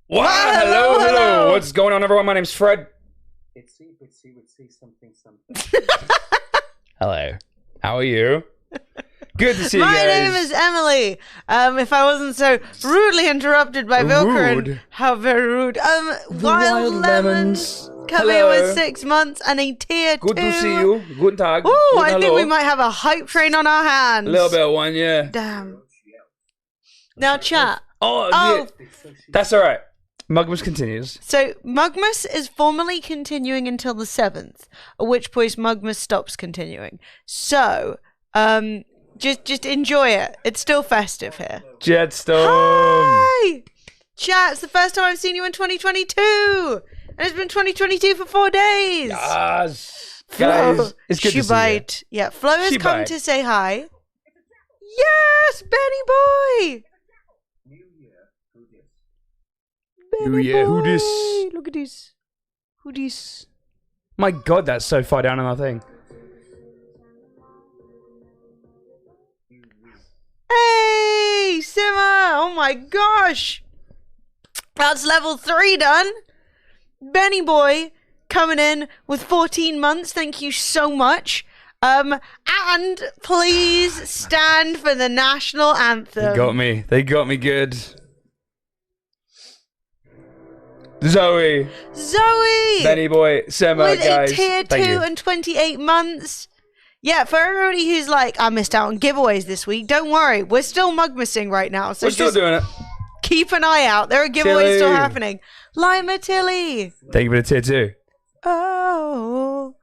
Wow, hello. What's going on, everyone? My name's Fred. It's something. Hello. How are you? Good to see you My guys. name is Emily. If I wasn't so rudely interrupted by Vilkeren, how very rude. Wild Lemons coming in with 6 months and a tier 2. Good to see you. Guten Tag. Ooh, I think hello. we might have a hype train on our hands. A little bit of one, yeah. Damn. Now, chat. Oh. Yeah. That's all right. Mugmas continues. So, Mugmas is formally continuing until the 7th, at which point Mugmas stops continuing. So, just enjoy it. It's still festive here. Jetstorm. Hi! Chat, it's the first time I've seen you in 2022! And it's been 2022 for 4 days! Yes. Flo, Guys, it's good to see you. Yeah, Flo has come Shibite. to say hi. Yes, Benny boy! New Year, who this? Look at this. Who this? My God, that's so far down on our thing. Hey, Simmer! Oh my gosh! That's level 3 done. Benny boy coming in with 14 months. Thank you so much. And please stand for the national anthem. They got me good. Zoe, Benny boy, Sema, with guys. a tier 2 Thank you. and 28 months. Yeah, for everybody who's like, I missed out on giveaways this week, don't worry. We're still mugmissing right now. So We're still just doing it. keep an eye out. There are giveaways Tilly. still happening. Lima Tilly. Thank you for the tier 2. Oh.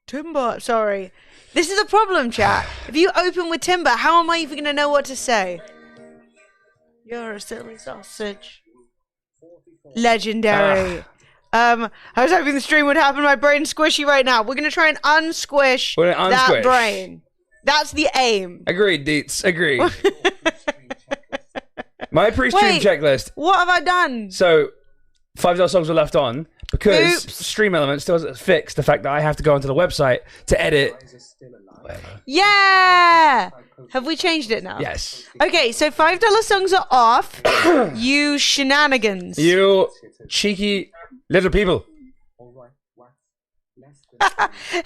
Timber. Sorry. This is the problem, chat. If you open with Timber, how am I even going to know what to say? You're a silly sausage. Legendary. I was hoping the stream would happen. My brain's squishy right now. We're going to try and unsquish We're gonna that unsquish. brain. That's the aim. Agreed, Deets. Agreed. My pre-stream Wait. checklist. What have I done? So, $5 songs were left on because Oops. Stream Element still hasn't fixed the fact that I have to go onto the website to edit. Whatever. Yeah. Have we changed it now? Yes. Okay, so $5 songs are off. You shenanigans. You cheeky little people. Hey,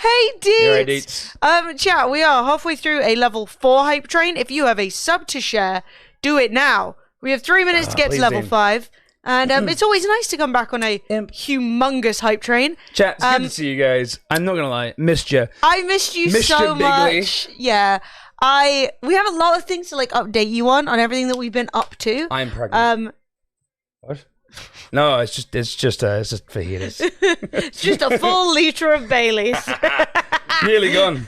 You're right, Deets. Deets. Chat, we are halfway through a level 4 hype train. If you have a sub to share, do it now. We have 3 minutes to get to please level do. 5. And it's always nice to come back on a humongous hype train. Chat, it's good to see you guys. I'm not going to lie. Missed you. I missed you Missed so you bigly. much. Yeah. We have a lot of things to like update you on everything that we've been up to. I'm pregnant. What? No, it's just fajitas. It's just a full liter of Bailey's. Nearly gone.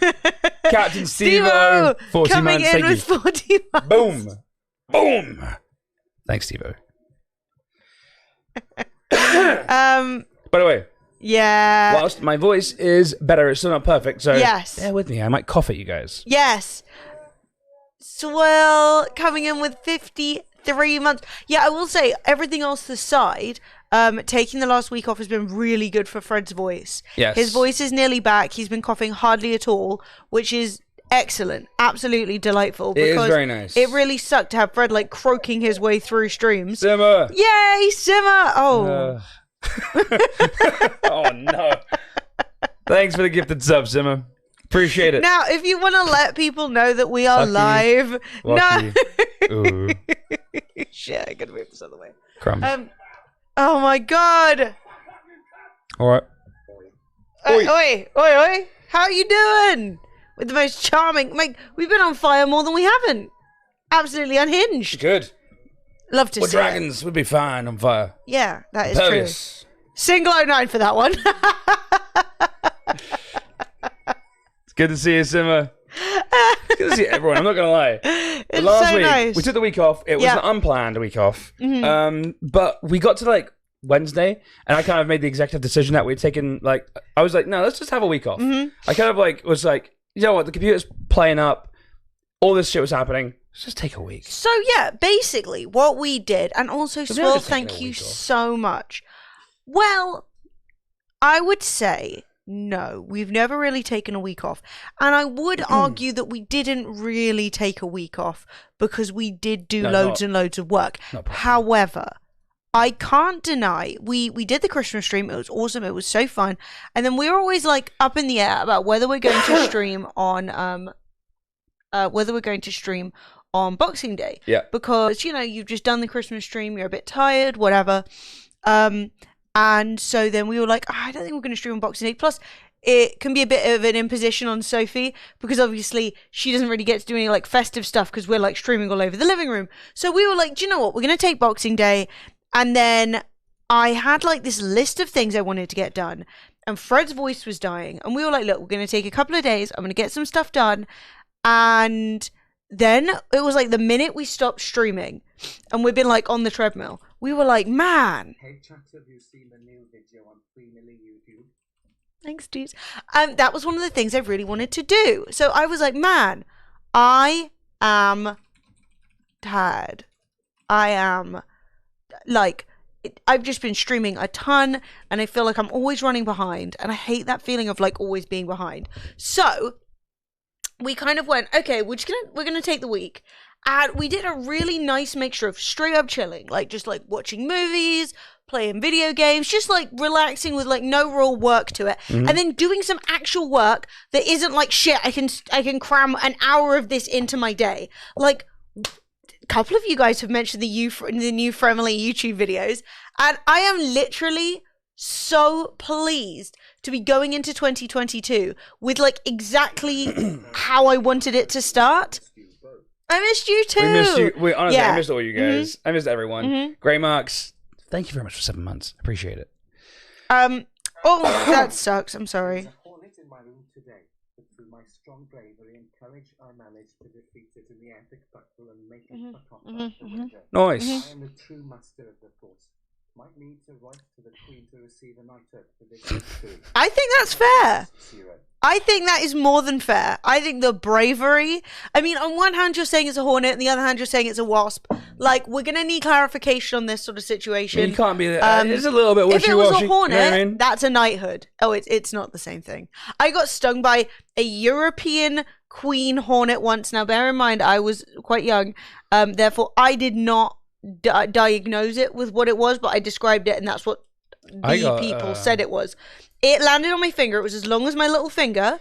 Captain Steve-O Steve-O, 40 coming months. in Thank with you. 40 months. Boom. Boom. Thanks, Steve-O. By the way, Yeah. whilst my voice is better, it's still not perfect, so Yes. bear with me. I might cough at you guys. Yes. Swell coming in with 53 months. Yeah, I will say, everything else aside, taking the last week off has been really good for Fred's voice. Yes. His voice is nearly back. He's been coughing hardly at all, which is excellent. Absolutely delightful. It is because very nice. It really sucked to have Fred like croaking his way through streams. Simmer. Yay, Simmer! Oh. Oh, no. Thanks for the gifted sub, Simmer. Appreciate it. Now, if you want to let people know that we are Lucky. live, Lucky. no. Ooh. Shit, I gotta move this other way. Crumbs. Oh my god. All right. Oi. How you doing? With the most charming, like, we've been on fire more than we haven't. Absolutely unhinged. Good. Love to We're see dragons. We'd be fine on fire. it. Yeah, that is Impervious. true. Single 09 for that one. It's good to see you, Simmer. It's good to see everyone. I'm not gonna lie. It's Last so week nice. we took the week off. It was Yeah. an unplanned week off. Mm-hmm. But we got to like Wednesday, and I kind of made the executive decision that we'd taken like I was like, no, let's just have a week off. Mm-hmm. I kind of like was like, you know what, the computer's playing up, all this shit was happening. Let's just take a week. So yeah, basically what we did, and also never Swirl, taken thank a you week off. so much. Well, I would say no, we've never really taken a week off. And I would argue that we didn't really take a week off because we did do No, loads not- and loads of work. not properly. However, I can't deny we did the Christmas stream. It was awesome. It was so fun. And then we were always like up in the air about whether we're going to stream on Boxing Day. Yeah. Because, you know, you've just done the Christmas stream, you're a bit tired, whatever. And so then we were like, I don't think we're going to stream on Boxing Day. Plus, it can be a bit of an imposition on Sophie because obviously she doesn't really get to do any like festive stuff because we're like streaming all over the living room. So we were like, do you know what? We're going to take Boxing Day. And then I had like this list of things I wanted to get done. And Fred's voice was dying. And we were like, look, we're going to take a couple of days. I'm going to get some stuff done. And then it was like the minute we stopped streaming and we've been like on the treadmill, we were like, man. Hey, chat, have you seen the new video on 3 Milli YouTube? Thanks, dudes. That was one of the things I really wanted to do. So I was like, man, I am tired. I am like, I've just been streaming a ton and I feel like I'm always running behind and I hate that feeling of like always being behind. So we kind of went, okay, we're gonna take the week. And we did a really nice mixture of straight up chilling, like just like watching movies, playing video games, just like relaxing with like no real work to it. And then doing some actual work that isn't like shit, I can cram an hour of this into my day. Like a couple of you guys have mentioned the new Friendly YouTube videos, and I am literally so pleased to be going into 2022 with like exactly how I wanted it to start. I missed you too. We missed you. Honestly, Yeah. I missed all you guys. I missed everyone. Grey Marks, thank you very much for 7 months. Appreciate it. Oh, that sucks. I'm sorry. There's a hornet in my room today, but through my strong bravery and courage, I managed to defeat it in the epic battle and make it back off the window. Nice. I am the true master of the force. Might need to write to the Queen to receive a knighthood for this too. I think that's fair. Zero. I think that is more than fair. I think the bravery. I mean, on one hand, you're saying it's a hornet, and the other hand, you're saying it's a wasp. Like, we're gonna need clarification on this sort of situation. You can't be. It's a little bit If it wishy-washy. was a hornet, you know what I mean? that's a knighthood. Oh, it's not the same thing. I got stung by a European queen hornet once. Now, bear in mind, I was quite young. Therefore, I did not diagnose it with what it was, but I described it, and that's what the people said it was. It landed on my finger. It was as long as my little finger,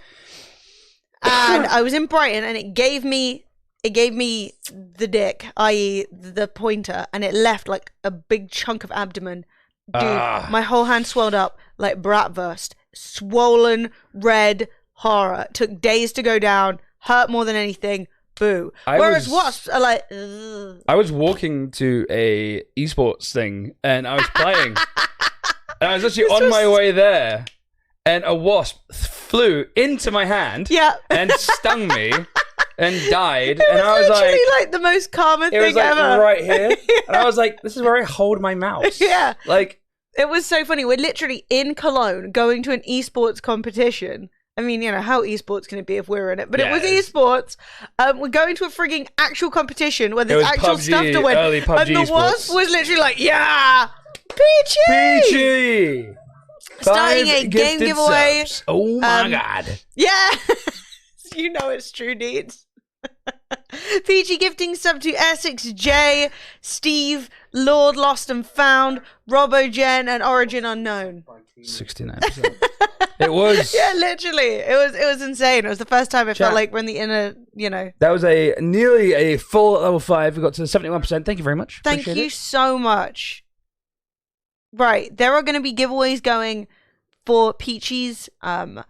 and I was in Brighton, and it gave me the dick, i.e. the pointer, and it left like a big chunk of abdomen. Dude, my whole hand swelled up like bratwurst, swollen, red, horror. Took days to go down. Hurt more than anything. Boo. Whereas wasps are like, ugh. I was walking to a esports thing and I was playing. And I was actually on my way there, and a wasp flew into my hand and stung me and died. And I was like the most common it was thing like ever. right here. And I was like, this is where I hold my mouse. Yeah. Like, it was so funny. We're literally in Cologne going to an esports competition. I mean, you know, how esports can it be if we're in it? But it was esports. We're going to a frigging actual competition where there's actual PUBG, stuff to win. early PUBG And the wasp esports. was literally like, yeah, Peachy! Peachy! Starting 5 a game gifted giveaway. subs. Oh my god. Yeah. You know it's true, Needs. Peachy gifting sub to Essex J, Steve, Lord Lost and Found, Robogen, and Origin Unknown. 69%. It was. Yeah, literally. It was insane. It was the first time I felt like we're in the inner, you know. That was nearly a full level 5. We got to 71%. Thank you very much. Thank Appreciate you it. so much. Right. There are going to be giveaways going for Peachy's 5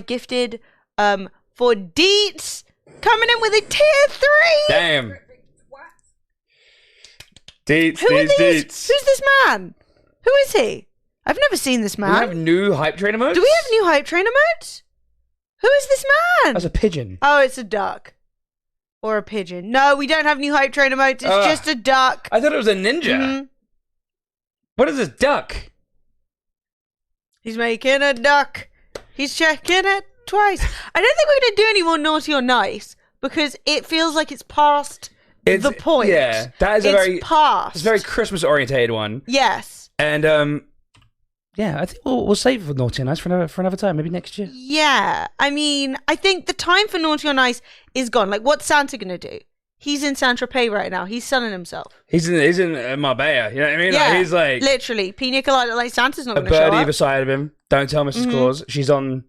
gifted, for Deets coming in with a tier 3. Damn. Deets, Who are Deets, these? Deets. Who's this man? Who is he? I've never seen this We man. have new hype trainer modes? Do we have new hype trainer modes? Who is this man? That's a pigeon. Oh, it's a duck. Or a pigeon. No, we don't have new hype trainer modes. It's just a duck. I thought it was a ninja. Mhm. What is this duck? He's making a duck. He's checking it twice. I don't think we're going to do any more naughty or nice because it feels like it's past the point. Yeah, that is past. It's a very Christmas orientated one. Yes. And yeah, I think we'll save it for naughty and nice for another time, maybe next year. Yeah. I mean, I think the time for naughty or nice is gone. Like, what's Santa going to do? He's in Saint Tropez right now. He's sunning himself. He's in Marbella. You know what I mean? Yeah, like, he's like literally Pina Colada. Like Santa's not a going to show bird up. either side of him. Don't tell Mrs. Claus. She's on.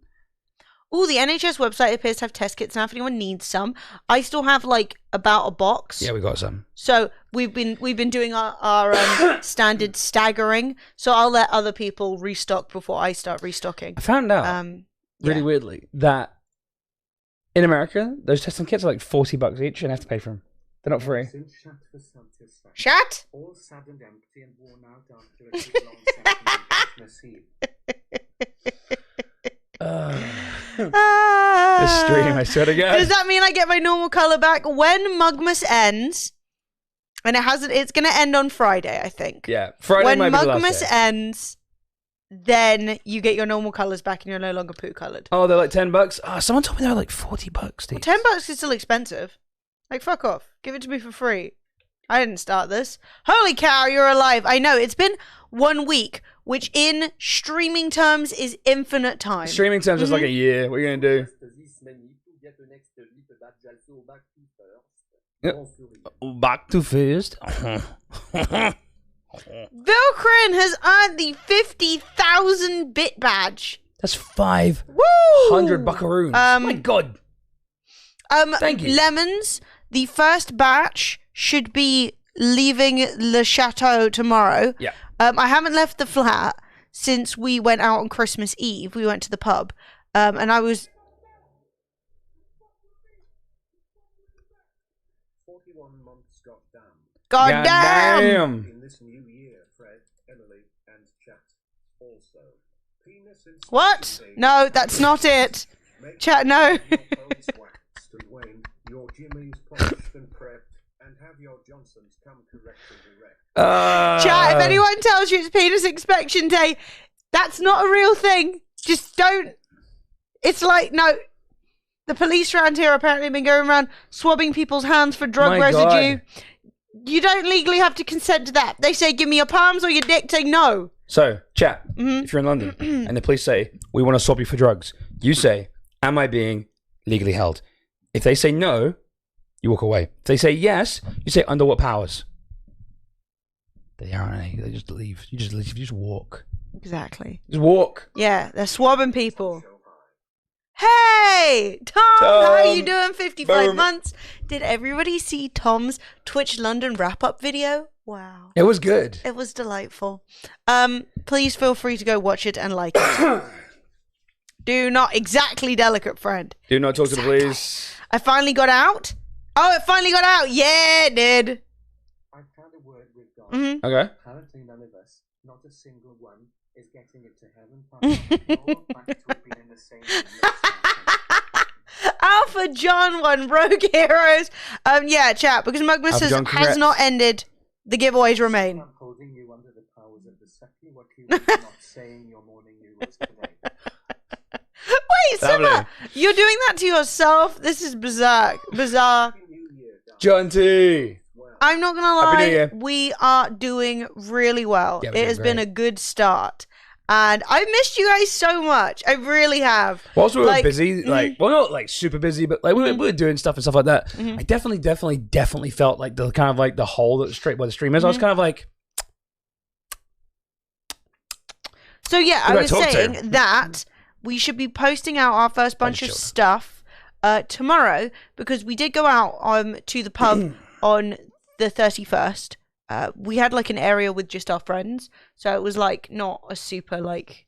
Oh, the NHS website appears to have test kits now if anyone needs some. I still have like about a box. Yeah, we got some. So we've been doing our standard staggering. So I'll let other people restock before I start restocking. I found out really weirdly that in America those testing kits are like $40 each, and I have to pay for them. They're not free. Shut. All sad and empty and worn out after a big long session on Christmas Eve. This stream, I swear to God. Does that mean I get my normal color back when Mugmas ends? And it's going to end on Friday, I think. Yeah, Friday when might be the last Mugmas day. ends, then you get your normal colors back and you're no longer poo colored. Oh, they're like $10. Oh, someone told me they were like $40. Steve. Well, $10 is still expensive. Like, fuck off. Give it to me for free. I didn't start this. Holy cow, you're alive. I know. It's been 1 week, which in streaming terms is infinite time. Streaming terms is like a year. What are you going to do? Yep. Back to first. Vilcrin has earned the 50,000 bit badge. That's 500 buckaroos. My God. Thank you. Lemons, the first batch should be leaving Le Chateau tomorrow. Yeah. I haven't left the flat since we went out on Christmas Eve. We went to the pub. And I was... 41 months got damn. God damn! In this new year, Fred, Emily, and Chat also. Penis What? No, that's not it. Chat, no. Your Jimmy's polished and prepped, and have your Johnsons come correct and direct. Chat, if anyone tells you it's penis inspection day, that's not a real thing. Just don't. It's like, no. The police around here apparently have been going around swabbing people's hands for drug residue. God. You don't legally have to consent to that. They say, give me your palms or your dick. Say no. So, chat, if you're in London and the police say, we want to swab you for drugs, you say, am I being legally held? If they say no, you walk away. If they say yes, you say, under what powers? They aren't. They just leave. You just leave. You just walk. Exactly. Just walk. Yeah, they're swabbing people. Hey, Tom, how are you doing? 55 months. Did everybody see Tom's Twitch London wrap-up video? Wow. It was good. It was delightful. Please feel free to go watch it and like it. Do not exactly delicate friend. Do not talk to the police. I finally got out. Oh, it finally got out. Yeah, it did. I found a word with God. Okay. Apparently none of us, not a single one, is getting into heaven. All facts would be in the same Alpha John won Rogue Heroes. Yeah, chat, because Mugmas has not ended. The giveaways remain. I'm holding you under the powers of the Saki. What you were not saying your morning news today. Wait, Simba, you're doing that to yourself? This is bizarre. John T. I'm not going to lie. We are doing really well. Yeah, it has been a good start. And I've missed you guys so much. I really have. Whilst we were busy, well, not like super busy, but like we were doing stuff and stuff like that. I definitely felt like the kind of like the hole that where the stream is. I was kind of like. So yeah, I was saying that we should be posting out our first bunch of stuff tomorrow because we did go out to the pub on the 31st. We had like an area with just our friends, so it was like not a super like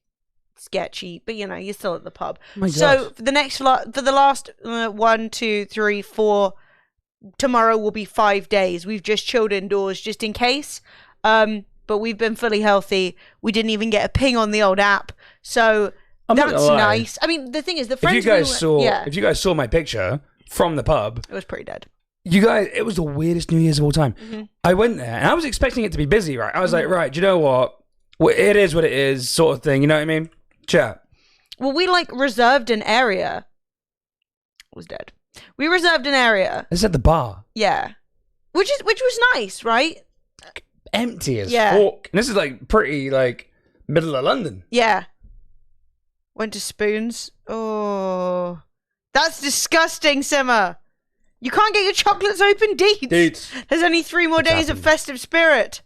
sketchy, but you know, you're still at the pub. So for the last 1, 2, 3, 4, tomorrow will be 5 days. We've just chilled indoors just in case. But we've been fully healthy. We didn't even get a ping on the old app, so that's nice. I mean, the thing is, the friends. If you guys saw my picture from the pub, it was pretty dead. You guys, it was the weirdest New Year's of all time. I went there and I was expecting it to be busy, right? I was like, right, do you know what? Well, it is what it is, sort of thing. You know what I mean? Chat. Well, we like reserved an area. It was dead. We reserved an area. It's at the bar. Yeah, which was nice, right? Empty as fuck. And this is like pretty like middle of London. Yeah. Went to Spoons. Oh, that's disgusting, Simmer. You can't get your chocolates open, Deeds. There's only 3 more days of festive spirit.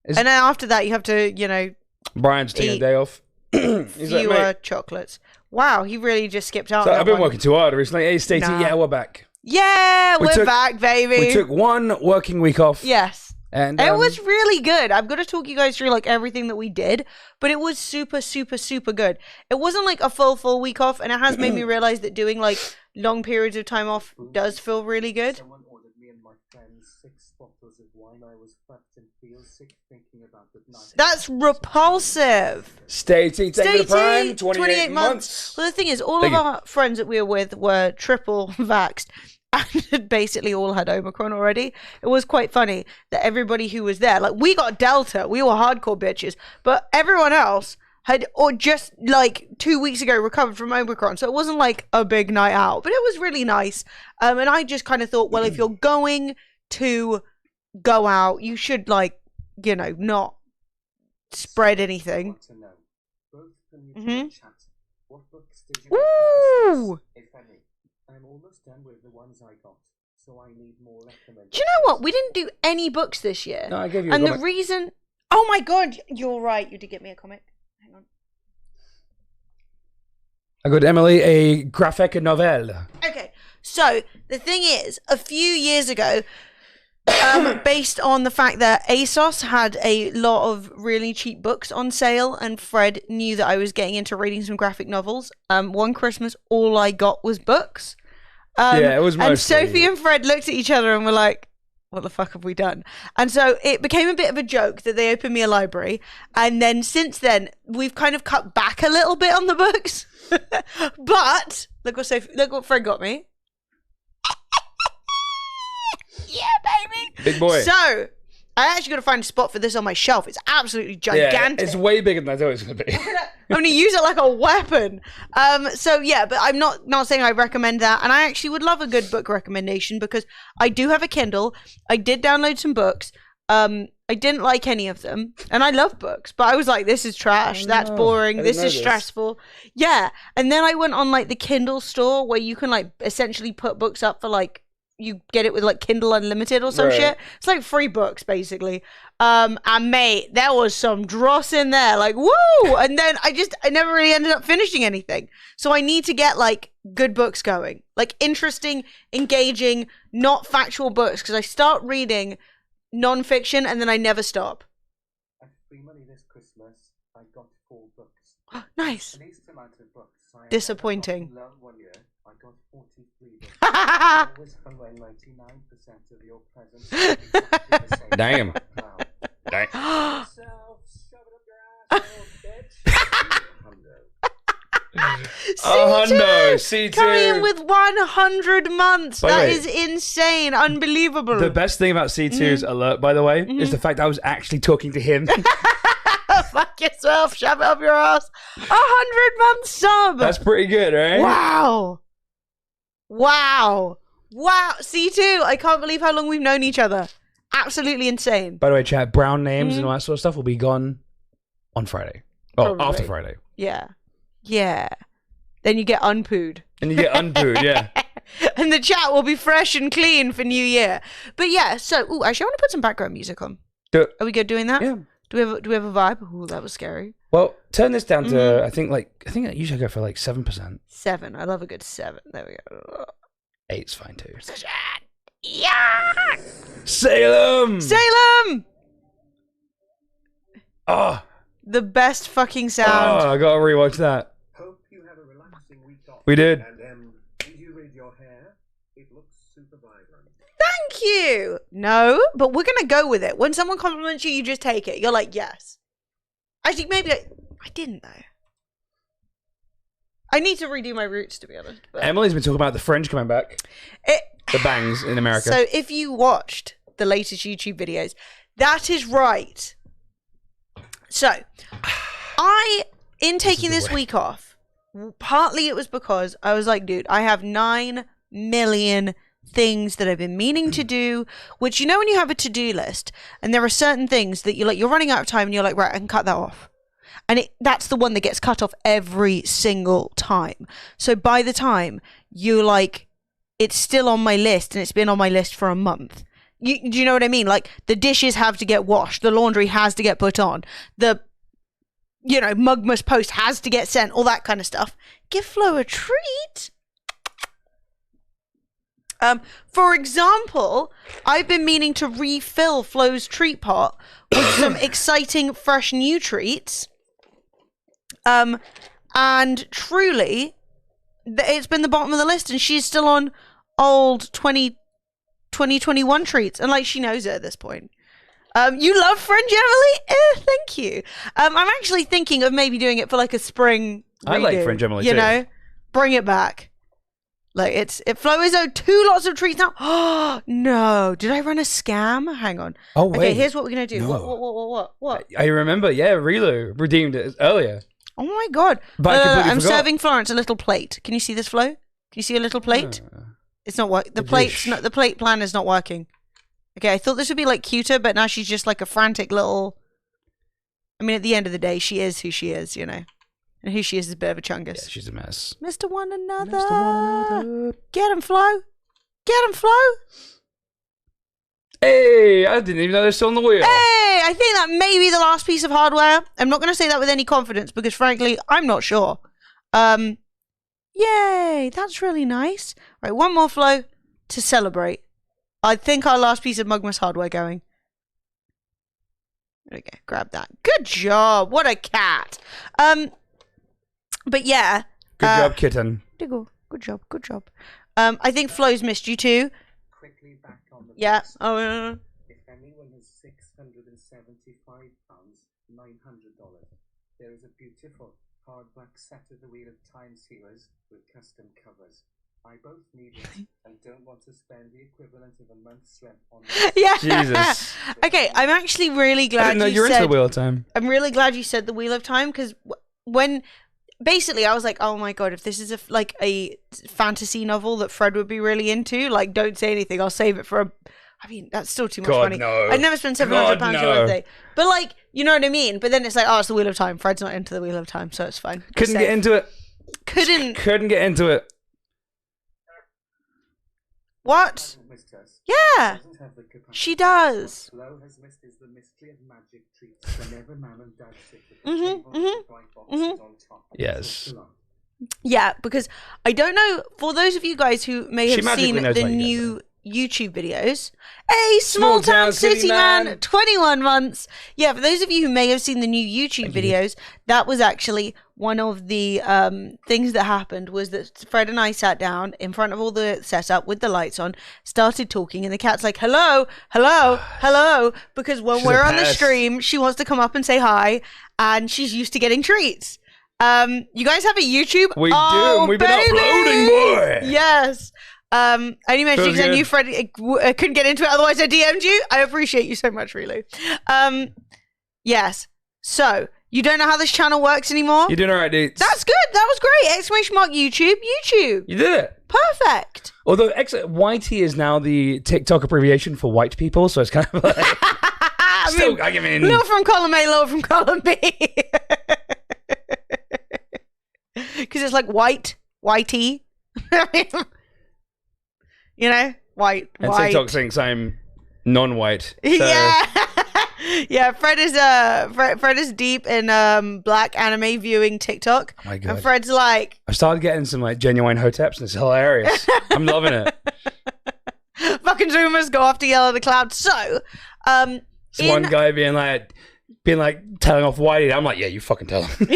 And then after that, you have to, you know... Brian's taking a day off. He's fewer chocolates. Wow, he really just skipped out. So I've been working too hard recently. Hey, Stacey, yeah, we're back. Yeah, we're back, baby. We took 1 working week off. Yes. And it was really good. I'm going to talk you guys through like everything that we did, but it was super, super, super good. It wasn't like a full week off, and it has made me realize that doing like long periods of time off does feel really good. Someone ordered me and my friends 6 bottles of wine. I was fucked and feel sick thinking about the night. That's repulsive. Stacey, take the prime, 28 months. Well, the thing is, all of our friends that we were with were triple vaxxed. And basically all had Omicron already. It was quite funny that everybody who was there, like we got Delta, we were hardcore bitches, but everyone else had, or just like 2 weeks ago, recovered from Omicron. So it wasn't like a big night out, but it was really nice. And I just kind of thought, well, if you're going to go out, you should like, you know, not spread anything. Ooh! I'm almost done with the ones I got, so I need more recommendations. Do you know what? We didn't do any books this year. No, I gave you a comic. And the reason... Oh my god, you're right. You did get me a comic. Hang on. I got Emily a graphic novel. Okay, so the thing is, a few years ago, based on the fact that ASOS had a lot of really cheap books on sale, and Fred knew that I was getting into reading some graphic novels. One Christmas, all I got was books. Yeah, it was mostly... And Sophie and Fred looked at each other and were like, what the fuck have we done? And so it became a bit of a joke that they opened me a library. And then since then, we've kind of cut back a little bit on the books. But look what Fred got me. Yeah, baby. Big boy. So I actually got to find a spot for this on my shelf. It's absolutely gigantic. Yeah, it's way bigger than I thought it was going to be. I'm going to use it like a weapon. So yeah, but I'm not saying I recommend that. And I actually would love a good book recommendation because I do have a Kindle. I did download some books. I didn't like any of them. And I love books. But I was like, this is trash. That's boring. This is stressful. Yeah. And then I went on like the Kindle store where you can like essentially put books up for like, you get it with like Kindle Unlimited or some shit. It's like free books basically. And mate, there was some dross in there, like woo! And then I never really ended up finishing anything. So I need to get like good books going, like interesting, engaging, not factual books, because I start reading non-fiction and then I never stop. At free money this Christmas, I got 4 books. Nice. The least amount of books I disappointing. Love 1 year. I got 43 books. I always come by 99% of your presents. Exactly the same. Damn. Dang. Yourself, shove it up your ass, bitch. C2 coming in with 100 months. That is insane. Unbelievable. The best thing about C2's alert, by the way, is the fact I was actually talking to him. Fuck yourself, shove it up your ass. 100-month sub. That's pretty good, right? Wow. C2, I can't believe how long we've known each other. Absolutely insane. By the way, chat, brown names and all that sort of stuff will be gone on Friday. Oh, probably. After Friday. Yeah. Then you get unpooed. And you get unpooed, yeah. And the chat will be fresh and clean for New Year. But yeah, so, actually, I want to put some background music on. Are we good doing that? Yeah. Do we have a vibe? Ooh, that was scary. Well, turn this down to I think I usually go for like 7%. 7. I love a good 7. There we go. 8's fine too. Yeah. Salem. Oh, the best fucking sound. Oh, I gotta rewatch that. Hope you had a relaxing week off. We did. And did you read your hair? It looks super vibrant. Thank you. No, but we're gonna go with it. When someone compliments you, you just take it. You're like, yes. Actually, maybe I didn't though. I need to redo my roots, to be honest. But... Emily's been talking about the Fringe coming back. The bangs in America. So if you watched the latest YouTube videos, that is right. So, in taking this week off, partly it was because I was like, dude, I have 9 million things that I've been meaning to do, which, you know, when you have a to-do list and there are certain things that you're running out of time and you're like, right, I can cut that off. And that's the one that gets cut off every single time. So by the time you're like it's still on my list, and it's been on my list for a month. Do you know what I mean? Like, the dishes have to get washed, the laundry has to get put on, the, you know, Mugmas post has to get sent, all that kind of stuff. Give Flo a treat. For example, I've been meaning to refill Flo's treat pot with some exciting, fresh new treats. And truly, it's been the bottom of the list, and she's still on old 2021 treats, and like, she knows it at this point. You love French Emily? Thank you. I'm actually thinking of maybe doing it for like a spring redo, I like French Emily too. You know, bring it back. Like, Flo is owed 2 lots of treats now. Oh no! Did I run a scam? Hang on. Oh wait. Okay, here's what we're gonna do. No. What? I remember. Yeah, Relu redeemed it earlier. Oh my god! But I completely I'm forgot. serving Florence a little plate. Can you see this, Flo? Can you see a little plate? It's not working. The plate plan is not working. Okay, I thought this would be like cuter, but now she's just like a frantic little. I mean, at the end of the day, she is who she is, you know. And who she is a bit of a chungus. Yeah, she's a mess. Mr. One Another. Mr. One Another. Get him, Flo. Get him, Flo. Hey, I didn't even know they're still on the wheel. Hey, I think that may be the last piece of hardware. I'm not going to say that with any confidence because, frankly, I'm not sure. Yay, that's really nice. Right, one more Flo to celebrate. I think our last piece of Mugmas hardware going. Okay, grab that. Good job. What a cat. But yeah. Good job, kitten. Good job. I think Flo's missed you too. Quickly back on the Yeah. box. Oh, If anyone has £675, $900, there is a beautiful hardback set of the Wheel of Time sealers with custom covers. I both need it and don't want to spend the equivalent of a month's rent on it. yeah. Jesus. Okay, I'm actually really I glad didn't know you you're said. into the Wheel of Time. I'm really glad you said the Wheel of Time because when basically I was like, oh my god, if this is like a fantasy novel that Fred would be really into, like, don't say anything. I'll save it for a. I mean, that's still too much God, money. no. I'd never spend £700 on no. birthday. But like, you know what I mean? But then it's like, oh, it's the Wheel of Time. Fred's not into the Wheel of Time, so it's fine. Couldn't get into it. Couldn't get into it. What? Yeah. She does. Flo has missed is the mystery of magic treats whenever Mam and Dad sit with the Yes. Yeah, because I don't know, for those of you guys who may She have magically seen knows the how you new YouTube videos, a small town city man, 21 months. Yeah, for those of you who may have seen the new YouTube videos, that was actually one of the things that happened was that Fred and I sat down in front of all the setup with the lights on, started talking, and the cat's like, hello, because when we're on the stream, she wants to come up and say hi, and she's used to getting treats. You guys have a YouTube? We do, and we've been uploading more. Yes. I only mentioned because I knew Fred couldn't get into it, otherwise I DM'd you. I appreciate you so much, really. Yes. So, you don't know how this channel works anymore? You're doing all right, dude. That's good. That was great. Exclamation mark YouTube. You did it. Perfect. Although YT is now the TikTok abbreviation for white people, so it's kind of like... I mean... Little from column A, little from column B. Because it's like whitey. You know, white. And TikTok thinks I'm non-white. So. Yeah, yeah. Fred is deep in black anime viewing TikTok. Oh my god! And Fred's like, I started getting some like genuine hoteps, and it's hilarious. I'm loving it. Fucking Zoomers go off to yell at the cloud. So, one guy being like telling off Whitey. I'm like, yeah, you fucking tell him.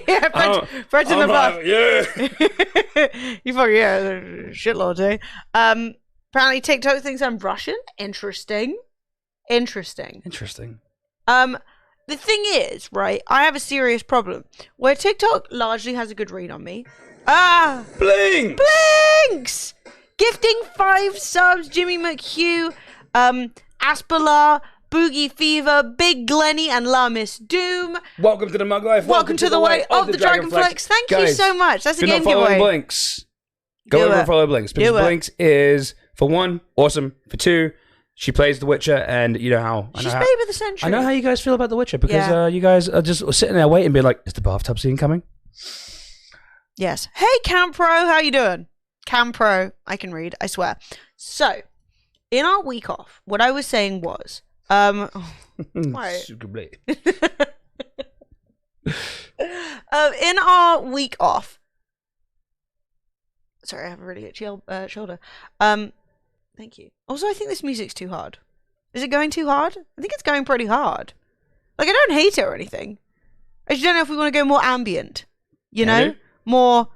Yeah, Fred's in the bus. Like, yeah. You fucking shitload, eh? Apparently TikTok thinks I'm Russian. Interesting. Interesting. The thing is, right, I have a serious problem where TikTok largely has a good read on me. Blinks! Gifting 5 subs, Jimmy McHugh, Aspelar, Boogie Fever, Big Glenny, and La Miss Doom. Welcome to the Mug Life. Welcome to the way of the Dragonflex. Thank you so much. That's a game giveaway. Blinks. Go over and follow Blinks. Because Blinks is, for one, awesome. For two, she plays The Witcher, and you know how... She's Babe of the Century. I know how you guys feel about The Witcher, because you guys are just sitting there waiting, being like, is the bathtub scene coming? Yes. Hey, Camp Pro, how you doing? Cam Pro, I can read, I swear. So, in our week off, what I was saying was, in our week off, sorry, I have a really itchy shoulder. Thank you. Also, I think this music's too hard. Is it going too hard? I think it's going pretty hard. Like, I don't hate it or anything. I just don't know if we want to go more ambient. You know? More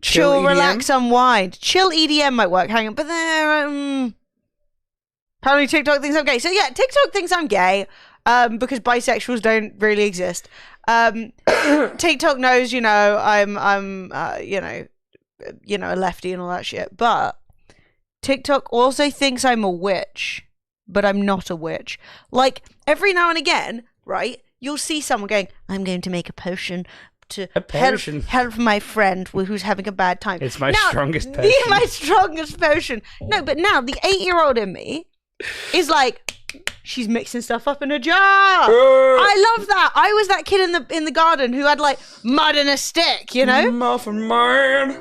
chill, relax, unwind. Chill EDM might work. Hang on. But then, apparently TikTok thinks I'm gay. So yeah, TikTok thinks I'm gay. Because bisexuals don't really exist. TikTok knows, you know, I'm a lefty and all that shit. But TikTok also thinks I'm a witch, but I'm not a witch. Like, every now and again, right, you'll see someone going, I'm going to make a potion to help my friend who's having a bad time. It's my strongest potion. My strongest potion. No, but now the 8-year-old in me is like, she's mixing stuff up in a jar. I love that. I was that kid in the garden who had like mud and a stick, you know? Muffin Man.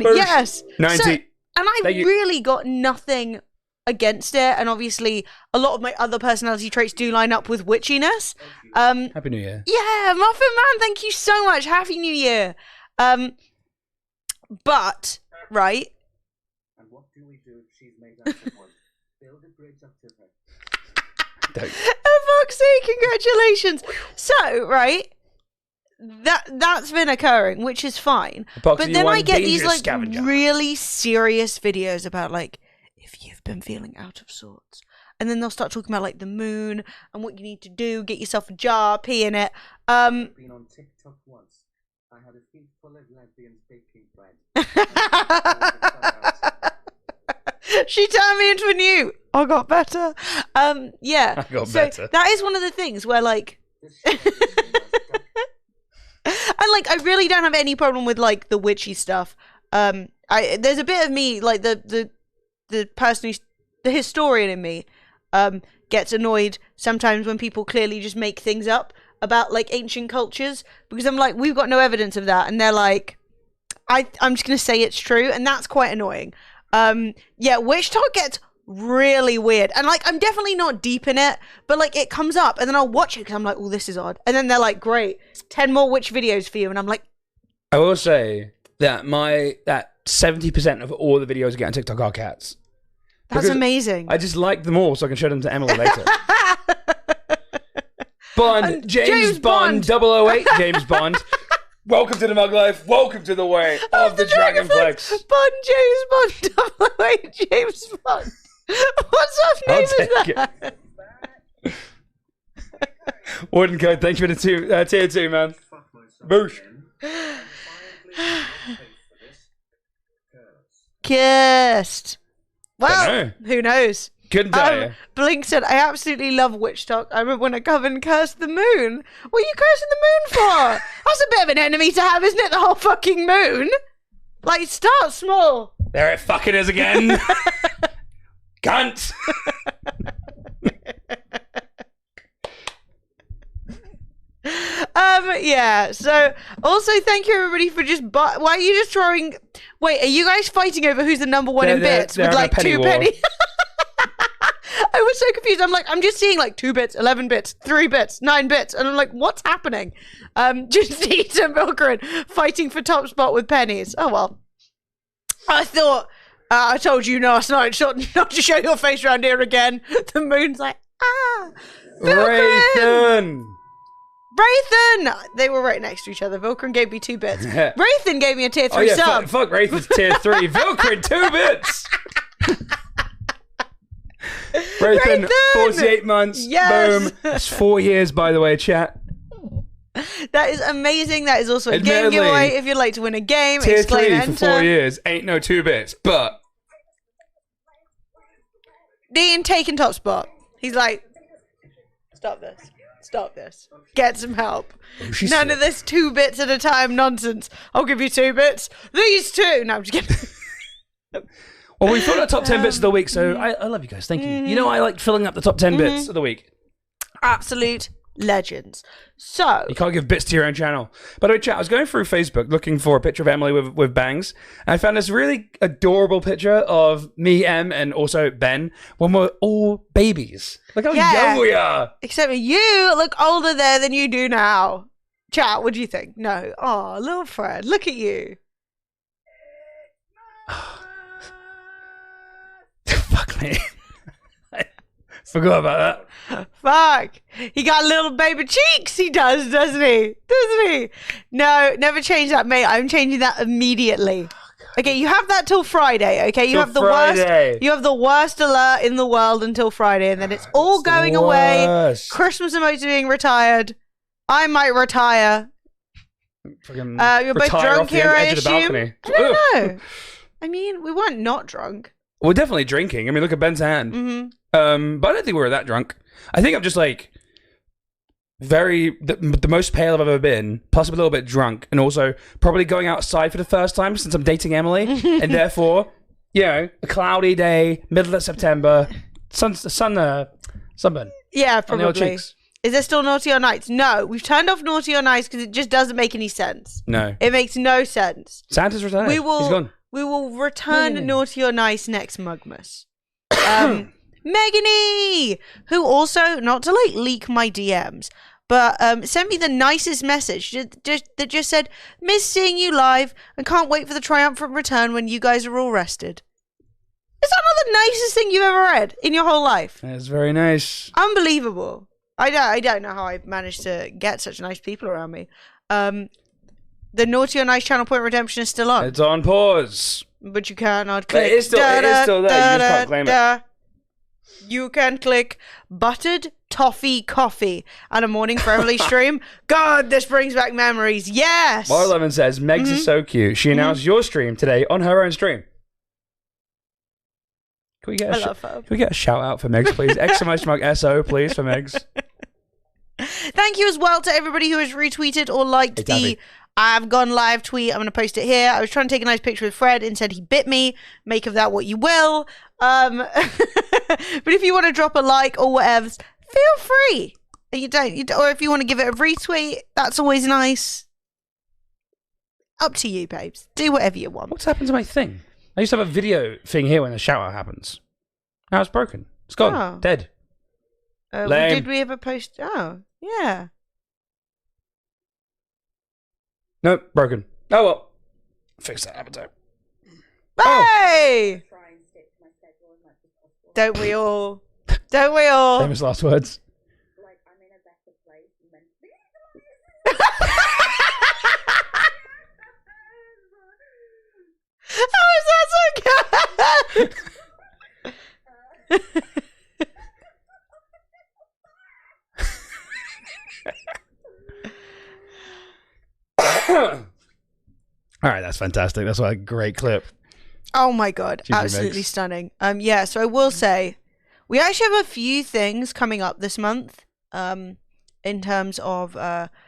Yes. 90. So, and I really got nothing against it. And obviously, a lot of my other personality traits do line up with witchiness. Happy New Year. Yeah, Muffin Man, thank you so much. Happy New Year. But, right. And what do we do if she's made up of one? Build a bridge up to her. Foxy, congratulations. So, right. That's been occurring, which is fine. But then I get these like really serious videos about like, if you've been feeling out of sorts, and then they'll start talking about like the moon and what you need to do, get yourself a jar, pee in it. I've been on TikTok once. I had a feed full of lesbians baking bread. She turned me into a newt. I got better. Yeah. I got better. That is one of the things where like and like I really don't have any problem with like the witchy stuff. There's a bit of me like the person who's the historian in me gets annoyed sometimes when people clearly just make things up about like ancient cultures, because I'm like, we've got no evidence of that, and they're like, I'm just gonna say it's true, and that's quite annoying. Yeah, witch talk gets really weird, and like I'm definitely not deep in it, but like it comes up and then I'll watch it because I'm like, oh, this is odd, and then they're like, great, 10 more witch videos for you, and I'm like, I will say that 70% of all the videos I get on TikTok are cats. That's amazing. I just like them all so I can show them to Emily later. Bond, James Bond, 008, James Bond. Welcome to the Mug Life. Welcome to the way of the Dragonflex. Bond, James Bond, 008, James Bond. What sort of name is that? Warden Code, thank you for the tier 2, man. Boosh. Cursed. Well, who knows? Couldn't tell you. Blink said, I absolutely love witch talk. I remember when a coven cursed the moon. What are you cursing the moon for? That's a bit of an enemy to have, isn't it? The whole fucking moon. Like, start small. There it fucking is again. Cunt. Yeah, so also thank you everybody for just why are you just throwing, wait, are you guys fighting over who's the number one in bits with like 2 pennies? I was so confused. I'm like, I'm just seeing like 2 bits, 11 bits, 3 bits, 9 bits, and I'm like, what's happening? Just Eat and Milkerin fighting for top spot with pennies. Oh well. I thought I told you not to show your face around here again. The moon's like, Wraithen! They were right next to each other. Vilkrin gave me 2 bits. Wraithen gave me a tier 3 sub. Fuck Wraithen's tier 3. Vilkrin, 2 bits! Wraithen, 48 months. Yes. Boom. That's 4 years, by the way, chat. That is amazing. That is also a game giveaway. If you'd like to win a game, tier exclaim 3 enter. for 4 years. Ain't no 2 bits, but... Dean taking top spot. He's like, stop this. Get some help. None of this 2 bits at a time nonsense. I'll give you 2 bits. These 2. No, I'm just kidding. Well, we filled our top 10 bits of the week, so I love you guys. Thank you. You know I like filling up the top 10 bits of the week. Absolute legends. So you can't give bits to your own channel. By the way, chat, I was going through Facebook looking for a picture of Emily with bangs, and I found this really adorable picture of me, Em, and also Ben when we're all babies. Look how young we are. Except you look older there than you do now. Chat, what do you think? No. Oh, little Fred, look at you. Fuck me. I forgot about that. Fuck. He got little baby cheeks. He does, doesn't he? Doesn't he? No, never change that, mate. I'm changing that immediately. Okay, you have that till Friday, okay? You have the worst. You have the worst alert in the world until Friday, and then it's all going away. Christmas emotes are being retired. I might retire. You're both drunk here, I assume. I don't know. I mean, we weren't not drunk. We're definitely drinking. I mean, look at Ben's hand. Mm-hmm. But I don't think we were that drunk. I think I'm just like the most pale I've ever been, plus a little bit drunk, and also probably going outside for the first time since I'm dating Emily, and therefore, a cloudy day, middle of September, sunburn. Yeah, probably. Is there still naughty or nice? No, we've turned off naughty or nice because it just doesn't make any sense. No, it makes no sense. Santa's retired. He's gone. We will return naughty or nice next Mugmas. Megany, who also, not to like leak my DMs, but sent me the nicest message that just said, "Miss seeing you live and can't wait for the triumphant return when you guys are all rested." Is that not the nicest thing you've ever read in your whole life? That's very nice. Unbelievable. I don't know how I managed to get such nice people around me. The naughty or nice channel point redemption is still on. It's on pause. But you cannot click. It is still there. You just can't claim it. You can click buttered toffee coffee and a morning for Emily stream. God, this brings back memories. Yes. Mar11 says, Megs is so cute. She announced your stream today on her own stream. Can we get a shout out for Megs, please? Exclamation mark SO, please, for Megs. Thank you as well to everybody who has retweeted or liked the I've gone live tweet. I'm going to post it here. I was trying to take a nice picture with Fred and said he bit me. Make of that what you will. But if you want to drop a like or whatever, feel free. Or if you want to give it a retweet, that's always nice. Up to you, babes. Do whatever you want. What's happened to my thing? I used to have a video thing here when the shout out happens. Now it's broken. It's gone. Oh. Dead. Did we ever post? Oh, yeah. Nope, broken. Oh well. Fix that appetite. Hey! Don't we all? Don't we all? Famous last words. Like, I'm in a better place mentally. How is that so good? All right, that's fantastic. That's a great clip. Oh my god, absolutely stunning. Yeah, so I will say we actually have a few things coming up this month. In terms of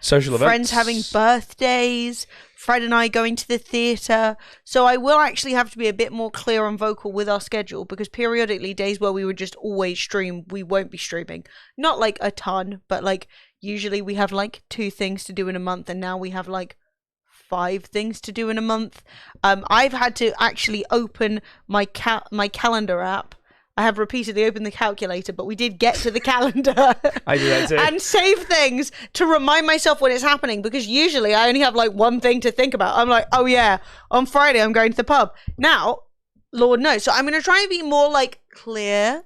social events, friends having birthdays, Fred and I going to the theatre. So I will actually have to be a bit more clear and vocal with our schedule, because periodically days where we would just always stream, we won't be streaming. Not like a ton, but like usually we have like 2 things to do in a month, and now we have like 5 things to do in a month. I've had to actually open my calendar app. I have repeatedly opened the calculator, but we did get to the calendar. I do that too. And save things to remind myself when it's happening, because usually I only have like one thing to think about. I'm like, oh yeah, on Friday I'm going to the pub. Now, Lord knows. So I'm going to try and be more like clear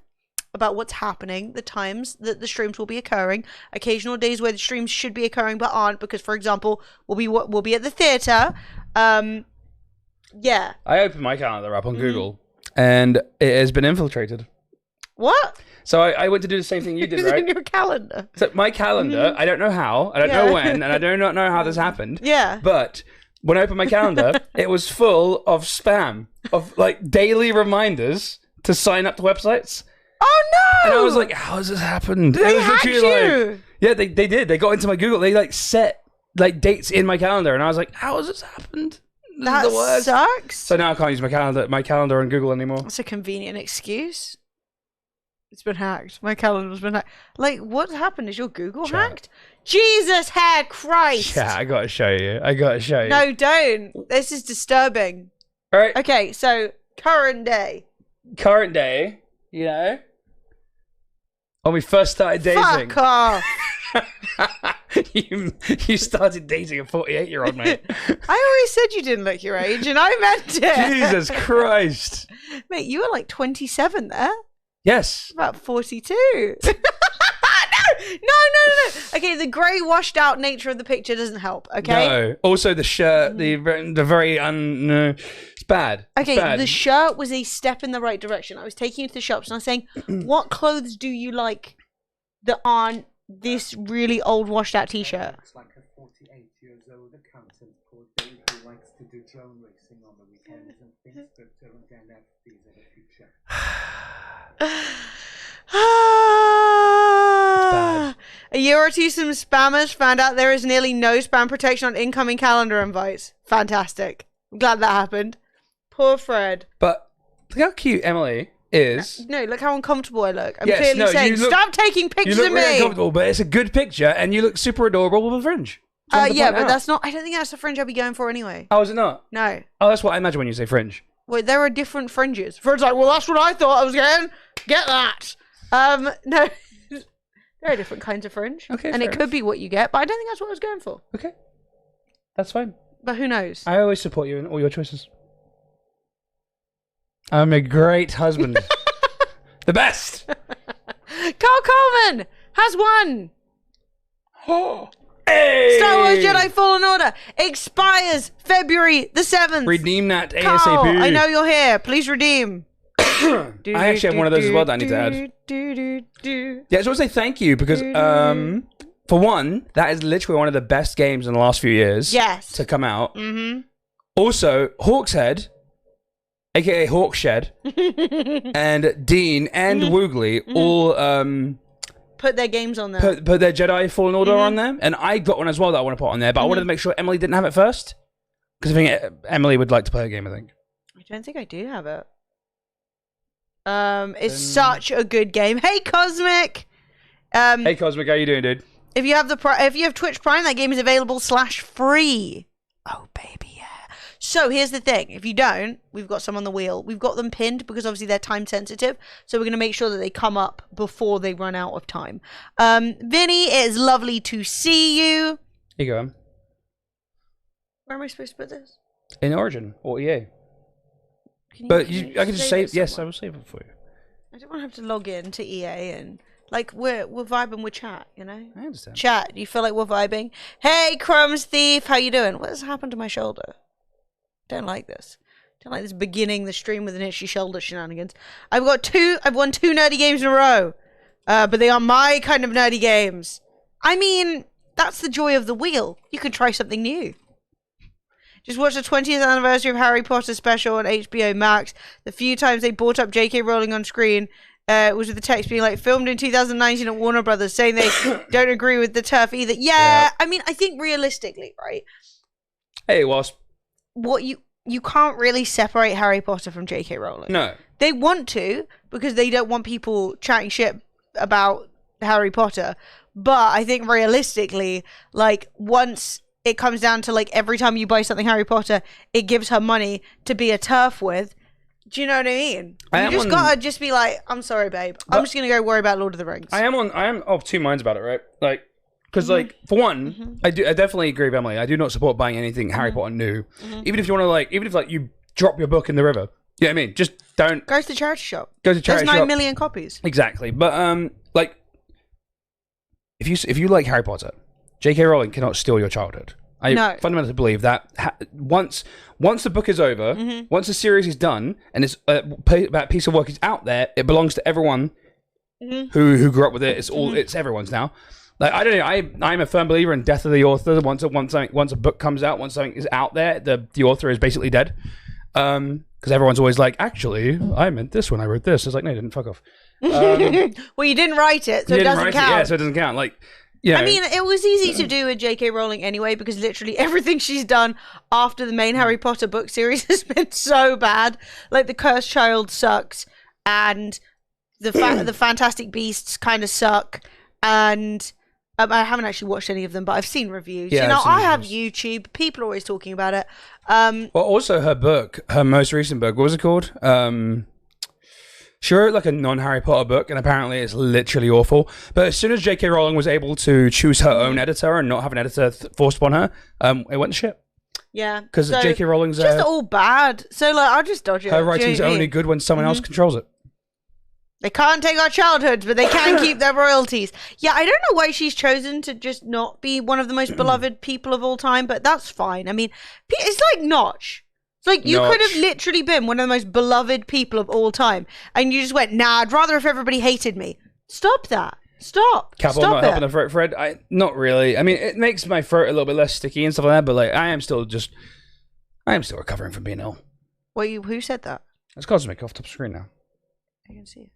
about what's happening, the times that the streams will be occurring, occasional days where the streams should be occurring but aren't, because for example, we'll be at the theatre. Yeah. I opened my calendar up on Google. And it has been infiltrated. What? So I went to do the same thing you did, right? In your calendar. So my calendar, I don't know how, I don't know when, and I do not know how this happened. Yeah. But when I opened my calendar, it was full of spam, of like daily reminders to sign up to websites. Oh no! And I was like, how has this happened? They hacked you. Like, yeah, they did. They got into my Google. They like set like dates in my calendar, and I was like, how has this happened? That sucks. So now I can't use my calendar on Google anymore. That's a convenient excuse. It's been hacked. My calendar's been hacked. Like, what's happened? Is your Google Chat. hacked? Jesus, hair Christ. Yeah, I gotta show you. No, don't. This is disturbing. All right. Okay, so current day. Current day, you know, when we first started dating. Fuck off. you started dating a 48-year-old, mate. I always said you didn't look your age, and I meant it. Jesus Christ. Mate, you were like 27 there. Yes. About 42. No. Okay, the grey washed out nature of the picture doesn't help, okay? No. Also, the shirt, the very no, it's bad. It's Okay, bad. the shirt was a step in the right direction. I was taking you to the shops and I was saying, what clothes do you like that aren't this really old washed out t-shirt? Looks like a 48 years old accountant called Dave who likes to do drone racing on the weekends and thinks crypto and NFTs are the future. bad. A year or two, some spammers found out there is nearly no spam protection on incoming calendar invites. Fantastic. I'm glad that happened. Poor Fred. But look how cute Emily is. No, look how uncomfortable I look. I'm Yes, clearly no, saying, you look- stop taking You pictures look of really me. uncomfortable, but it's a good picture, and you look super adorable with a fringe. Something to Yeah, point but out. that's not, I don't think that's the fringe I'd be going for anyway. Oh, is it not? No. Oh, that's what I imagine when you say fringe. Wait, there are different fringes. Fred's like, well, that's what I thought I was getting. Get that. No. There are different kinds of fringe. Okay, and fair it could be what you get, but I don't think that's what I was going for. Okay. That's fine. But who knows? I always support you in all your choices. I'm a great husband. The best. Carl Coleman has won. Hey! Star Wars Jedi Fallen Order expires February the 7th. Redeem that Carl, ASAP. I know you're here. Please redeem. I actually have one of those as well that I need to add. Yeah, I just want to say thank you because, for one, that is literally one of the best games in the last few years. Yes. To come out. Mm-hmm. Also, Hawkshead, aka Hawkshed, and Dean and Woogly all Put their games on there. put their Jedi Fallen Order on there, and I got one as well that I want to put on there, but I wanted to make sure Emily didn't have it first because I think Emily would like to play a game. I think. I don't think I do have it. It's such a good game. Hey, Cosmic. Hey Cosmic, how you doing, dude? If you have if you have Twitch Prime, that game is available /free. Oh baby, yeah. So here's the thing: if you don't, we've got some on the wheel. We've got them pinned because obviously they're time sensitive. So we're gonna make sure that they come up before they run out of time. Vinny, it is lovely to see you. Here you go. Where am I supposed to put this? In Origin or EA. Can But can I can just save. it Yes, I somewhere? will save it for you. I don't want to have to log in to EA and like we're vibing with chat, you know. I understand. Chat, do you feel like we're vibing? Hey, Crumbs Thief, how you doing? What has happened to my shoulder? Don't like this. Don't like this beginning the stream with an itchy shoulder shenanigans. I've won 2 nerdy games in a row. But they are my kind of nerdy games. I mean, that's the joy of the wheel. You can try something new. Just watched the 20th anniversary of Harry Potter special on HBO Max. The few times they brought up J.K. Rowling on screen was with the text being like, filmed in 2019 at Warner Brothers, saying they don't agree with the turf either. Yeah, I mean, I think realistically, right? Hey, Wasp. What you can't really separate Harry Potter from J.K. Rowling. No. They want to because they don't want people chatting shit about Harry Potter. But I think realistically, like, once it comes down to, like, every time you buy something Harry Potter, it gives her money to be a turf with. Do you know what I mean? You just gotta just be like, I'm sorry, babe. I'm just gonna go worry about Lord of the Rings. I am of two minds about it, right? Like, because like for one, I definitely agree with Emily. I do not support buying anything Harry Potter new, even if you want to even if you drop your book in the river. Yeah, I mean, just don't Go to the charity shop. go to charity There's 9 shop. million copies. Exactly, but like if you like Harry Potter, J.K. Rowling cannot steal your childhood. I fundamentally believe that once the book is over, once the series is done, and it's that piece of work is out there, it belongs to everyone who grew up with it. It's all it's everyone's now. Like I don't know, I'm a firm believer in death of the author. Once a book comes out, once something is out there, the author is basically dead. Because everyone's always like, actually, I meant this when I wrote this. It's like, no, you didn't. Fuck off. Well, you didn't write it, so it doesn't count. Yeah, so it doesn't count. Like. Yeah. I mean, it was easy to do with J.K. Rowling anyway, because literally everything she's done after the main Harry Potter book series has been so bad. Like, The Cursed Child sucks, and the Fantastic Beasts kind of suck, and I haven't actually watched any of them, but I've seen reviews. Yeah, I have YouTube. People are always talking about it. Well, also her book, her most recent book, what was it called? She wrote like a non-Harry Potter book, and apparently it's literally awful. But as soon as J.K. Rowling was able to choose her own editor and not have an editor forced upon her, it went to shit. Yeah, because J.K. Rowling's just all bad. So like, I'll just dodge it. Her writing's only good when someone else controls it. They can't take our childhoods, but they can keep their royalties. Yeah, I don't know why she's chosen to just not be one of the most beloved people of all time, but that's fine. I mean, it's like Notch. It's like you could have literally been one of the most beloved people of all time, and you just went, nah, I'd rather if everybody hated me. Stop that. Stop. Capel not helping the throat, Fred. Not really. I mean, it makes my throat a little bit less sticky and stuff like that, but like, I am still recovering from being ill. Well, who said that? It's Cosmic off top screen now. I can see it.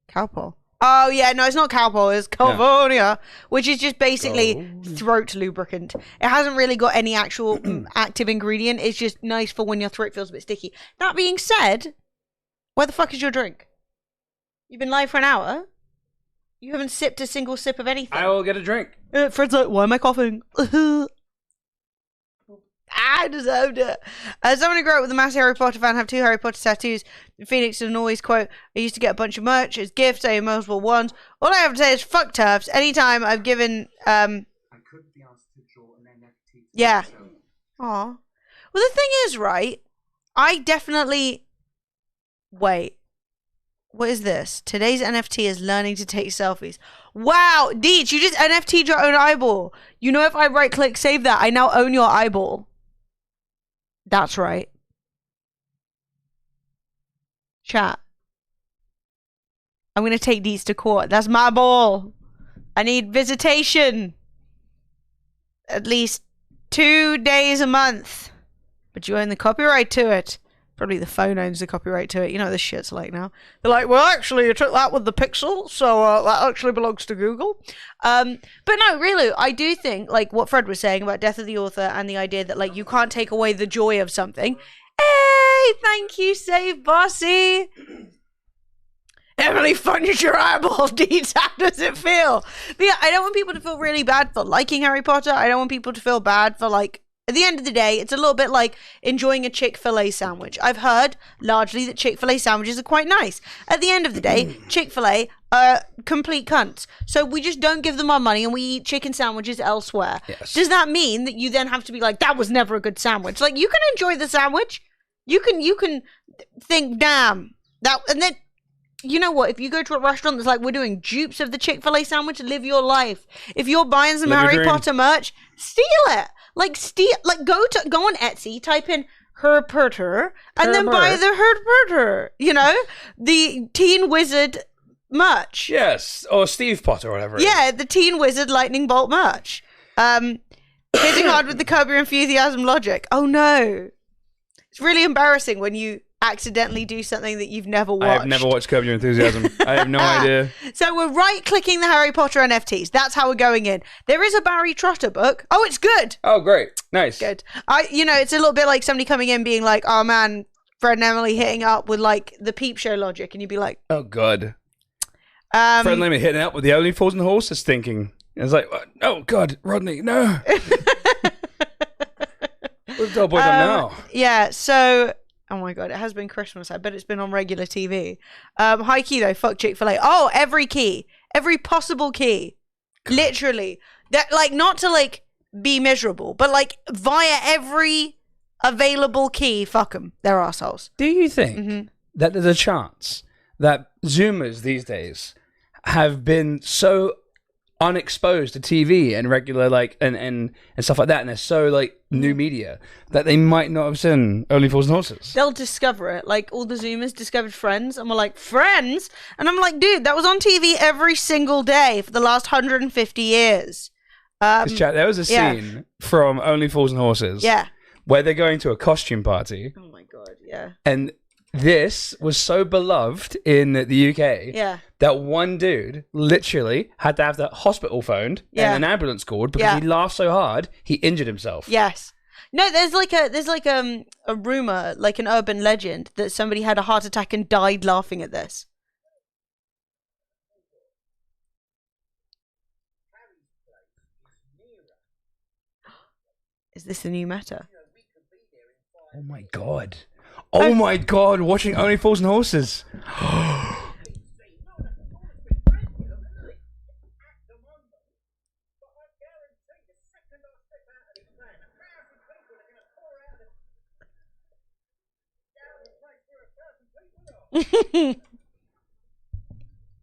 Calpol. Oh yeah, no, it's not Calpol. It's Calvonia, which is just basically throat lubricant. It hasn't really got any actual active ingredient. It's just nice for when your throat feels a bit sticky. That being said, where the fuck is your drink? You've been live for an hour. You haven't sipped a single sip of anything. I will get a drink. Fred's like, why am I coughing? I deserved it. Someone who grew up with a massive Harry Potter fan, have 2 Harry Potter tattoos. Phoenix doesn't always quote, I used to get a bunch of merch as gifts, I own multiple ones. All I have to say is fuck turfs. Anytime I've given I could be asked to draw an NFT. Yeah. Aw. Well, the thing is, right, I definitely wait. What is this? Today's NFT is learning to take selfies. Wow, Deech, you just NFT'd your own eyeball. You know, if I right click save that, I now own your eyeball. That's right. Chat. I'm going to take these to court. That's my ball. I need visitation. At least 2 days a month. But you own the copyright to it. Probably the phone owns the copyright to it. You know what this shit's like now. They're like, well, actually, you took that with the Pixel, so that actually belongs to Google. But no, really, I do think, like, what Fred was saying about Death of the Author and the idea that, like, you can't take away the joy of something. Hey, thank you, Save Bossy. Emily funded your eyeball, Deeds. How does it feel? But yeah, I don't want people to feel really bad for liking Harry Potter. I don't want people to feel bad for, like, at the end of the day, it's a little bit like enjoying a Chick-fil-A sandwich. I've heard largely that Chick-fil-A sandwiches are quite nice. At the end of the day, Chick-fil-A are complete cunts. So we just don't give them our money and we eat chicken sandwiches elsewhere. Yes. Does that mean that you then have to be like, that was never a good sandwich? Like, you can enjoy the sandwich. You can think, damn. And then, you know what? If you go to a restaurant that's like, we're doing dupes of the Chick-fil-A sandwich, live your life. If you're buying some Harry Potter merch, steal it. Like go on Etsy, type in Her Potter, and then buy the Her Potter. You know, the Teen Wizard merch. Yes, or Steve Potter, or whatever. Yeah, the Teen Wizard Lightning Bolt merch. Hitting hard with the Curb Your Enthusiasm logic. Oh no, it's really embarrassing when you accidentally do something that you've never watched. I have never watched Curb Your Enthusiasm. I have no idea. So we're right-clicking the Harry Potter NFTs. That's how we're going in. There is a Barry Trotter book. Oh, it's good. Oh, great. Nice. Good. It's a little bit like somebody coming in being like, oh man, Fred and Emily hitting up with like the Peep Show logic. And you'd be like, oh, God. Fred and Emily hitting up with the Only Fools and Horses thinking. It's like, oh, God, Rodney, no. What's the boy done now? Yeah, so... Oh my God, it has been Christmas. I bet it's been on regular TV. High key though, fuck Chick-fil-A. Oh, every key. Every possible key. Literally. That, like, not to like be miserable, but like via every available key, fuck them. They're assholes. Do you think that there's a chance that Zoomers these days have been so unexposed to TV and regular like and stuff like that, and they're so like new media that they might not have seen Only Fools and Horses? They'll discover it. Like all the Zoomers discovered Friends and were like, Friends? And I'm like, dude, that was on TV every single day for the last 150 years. There was a scene from Only Fools and Horses where they're going to a costume party. Oh my God, yeah. And this was so beloved in the UK that one dude literally had to have the hospital phoned and an ambulance called because he laughed so hard he injured himself. Yes. No, there's like a rumor, like an urban legend, that somebody had a heart attack and died laughing at this. Is this the new meta? Oh my god. Oh my god, watching Only Fools and Horses.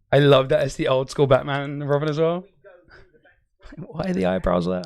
I love that it's the old school Batman and Robin as well. Why are the eyebrows there?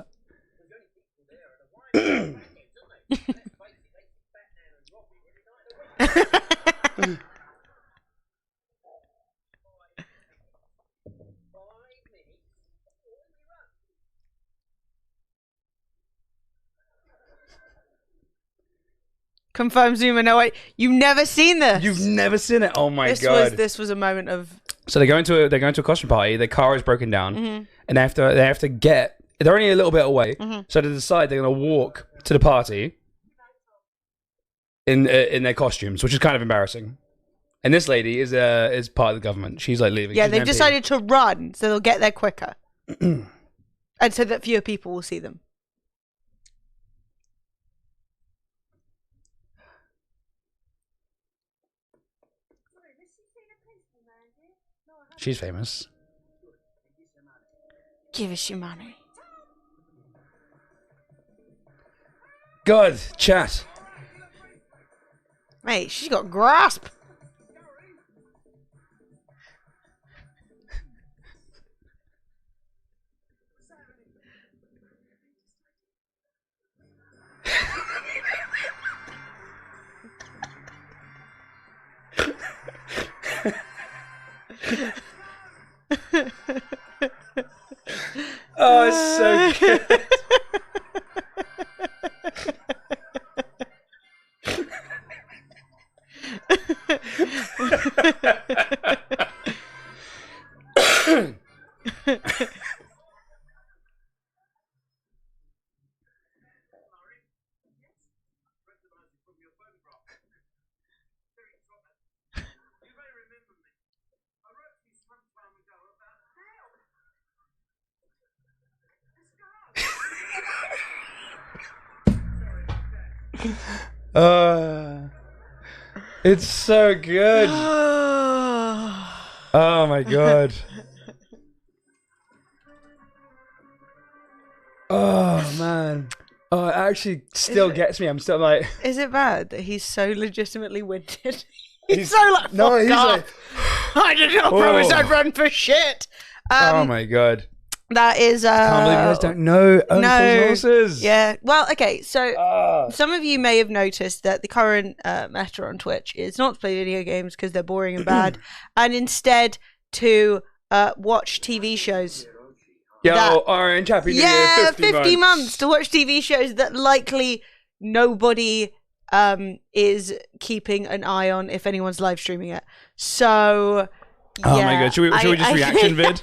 Confirm Zuma. No, wait, you've never seen this. You've never seen it. Oh my god! This was a moment of. So they're going to a costume party. Their car is broken down, and they have to get. They're only a little bit away, so they decide they're going to walk to the party in their costumes, which is kind of embarrassing. And this lady is part of the government. She's like leaving. Yeah, She's they've an MP. decided to run, so they'll get there quicker, and so that fewer people will see them. She's famous. Give us your money. God, chat. Mate, she's got grasp. Oh, it's so good. It's so good. Oh my god. Oh man. Oh, it actually still gets me. I'm still like. Is it bad that he's so legitimately winded? He's so like. No, he's off. like. I did not promise I'd run for shit. Oh my god. That is. I can't believe you guys don't know Only Fools and Horses. Yeah. Well, okay. So some of you may have noticed that the current meta on Twitch is not to play video games because they're boring and bad, and instead to watch TV shows. Yo, Orange, happy New Year, 50 months to watch TV shows that likely nobody is keeping an eye on if anyone's live streaming it. So. Oh my god, should we just reaction vid?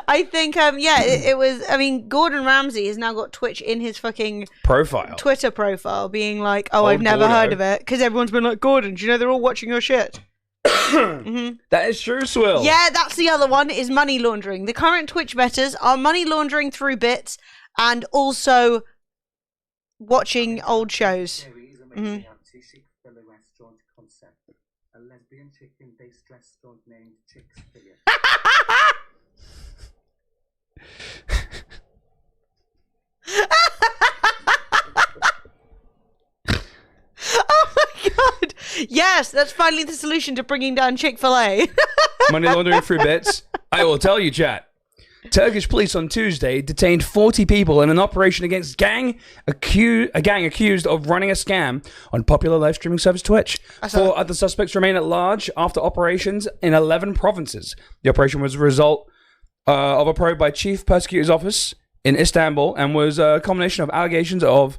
I think it was. I mean, Gordon Ramsay has now got Twitch in his fucking Twitter profile, being like, "Oh, I've never heard of it," because everyone's been like, "Gordon, do you know they're all watching your shit?" That is true, Swill. Yeah, that's the other one. Is money laundering. The current Twitch betters are money laundering through bits and also watching old shows. A lesbian chicken-based restaurant named Chick's Fillet. Oh my god! Yes, that's finally the solution to bringing down Chick-fil-A. Money laundering through bits. I will tell you, chat. Turkish police on Tuesday detained 40 people in an operation against a gang accused of running a scam on popular live streaming service Twitch. 4 other suspects remain at large after operations in 11 provinces. The operation was a result of a probe by Chief Prosecutor's Office in Istanbul and was a combination of allegations of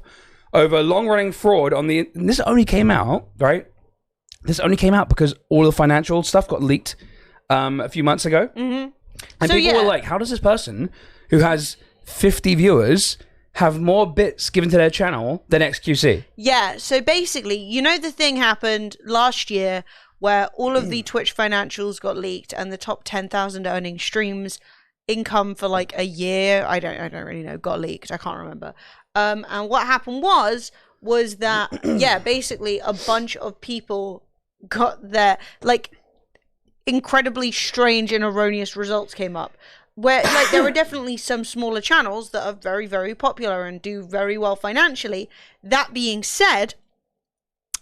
over long-running fraud on the... And this only came out, right? This only came out because all the financial stuff got leaked a few months ago. Mm-hmm. And so, people were like, how does this person who has 50 viewers have more bits given to their channel than XQC. Yeah, so basically, you know, the thing happened last year where all of the Twitch financials got leaked and the top 10,000 earning streams income for like a year, I don't really know, got leaked. I can't remember. And what happened was that yeah, basically a bunch of people got their like incredibly strange and erroneous results came up. Where like there are definitely some smaller channels that are very, very popular and do very well financially. That being said,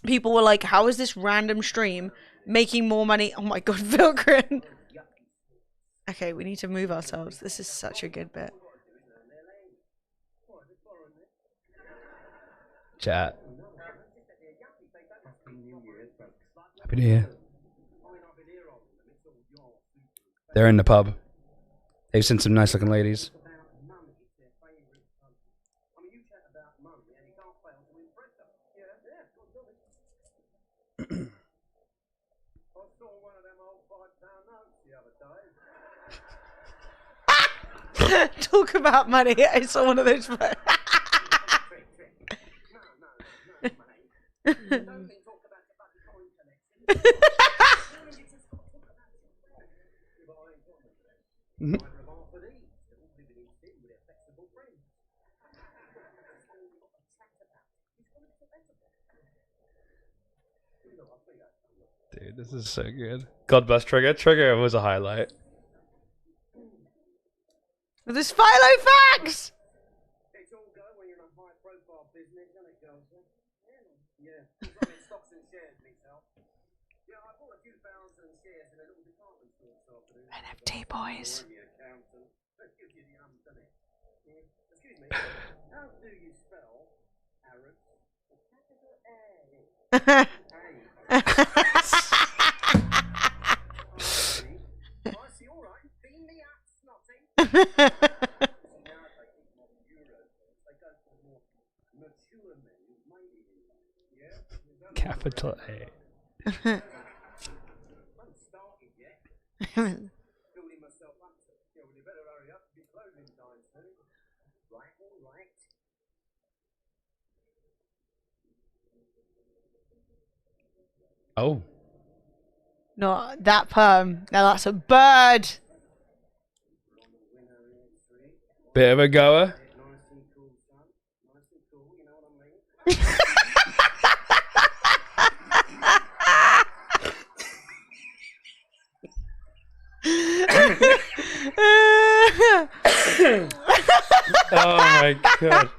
people were like, how is this random stream making more money? Oh my god, Vilgren. Okay, we need to move ourselves. This is such a good bit. Chat. Happy New Year. They're in the pub. They've seen some nice looking ladies. Talk about money. I saw one of those. Dude, this is so good. God bless Trigger. Trigger was a highlight. This Philo facts. It's all go when you're in a high profile business, isn't it, girls? Yeah. I'm running stocks and shares myself. Yeah, I bought a few thousand shares in a little department store this afternoon. NFT boys. Excuse me. How do you spell Arab? A. Capital A. Oh. No, that perm. Now that's a bird. Bit of a goer. Oh my god.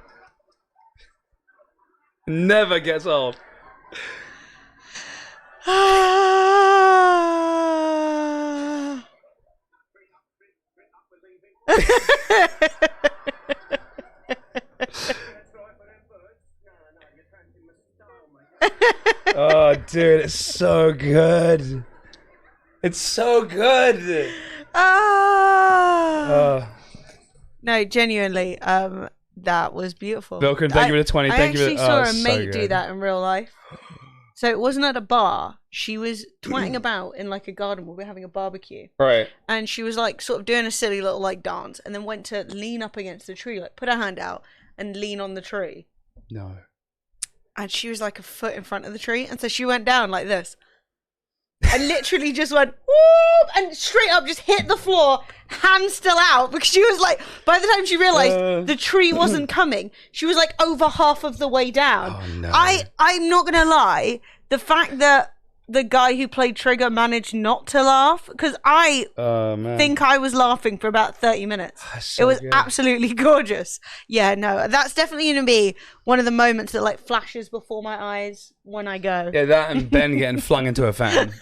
Never gets old. Oh, dude, it's so good. It's so good. No, genuinely, that was beautiful. Vilken, thank you for the 20. Thank you for I actually saw a mate do that in real life. So it wasn't at a bar. She was twatting about in like a garden where we were having a barbecue. Right. And she was like sort of doing a silly little like dance and then went to lean up against the tree, like put her hand out and lean on the tree. No. And she was like a foot in front of the tree. And so she went down like this. And literally just went, whoop, and straight up just hit the floor, hands still out, because she was like, by the time she realized the tree wasn't coming, she was like over half of the way down. Oh, no. I'm not going to lie, the fact that the guy who played Trigger managed not to laugh, because I think I was laughing for about 30 minutes. So it was good. absolutely gorgeous. Yeah, no, that's definitely going to be one of the moments that like flashes before my eyes when I go. Yeah, that and Ben getting flung into a fan.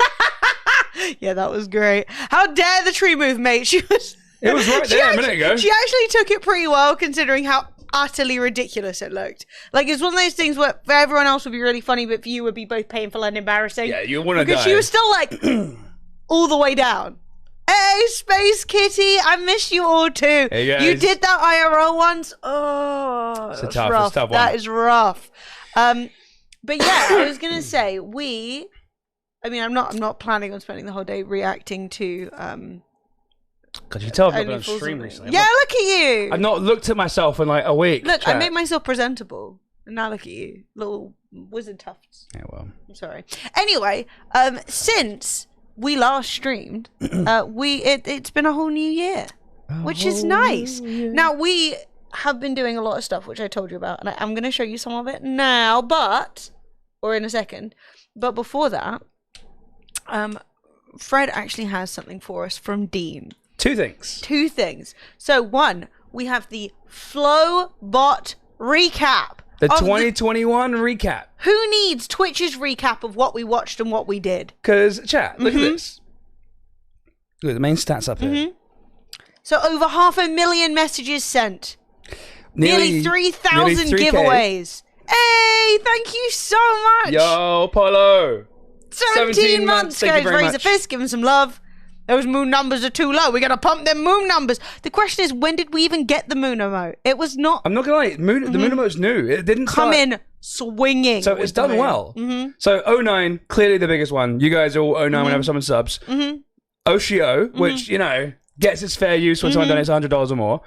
Yeah, that was great. How dare the tree move, mate? It was right there a minute ago. She actually took it pretty well, considering how utterly ridiculous it looked. Like, it's one of those things where for everyone else would be really funny, but for you would be both painful and embarrassing. Yeah, you want to die. Because she was still like all the way down. Hey, Space Kitty, I miss you all too. Hey guys. You did that IRL once. Oh, It's that's a tough, rough. it's a tough one. That is rough. But yeah, I was gonna say I'm not planning on spending the whole day reacting to God, you can tell I've not Only been on fools stream will recently. Yeah, look at you. I've not looked at myself in like a week. Look, I chat. made myself presentable. And now look at you. Little wizard tufts. Yeah, well. I'm sorry. Anyway, since we last streamed, it's been a whole new year, which is nice. Now, we have been doing a lot of stuff, which I told you about, and I'm going to show you some of it now, or in a second. But before that, Fred actually has something for us from Dean. Two things. So, one, we have the Flowbot recap. The 2021 recap. Who needs Twitch's recap of what we watched and what we did? Because, chat, look at this. Look at the main stats up here. So, over 500,000 messages sent. Nearly 3,000 giveaways. Hey, thank you so much. Yo, Polo. 17 months, guys. Raise a fist, give him some love. Those moon numbers are too low. We gotta pump them moon numbers. The question is, when did we even get the moon emote? It was not. I'm not gonna lie, the moon emote's new. It didn't come start... in swinging. So it's done well. So 09, clearly the biggest one. You guys all 09 whenever someone subs. Oshio, which gets its fair use when someone donates $100 or more.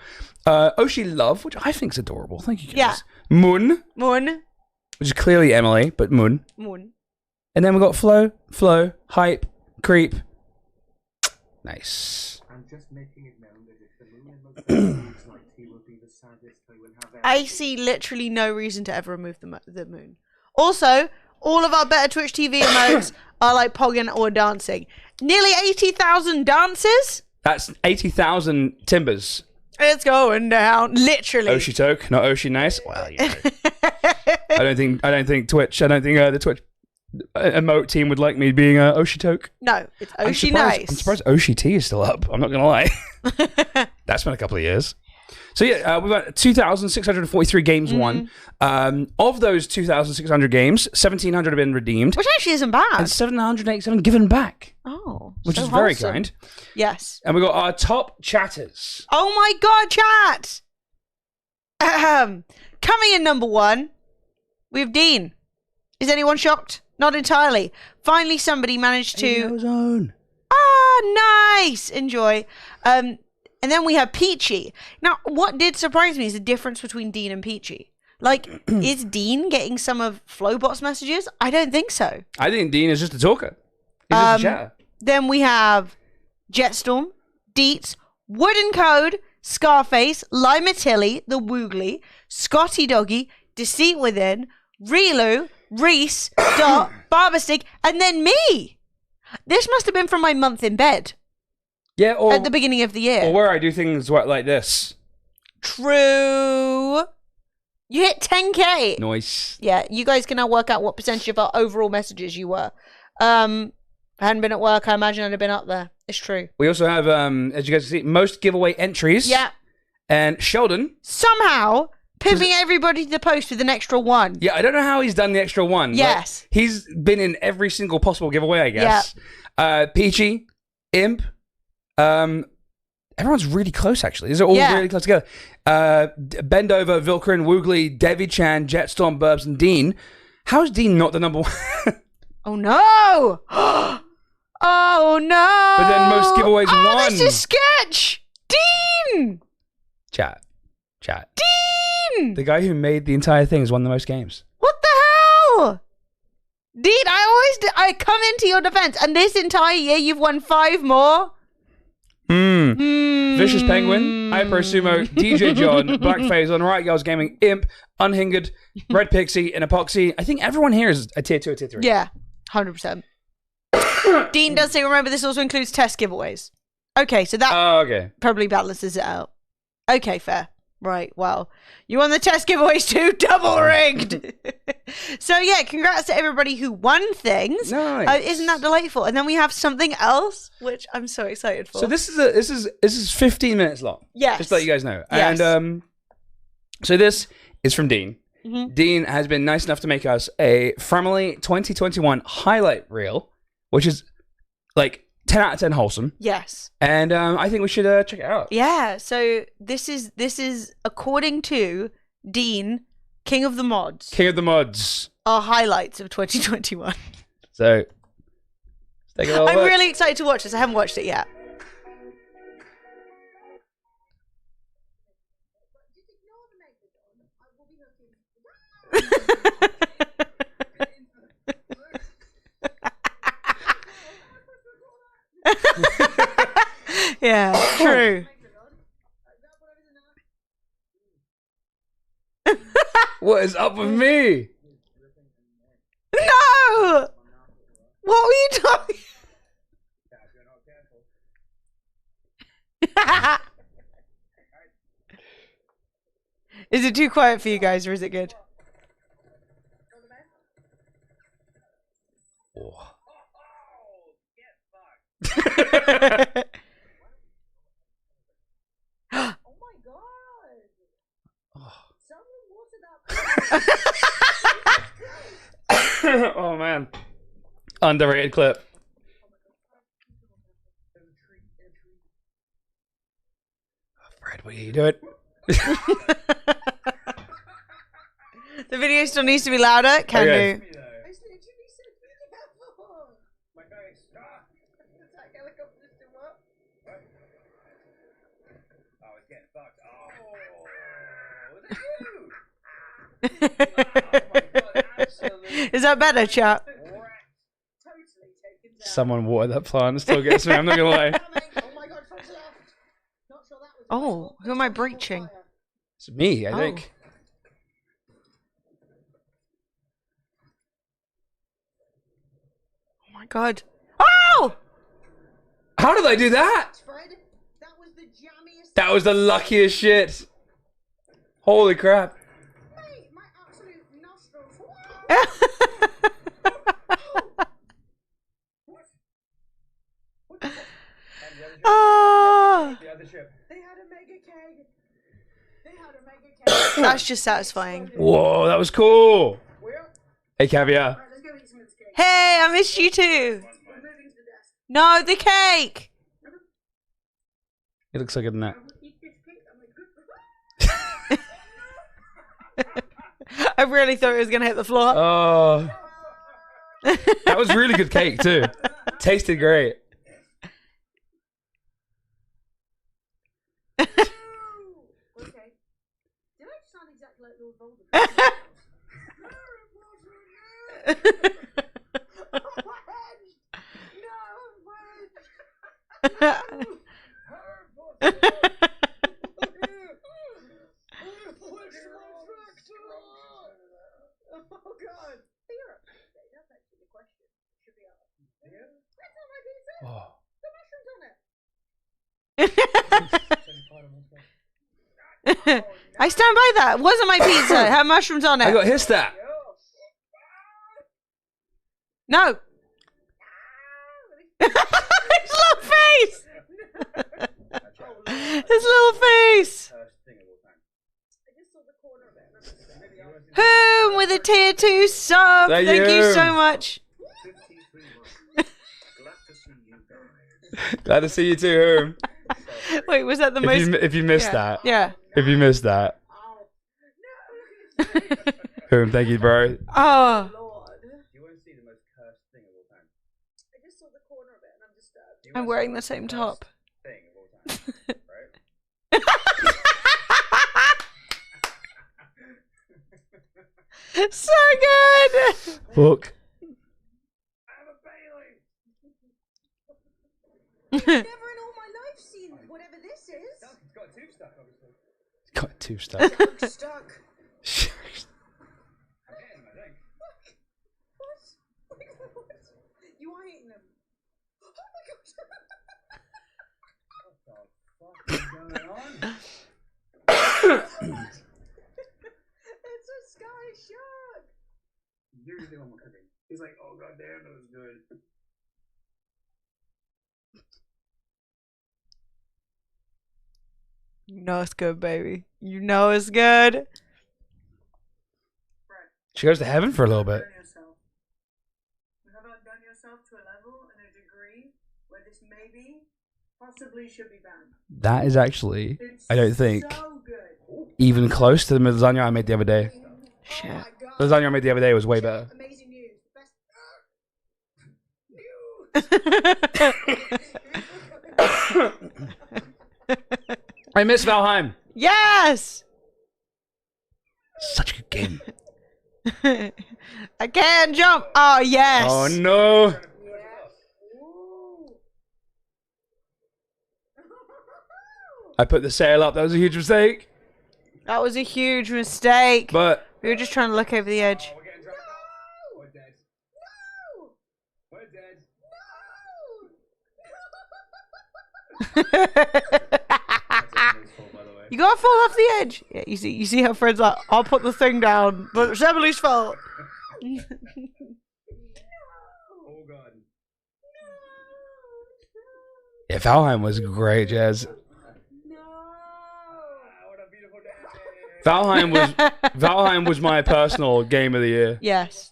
Oshi Love, which I think is adorable. Thank you guys. Yeah. Moon, which is clearly Emily, but Moon. And then we got Flow, Hype, Creep. Nice. I'm just making it known that if the moon emote like he will be the saddest I will have ever. I see literally no reason to ever remove the moon. Also, all of our better Twitch TV emotes are like pogging or dancing. Nearly 80,000 dances. That's 80,000 timbers. It's going down, literally. Oshi Toke, not Oshi Nice. Well, you know. I don't think the Twitch emote team would like me being Oshi Toke. No, it's Oshi Nice. I'm surprised Oshi T is still up. I'm not gonna lie. That's been a couple of years. So yeah, we've got 2,643 games won. Of those 2,600 games, 1,700 have been redeemed, which actually isn't bad, and 787 given back. Oh, which so is very wholesome. kind. Yes. And we got our top chatters. Oh my god, chat! Coming in number 1, we have Dean. Is anyone shocked? Not entirely. Finally, somebody managed to. Ah, nice. Enjoy. And then we have Peachy. Now, what did surprise me is the difference between Dean and Peachy. Like, is Dean getting some of Flowbot's messages? I don't think so. I think Dean is just a talker. He's just a chatter. Then we have Jetstorm, Deets, Wooden Code, Scarface, Lima Tilly, The Woogly, Scotty Doggy, Deceit Within, Relu, Reese, Dot, Barberstick, and then me. This must have been from my month in bed. Yeah, or at the beginning of the year. Or where I do things like this. True. You hit 10k. Nice. Yeah, you guys can now work out what percentage of our overall messages you were. If I hadn't been at work, I imagine I'd have been up there. It's true. We also have, as you guys can see, most giveaway entries. Yeah. And Sheldon. Somehow pimping everybody to the post with an extra 1. Yeah, I don't know how he's done the extra 1. Yes. He's been in every single possible giveaway, I guess. Yeah. Peachy, Imp. Everyone's really close, actually. These are all really close together. Bendover, Vilkrin, Woogly, Devi Chan, Jetstorm, Burbs, and Dean. How's Dean not the number 1? Oh, no. Oh, no. But then most giveaways won. This is sketch. Dean. Chat. Dean. The guy who made the entire thing has won the most games. What the hell? Dean, I come into your defense, and this entire year you've won 5 more. Vicious Penguin, Hyper Sumo, DJ John, Blackface, On Riot Girls Gaming, Imp, Unhindered, Red Pixie, and Epoxy. I think everyone here is a tier 2 or tier 3. Yeah, 100%. Dean does say, remember, this also includes test giveaways. Okay, so that probably balances it out. Okay, fair. Right, well, you won the test giveaways too, double rigged. So yeah, congrats to everybody who won things. Nice. Isn't that delightful? And then we have something else, which I'm so excited for. So this is 15 minutes long. Yes. Just to let you guys know. Yes. And so this is from Dean. Dean has been nice enough to make us a Family 2021 highlight reel, which is like 10 out of 10 wholesome. Yes. And I think we should check it out. Yeah, so this is according to Dean, King of the Mods. King of the Mods. Our highlights of 2021. So, let's take a little I'm look. really excited to watch this. I haven't watched it yet. Yeah, true. What is up with me? No! What were you talking? Is it too quiet for you guys, or is it good? Oh. Oh my god! Someone watered up. Oh man. Underrated clip. Fred, what are you doing? The video still needs to be louder. Can Okay. do. Is that better, chat? Someone watered that plant. Still gets me. I'm not gonna lie. Oh, who am I breaching? It's me, I think. Oh my god. Oh! How did I do that? That was the luckiest shit. Holy crap. Ah, The other ship. that's just satisfying. Whoa, that was cool. Hey, Caviar. Hey, I missed you too. No, the cake. It looks so good in that. I really thought it was gonna hit the floor. Oh. That was really good cake too. Tasted great. Oh. I stand by that. It wasn't my pizza. It had mushrooms on it. I got hissed at. No. His little face. His little face. Whom with a tier 2 sub. Thank Thank you you. so much. Glad to see you too, Wait, was that the Hum. most? If you missed Yeah. that. Yeah. If you missed that. Hum, thank you, bro. Oh. I'm wearing the same top. So good. Look. Never in all my life seen whatever this is. Got two stuff. Stuck. What? You are eating them. Oh my gosh. It's a sky shark. Usually when we're cooking, he's like, "Oh goddamn, that was good." You know it's good, baby. You know it's good. She goes to heaven for a little bit. You haven't done yourself to a level and a degree where this maybe possibly should be banned. That is actually, It's I don't think, so good. even close to the lasagna I made the other day. Shit. Oh my god. The lasagna I made the other day was way better. Amazing news. Best I miss Valheim. Yes. Such a good game. I can't jump. Oh yes. Oh no. I put the sail up. That was a huge mistake. That was a huge mistake. But We were just trying to look over the edge. We're getting dropped out. We're dead. No! We're dead. You gotta fall off the edge. Yeah, you see how Fred's like, I'll put the thing down, but it's Emily's fault. Oh god. yeah, Valheim was great, Jazz. What a beautiful day. Valheim was my personal game of the year. Yes.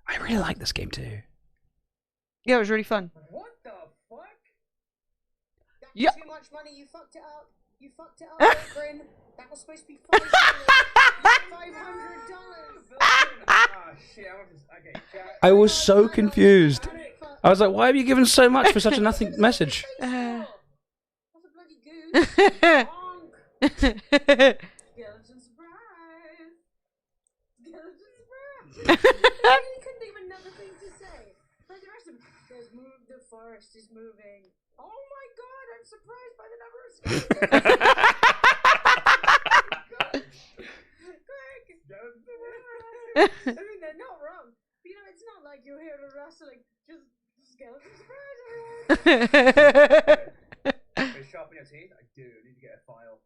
I really like this game too. Yeah, it was really fun. What the fuck? Yeah. Too much money, you fucked it up. You fucked it up, Grin. That was supposed to be $500. Ah, shit. Okay, I was so confused. I was like, why have you given so much for such a nothing message? That's a bloody goose. Bonk. Skeleton surprise. Skeleton surprise. You couldn't think of another thing to say. Like the rest of them. The forest is moving. Oh my god, I'm surprised by the number of skeletons. I mean, they're not wrong. But, you know, it's not like you're here to wrestling. Just skeleton surprise, everyone. Hey, sharpen your teeth? I do. I need to get a file.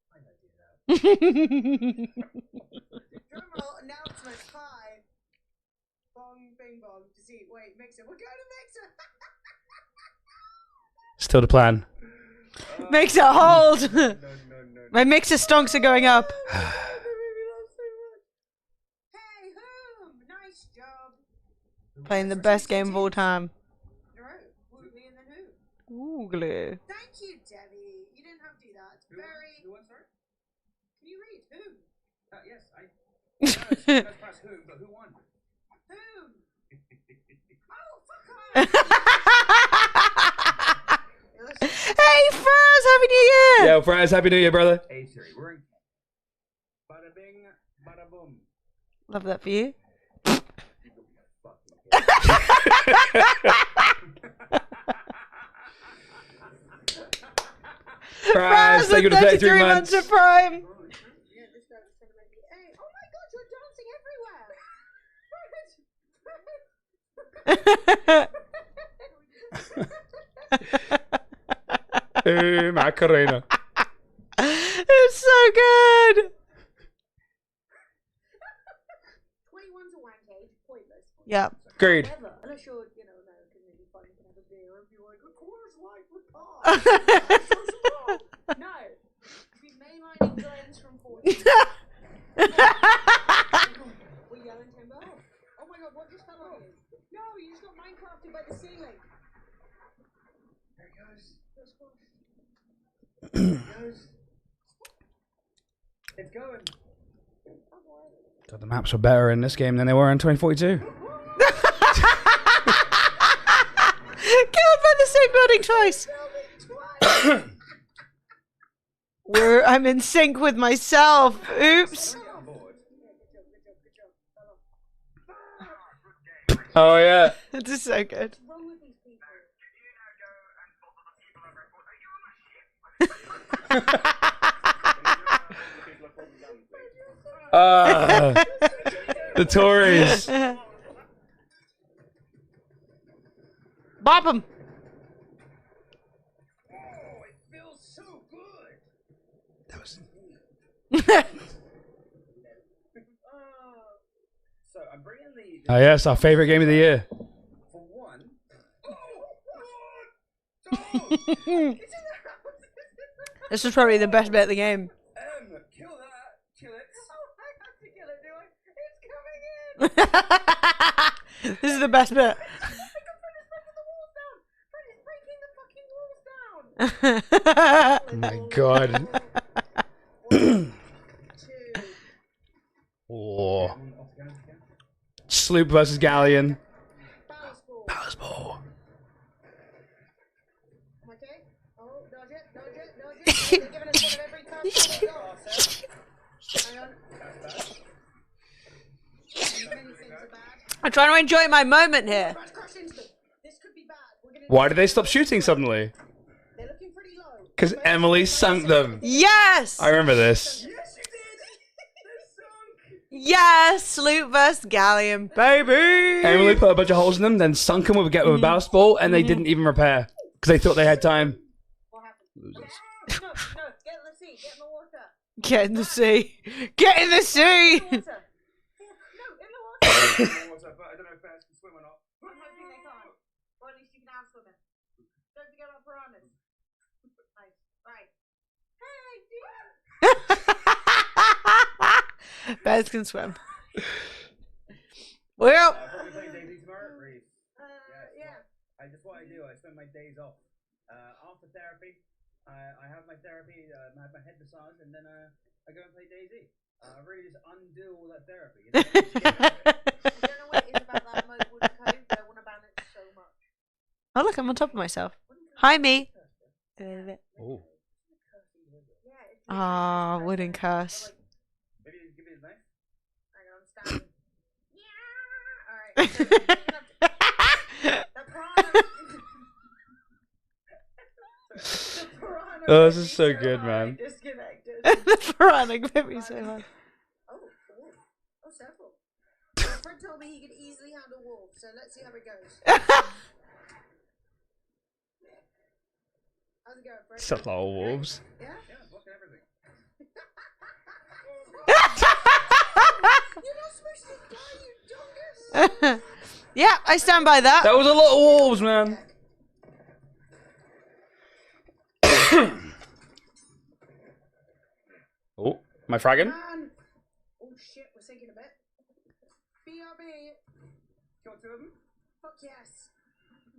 I know do that. Drum roll, announcement, 5. Bong, bing, bong. Wait, mixer. We're going to mixer. Still the plan. Mixer, hold! No. My mixer stonks are going up. Hey, Hoom, nice job. Playing the best game of all time. No, Woogly and then who? Googly. Thank you, Debbie. You didn't have to do that. Very. Who won, sorry? Can you read? Whom? Yes, I. Let's press whom, but who won? Whom? Oh, fuck off! Hey, Fraz, Happy New Year! Yo, Fraz, Happy New Year, brother. Hey, Siri, we're in. Bada bing, bada boom. Love that for you. Fraz, thank you for 33 months. of Prime. Yeah, this guy was trying to make me. Hey, oh my god, you're dancing everywhere! Hey, Macarena. It's so good. 21's a wank age, pointless. Yeah. Agreed. Never, unless you're, you know, American and you find you can have a beer and be like, of course, life with cars. No, be mainlining Glens from 40. We're yelling timber. Oh my god, what just fell on you? No, you just got Minecrafted by the ceiling. There it goes. It's going. The maps were better in this game than they were in 2042. Killed by the same building twice. I'm in sync with myself. Oops. Oh, yeah. This is so good. What's wrong with these people? The Tories. Bop him. Oh, it feels so good. That was... So I'm bringing the. Oh, yes, our favorite game of the year. For one. This is probably the best bit of the game. Kill that. Kill it. Oh, I have to kill it, do I? It's coming in. This is the best bit. I can Freddy's breaking the walls down. Freddy's breaking the fucking walls down. Oh, my God. 1, 2. Oh. Sloop versus Galleon. Balance ball. Balance ball. Okay. Oh, dodge it. They're giving us one of every card we got. Hang on. Many things are bad. I'm trying to enjoy my moment here. Crash into them. This could be bad. We're gonna Why did they stop shooting suddenly? Because Emily sunk them. Yes! I remember this. Yes, you did! They're sunk! Yes! Loot vs. Galleon, baby! Emily put a bunch of holes in them, then sunk them with a bounce ball, and they didn't even repair. Because they thought they had time. What happened? Losers. No, get in the sea. Get in the water. Get in the sea. Get in the sea! Water. No, in the water. But I don't know if bears can swim or not. I'm hoping they can't. Or at least you can outswim it. Don't forget about piranhas. Nice. Right. Hey, dude! Bears can swim. Well, Probably play Daisy tomorrow, Reese. Yeah. What I do, I spend my days off. After therapy, I have my therapy, I have my head massage, and then I go and play Daisy. Really just undo all that therapy. You know? I don't know what it is about that mode wooden code, but I want to ban it so much. oh look, I'm on top of myself. Hi, me. Oh. Yeah, it's Ah, wooden curse. Maybe give me a knife. Hang on, I'm standing. Yeah! Alright. So, the piranha. The piranha Oh, this bit is me so good, hard, man. Disconnected. The piranha bit me so hard. Oh, several. My friend told me he could easily handle wolves, so let's see how it goes. How's it going, Fred? It's a lot of wolves. Yeah? Yeah, look at everything. You're not supposed to die, you dungus! Yeah, I stand by that. That was a lot of wolves, man. Oh, am I fragging? Man! Oh shit, we're sinking a bit. BRB! Got two of them? Fuck yes!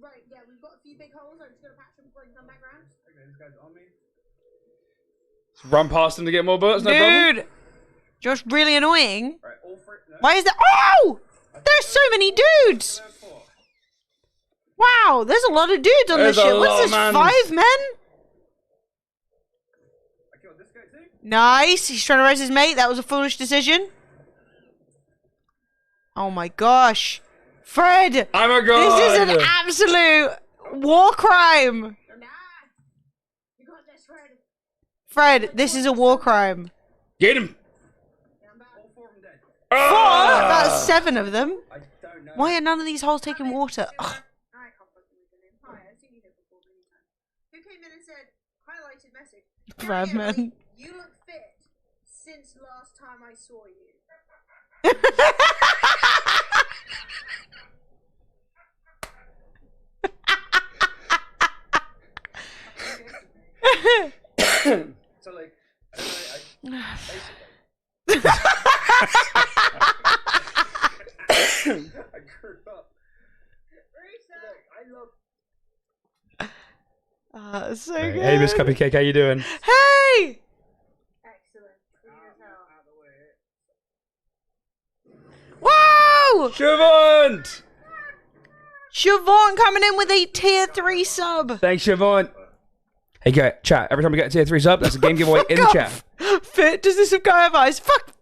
Right, yeah, we've got a few big holes. I'm just gonna patch them before I can come back round. Okay, this guy's on me. Run past them to get more bullets, no problem. Dude! Just really annoying. Right, all three. No. Why is there? Oh! There's so many dudes! There's four. Wow, there's a lot of dudes on There's this a ship. What's lot, this, man. 5 men? I killed this guy too. Nice. He's trying to raise his mate. That was a foolish decision. Oh my gosh. Fred! I'm a god. This is an absolute war crime. Nah! You got this, Fred! Fred, this is a war crime. Get him. Yeah, I'm back. All four of them dead. Ah! That's 7 of them. I don't know. Why are none of these holes taking water? Ugh. I can't fucking read your name. Hi, I've seen you here before many times. Who came in and said, highlighted message. Brad, "Gary, Emily, man. you look fit since last time I saw you. So like, basically, I grew up. Look, I love. So Hey, good. hey, Miss Cupcake, how you doing? Hey! Excellent. Clean as hell. Out of the way. Whoa! Siobhan! Siobhan coming in with a tier 3 sub. Thanks, Siobhan. Hey, go chat. Every time we get a tier 3 sub, that's a game giveaway in the chat. Fit, does this guy have eyes? Fuck!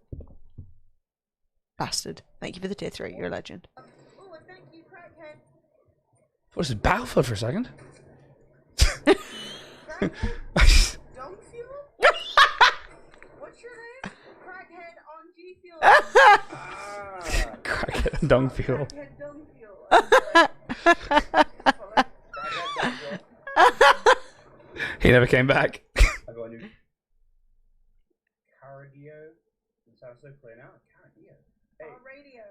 Bastard. Thank you for the tier 3. You're a legend. Oh, and thank you, crackhead. What is this, Battlefield for a second? Don't fuel? What's your name? Crackhead on G Fuel. Crackhead and dung fuel. Crackhead Dung Fuel. He never came back. I got a new Caradio. It sounds so clear now. Caradio. Radio.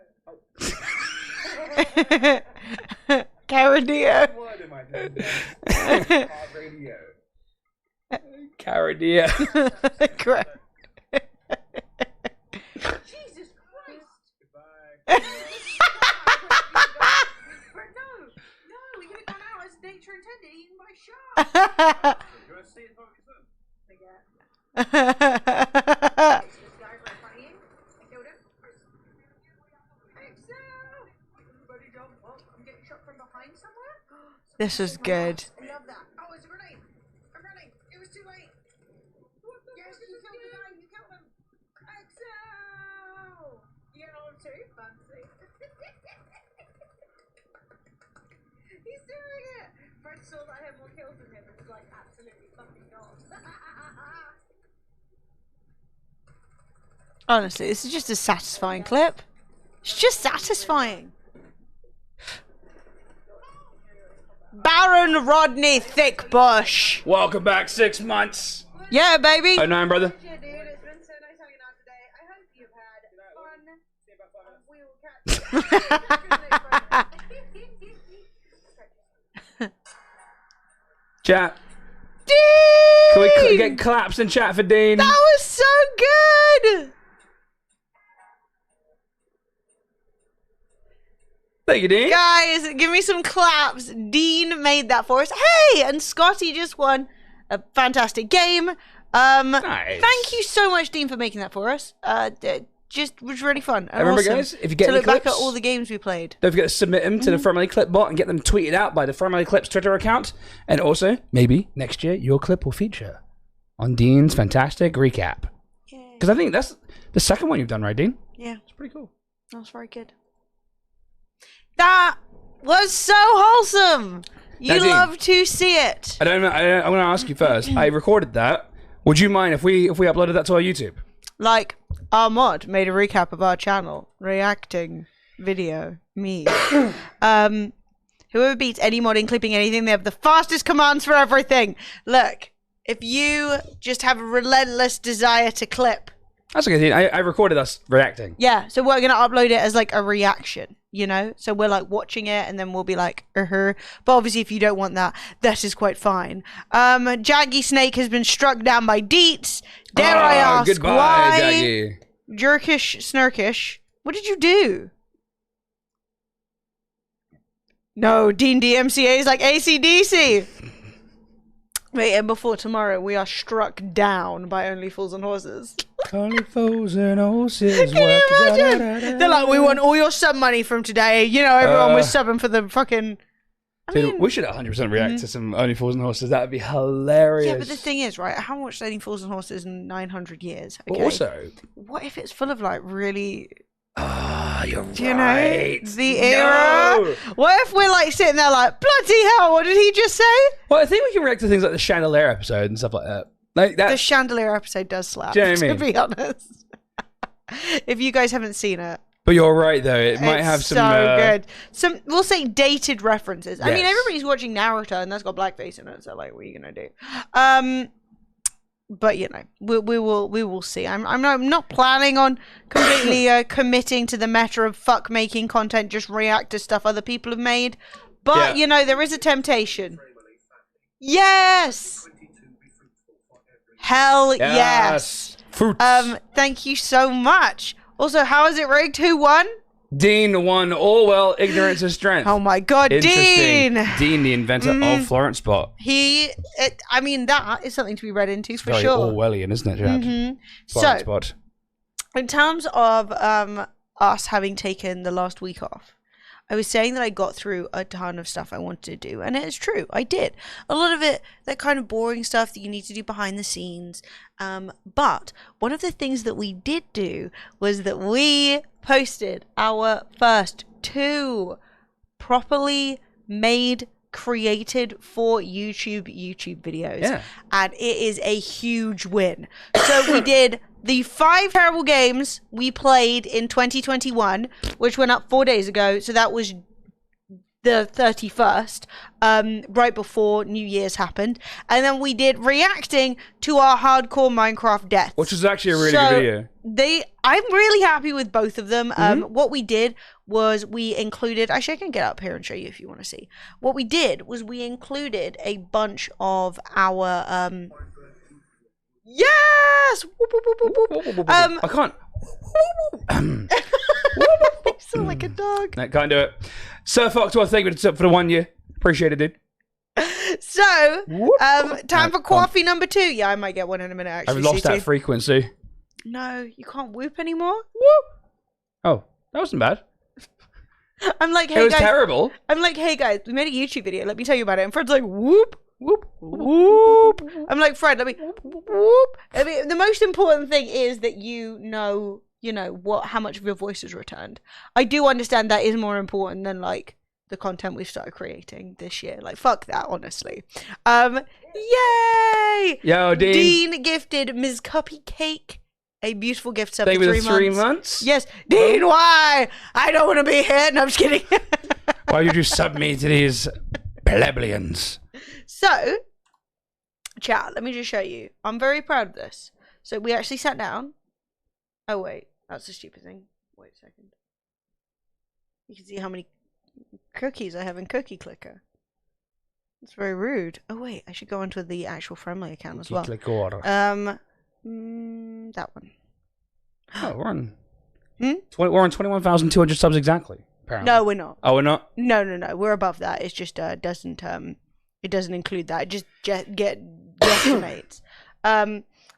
Caradio. What word am I doing? Caradio. Caradia. Correct. Jesus Christ! Goodbye. No, we could have gone out as nature intended, eaten by sharks. You want to see it from yourself? Forget. This guy right in front of you. I killed him. Excel! Everybody jump up. I'm getting shot from behind somewhere. This is good. I love that. Oh, it's a grenade. I'm running. It was too late. Yes, you killed the guy. You killed him. Excel! You get on too? Fancy. He's doing it. Fred saw that him on kills with him and was like, absolutely fucking not. Honestly, this is just a satisfying clip. It's just satisfying. Baron Rodney Thickbush. Welcome back, 6 months. Yeah, baby. 09, brother. Yeah, dude, it's been so nice hanging out today. I hope you've had fun. We will catch Chat. Dean! Can we get claps in chat for Dean? That was so good! Thank you, Dean. Guys, give me some claps. Dean made that for us. Hey! And Scotty just won a fantastic game. Nice. Thank you so much, Dean, for making that for us. It just was really fun. And Remember, awesome guys, if you get to any look back clips, at all the games we played. don't forget to submit them to the Family Clip bot and get them tweeted out by the Family Clips Twitter account. And also, maybe next year, your clip will feature on Dean's fantastic recap. Because I think that's the second one you've done, right, Dean? Yeah. It's pretty cool. That was very good. That was so wholesome. You Now, Dean, love to see it. I'm going to ask you first. I recorded that. Would you mind if we uploaded that to our YouTube? Like, our mod made a recap of our channel, reacting video, me. Whoever beats any mod in clipping anything, they have the fastest commands for everything. Look, if you just have a relentless desire to clip. That's okay, Dean. I recorded us reacting. Yeah, so we're going to upload it as like a reaction, you know? So we're like watching it and then we'll be like, But obviously if you don't want that, that is quite fine. Jaggy Snake has been struck down by Deets. Dare I ask goodbye, why? Jaggy. Jerkish Snurkish. What did you do? No, Dean DMCA is like AC/DC. Wait, and before tomorrow, we are struck down by Only Fools and Horses. Only Fools and Horses. Can you imagine? They're like, we want all your sub money from today. You know, everyone was subbing for the fucking... Dude, we should 100% react to some Only Fools and Horses. That would be hilarious. Yeah, but the thing is, right, I haven't watched Only Fools and Horses in 900 years. Okay? But also... What if it's full of, like, really... You're Do you right. know the era? No. What if we're like sitting there like, bloody hell, what did he just say? Well, I think we can react to things like the Chandelier episode and stuff like that. Like that. The Chandelier episode does slap, Do you know what I to mean? be honest. If you guys haven't seen it. But you're right, though. It might have some... so good. Some, we'll say, dated references. I mean, Yes. everybody's watching Naruto and that's got blackface in it, so like, what are you going to do? But you know, we will see. I'm not planning on completely committing to the meta of fuck making content, just react to stuff other people have made. But Yeah. you know, there is a temptation. Yes. Hell yes. Fruits. Thank you so much. Also, how is it rigged? Who won? Dean won. All well, ignorance is strength. Oh my god, Interesting. Dean! Dean, the inventor of Florence Spot. I mean, that is something to be read into for Very sure. Orwellian, isn't it, Chad? Florence So, Spot. in terms of us having taken the last week off, I was saying that I got through a ton of stuff I wanted to do, and it's true, I did. A lot of it, that kind of boring stuff that you need to do behind the scenes. But one of the things that we did do was that we posted our first 2 properly made, created for YouTube videos. Yeah. And it is a huge win. So we did the 5 terrible games we played in 2021, which went up 4 days ago. So that was the 31st, right before New Year's happened. And then we did reacting to our hardcore Minecraft deaths. Which was actually a really good video. I'm really happy with both of them. What we did was we included, actually I can get up here and show you if you want to see. What we did was we included a bunch of our, yes! Whoop, whoop, whoop, whoop, whoop. I can't. You sound like a dog. That can't do it. Sir Fox, well, thank you for the 1 year. Appreciate it, dude. So, time for coffee number 2. Yeah, I might get one in a minute, actually. I've lost CT. that frequency. No, you can't whoop anymore. Oh, that wasn't bad. I'm like, hey It was guys. terrible. I'm like, hey guys, we made a YouTube video. Let me tell you about it. And Fred's like, whoop, whoop, whoop. I'm like, Fred, let me whoop. I mean, the most important thing is that you know how much of your voice is returned. I do understand that is more important than like the content we've started creating this year. Like, fuck that, honestly. Yay! Yo, Dean gifted Ms. Cupcake a beautiful gift sub for 3 months. 3 months? Yes. Dean, why? I don't want to be here. No, I'm just kidding. Why did you sub me to these plebeians? So, chat, let me just show you. I'm very proud of this. So we actually sat down. Oh, wait. That's a stupid thing. Wait a second. You can see how many cookies I have in Cookie Clicker. It's very rude. Oh, wait. I should go onto the actual Friendly account as well. That one. Oh, we're on... Hmm? We're on 21,200 subs exactly, apparently. No, we're not. Oh, we're not? No. We're above that. It's just it doesn't include that. It just guesstimates.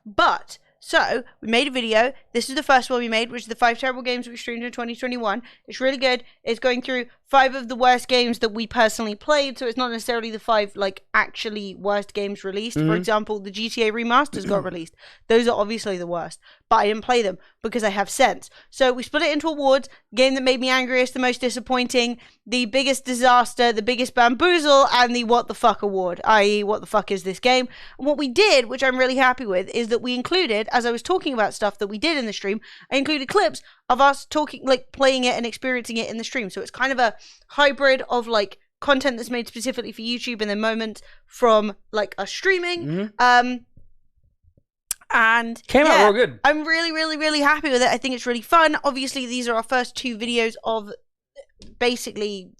But so we made a video. This is the first one we made, which is the 5 terrible games we streamed in 2021. It's really good. It's going through 5 of the worst games that we personally played, so it's not necessarily the 5 like actually worst games released. For example, the GTA remasters got released. Those are obviously the worst, but I didn't play them because I have sense. So we split it into awards: game that made me angriest, the most disappointing, the biggest disaster, the biggest bamboozle, and the what the fuck award, i.e. what the fuck is this game. And what we did, which I'm really happy with, is that we included, as I was talking about stuff that we did in the stream, I included clips of us talking, like playing it and experiencing it in the stream. So it's kind of a hybrid of like content that's made specifically for YouTube and then moments from like us streaming. And came out real good. I'm really happy with it. I think it's really fun. Obviously, these are our first 2 videos of basically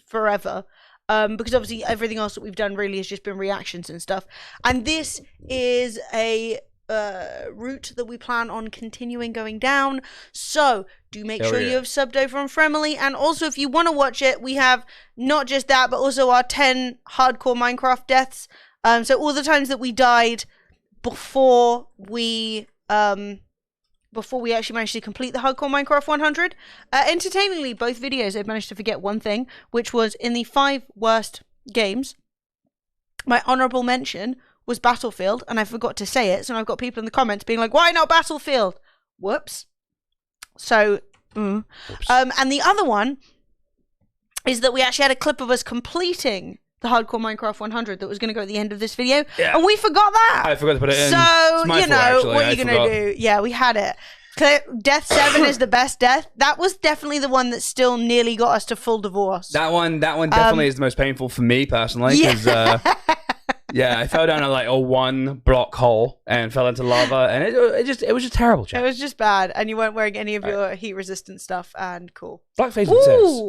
forever. Because obviously everything else that we've done really has just been reactions and stuff. And this is a route that we plan on continuing going down. So do make sure you have subbed over on Fremily. And also, if you want to watch it, we have not just that, but also our 10 hardcore Minecraft deaths. So all the times that we died before we actually managed to complete the hardcore Minecraft 100. Entertainingly, both videos I've managed to forget one thing, which was in the 5 worst games, my honorable mention was Battlefield, and I forgot to say it, so I've got people in the comments being like, why not Battlefield? Whoops. So, and the other one is that we actually had a clip of us completing the hardcore Minecraft 100 that was going to go at the end of this video, and we forgot that. I forgot to put it in. So, you know, what are you going to do? Yeah, we had it. Death 7 is the best death. That was definitely the one that still nearly got us to full divorce. That one definitely is the most painful for me personally, because I fell down a 1 block hole and fell into lava, and it was just terrible, chat. It was just bad, and you weren't wearing any of your heat resistant stuff, and cool. Blackface says,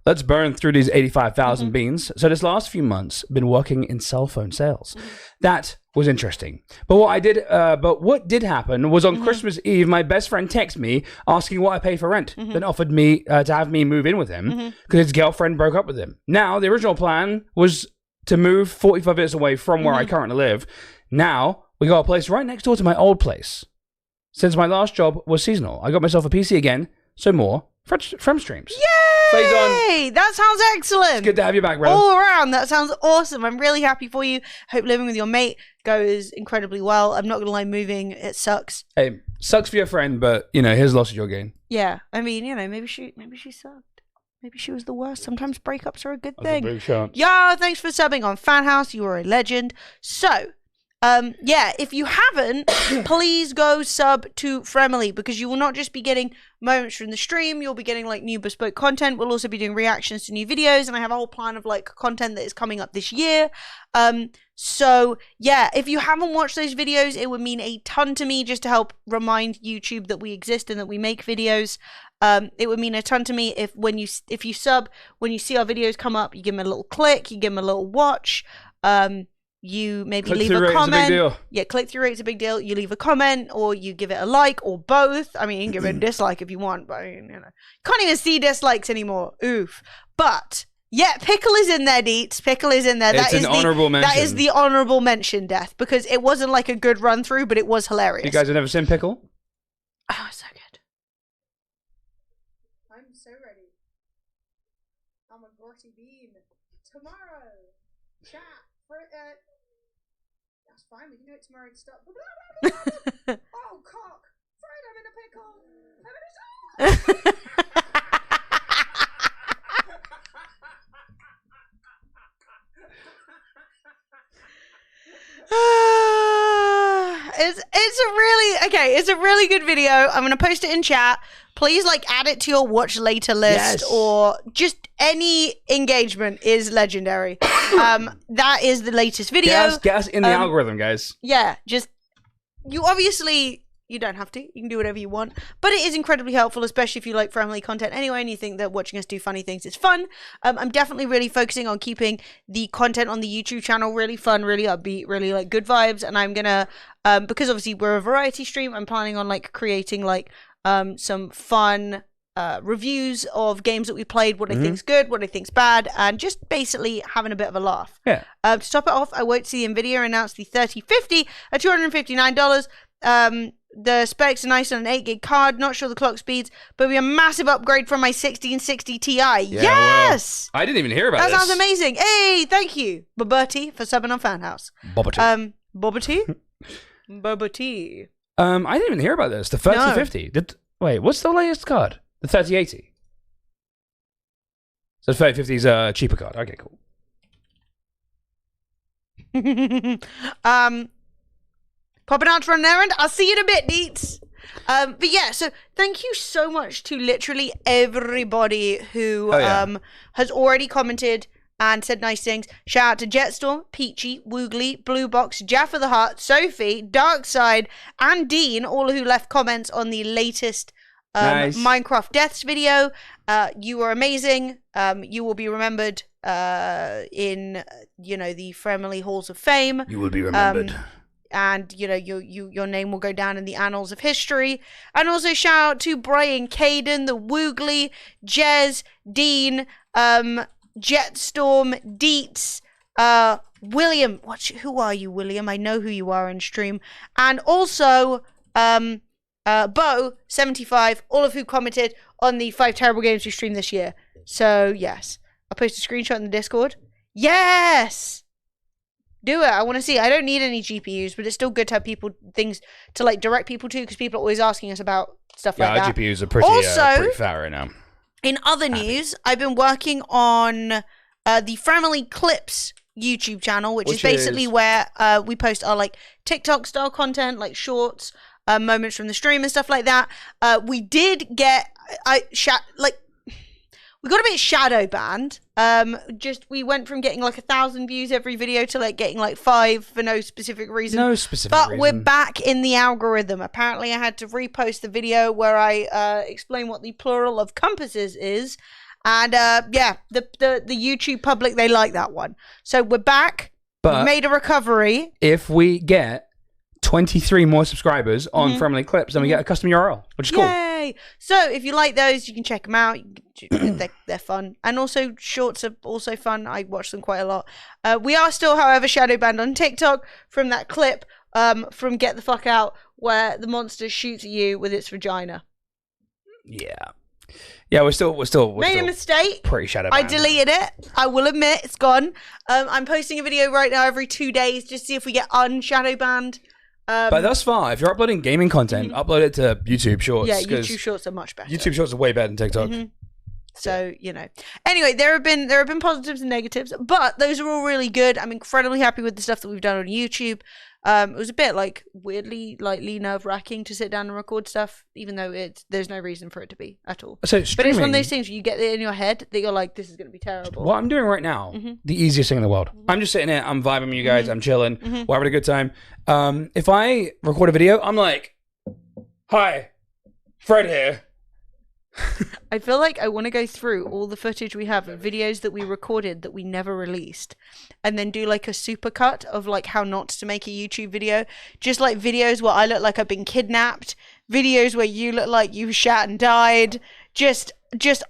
let's burn through these 85,000 beans. So this last few months, been working in cell phone sales. That was interesting. But what did happen was on Christmas Eve, my best friend texted me asking what I pay for rent, then offered me to have me move in with him because his girlfriend broke up with him. Now, the original plan was to move 45 minutes away from where I currently live. Now, we got a place right next door to my old place. Since my last job was seasonal, I got myself a PC again, so more from streams. Yay! That sounds excellent. It's good to have you back, brother. All around, that sounds awesome. I'm really happy for you. Hope living with your mate goes incredibly well. I'm not going to lie, moving, it sucks. Hey, sucks for your friend, but, his loss is your gain. Yeah, I mean, maybe she sucked. Maybe she was the worst. Sometimes breakups are a good thing. That's a big chance. Yeah, thanks for subbing on Fan House. You are a legend. So, if you haven't, please go sub to Fremily, because you will not just be getting moments from the stream, you'll be getting new bespoke content. We'll also be doing reactions to new videos, and I have a whole plan of content that is coming up this year. So yeah, if you haven't watched those videos, it would mean a ton to me, just to help remind YouTube that we exist and that we make videos. It would mean a ton to me if you sub, when you see our videos come up, you give them a little click, you give them a little watch. You maybe leave a comment. Yeah, click-through rate's a big deal. You leave a comment, or you give it a like, or both. I mean, you can give it a dislike if you want, but you can't even see dislikes anymore. Oof. But yeah, Pickle is in there, Deets. Pickle is in there. It's an honorable mention. That is the honorable mention death, because it wasn't a good run through, but it was hilarious. You guys have never seen Pickle? Oh, so good. I'm so ready. I'm a grotty bean. Tomorrow, chat. That's fine. We can do it tomorrow and stop. Oh, cock! Fred, I'm in a pickle. I'm in a It's a really good video. I'm gonna post it in chat. Please like add it to your watch later list or just any engagement is legendary. That is the latest video. Get us in the algorithm, guys. Yeah, just you don't have to. You can do whatever you want. But it is incredibly helpful, especially if you like family content anyway and you think that watching us do funny things is fun. I'm definitely really focusing on keeping the content on the YouTube channel really fun, really upbeat, really like good vibes. And I'm gonna, because obviously we're a variety stream, I'm planning on like creating like some fun reviews of games that we played, what I think's good, what I think's bad, and just basically having a bit of a laugh. Yeah. To top it off, I won't see NVIDIA announce the 3050 at $259. The specs are nice on an 8 gig card. Not sure the clock speeds, but it'll be a massive upgrade from my 1660 Ti. Yes! Well, I didn't even hear about that. this. That sounds amazing. Hey, thank you, Boberty, for subbing on Fanhouse. Boberty. Boberty? Boberty. I didn't even hear about this. The 3050. Wait, what's the latest card? The 3080. So 3050 is a cheaper card. Okay, cool. Popping out to run an errand. I'll see you in a bit, Deets. But yeah, so thank you so much to literally everybody who has already commented and said nice things. Shout out to Jetstorm, Peachy, Woogly, Blue Box, Jaffa the Heart, Sophie, Darkside, and Dean, all who left comments on the latest Minecraft Deaths video. You were amazing. You will be remembered in, the Family Halls of Fame. You will be remembered. And your name will go down in the annals of history. And also shout out to Brian, Caden, the Woogly, Jez, Dean, Jetstorm, Deets, William. Who are you, William? I know who you are on stream. And also Bo75, all of who commented on the 5 terrible games we streamed this year. So yes, I'll post a screenshot in the Discord. Yes. Do it. I want to see. I don't need any GPUs, but it's still good to have things to like direct people to, because people are always asking us about stuff like that. Yeah, GPUs are pretty fat right now. In other news, I've been working on the Family Clips YouTube channel, which is basically where we post our like TikTok style content, like shorts, moments from the stream and stuff like that. We did get we got a bit shadow banned. We went from getting like 1,000 views every video to like getting like 5 for no specific reason. But we're back in the algorithm. Apparently I had to repost the video where I explain what the plural of compasses is. And the YouTube public, they like that one. So we're back. But we made a recovery. If we get 23 more subscribers on Family Clips, then we get a custom URL, which is cool. Yay! So if you like those, you can check them out. They're fun. And also, shorts are also fun. I watch them quite a lot. We are still, however, shadow banned on TikTok from that clip from Get the Fuck Out, where the monster shoots at you with its vagina. Yeah, we're still made a mistake. Pretty shadow banned. I deleted it. I will admit it's gone. I'm posting a video right now every 2 days just to see if we get unshadow banned. But thus far, if you're uploading gaming content, upload it to YouTube Shorts. Yeah, YouTube Shorts are much better. YouTube Shorts are way better than TikTok. So, Anyway, there have been positives and negatives, but those are all really good. I'm incredibly happy with the stuff that we've done on YouTube. It was a bit weirdly nerve-wracking to sit down and record stuff, even though there's no reason for it to be at all. So but it's one of those things where you get it in your head that you're like, this is going to be terrible. What I'm doing right now, the easiest thing in the world. I'm just sitting here, I'm vibing with you guys, I'm chilling, we're having a good time. If I record a video, I'm like, hi, Fred here. I feel like I want to go through all the footage we have of videos that we recorded that we never released, and then do like a supercut of like how not to make a YouTube video. Just like videos where I look like I've been kidnapped, videos where you look like you shat and died. Just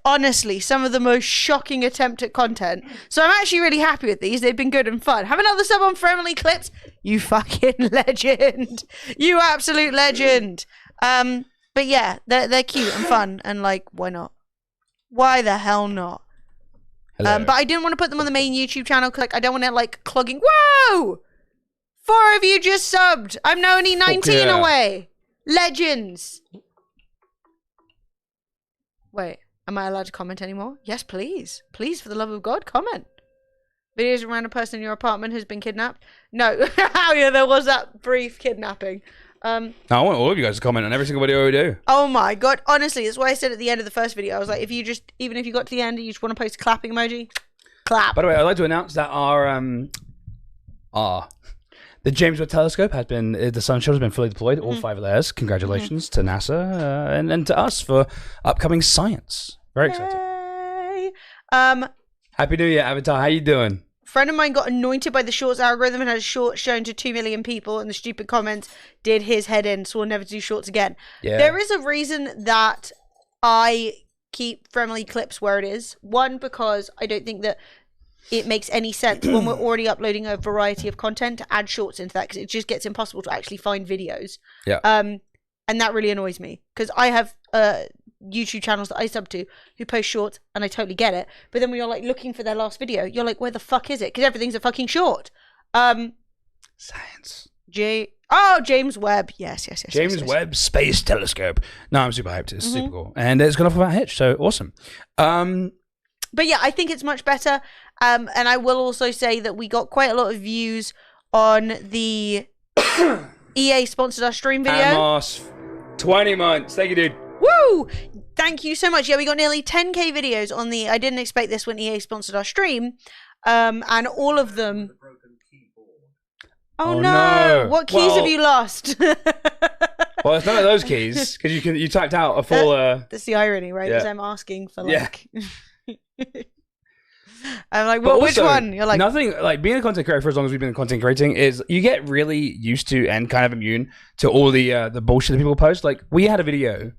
honestly, some of the most shocking attempt at content. So I'm actually really happy with these. They've been good and fun. Have another sub on Family Clips. You fucking legend. You absolute legend. But yeah, they're cute and fun, and like, why not? Why the hell not? But I didn't want to put them on the main YouTube channel because I don't want it like clogging. Whoa! 4 of you just subbed. I'm now only 19 away. Legends. Wait, am I allowed to comment anymore? Yes, please. Please, for the love of God, comment. Videos around a person in your apartment who's been kidnapped. No. Oh yeah, there was that brief kidnapping. No, I want all of you guys to comment on every single video we do. Oh my god, honestly, that's why I said at the end of the first video, I was like, even if you got to the end and you just want to post a clapping emoji, clap. By the way, I'd like to announce that the James Webb Telescope has been, the sun shuttle has been fully deployed, all 5 layers. Congratulations to NASA and to us for upcoming science. Very exciting. Yay. Happy New Year, Avatar. How you doing? Friend of mine got anointed by the shorts algorithm and had a short shown to 2 million people, and the stupid comments did his head in, swore never to do shorts again. Yeah. There is a reason that I keep Friendly Clips where it is. One, because I don't think that it makes any sense when we're already uploading a variety of content to add shorts into that, because it just gets impossible to actually find videos. Yeah. And that really annoys me, because I have YouTube channels that I sub to who post shorts, and I totally get it. But then when you're like looking for their last video, you're like, where the fuck is it? Because everything's a fucking short. Science. James Webb. Yes. James Webb Space Telescope. No, I'm super hyped. It's super cool. And it's gone off without a hitch, so awesome. But yeah, I think it's much better. And I will also say that we got quite a lot of views on the EA sponsored our stream video. Amos, 20 months. Thank you, dude. Woo! Thank you so much. Yeah, we got nearly 10k videos on the I didn't expect this when EA sponsored our stream. And all of them. Oh no! What keys have you lost? Well, it's none of those keys, because you typed out a full. That's the irony, right? Yeah. Because I'm asking for like. I'm like, well, which one? You're like, nothing. Like being a content creator for as long as we've been content creating is you get really used to and kind of immune to all the bullshit that people post. Like we had a video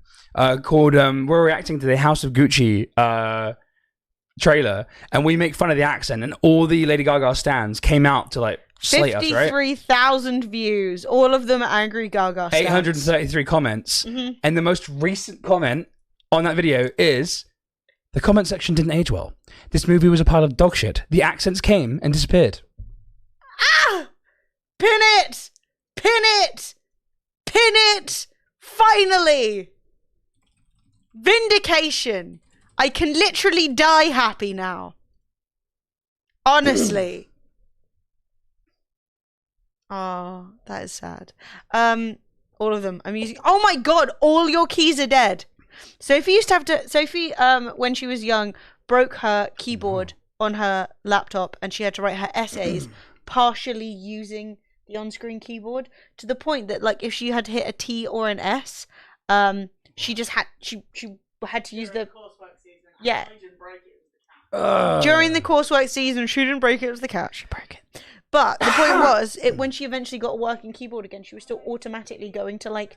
called we're reacting to the House of Gucci trailer, and we make fun of the accent, and all the Lady Gaga stans came out to like slate us, right? 53,000 views, all of them angry Gaga stans. 833 comments, and the most recent comment on that video is, the comment section didn't age well. This movie was a pile of dog shit. The accents came and disappeared. Ah! Pin it! Pin it! Pin it! Finally! Vindication. I can literally die happy now. Honestly. Oh, that is sad. All of them. I'm using. Oh my god! All your keys are dead. Sophie used to have to. Sophie, when she was young, broke her keyboard on her laptop, and she had to write her essays partially using the on-screen keyboard, to the point that, like, if she had to hit a T or an S, she just had she had to use the yeah. During the coursework season, she didn't break it. It was the cat. She broke it. But the point was, when she eventually got a working keyboard again, she was still automatically going to her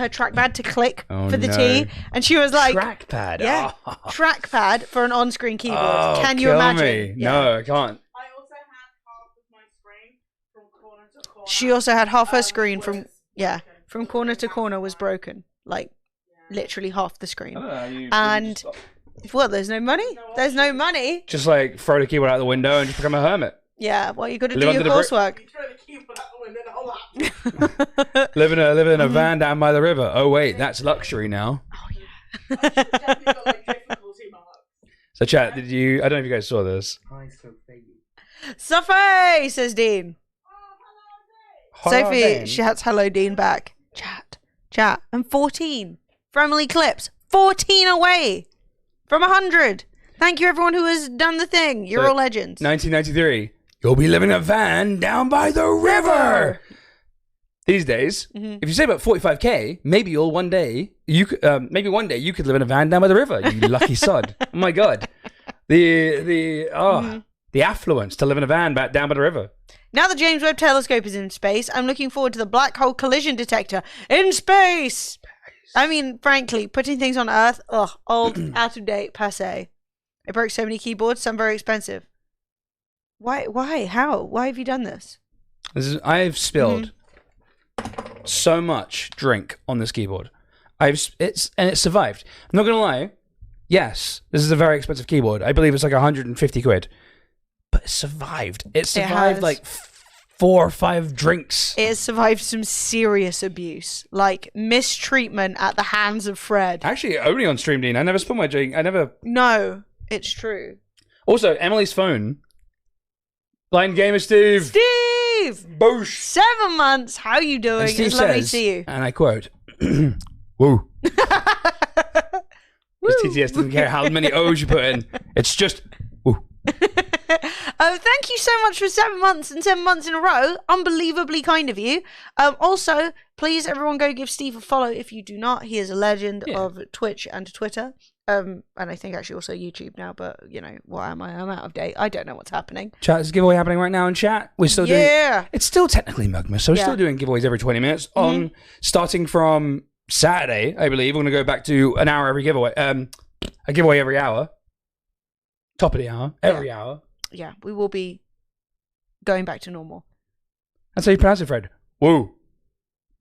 trackpad to click for the T, and she was like, trackpad, yeah, trackpad for an on-screen keyboard. Oh, Can you imagine? Yeah. No, I can't. I also had half of my screen from corner to corner. She also had half her screen from corner to corner was broken, like literally half the screen. And well, there's no money. There's no money. Just like throw the keyboard out the window and just become a hermit. Yeah, well, you got to do your coursework. You throw the keyboard out the window, the whole laptop. Live in a van down by the river. Oh wait, that's luxury now. Oh yeah. So chat, did you? I don't know if you guys saw this. Hi, Sophie. Sophie, says Dean. Sophie shouts hello Dean back. Chat. And 14 Friendly Clips. 14 away from 100. Thank you everyone who has done the thing. You're all legends. 1993. You'll be living in a van down by the river. These days, if you say about 45k, maybe one day you could live in a van down by the river. You lucky sod. Oh my god, the affluence to live in a van down by the river. Now the James Webb Telescope is in space, I'm looking forward to the black hole collision detector in space. I mean, frankly, putting things on Earth, old, out of date, passé. I broke so many keyboards, some very expensive. Why? How? Why have you done this? I've spilled so much drink on this keyboard. It's survived. I'm not gonna lie. Yes, this is a very expensive keyboard. I believe it's like 150 quid, but it survived. It survived like 4 or 5 drinks. It has survived some serious abuse, like mistreatment at the hands of Fred. Actually, only on Stream, Dean. I never spilled my drink. No, it's true. Also, Emily's phone Blind Gamer Steve. Steve! Boosh. 7 months. How you doing? And Steve It's lovely to says, see you. and I quote, woo. Because TTS doesn't care how many O's you put in. It's just, woo. Thank you so much for 7 months and 7 months in a row. Unbelievably kind of you. Also, please everyone go give Steve a follow if you do not. He is a legend of Twitch and Twitter. And I think actually also YouTube now, but you know, why am I? I'm out of date. I don't know what's happening. Chat, there's a giveaway happening right now in chat. We're still doing it's still technically Mugmas, so we're still doing giveaways every 20 minutes. On starting from Saturday, I believe, we're gonna go back to an hour every giveaway. A giveaway every hour. Top of the hour. Every hour. Yeah, we will be going back to normal. That's how you pronounce it, Fred. Woo.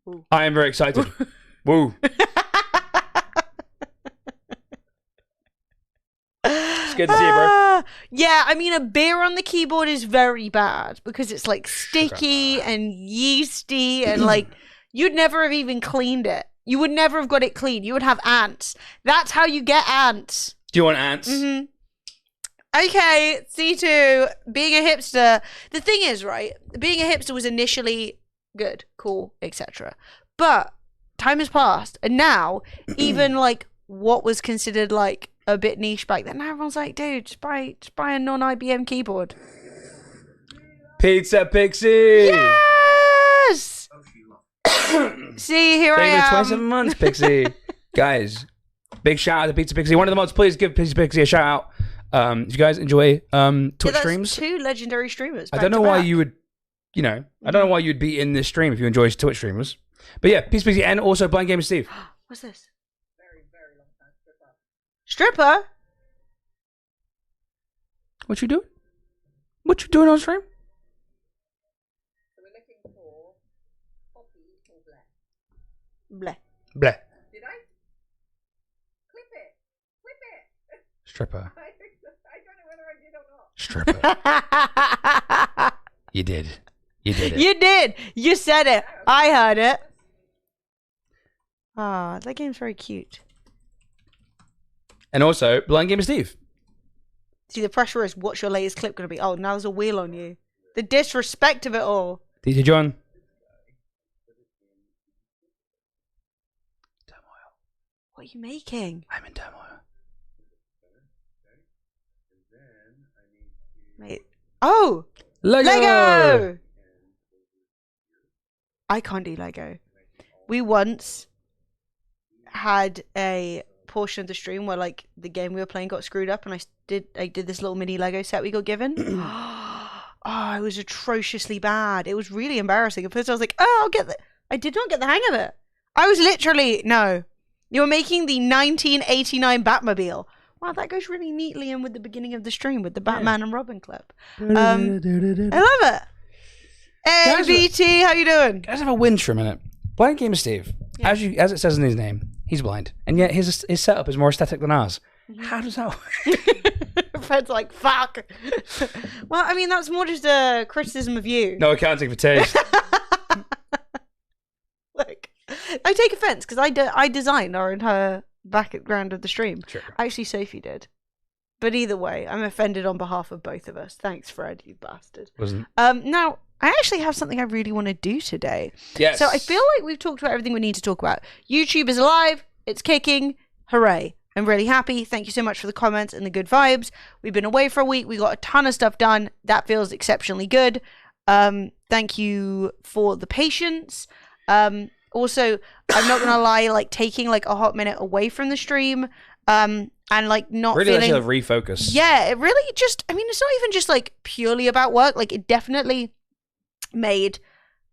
Woo. I am very excited. Woo. It's good to see you, bro. Yeah, I mean, a beer on the keyboard is very bad because it's like sticky and yeasty and like you'd never have even cleaned it. You would never have got it clean. You would have ants. That's how you get ants. Do you want ants? Mm-hmm. Okay, C2, being a hipster. The thing is, right, being a hipster was initially good, cool, etc. But time has passed, and now even like what was considered like a bit niche back then, now everyone's like, dude, just buy a non-IBM keyboard. Pizza Pixie! Yes! See, here I am. 27 months, Pixie. Guys, big shout out to Pizza Pixie. One of the mods, please give Pizza Pixie a shout out. If you guys enjoy Twitch streams, 2 legendary streamers. I don't know why you would, I don't know why you'd be in this stream if you enjoy Twitch streamers. But yeah, Peace Pixie and also Blind Gamer Steve. What's this? Very, very long time stripper. Stripper? What you doing? What you doing on stream? So we're looking for Poppy or Bleh. Bleh. Bleh. Did I? Clip it. Clip it. Stripper. I don't know whether I did or not. Stripper. You did. You did it. You did. You said it. I heard it. Ah, that game's very cute. And also, Blind Gamer Steve. See, the pressure is, what's your latest clip going to be? Oh, now there's a wheel on you. The disrespect of it all. DJ John. Turmoil. What are you making? I'm in turmoil. Mate. Oh! Lego! I can't do Lego. We once had a portion of the stream where like the game we were playing got screwed up and I did this little mini Lego set we got given. Oh, it was atrociously bad. It was really embarrassing. At first I was like, oh, I'll get that. I did not get the hang of it. I was literally, no. You're making the 1989 Batmobile. Wow, that goes really neatly in with the beginning of the stream with the Batman and Robin clip. I love it. Hey, Guys, BT, how you doing? Guys, have a whinge for a minute. Blind Gamer Steve, Yeah. as it says in his name, he's blind, and yet his setup is more aesthetic than ours. How does that work? Fred's like, fuck. Well, I mean, that's more just a criticism of you. No accounting for taste. Like, I take offense because I designed our entire background of the stream. Sure. Actually, Sophie did. But either way, I'm offended on behalf of both of us. Thanks, Fred, you bastard. Wasn't. Now, I actually have something I really want to do today. Yes. So I feel like we've talked about everything we need to talk about. YouTube is alive. It's kicking. Hooray. I'm really happy. Thank you so much for the comments and the good vibes. We've been away for a week. We got a ton of stuff done. That feels exceptionally good. Thank you for the patience. Also, I'm not gonna lie, like taking like a hot minute away from the stream, and like not really feeling lets you refocus. Yeah, it really just, I mean, it's not even just like purely about work. Like it definitely made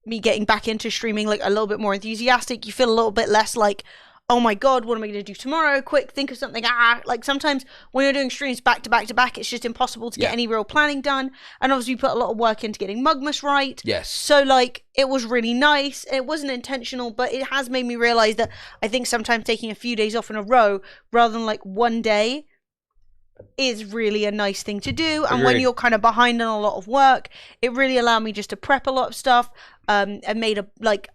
me getting back into streaming like a little bit more enthusiastic. You feel a little bit less like, oh my god, what am I going to do tomorrow? Quick, think of something. Like sometimes when you're doing streams back to back to back, it's just impossible to get any real planning done. And obviously we put a lot of work into getting Mugmas right. Yes. So like it was really nice. It wasn't intentional, but it has made me realize that I think sometimes taking a few days off in a row rather than like one day is really a nice thing to do. And when you're kind of behind on a lot of work, it really allowed me just to prep a lot of stuff. And made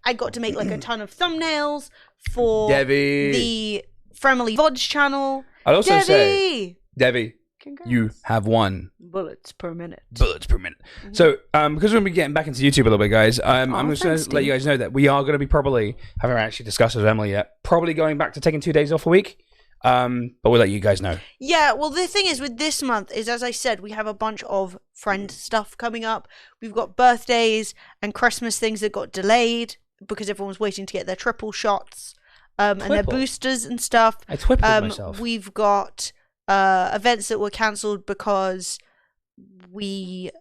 I got to make like a ton of thumbnails for Debbie. the StreamVODs channel. I'd also say, Debbie, Congrats. You have won. Bullets per minute. Bullets per minute. So, because we're going to be getting back into YouTube a little bit, guys, I'm just going thanks, to let you guys know that we are going to be probably, haven't actually discussed it with Emily yet, probably going back to taking 2 days off a week. But we'll let you guys know. Yeah, well, the thing is with this month is, as I said, we have a bunch of friend stuff coming up. We've got birthdays and Christmas things that got delayed because everyone's waiting to get their triple shots and their Twipple. boosters and stuff. I twippled myself. We've got events that were cancelled because we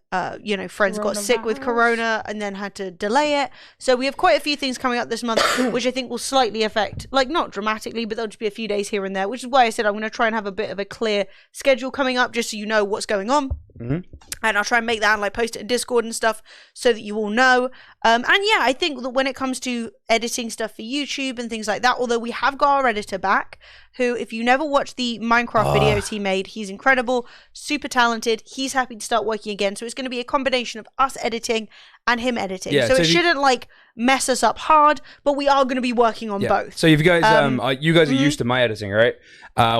friends got sick with corona and then had to delay it. So we have quite a few things coming up this month which I think will slightly affect, like, not dramatically, but there'll just be a few days here and there, which is why I said I'm going to try and have a bit of a clear schedule coming up just so you know what's going on. And I'll try and make that and like post it in Discord and stuff so that you all know. And yeah, I think that when it comes to editing stuff for YouTube and things like that, although we have got our editor back, who, if you never watched the Minecraft videos he made, he's incredible, super talented. He's happy to start working again. So it's going to be a combination of us editing and him editing. Yeah, so so it shouldn't like mess us up hard, but we are going to be working on both. So if you guys, you guys are used to my editing, right?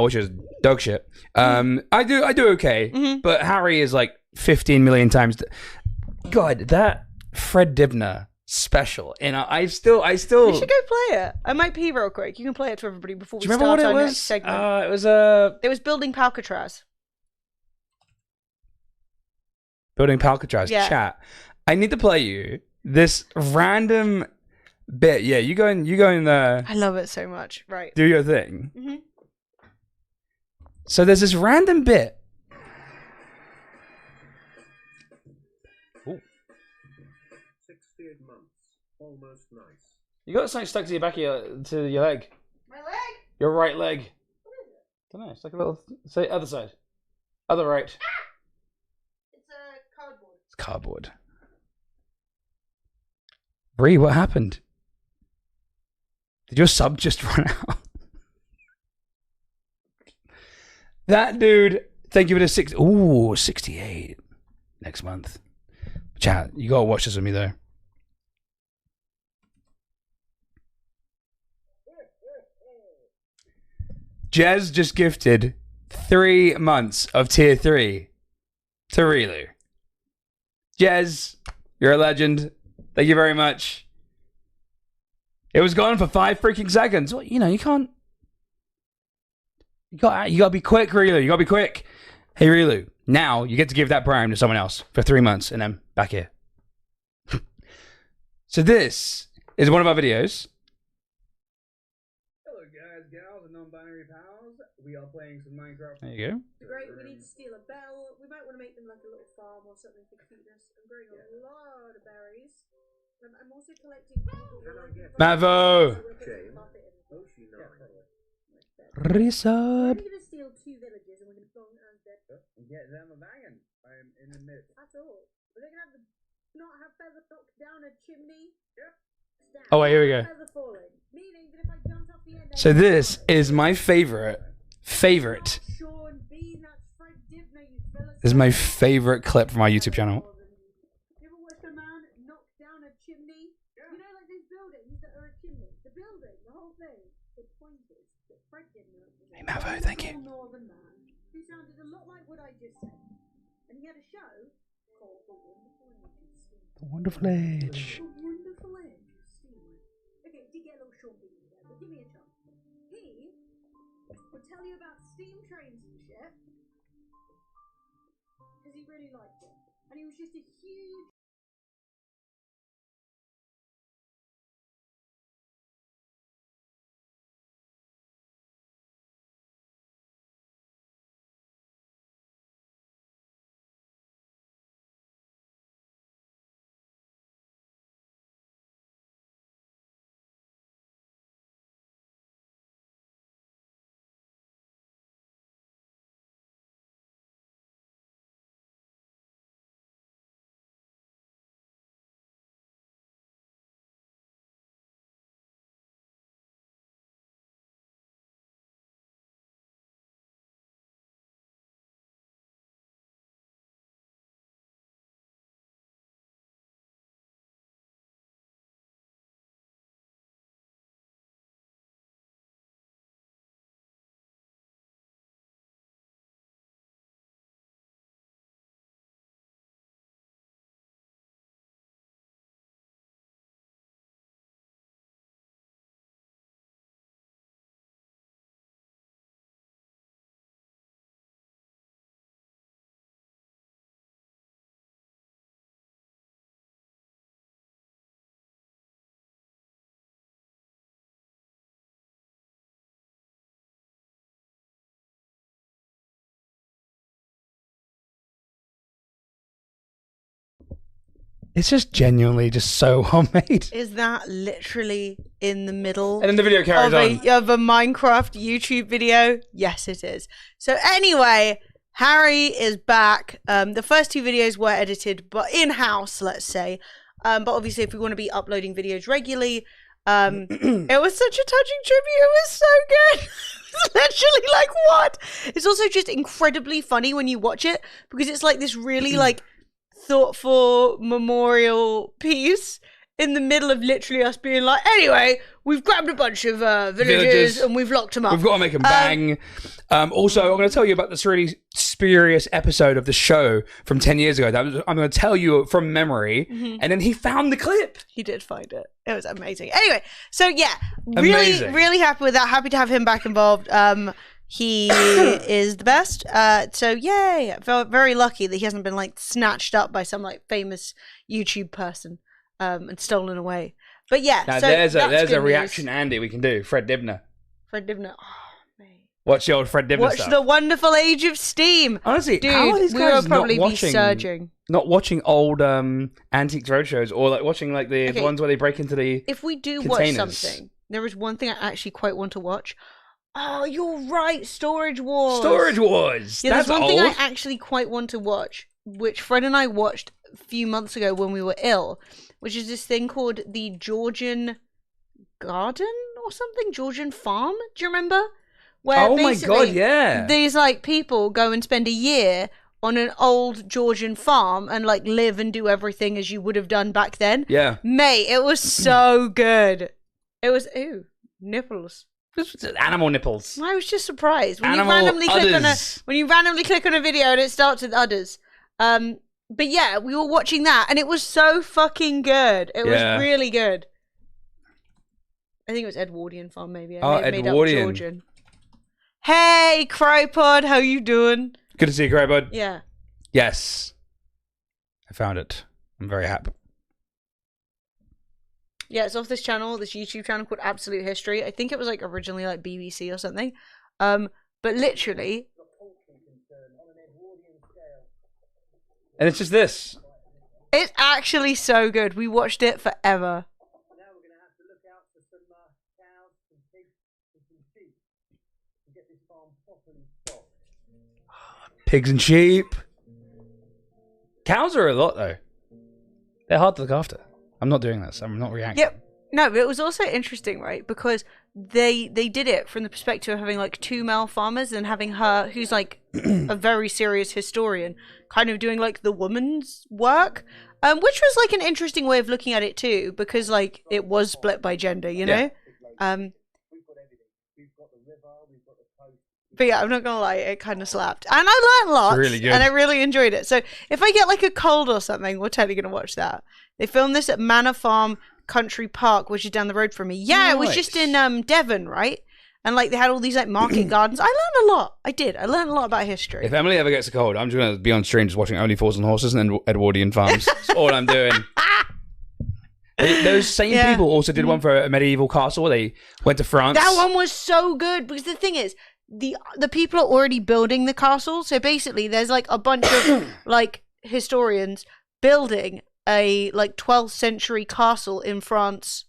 Which is dog shit. I do okay, but Harry is like 15 million times. God, that Fred Dibner special, and I still. We should go play it. I might pee real quick. You can play it to everybody before we Do you remember start what it our was? next segment. It was It was building Palcatraz. building Palcatraz chat. I need to play you this random bit. Yeah, you go in the. I love it so much. Right. Do your thing. So there's this random bit. 68 months. Almost nice. You got something stuck to your back of your leg. My leg? Your right leg. Don't know. It's like a little. Say other side. Other right. It's a cardboard. It's cardboard. Bree, what happened? Did your sub just run out? That dude. Thank you for the 68 next month. Chat, you gotta watch this with me though. Jez just gifted 3 months of tier 3 to Rilu. Jez, you're a legend. Thank you very much. It was gone for 5 freaking seconds. Well, you know, you can't. You gotta be quick, Rilu. You gotta be quick. Hey, Rilu. Now you get to give that prime to someone else for 3 months, and then back here. So this is one of our videos. Hello guys, gals, and non-binary pals. We are playing some Minecraft. There you go. Great, we need to steal a bell. We might want to make them like a little farm or something for cuteness. I'm growing a lot of berries. I'm also collecting. Mavo. Resub. We're going to steal 2 villages and we're going to go and And get them a banging. I'm in the midst. that's all. We're going to have not have feather knock down a chimney. Down. Oh wait, here we go. Feather falling. Meaning that if I jumped off the end. So this is my favorite. Sean Bean, that's Fred Dibner, you fellas. This is my favorite clip from our YouTube channel. You ever watched a man knock down a chimney? You know, like these buildings that are a chimney. The building, the whole thing. The point is that Fred Dibner was Hey, Mavo, thank you. northern man who sounded a lot like what I just said. And he had a show called The Wonderful Age. The Wonderful Age. The Wonderful Age. Okay, did get a little Sean Bean in there, but give me a chance. He would tell you about steam trains and shit because he really liked it, and he was just a huge It's just genuinely just so homemade. Is that literally in the middle And then the video carries on. of a Minecraft YouTube video? Yes, it is. So anyway, Harry is back. The first 2 videos were edited, but in-house, let's say. But obviously, if we want to be uploading videos regularly, it was such a touching tribute. It was so good. It's literally like, what? It's also just incredibly funny when you watch it, because it's like this really like thoughtful memorial piece in the middle of literally us being like, anyway, we've grabbed a bunch of villagers and we've locked them up. We've got to make them bang. Also, I'm going to tell you about this really spurious episode of the show from 10 years ago. I'm going to tell you from memory. And then he found the clip. He did find it. It was amazing. Anyway, so yeah, really happy with that. Happy to have him back involved. He is the best. So yay. I felt very lucky that he hasn't been like snatched up by some like famous YouTube person and stolen away. But yeah, now so there's a reaction, Andy, we can do. Fred Dibner. Oh, mate. Watch the old Fred Dibner Watch stuff. the wonderful age of Steam. Honestly, dude, how are these we guys will probably not be surging. Not watching old Antiques Roadshows, or like watching like the ones where they break into the If we do containers. watch something, there is one thing I actually quite want to watch. Oh, you're right, Storage Wars. Storage Wars. Yeah, That's there's one old. thing I actually quite want to watch, which Fred and I watched a few months ago when we were ill, which is this thing called the Georgian Garden or something? Georgian Farm? Do you remember? Where oh my god, yeah. These like people go and spend a year on an old Georgian farm and like live and do everything as you would have done back then. Yeah. Mate, it was so good. It was nipples. Animal nipples. I was just surprised when Animal you randomly udders. click on a video and it starts with udders. But yeah, we were watching that and it was so fucking good. It was really good. I think it was Edwardian Farm, maybe. I may have made up Edwardian. Georgian. Hey, Crypod, how you doing? Good to see you, Cry Bud. Yeah. Yes. I found it. I'm very happy. Yeah, it's off this channel, this YouTube channel called Absolute History. I think it was like originally like BBC or something. But literally. And it's just this. It's actually so good. We watched it forever. Now we're going to have to look out for some cows, some pigs, and some sheep to get this farm properly stocked. Pigs and sheep. Cows are a lot, though. They're hard to look after. I'm not doing this. I'm not reacting. Yep. No, but it was also interesting, right? Because they did it from the perspective of having like 2 male farmers and having her, who's like a very serious historian, kind of doing like the woman's work, which was like an interesting way of looking at it too, because like it was split by gender, you know. But yeah, I'm not gonna lie, it kind of slapped, and I learned lots, really good. and I really enjoyed it. So if I get like a cold or something, we're totally gonna watch that. They filmed this at Manor Farm Country Park, which is down the road from me. Yeah, it was just in Devon, right? And like they had all these like market gardens. I learned a lot. I learned a lot about history. If Emily ever gets a cold, I'm just going to be on stream just watching Only Fools and Horses and Edwardian Farms. That's all I'm doing. Those same people also did one for a medieval castle where they went to France. That one was so good because the thing is, the people are already building the castle. So basically, there's like a bunch of like historians building a like 12th century castle in France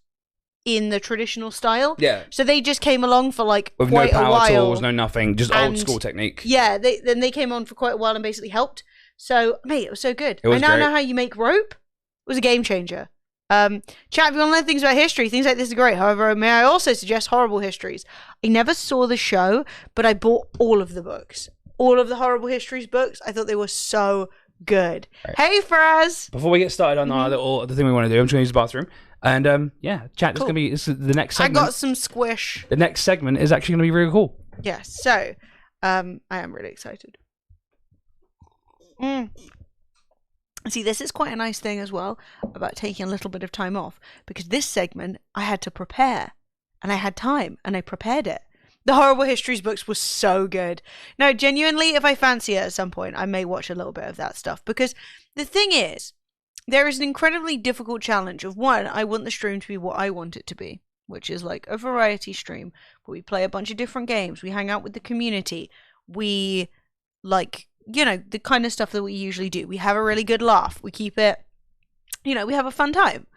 in the traditional style. Yeah. So they just came along for like with quite no a power while. tools, no nothing, just old school technique. Yeah, they came on for quite a while and basically helped. So, mate, it was so good. It was I now great. know how you make rope. It was a game changer. Chat, if you want to learn things about history, things like this are great. However, may I also suggest horrible histories? I never saw the show, but I bought all of the books. All of the horrible histories books. I thought they were so good. Right. Hey, Fraz! Before we get started on the thing we want to do, I'm just going to use the bathroom. And yeah, chat, cool. This is the next segment. I got some squish. The next segment is actually going to be really cool. Yes, so I am really excited. See, this is quite a nice thing as well about taking a little bit of time off, because this segment I had to prepare, and I had time, and I prepared it. The Horrible Histories books were so good. Now, genuinely, if I fancy it at some point, I may watch a little bit of that stuff, because the thing is, there is an incredibly difficult challenge of, one, I want the stream to be what I want it to be, which is like a variety stream where we play a bunch of different games, we hang out with the community, we like, you know, the kind of stuff that we usually do. We have a really good laugh. We keep it you know, we have a fun time.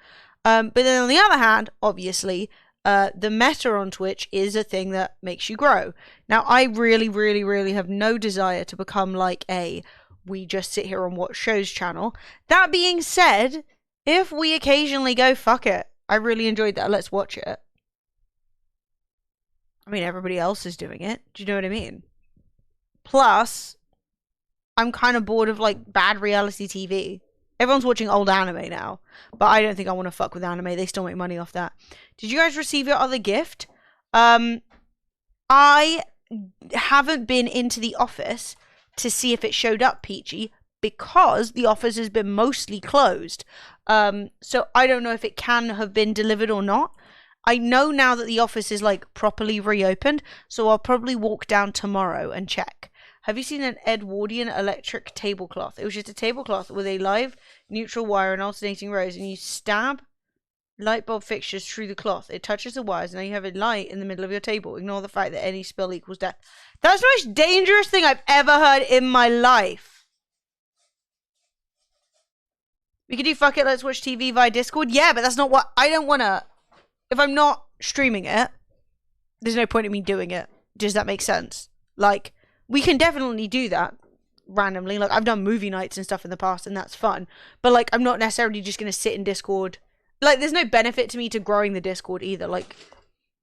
But then on the other hand, obviously, the meta on Twitch is a thing that makes you grow. Now, I really, really, really have no desire to become like we just sit here and watch shows channel. That being said, if we occasionally go, fuck it, I really enjoyed that, let's watch it. I mean, everybody else is doing it. Do you know what I mean? Plus, I'm kind of bored of, like, bad reality TV. Everyone's watching old anime now. But I don't think I want to fuck with anime. They still make money off that. Did you guys receive your other gift? I haven't been into the office to see if it showed up, Peachy, because the office has been mostly closed. So I don't know if it can have been delivered or not. I know now that the office is, like, properly reopened, so I'll probably walk down tomorrow and check. Have you seen an Edwardian electric tablecloth? It was just a tablecloth with a live neutral wire and alternating rows, and you stab light bulb fixtures through the cloth. It touches the wires, and now you have a light in the middle of your table. Ignore the fact that any spill equals death. That's the most dangerous thing I've ever heard in my life. We could do fuck it, let's watch TV via Discord. Yeah, but that's not what... I don't want to... If I'm not streaming it, there's no point in me doing it. Does that make sense? Like, we can definitely do that randomly. Like, I've done movie nights and stuff in the past, and that's fun. But, like, I'm not necessarily just going to sit in Discord. Like, there's no benefit to me to growing the Discord either. Like,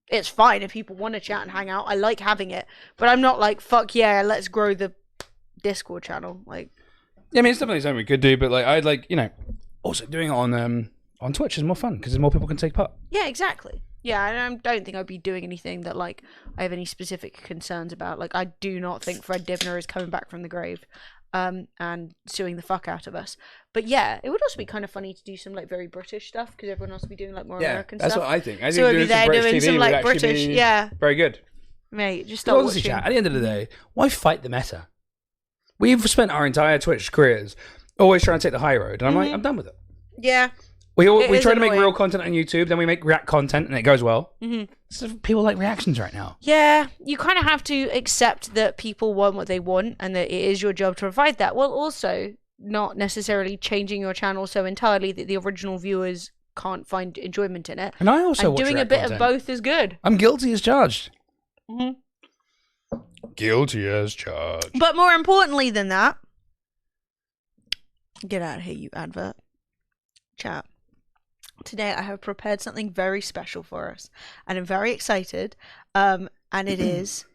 it's fine if people want to chat and hang out. I like having it. But I'm not like, fuck yeah, let's grow the Discord channel. Like, yeah, I mean, it's definitely something we could do, but, like, I'd like, you know, also doing it on Twitch is more fun because more people can take part. Yeah, exactly. Yeah, I don't think I'd be doing anything that, like, I have any specific concerns about. Like, I do not think Fred Divner is coming back from the grave and suing the fuck out of us. But yeah, it would also be kind of funny to do some, like, very British stuff because everyone else would be doing, like, more American stuff. Yeah, that's what I think. I think so we'd be there doing TV some, like, British, yeah. Very good. Mate, just start watching. Chat, at the end of the day, why fight the meta? We've spent our entire Twitch careers always trying to take the high road, and I'm like, I'm done with it. Yeah. We try to make real content on YouTube, then we make react content, and it goes well. So people like reactions right now. Yeah, you kind of have to accept that people want what they want, and that it is your job to provide that, while also not necessarily changing your channel so entirely that the original viewers can't find enjoyment in it. And I also watch doing a bit of both is good. I'm guilty as charged. Guilty as charged. But more importantly than that, get out of here, you advert. Chat. Today I have prepared something very special for us, and I'm very excited. And it is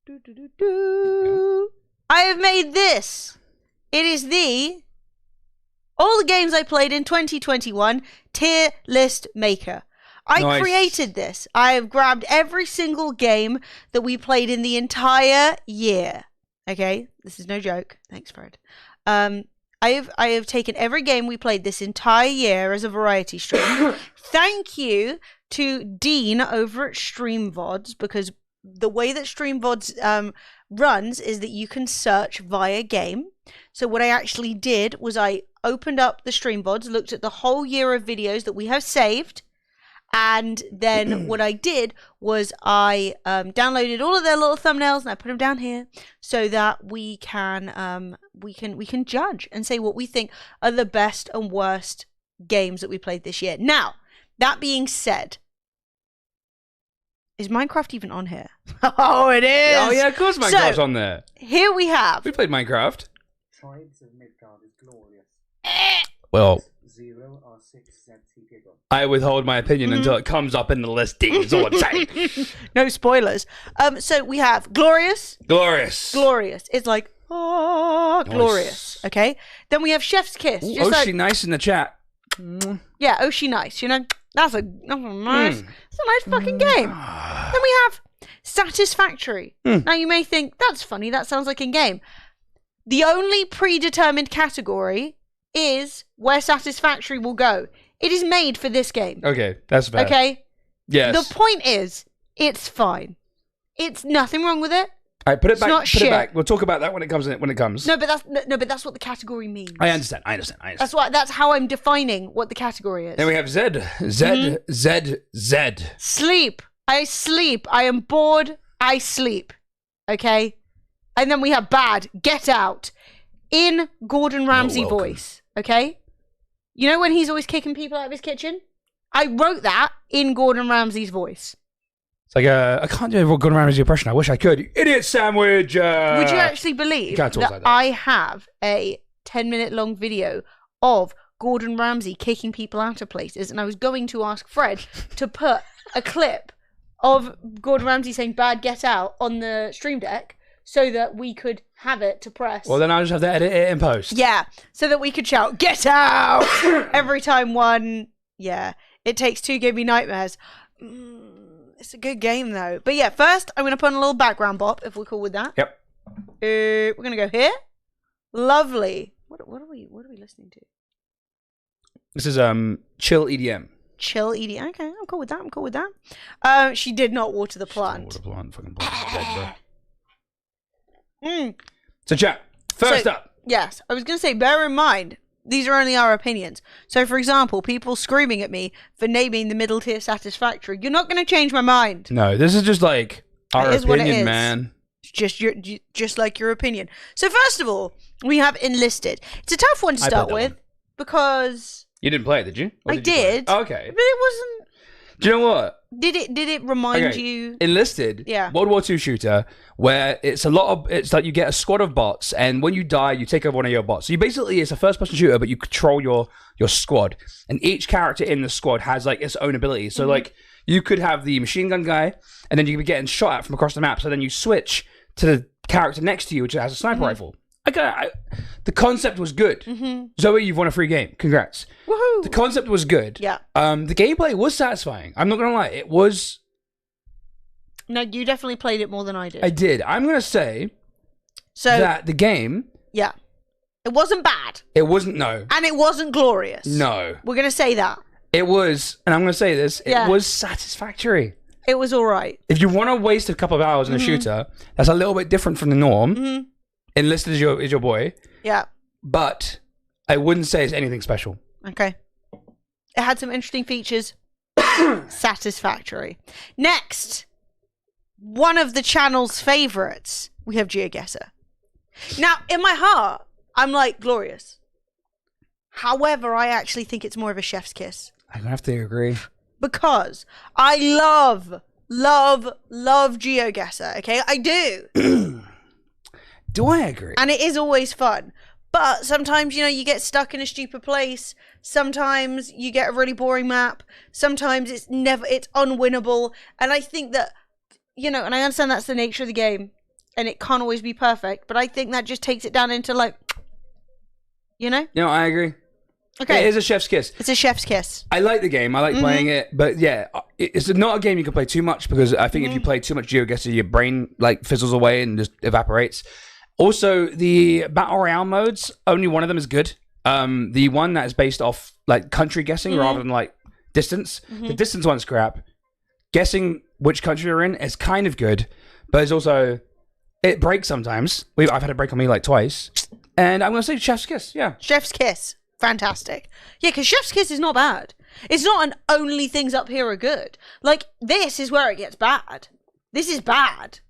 I have made this. It is all the games I played in 2021 tier list maker. I created this. I have grabbed every single game that we played in the entire year. Okay, this is no joke. Thanks, Fred. I have taken every game we played this entire year as a variety stream. Thank you to Dean over at StreamVODs, because the way that StreamVODs runs is that you can search via game. So what I actually did was I opened up the StreamVODs, looked at the whole year of videos that we have saved, and then what I did was I downloaded all of their little thumbnails and I put them down here so that we can judge and say what we think are the best and worst games that we played this year. Now, that being said, is Minecraft even on here? Oh, it is! Oh yeah, of course Minecraft's on there. Here we have. We played Minecraft. Tribes of Midgard is glorious. Well, 0 or 6 ZT giggle. I withhold my opinion until it comes up in the listing. Is all I'm saying. No spoilers. So we have glorious. Glorious. It's like glorious. Okay. Then we have Chef's Kiss. Ooh, just she nice in the chat. Yeah, she nice. You know, that's a nice. It's a nice fucking game. Then we have Satisfactory. Now you may think that's funny. That sounds like in game. The only predetermined category is where Satisfactory will go. It is made for this game. Okay, that's fair. Okay? Yes. The point is, it's fine. It's nothing wrong with it. All right, put it back. Not Put shit. it back. We'll talk about that when it comes. No, but that's what the category means. I understand. That's how I'm defining what the category is. Then we have Z. Sleep. I sleep. I am bored. I sleep. Okay? And then we have bad. Get out. In Gordon Ramsay voice. Okay? You know when he's always kicking people out of his kitchen? I wrote that in Gordon Ramsay's voice. It's like, I can't do a Gordon Ramsay impression. I wish I could. You idiot sandwich! Would you actually believe that, like that I have a 10-minute long video of Gordon Ramsay kicking people out of places, and I was going to ask Fred to put a clip of Gordon Ramsay saying "bad, get out" on the stream deck so that we could have it to press. Well, then I'll just have to edit it in post. Yeah, so that we could shout "get out" every time one. Yeah, It Takes Two gave me nightmares. It's a good game though. But yeah, first I'm gonna put on a little background bop if we're cool with that. Yep. We're gonna go here. Lovely. What are we listening to? This is chill EDM. Chill EDM. Okay, I'm cool with that. She did not water the plant. Water plant. Fucking dead, bro. So chat. First up. Yes, I was gonna say. Bear in mind, these are only our opinions. So, for example, people screaming at me for naming the middle tier Satisfactory. You're not going to change my mind. No, this is just like our opinion, man. It's just like your opinion. So, first of all, we have Enlisted. It's a tough one to start with because you didn't play it, did you? I did. Oh, okay, but it wasn't. Do you know what? Did it remind you? Enlisted, yeah. World War II shooter where it's like you get a squad of bots, and when you die, you take over one of your bots. So you basically, it's a first-person shooter, but you control your squad, and each character in the squad has like its own abilities. So like you could have the machine gun guy, and then you could be getting shot at from across the map. So then you switch to the character next to you, which has a sniper rifle. The concept was good. Zoe, you've won a free game. Congrats. Woohoo! The concept was good. Yeah. The gameplay was satisfying. I'm not gonna lie. It was. No, you definitely played it more than I did. I did. I'm gonna say that the game. Yeah. It wasn't bad. It wasn't. No. And it wasn't glorious. No. We're gonna say that. It was, and I'm gonna say this. It was satisfactory. It was all right. If you want to waste a couple of hours in a shooter, that's a little bit different from the norm. Enlisted is your boy. Yeah. But I wouldn't say it's anything special. Okay. It had some interesting features. Satisfactory. Next, one of the channel's favorites, we have GeoGuessr. Now, in my heart, I'm like, glorious. However, I actually think it's more of a chef's kiss. I'm gonna have to agree. Because I love GeoGuessr, okay? I do. Do I agree? And it is always fun. But sometimes, you get stuck in a stupid place. Sometimes you get a really boring map. Sometimes it's unwinnable. And I think that, and I understand that's the nature of the game. And it can't always be perfect. But I think that just takes it down into like, I agree. Okay. It is a chef's kiss. It's a chef's kiss. I like the game. I like playing it. But yeah, it's not a game you can play too much because I think if you play too much GeoGuessr, your brain like fizzles away and just evaporates. Also, the Battle Royale modes, only one of them is good. The one that is based off like country guessing rather than like distance. The distance one's crap. Guessing which country you're in is kind of good, but it's also, it breaks sometimes. I've had it break on me like twice. And I'm going to say Chef's Kiss, yeah. Chef's Kiss. Fantastic. Yeah, because Chef's Kiss is not bad. It's not an only things up here are good. Like, this is where it gets bad. This is bad.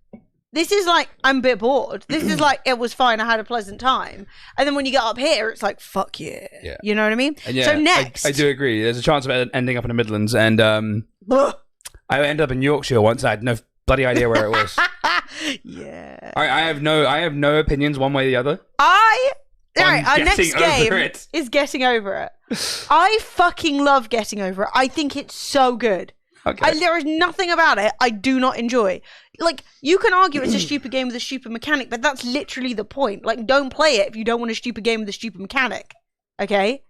This is like, I'm a bit bored. This is like, it was fine, I had a pleasant time. And then when you get up here, it's like, fuck yeah. You know what I mean? And yeah, so next. I do agree. There's a chance of ending up in the Midlands. And I ended up in Yorkshire once. I had no bloody idea where it was. Yeah. I have no opinions one way or the other. Alright, our next game is Getting Over It. I fucking love Getting Over It. I think it's so good. Okay. There is nothing about it I do not enjoy. Like, you can argue it's a stupid game with a stupid mechanic, but that's literally the point. Like, don't play it if you don't want a stupid game with a stupid mechanic. Okay?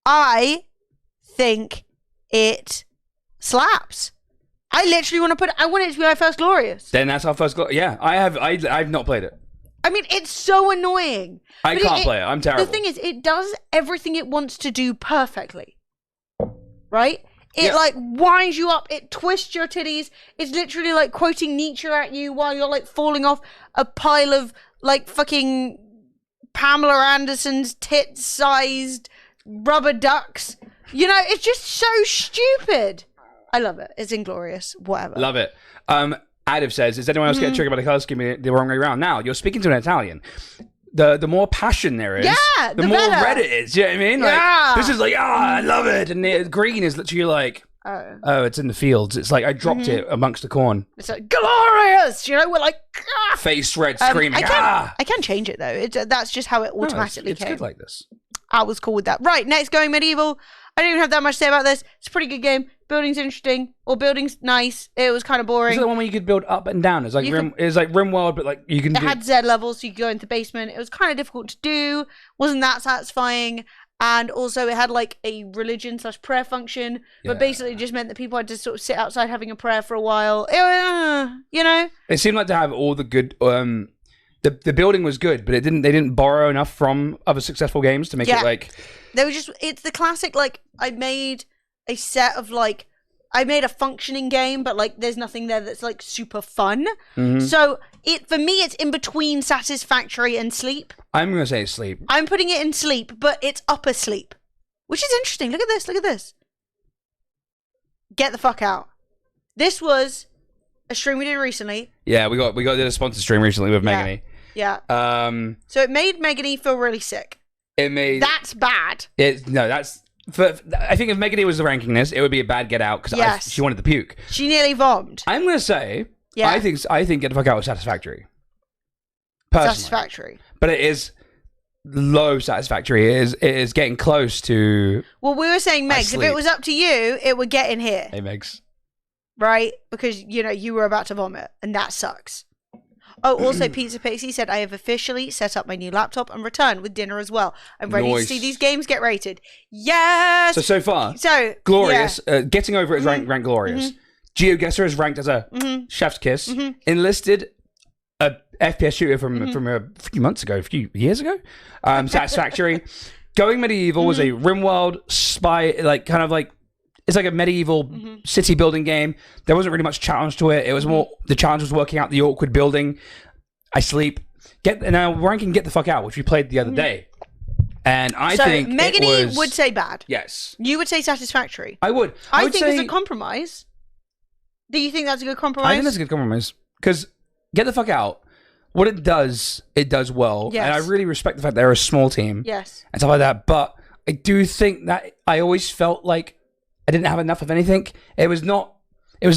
I think it slaps. I literally want to I want it to be my first Glorious. Then that's our first Yeah, I've not played it. I mean, it's so annoying. I can't play it. I'm terrible. The thing is, it does everything it wants to do perfectly. Right? It like winds you up. It twists your titties. It's literally like quoting Nietzsche at you while you're like falling off a pile of like fucking Pamela Anderson's tit-sized rubber ducks. It's just so stupid. I love it. It's inglorious. Whatever. Love it. Adiv says, is anyone else getting triggered by the colour scheme the wrong way around? Now, you're speaking to an Italian. the more passion there is, Yeah, the the more better. red it is. You know what I mean? Like, Yeah. this is like, I love it. And the green is literally like, oh, it's in the fields. It's like I dropped it amongst the corn. It's like glorious. You know, we're like Face red, screaming. I can change it though. That's just how it No, automatically it's came. good like this. I was cool with that. Right, next Going Medieval. I don't even have that much to say about this. It's a pretty good game. Building's interesting, or building's nice. It was kind of boring. Is it the one where you could build up and down? It's like it's like RimWorld, but like you can. It had Z levels, so you could go into the basement. It was kind of difficult to do. Wasn't that satisfying? And also, it had like a religion/prayer function, but basically just meant that people had to sort of sit outside having a prayer for a while. You know, it seemed like to have all the good. The building was good, but it didn't. They didn't borrow enough from other successful games to make it like. They were just. It's the classic. Like I made a set of like. I made a functioning game, but like there's nothing there that's like super fun. So for me, it's in between Satisfactory and Sleep. I'm gonna say Sleep. I'm putting it in Sleep, but it's upper Sleep, which is interesting. Look at this. Look at this. Get the fuck out. This was a stream we did recently. Yeah, we did a sponsored stream recently with Megany. Yeah. So it made Megany feel really sick. It made that's bad. That's. I think if Megany was ranking this, it would be a bad Get Out because she wanted to puke. She nearly vomited. I'm gonna say, I think Get the Fuck Out was satisfactory. Personally. Satisfactory, but it is low satisfactory. It is getting close to. Well, we were saying, Megs, if it was up to you, it would get in here. Hey, Megs. Right, because you were about to vomit, and that sucks. Oh, also, Pizza Pixie said, I have officially set up my new laptop and returned with dinner as well. I'm ready to see these games get rated. Yes! So far, glorious. Getting Over it is ranked glorious. GeoGuessr is ranked as a chef's kiss. Enlisted, a FPS shooter from a few months ago, a few years ago. Satisfactory. Going Medieval was a RimWorld spy, it's like a medieval city building game. There wasn't really much challenge to it. It was more, the challenge was working out the awkward building. I Sleep. Now ranking Get the Fuck Out, which we played the other day. And I think Megany would say bad. Yes. You would say satisfactory. I would. I think it's a compromise. Do you think that's a good compromise? I think that's a good compromise. Because Get the Fuck Out, what it does well. Yes. And I really respect the fact they're a small team. Yes. And stuff like that. But I do think that I always felt like I didn't have enough of anything. It was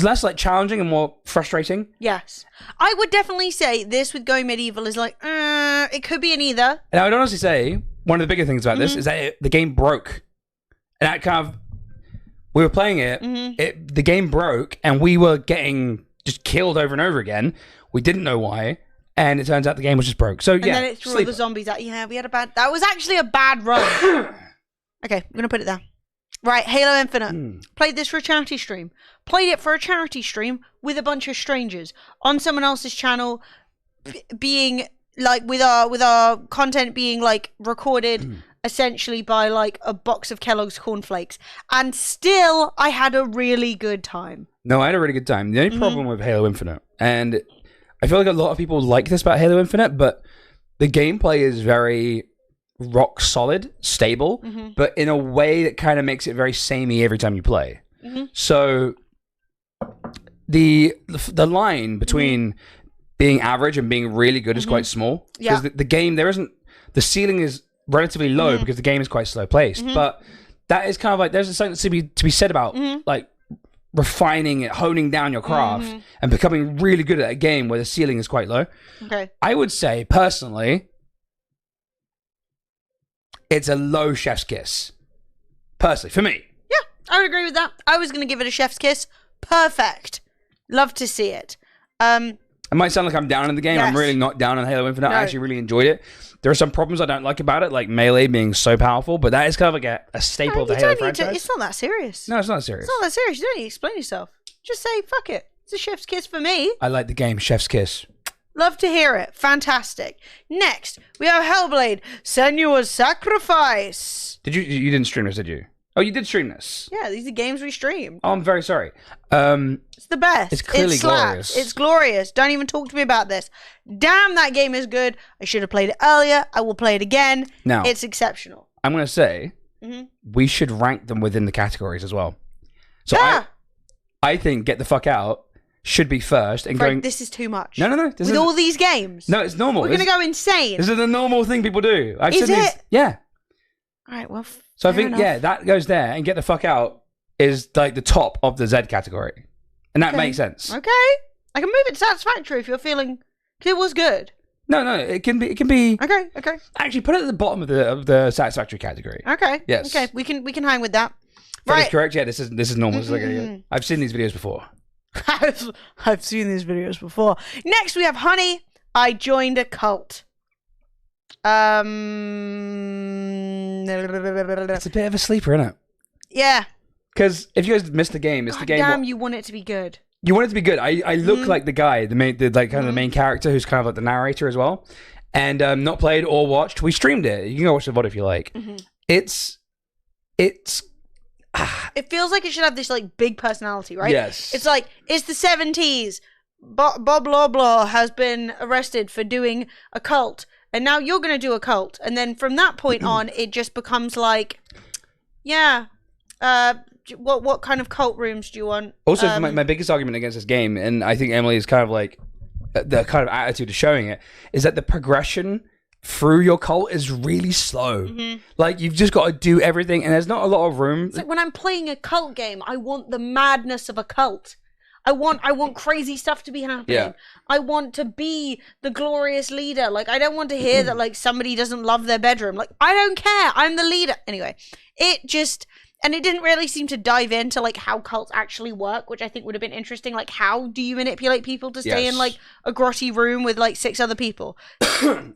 less like challenging and more frustrating. Yes. I would definitely say this with Going Medieval is like, it could be an either. And I would honestly say, one of the bigger things about this is that the game broke. And that kind of, we were playing it, the game broke, and we were getting just killed over and over again. We didn't know why. And it turns out the game was just broke. So, yeah. And then it threw all the zombies out. Yeah, we had that was actually a bad run. Okay, I'm going to put it there. Right, Halo Infinite. Played this for a charity stream. Played it for a charity stream with a bunch of strangers on someone else's channel, being like with our content being like recorded essentially by like a box of Kellogg's cornflakes, and still I had a really good time. No, I had a really good time. The only problem with Halo Infinite, and I feel like a lot of people like this about Halo Infinite, but the gameplay is very rock solid, stable, but in a way that kind of makes it very samey every time you play. So the line between being average and being really good is quite small, because the game, the ceiling is relatively low because the game is quite slow paced, but that is kind of like, there's something to be said about like refining it, honing down your craft and becoming really good at a game where the ceiling is quite low. Okay, I would say personally it's a low chef's kiss. Personally, for me. Yeah, I would agree with that. I was going to give it a chef's kiss. Perfect. Love to see it. It might sound like I'm down in the game. Yes. I'm really not down on Halo Infinite. No. I actually really enjoyed it. There are some problems I don't like about it, like melee being so powerful, but that is kind of like a staple of the Halo franchise. It's not that serious. No, it's not serious. It's not that serious. You don't need to explain yourself. Just say, fuck it. It's a chef's kiss for me. I like the game Chef's Kiss. Love to hear it. Fantastic. Next, we have Hellblade: Senua's Sacrifice. You didn't stream this, did you? Oh, you did stream this. Yeah, these are games we streamed. Oh, I'm very sorry. It's the best. It's clearly glorious. It's glorious. Don't even talk to me about this. Damn, that game is good. I should have played it earlier. I will play it again. Now, it's exceptional. I'm going to say we should rank them within the categories as well. So I think Get the Fuck Out should be first and Fred, going. this is too much. No. With all these games. No, it's normal. We're going to go insane. This is the normal thing people do. Is it? Yeah. All right, well, So I think, that goes there, and get the fuck out is like the top of the Z category. And that makes sense. Okay. I can move it to satisfactory if you're feeling... Because it was good. No, it can be. Okay. Actually, put it at the bottom of the satisfactory category. Okay. Yes. Okay, we can hang with that. That is Right. correct. Yeah, this is normal. It's like I've seen these videos before. I've seen these videos before. Next, we have Honey, I Joined a Cult. It's a bit of a sleeper, isn't it? Yeah. Because if you guys missed the game, it's God the game. damn, you want it to be good. You want it to be good. I look like the guy, the main character, who's kind of like the narrator as well, and not played or watched. We streamed it. You can go watch the VOD if you like. It's. It feels like it should have this like big personality, right? Yes. It's like it's the 70s. Bob blah blah has been arrested for doing a cult, and now you're going to do a cult, and then from that point on, it just becomes like, what kind of cult rooms do you want? Also, my biggest argument against this game, and I think Emily is kind of like the kind of attitude of showing it, is that the progression through your cult is really slow. Like, you've just got to do everything, and there's not a lot of room. It's like when I'm playing a cult game, I want the madness of a cult. I want crazy stuff to be happening. Yeah. I want to be the glorious leader. Like, I don't want to hear that like somebody doesn't love their bedroom. Like, I don't care. I'm the leader. Anyway, it didn't really seem to dive into like how cults actually work, which I think would have been interesting. Like, how do you manipulate people to stay in like a grotty room with like 6 other people?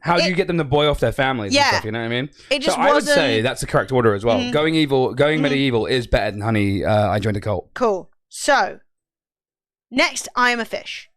How do you get them to boy off their families and stuff, you know what I mean? It just I would wasn't... say that's the correct order as well. Going medieval is better than Honey, I Joined a Cult. Cool. So, next, I Am a Fish.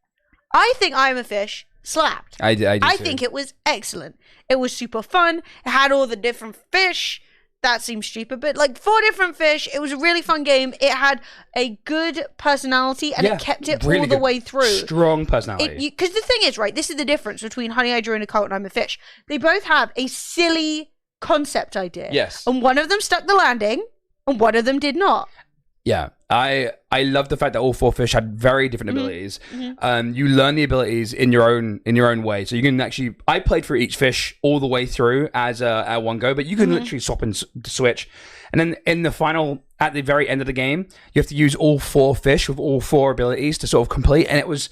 I think I Am a Fish slapped. I do too. think it was excellent. It was super fun. It had all the different fish. That seems stupid, but like 4 different fish. It was a really fun game. It had a good personality, and it kept it really all the good. way through. Strong personality. Because the thing is, right, this is the difference between Honey, I Joined a Cult and I'm a Fish. They both have a silly concept idea. Yes. And one of them stuck the landing, and one of them did not. Yeah, I love the fact that all 4 fish had very different abilities. You learn the abilities in your own way, so you can actually. I played through each fish all the way through as at one go, but you can literally swap and switch. And then in the final, at the very end of the game, you have to use all 4 fish with all 4 abilities to sort of complete. And it was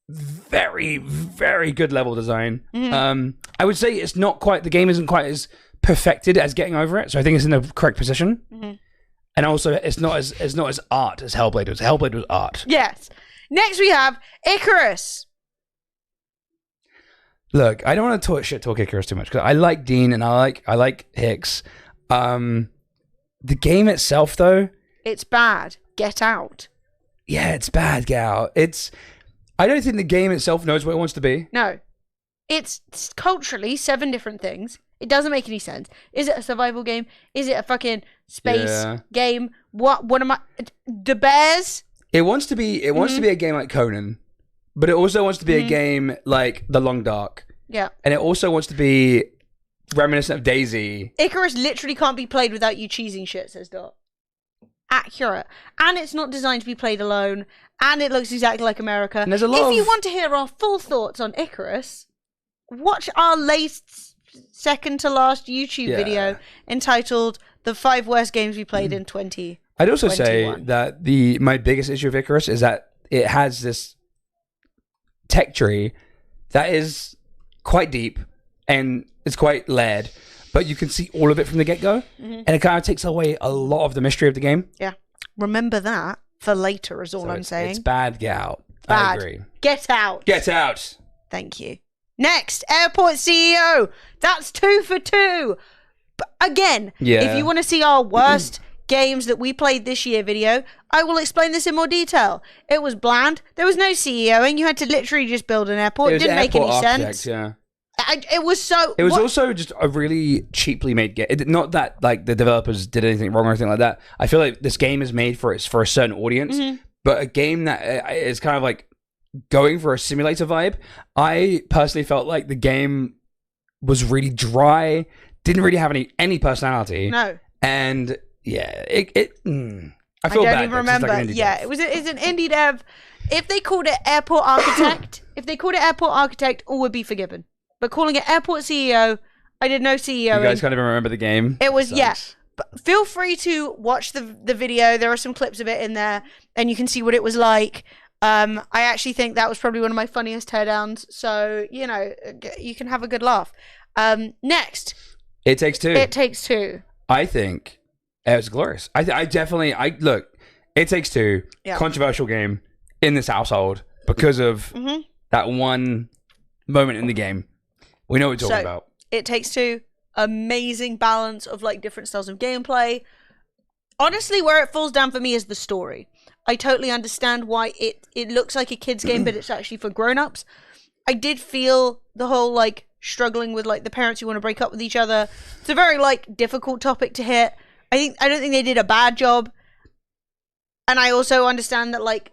very, very good level design. I would say it's not quite. The game isn't quite as perfected as Getting Over It, so I think it's in the correct position. And also, it's not as art as Hellblade was. Hellblade was art. Yes. Next, we have Icarus. Look, I don't want to talk Icarus too much because I like Dean and I like Hicks. The game itself, though, It's bad. Get out. Yeah, it's bad, Gal. I don't think the game itself knows what it wants to be. No. It's culturally 7 different things. It doesn't make any sense. Is it a survival game? Is it a fucking space game? What am I... The Bears? It wants to be a game like Conan, but it also wants to be a game like The Long Dark. Yeah. And it also wants to be reminiscent of Daisy. Icarus literally can't be played without you cheesing shit, says Dot. Accurate. And it's not designed to be played alone. And it looks exactly like America. And there's a lot If you want to hear our full thoughts on Icarus, watch our latest second to last YouTube video entitled The 5 Worst Games We Played in 2021. I'd also say that my biggest issue with Icarus is that it has this tech tree that is quite deep and it's quite layered, but you can see all of it from the get-go, and it kind of takes away a lot of the mystery of the game. Yeah. Remember that for later is all I'm saying. It's bad, get out. Bad. I agree. Get out. Get out. Thank you. Next, Airport CEO. That's 2 for 2. But again, if you want to see our worst games that we played this year video, I will explain this in more detail. It was bland. There was no CEOing. You had to literally just build an airport. It didn't make any sense. Yeah. It was so... It was also just a really cheaply made game. Not that like the developers did anything wrong or anything like that. I feel like this game is made for a certain audience, but a game that is kind of like going for a simulator vibe. I personally felt like the game was really dry, didn't really have any personality. No. And yeah, I feel I don't bad. even remember. Like It's an indie dev. If they called it Airport Architect, all would be forgiven. But calling it Airport CEO, I did no CEO. You guys can't even remember the game. It was, yeah. But feel free to watch the video. There are some clips of it in there, and you can see what it was like. I actually think that was probably one of my funniest teardowns. So, you know, you can have a good laugh. Next. It Takes Two. It Takes Two. I think it was glorious. I definitely, look, It Takes Two, controversial game in this household because of that one moment in the game. We know what we're talking about. It Takes Two, amazing balance of like different styles of gameplay. Honestly, where it falls down for me is the story. I totally understand why it looks like a kid's game, but it's actually for grown-ups. I did feel the whole like struggling with like the parents who want to break up with each other. It's a very like difficult topic to hit. I don't think they did a bad job. And I also understand that like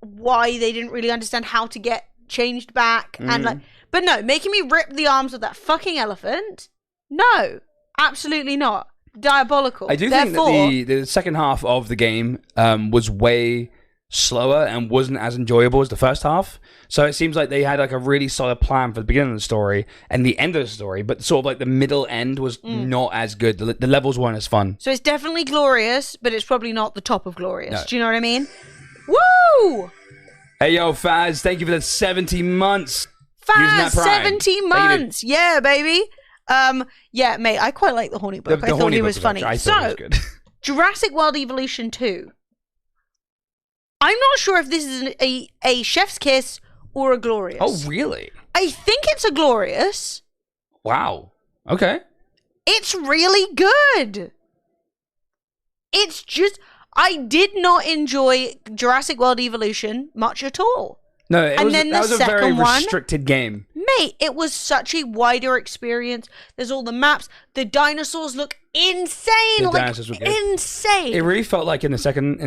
why they didn't really understand how to get changed back and like, but no, making me rip the arms of that fucking elephant. No, absolutely not. Diabolical. I do think that the second half of the game was way slower and wasn't as enjoyable as the first half. So it seems like they had like a really solid plan for the beginning of the story and the end of the story, but sort of like the middle end was not as good. The levels weren't as fun. So it's definitely glorious, but it's probably not the top of glorious. No. Do you know what I mean? Woo! Hey, yo, Faz, thank you for the 70 months. Faz, 70 months. Yeah, baby. Yeah, mate, I quite like the Horny Book. I thought he was funny. I thought it was good. Jurassic World Evolution 2. I'm not sure if this is a chef's kiss or a glorious. Oh, really? I think it's a glorious. Wow. Okay. It's really good. It's just, I did not enjoy Jurassic World Evolution much at all. No, that was a very restricted game. Mate, it was such a wider experience. There's all the maps. The dinosaurs look insane. Dinosaurs look insane. It really felt like in the second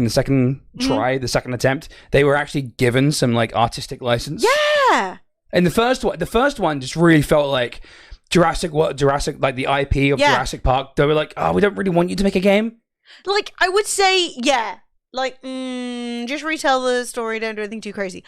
try, the second attempt, they were actually given some like artistic license. Yeah. And the first one just really felt like Jurassic like the IP of Jurassic Park. They were like, oh, we don't really want you to make a game. Like, I would say, yeah. Like, just retell the story. Don't do anything too crazy.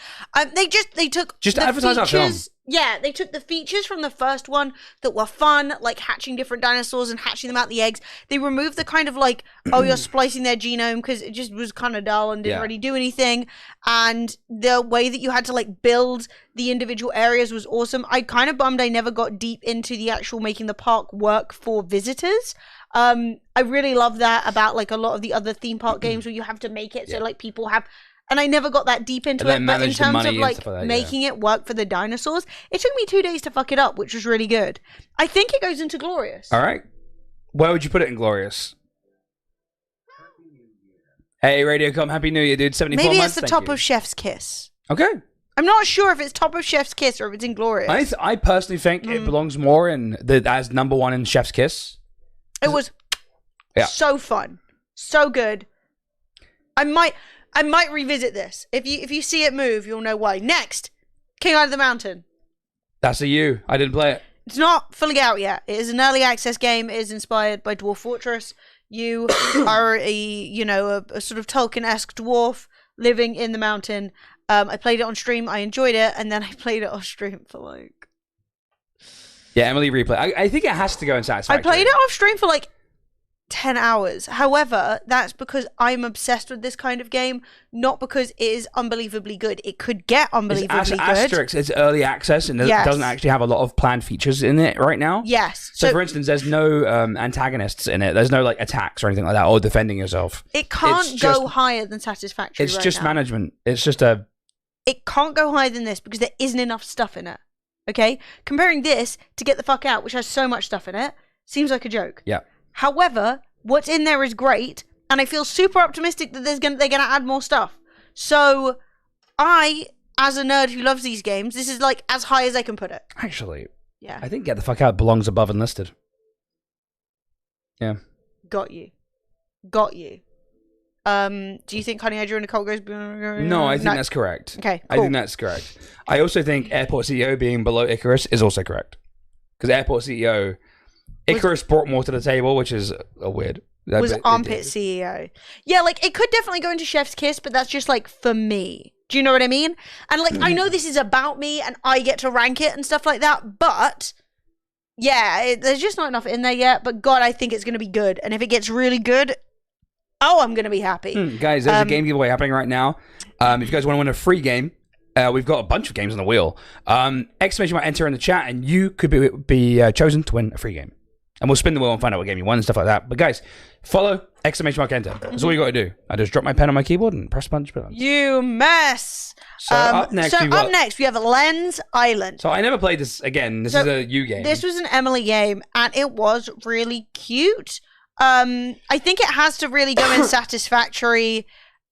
They took advertise our film. Yeah, they took the features from the first one that were fun, like hatching different dinosaurs and hatching them out the eggs. They removed the kind of like, oh, you're splicing their genome because it just was kind of dull and didn't really do anything. And the way that you had to like build the individual areas was awesome. I kind of bummed I never got deep into the actual making the park work for visitors. I really love that about like a lot of the other theme park games where you have to make it so like people have, and I never got that deep into it, but in terms of like making it work for the dinosaurs, it took me 2 days to fuck it up, which was really good. I think it goes into glorious. All right. Where would you put it in glorious? Hey, Radiocom, Happy New Year, dude. 74 Maybe months. It's the top of Chef's Kiss. Okay. I'm not sure if it's top of Chef's Kiss or if it's in glorious. I personally think it belongs more in as number one in Chef's Kiss. It was so fun, so good. I might revisit this. If you see it move, you'll know why. Next, King Out of the Mountain. That's a you. I didn't play it. It's not fully out yet. It is an early access game. It is inspired by Dwarf Fortress. You are a sort of Tolkien-esque dwarf living in the mountain. I played it on stream. I enjoyed it, and then I played it off stream for like. Yeah, Emily replay. I think it has to go in Satisfactory. I played it off stream for like 10 hours. However, that's because I'm obsessed with this kind of game, not because it is unbelievably good. It could get unbelievably good. Asterisk, it's early access and it doesn't actually have a lot of planned features in it right now. Yes. So for instance, there's no antagonists in it. There's no like attacks or anything like that or defending yourself. It can't go higher than Satisfactory. It's just now. Management. It's just a... It can't go higher than this because there isn't enough stuff in it. Okay? Comparing this to Get the Fuck Out, which has so much stuff in it, seems like a joke. Yeah. However, what's in there is great, and I feel super optimistic that they're gonna add more stuff. So, I, as a nerd who loves these games, this is like as high as I can put it. Actually, yeah, I think Get the Fuck Out belongs above Enlisted. Yeah. Got you. Do you think Honey I Drew in a Cold goes? No, I think that's correct. Okay, cool. I think that's correct. I also think Airport CEO being below Icarus is also correct. Because Airport CEO... Icarus brought more to the table, which is a weird. Was Armpit CEO. Yeah, like, it could definitely go into Chef's Kiss, but that's just, like, for me. Do you know what I mean? And like, I know this is about me and I get to rank it and stuff like that, but yeah, there's just not enough in there yet. But God, I think it's going to be good. And if it gets really good, I'm going to be happy. Guys, there's a game giveaway happening right now. If you guys want to win a free game, we've got a bunch of games on the wheel. Exclamation mark enter in the chat, and you could be chosen to win a free game. And we'll spin the wheel and find out what game you won and stuff like that. But guys, follow exclamation mark enter. That's all you got to do. I just drop my pen on my keyboard and press a bunch of buttons. You mess. So up next, we have Lens Island. So I never played this again. This is a you game. This was an Emily game, and it was really cute. I think it has to really go in satisfactory.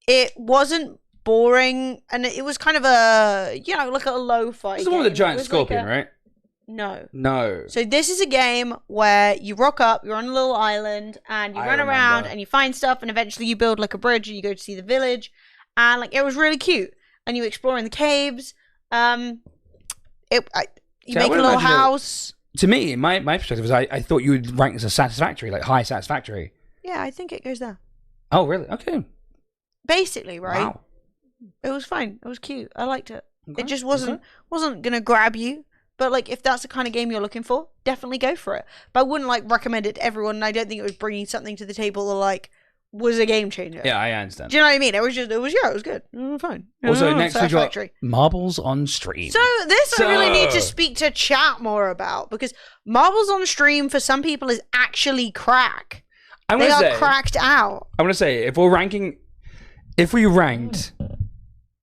It wasn't boring, and it was kind of like a lo-fi. This is the one with the giant scorpion, right? No. So this is a game where you rock up, you're on a little island, and you run around and you find stuff, and eventually you build like a bridge, and you go to see the village, and like it was really cute. And you explore in the caves. You make a little house. To me, my perspective is I thought you would rank this as satisfactory, like high satisfactory. Yeah, I think it goes there. Oh, really? Okay. Basically, right? Wow. It was fine. It was cute. I liked it. Okay. It just wasn't gonna grab you. But like, if that's the kind of game you're looking for, definitely go for it. But I wouldn't like recommend it to everyone. And I don't think it was bringing something to the table that like was a game changer. Yeah, I understand. Do you know what I mean? It was good. It was fine. Also, next we got Marbles on Stream. So this I really need to speak to chat more about, because Marbles on Stream for some people is actually crack. They are cracked out. I want to say, we're ranking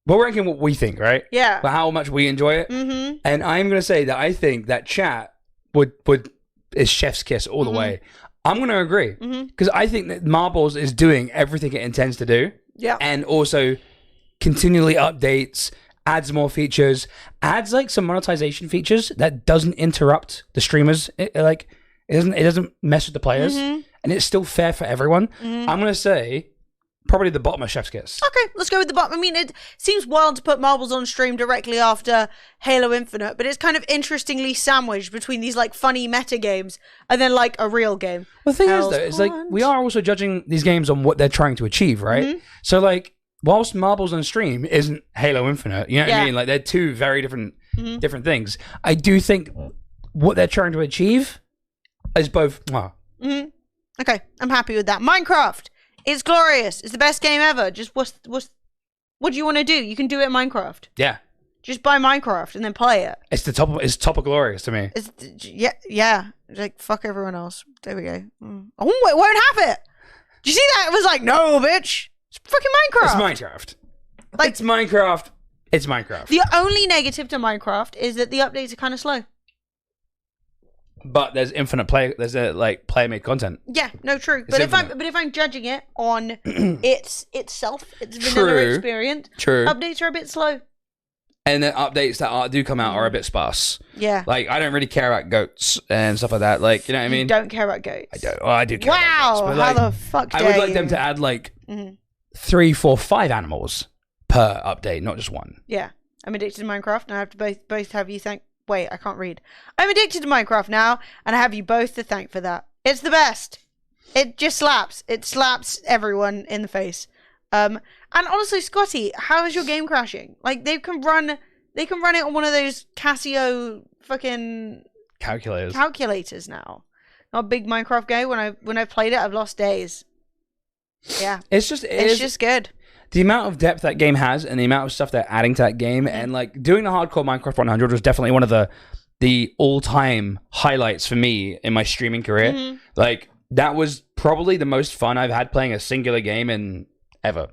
what we think, right? Yeah. For how much we enjoy it. Mm-hmm. And I'm going to say that I think that chat is chef's kiss all the way. I'm going to agree, because I think that Marbles is doing everything it intends to do. Yeah. And also continually updates, adds more features, adds like some monetization features that doesn't interrupt the streamers. It doesn't mess with the players, and it's still fair for everyone. I'm going to say probably the bottom of chef's kiss. Okay, let's go with the bottom. I mean, it seems wild to put Marbles on Stream directly after Halo Infinite, but it's kind of interestingly sandwiched between these like funny meta games and then like a real game. The thing is, though, is like we are also judging these games on what they're trying to achieve, right? So like, whilst Marbles on Stream isn't Halo Infinite, you know what I mean? Like, they're two very different things. I do think what they're trying to achieve is both. Okay, I'm happy with that. Minecraft. It's glorious. It's the best game ever. Just what do you want to do? You can do it in Minecraft. Yeah. Just buy Minecraft and then play it. It's top of glorious to me. Yeah. Like, fuck everyone else. There we go. Oh, it won't have it. Did you see that? It was like, no, bitch. It's fucking Minecraft. It's Minecraft. Like, it's Minecraft. It's Minecraft. The only negative to Minecraft is that the updates are kind of slow. But there's infinite play. There's player-made content. Yeah, no, true. But if I'm judging it on its vanilla experience, updates are a bit slow. And the updates that do come out are a bit sparse. Yeah. Like, I don't really care about goats and stuff like that. Like, you know what I mean? You don't care about goats. I don't. Well, I do care about goats. But how the fuck dare I would like them to add 3, 4, 5 animals per update, not just one. Yeah. I'm addicted to Minecraft, and I have to both have you thank. Wait, I can't read. I'm addicted to Minecraft now, and I have you both to thank for that. It's the best. It just slaps. It slaps everyone in the face. And honestly, Scotty, how is your game crashing? Like, they can run it on one of those Casio fucking calculators now. Not a big Minecraft guy. When I played it, I've lost days. Yeah. It's just good. The amount of depth that game has and the amount of stuff they're adding to that game, and like doing the hardcore Minecraft 100 was definitely one of the all-time highlights for me in my streaming career. Like, that was probably the most fun I've had playing a singular game in ever.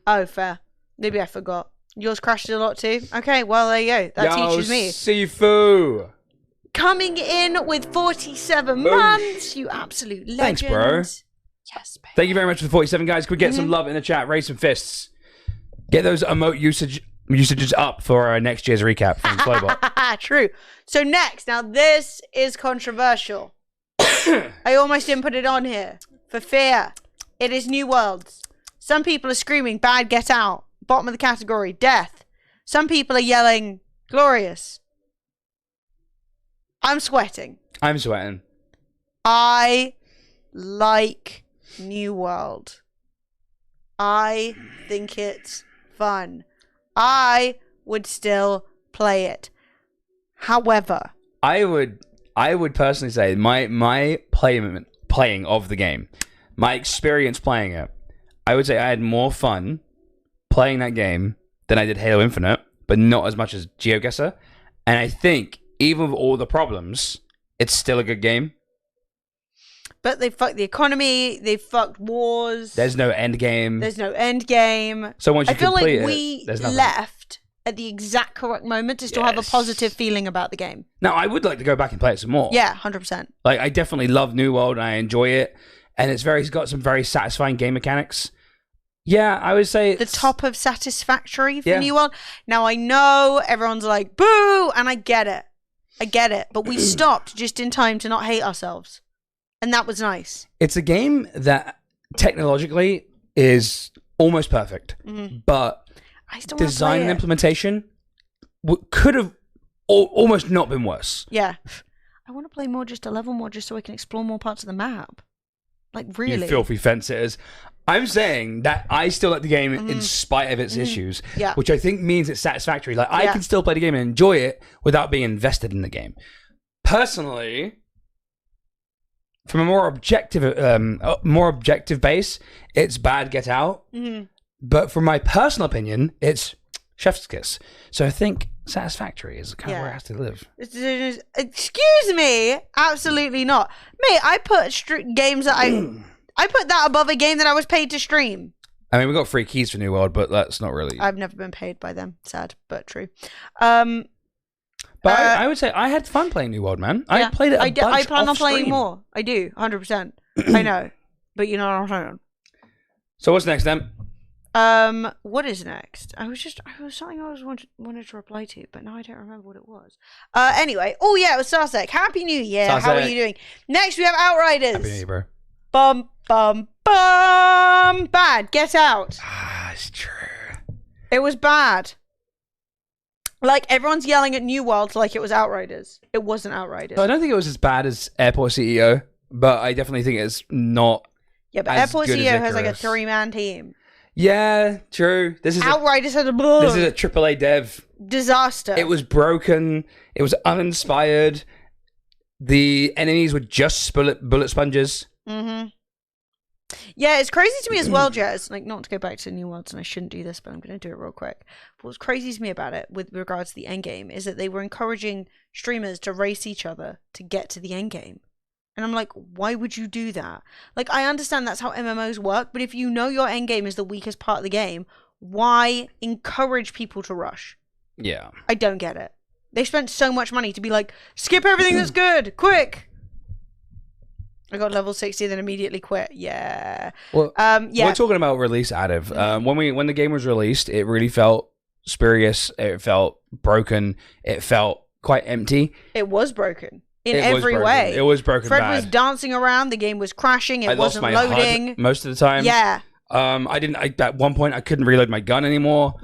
Oh, fair. Maybe I forgot. Yours crashed a lot too? Okay, well, there you go. That teaches me. Sifu! Coming in with 47 months, you absolute legend. Thanks, bro. Yes, baby. Thank you very much for the 47, guys. Could we get some love in the chat? Raise some fists. Get those emote usages up for our next year's recap from Flowbot. True. So next, now this is controversial. I almost didn't put it on here for fear. It is New Worlds. Some people are screaming, bad, get out. Bottom of the category, death. Some people are yelling, glorious. I'm sweating. I like New World. I think it's fun. I would still play it. However, I would personally say my playing of the game, my experience playing it, I would say I had more fun playing that game than I did Halo Infinite, but not as much as GeoGuessr. And I think even with all the problems, it's still a good game. But they fucked the economy. They fucked wars. There's no end game. So once you I feel complete like it, there's we nothing. left at the exact correct moment to still have a positive feeling about the game. Now, I would like to go back and play it some more. Yeah, 100%. Like, I definitely love New World, and I enjoy it. And it's got some very satisfying game mechanics. Yeah, I would say the top of satisfactory for New World. Now, I know everyone's like, boo! And I get it. But we stopped just in time to not hate ourselves. And that was nice. It's a game that technologically is almost perfect, but I still design and implementation could have almost not been worse. Yeah. I want to play more, just a level more, just so I can explore more parts of the map. Like, really. You filthy fence sitters. I'm saying that I still like the game in spite of its issues, which I think means it's satisfactory. Like, I can still play the game and enjoy it without being invested in the game. Personally, from a more objective base, it's bad Get Out. But from my personal opinion, it's chef's kiss. So I think satisfactory is kind of where it has to live. Excuse me, absolutely not, mate. I put games that I put that above a game that I was paid to stream. I mean, we got free keys for New World, but that's not really. I've never been paid by them. Sad, but true. But I would say I had fun playing New World, man. I played it a bunch I plan on playing off-stream. more. I do, 100%. I know, but you know what I'm saying. So what's next then? What is next? I was something I wanted to reply to, but now I don't remember what it was. Anyway, it was Starsec. Happy New Year. Starsec. How are you doing? Next we have Outriders. Happy New Year, bro. Bum bum bum. Bad. Get Out. It's true. It was bad. Like, everyone's yelling at New World like it was Outriders. It wasn't Outriders. No, I don't think it was as bad as Airport CEO, but I definitely think it's not. Yeah, but as Airport good as CEO has like a Icarus. 3-man team. Yeah, true. Outriders had a This is a AAA dev disaster. It was broken. It was uninspired. The enemies were just bullet sponges. Yeah, it's crazy to me as well, Jez. Like, not to go back to New Worlds, and I shouldn't do this, but I'm going to do it real quick. But what's crazy to me about it, with regards to the end game, is that they were encouraging streamers to race each other to get to the end game. And I'm like, why would you do that? Like, I understand that's how MMOs work, but if you know your end game is the weakest part of the game, why encourage people to rush? Yeah. I don't get it. They spent so much money to be like, skip everything that's good, quick. I got level 60, then immediately quit. Yeah. Well, yeah. We're talking about release additive. When the game was released, it really felt spurious. It felt broken. It felt quite empty. It was broken in every way. It was broken. Fred bad. was dancing around. The game was crashing. It wasn't lost my loading HUD most of the time. Yeah. At one point I couldn't reload my gun anymore.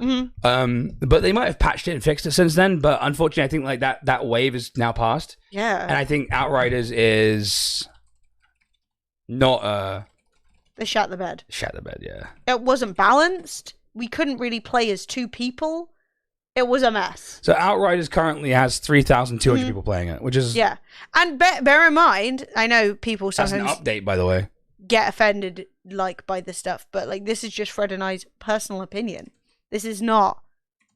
But they might have patched it and fixed it since then. But unfortunately, I think like that wave is now past. Yeah. And I think Outriders is not they shat the bed. Shat the bed, yeah. It wasn't balanced. We couldn't really play as two people. It was a mess. So Outriders currently has 3,200 people playing it, which is And bear in mind, I know people sometimes that's an update, by the way. Get offended like by this stuff, but like this is just Fred and I's personal opinion. This is not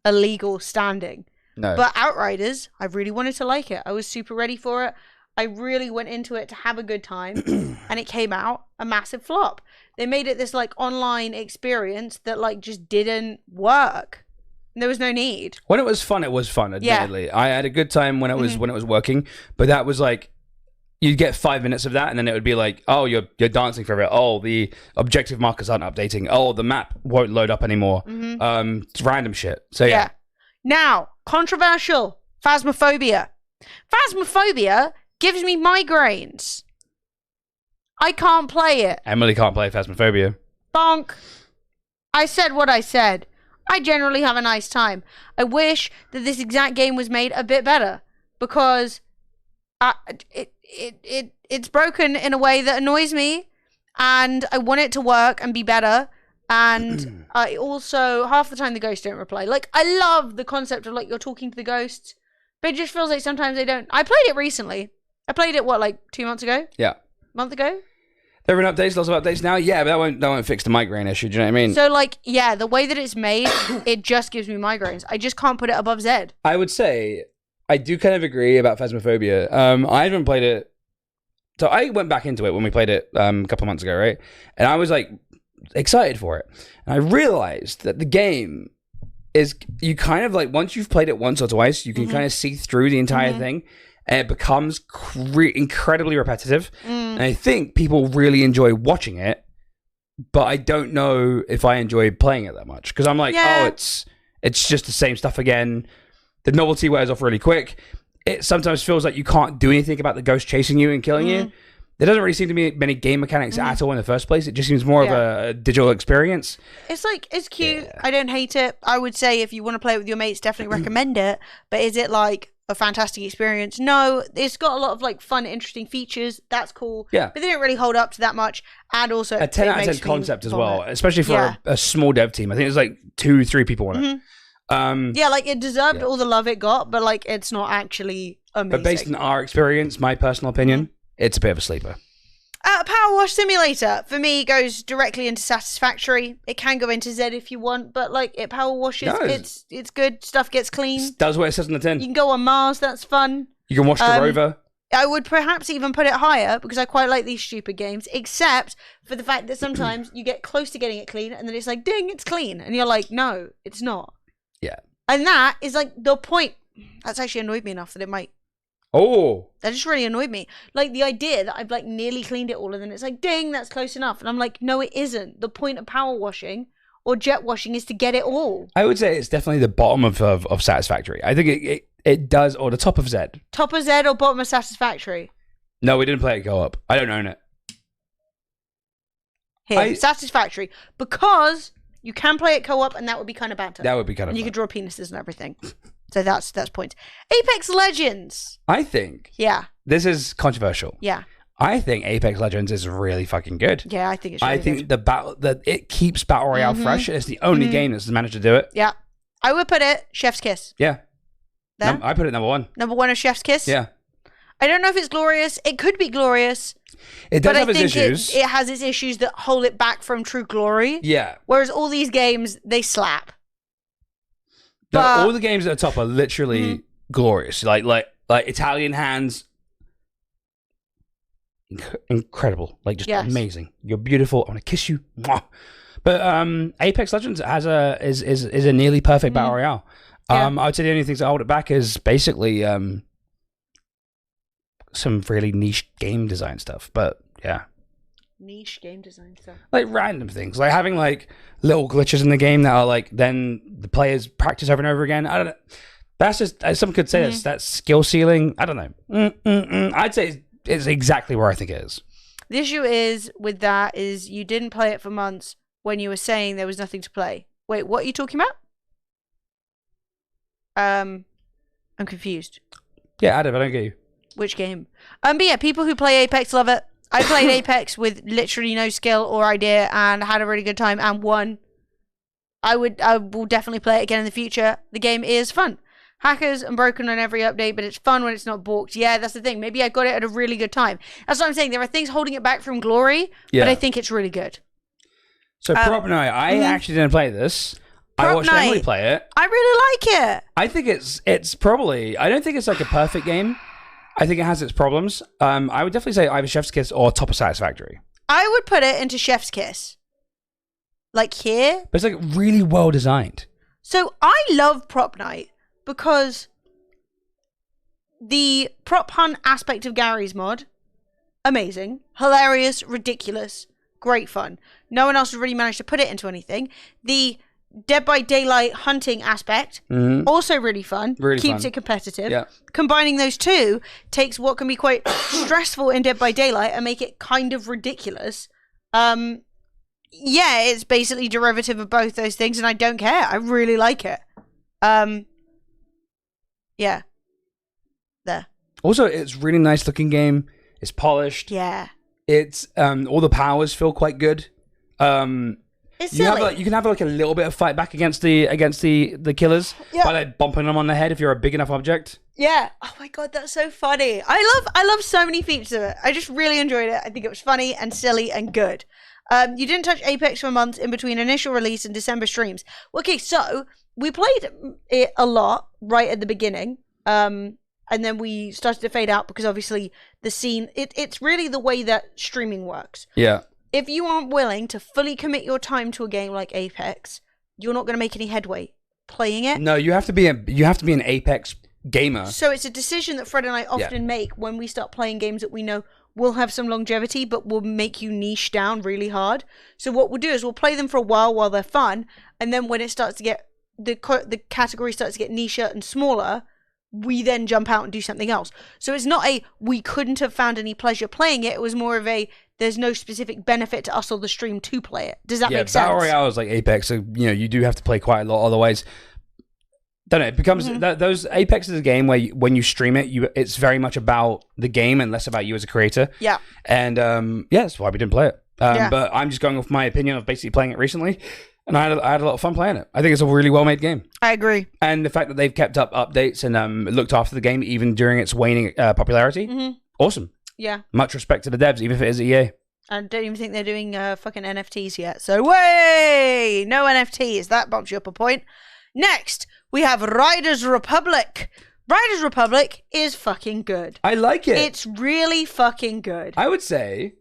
a legal standing. No. But Outriders, I really wanted to like it. I was super ready for it. I really went into it to have a good time, and it came out a massive flop. They made it this like online experience that like just didn't work. There was no need. When it was fun, admittedly. I had a good time when it was working, but that was like you'd get 5 minutes of that, and then it would be like, oh, you're dancing for a bit. Oh, the objective markers aren't updating. Oh, the map won't load up anymore. It's random shit. So yeah. Now, controversial. Phasmophobia. Phasmophobia gives me migraines. I can't play it. Emily can't play Phasmophobia. Bonk. I said what I said. I generally have a nice time. I wish that this exact game was made a bit better, because it's broken in a way that annoys me, and I want it to work and be better, And I also, half the time the ghosts don't reply. Like, I love the concept of, like, you're talking to the ghosts, but it just feels like sometimes they don't. I played it recently. I played it, what, like 2 months ago? Yeah. Month ago? There are updates, lots of updates now. Yeah, but that won't fix the migraine issue. Do you know what I mean? So, like, yeah, the way that it's made, it just gives me migraines. I just can't put it above Zed. I would say I do kind of agree about Phasmophobia. I haven't played it. So I went back into it when we played it a couple months ago, right? And I was like excited for it. And I realized that the game is, you kind of like, once you've played it once or twice, you can kind of see through the entire thing. And it becomes incredibly repetitive. And I think people really enjoy watching it, but I don't know if I enjoy playing it that much. Because I'm like, oh, it's just the same stuff again. The novelty wears off really quick. It sometimes feels like you can't do anything about the ghost chasing you and killing you. There doesn't really seem to be many game mechanics at all in the first place. It just seems more of a digital experience. It's like, it's cute. I don't hate it. I would say if you want to play it with your mates, definitely recommend it. But is it like a fantastic experience? No, it's got a lot of like fun, interesting features. That's cool. Yeah. But they don't really hold up to that much. And also, a 10 out of 10 concept as well, especially for a small dev team. I think there's like 2-3 people on it. Yeah, like it deserved all the love it got, but like it's not actually amazing. But based on our experience, my personal opinion, it's a bit of a sleeper. Power Wash Simulator for me goes directly into Satisfactory. It can go into Zed if you want, but like it power washes. It's good. Stuff gets clean. Does what it says on the tin. You can go on Mars. That's fun. You can wash the rover. I would perhaps even put it higher because I quite like these stupid games, except for the fact that sometimes you get close to getting it clean and then it's like, ding, it's clean. And you're like, no, it's not. Yeah. And that is like the point. That's actually annoyed me enough that it might. Oh. That just really annoyed me. Like the idea that I've like nearly cleaned it all and then it's like, ding, that's close enough. And I'm like, no, it isn't. The point of power washing or jet washing is to get it all. I would say it's definitely the bottom of Satisfactory. I think it does, or the top of Zed. Top of Zed or bottom of Satisfactory? No, we didn't play it go-up. I don't own it. Here, Satisfactory. Because you can play it co-op and that would be kind of banter. That would be kind of And you fun. could draw penises and everything. So that's point. Apex Legends. I think. Yeah. This is controversial. Yeah. I think Apex Legends is really fucking good. Yeah, I think it's really good. that it keeps Battle Royale fresh. It's the only game that's managed to do it. Yeah. I would put it Chef's Kiss. Yeah. There? I put it number one. Number one is Chef's Kiss? Yeah. I don't know if it's glorious. It could be glorious. It does have its issues. It has its issues that hold it back from true glory. Yeah. Whereas all these games, they slap. All the games at the top are literally glorious. Like Italian Hands. Incredible. Like just amazing. You're beautiful. I want to kiss you. Mwah. But Apex Legends has is a nearly perfect Battle Royale. I would say the only things that hold it back is basically some really niche game design stuff. But yeah. Niche game design stuff. Like random things. Like having like little glitches in the game that are like then the players practice over and over again. I don't know. That's just, some could say that's skill ceiling. I don't know. I'd say it's exactly where I think it is. The issue is with that is you didn't play it for months when you were saying there was nothing to play. Wait, what are you talking about? I'm confused. Yeah, Adam, I don't get you. Which game? But yeah, people who play Apex love it. I played Apex with literally no skill or idea and had a really good time and won. I will definitely play it again in the future. The game is fun. Hackers and broken on every update, but it's fun when it's not balked. Yeah, that's the thing. Maybe I got it at a really good time. That's what I'm saying. There are things holding it back from glory, but I think it's really good. So Prop Night, I actually didn't play this. I watched Emily play it. I really like it. I think it's probably, I don't think it's like a perfect game. I think it has its problems. I would definitely say either Chef's Kiss or Top of Satisfactory. I would put it into Chef's Kiss. Like here. But it's like really well designed. So I love Prop Night because the prop hunt aspect of Gary's mod, amazing, hilarious, ridiculous, great fun. No one else has really managed to put it into anything. The Dead by Daylight hunting aspect, also really fun. Really keeps it competitive. Yeah. Combining those two takes what can be quite stressful in Dead by Daylight and make it kind of ridiculous. Yeah, it's basically derivative of both those things, and I don't care. I really like it. Yeah. There. Also, it's really nice looking game. It's polished. Yeah. It's all the powers feel quite good. It's You silly. can have like a little bit of fight back against the killers Yeah. by like bumping them on the head if you're a big enough object. Yeah. Oh my god, that's so funny. I love so many features of it. I just really enjoyed it. I think it was funny and silly and good. You didn't touch Apex for months in between initial release and December streams. Okay, so we played it a lot right at the beginning. And then we started to fade out because obviously the scene, it's really the way that streaming works. Yeah. If you aren't willing to fully commit your time to a game like Apex, you're not going to make any headway playing it. No, you have to be an Apex gamer. So it's a decision that Fred and I often make when we start playing games that we know will have some longevity, but will make you niche down really hard. So what we'll do is we'll play them for a while they're fun, and then when it starts to get the category starts to get nicher and smaller, we then jump out and do something else. So it's not we couldn't have found any pleasure playing it. It was more of there's no specific benefit to us or the stream to play it. Does that make sense? Battle Royale is like Apex, so you do have to play quite a lot. Otherwise, don't know. It becomes those Apex is a game where when you stream it, it's very much about the game and less about you as a creator. Yeah. And that's why we didn't play it. But I'm just going off my opinion of basically playing it recently. And I had a lot of fun playing it. I think it's a really well-made game. I agree. And the fact that they've kept up updates and looked after the game even during its waning popularity, awesome. Yeah. Much respect to the devs, even if it is EA. I don't even think they're doing fucking NFTs yet. So, way! No NFTs. That bumps you up a point. Next, we have Riders Republic. Riders Republic is fucking good. I like it. It's really fucking good. I would say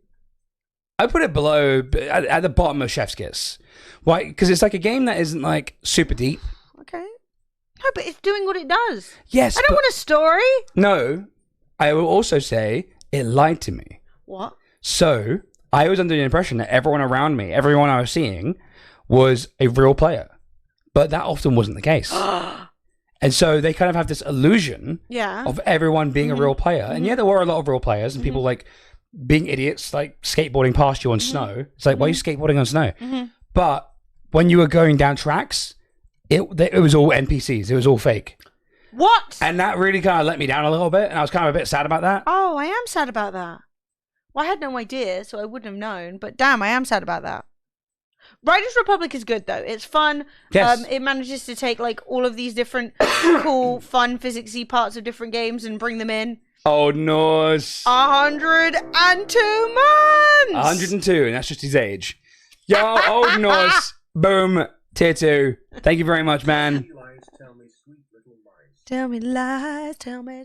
I put it below, at the bottom of Chef's Kiss. Why? Because it's like a game that isn't like super deep. Okay. No, but it's doing what it does. Yes. I don't want a story. No. I will also say it lied to me. What? So I was under the impression that everyone around me, everyone I was seeing, was a real player. But that often wasn't the case. And so they kind of have this illusion of everyone being a real player. And yeah, there were a lot of real players and people like being idiots, like skateboarding past you on snow. It's like, why are you skateboarding on snow? But when you were going down tracks, it was all NPCs. It was all fake. What? And that really kind of let me down a little bit. And I was kind of a bit sad about that. Oh, I am sad about that. Well, I had no idea, so I wouldn't have known. But damn, I am sad about that. Riders Republic is good, though. It's fun. Yes. It manages to take like all of these different cool, fun, physicsy parts of different games and bring them in. Oh, nice. 102 months! 102, and that's just his age. Yo, oh, nice. Boom. Tier 2. Thank you very much, man. Tell me lies, tell me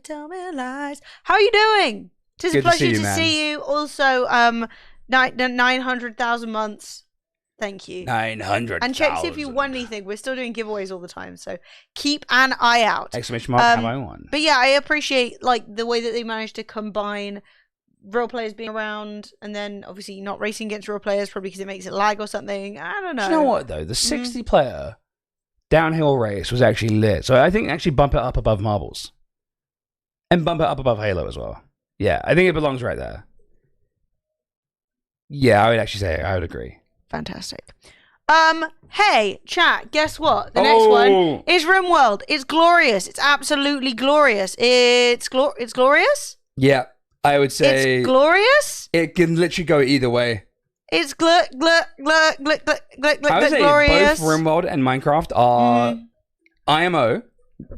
lies. How are you doing? Tis a pleasure to see you. Also, 900,000 months. Thank you. 900,000. And check see if you won anything. We're still doing giveaways all the time, so keep an eye out. Exclamation mark, have I won? But yeah, I appreciate like the way that they managed to combine real players being around and then obviously not racing against real players, probably because it makes it lag or something. I don't know. Do you know what, though? The 60-player downhill race was actually lit. So I think actually bump it up above Marbles. And bump it up above Halo as well. Yeah, I think it belongs right there. Yeah, I would actually say I would agree. Fantastic. Hey, chat, guess what? The next one is RimWorld. It's glorious. It's absolutely glorious. It's glorious? Yeah, I would say... It's glorious? It can literally go either way. It's glorious. I would say both RimWorld and Minecraft are IMO,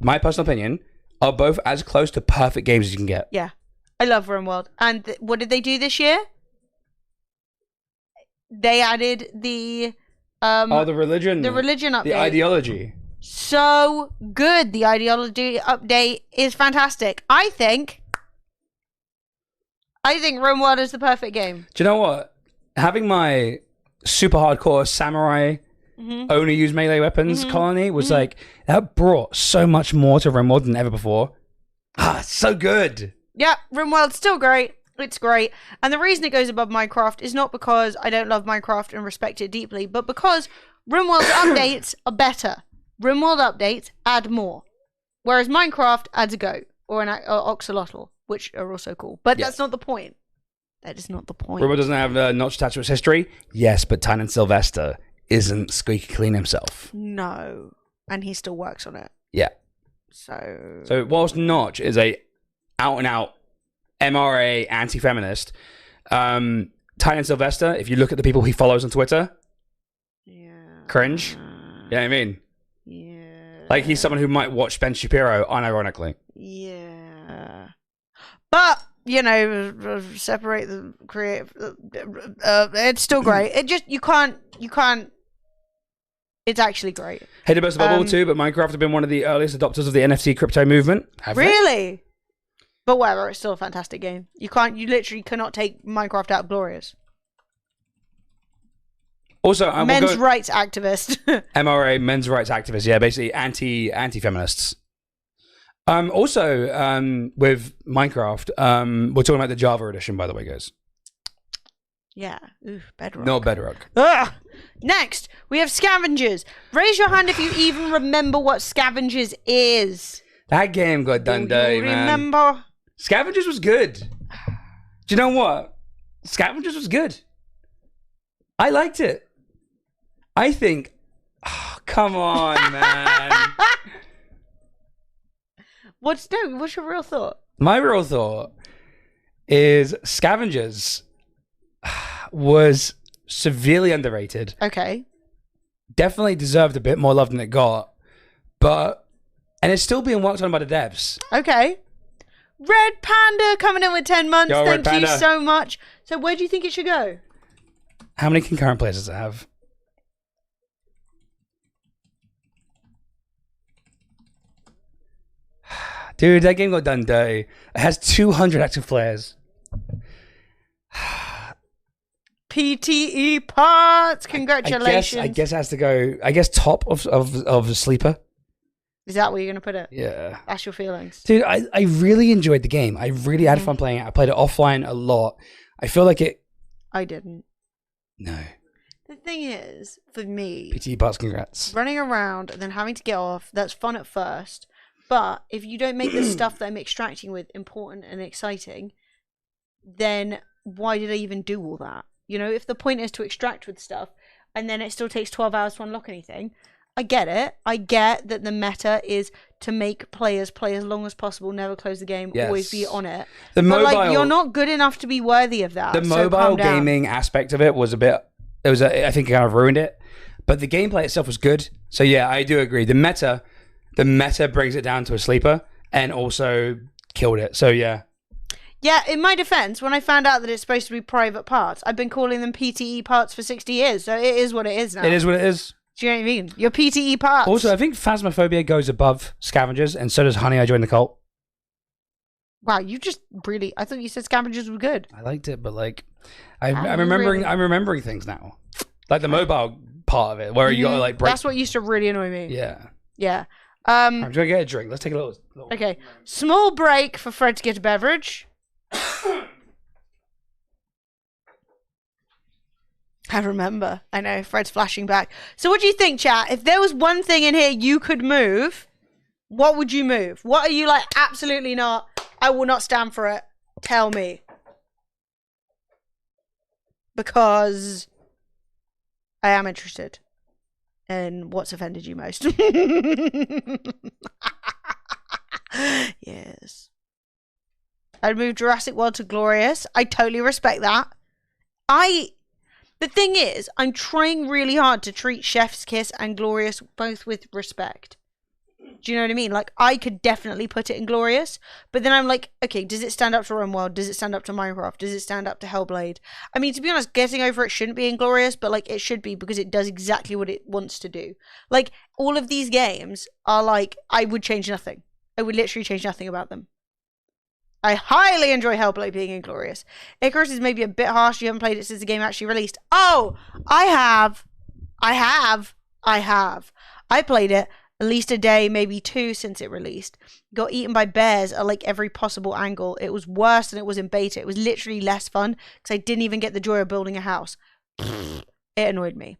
my personal opinion, are both as close to perfect games as you can get. Yeah. I love RimWorld. And what did they do this year? They added the religion. The religion update. The ideology. So good. The ideology update is fantastic. I think RimWorld is the perfect game. Do you know what? Having my super hardcore samurai only use melee weapons colony was like, that brought so much more to RimWorld than ever before. It's so good. Yeah, RimWorld's still great. It's great. And the reason it goes above Minecraft is not because I don't love Minecraft and respect it deeply, but because RimWorld's updates are better. RimWorld updates add more. Whereas Minecraft adds a goat or an oxalotl, which are also cool. But that's not the point. That is not the point. RimWorld doesn't have a notch attached to its history. Yes, but Tynan Sylvester isn't squeaky clean himself. No. And he still works on it. Yeah. So whilst Notch is a out-and-out MRA anti-feminist, Tynan Sylvester, if you look at the people he follows on Twitter, cringe. You know what I mean? Yeah. Like he's someone who might watch Ben Shapiro unironically. Yeah. But, you know, separate the creative. It's still great. It just, you can't. It's actually great. Hated most of all too, but Minecraft have been one of the earliest adopters of the NFT crypto movement. Have they? Really? But whatever, it's still a fantastic game. You literally cannot take Minecraft out of Glorious. Also, men's rights activist. MRA, men's rights activists. Yeah, basically anti-feminists. Also, with Minecraft, we're talking about the Java edition, by the way, guys. Yeah. Ooh, Bedrock. No Bedrock. Ugh. Next, we have Scavengers. Raise your hand if you even remember what Scavengers is. That game got done dirty, man. Remember? Scavengers was good. Do you know what? Scavengers was good. I liked it. I think... Oh, come on, man. What's your real thought? My real thought is Scavengers was severely underrated. Okay. Definitely deserved a bit more love than it got. And it's still being worked on by the devs. Okay. Red Panda coming in with 10 months. Yo, Thank Red you Panda. so much. So where do you think it should go? How many concurrent players does it have? Dude, that game got done dirty. It has 200 active players. PTE parts. Congratulations. I guess it has to go. I guess top of the sleeper. Is that where you're gonna put it? Yeah. That's your feelings. Dude, I really enjoyed the game. I really had fun playing it. I played it offline a lot. I feel like it. I didn't. No. The thing is, for me, PT Parts, congrats. running around and then having to get off, that's fun at first. But if you don't make the stuff that I'm extracting with important and exciting, then why did I even do all that? You know, if the point is to extract with stuff and then it still takes 12 hours to unlock anything, I get it. I get that the meta is to make players play as long as possible, never close the game, always be on it. The but mobile, you're not good enough to be worthy of that. The so mobile calm down. gaming aspect of it was a bit. I think it kind of ruined it. But the gameplay itself was good. So yeah, I do agree. The meta brings it down to a sleeper and also killed it. So yeah. Yeah, in my defense, when I found out that it's supposed to be private parts, I've been calling them PTE parts for 60 years. So it is what it is now. It is what it is. Do you know what I mean? Your PTE parts. Also, I think Phasmophobia goes above Scavengers, and so does Honey, I Joined the Cult. Wow, you just really... I thought you said Scavengers were good. I liked it, but like... I'm remembering things now. Like the mobile part of it, where you gotta like break... That's what used to really annoy me. Yeah. Yeah. I'm trying to get a drink. Let's take a little... Okay. Small break for Fred to get a beverage. I remember. I know. Fred's flashing back. So what do you think, chat? If there was one thing in here you could move, what would you move? What are you like, absolutely not? I will not stand for it. Tell me. Because I am interested in what's offended you most. Yes. I'd move Jurassic World to Glorious. I totally respect that. The thing is, I'm trying really hard to treat Chef's Kiss and Glorious both with respect. Do you know what I mean? Like, I could definitely put it in Glorious, but then I'm like, okay, does it stand up to RimWorld? Does it stand up to Minecraft? Does it stand up to Hellblade? I mean, to be honest, Getting Over It shouldn't be in Glorious, but like, it should be because it does exactly what it wants to do. Like, all of these games are like, I would change nothing. I would literally change nothing about them. I highly enjoy Hellblade being in Glorious. Icarus is maybe a bit harsh. You haven't played it since the game actually released. Oh, I have. I played it at least a day, maybe two since it released. Got eaten by bears at like every possible angle. It was worse than it was in beta. It was literally less fun because I didn't even get the joy of building a house. It annoyed me.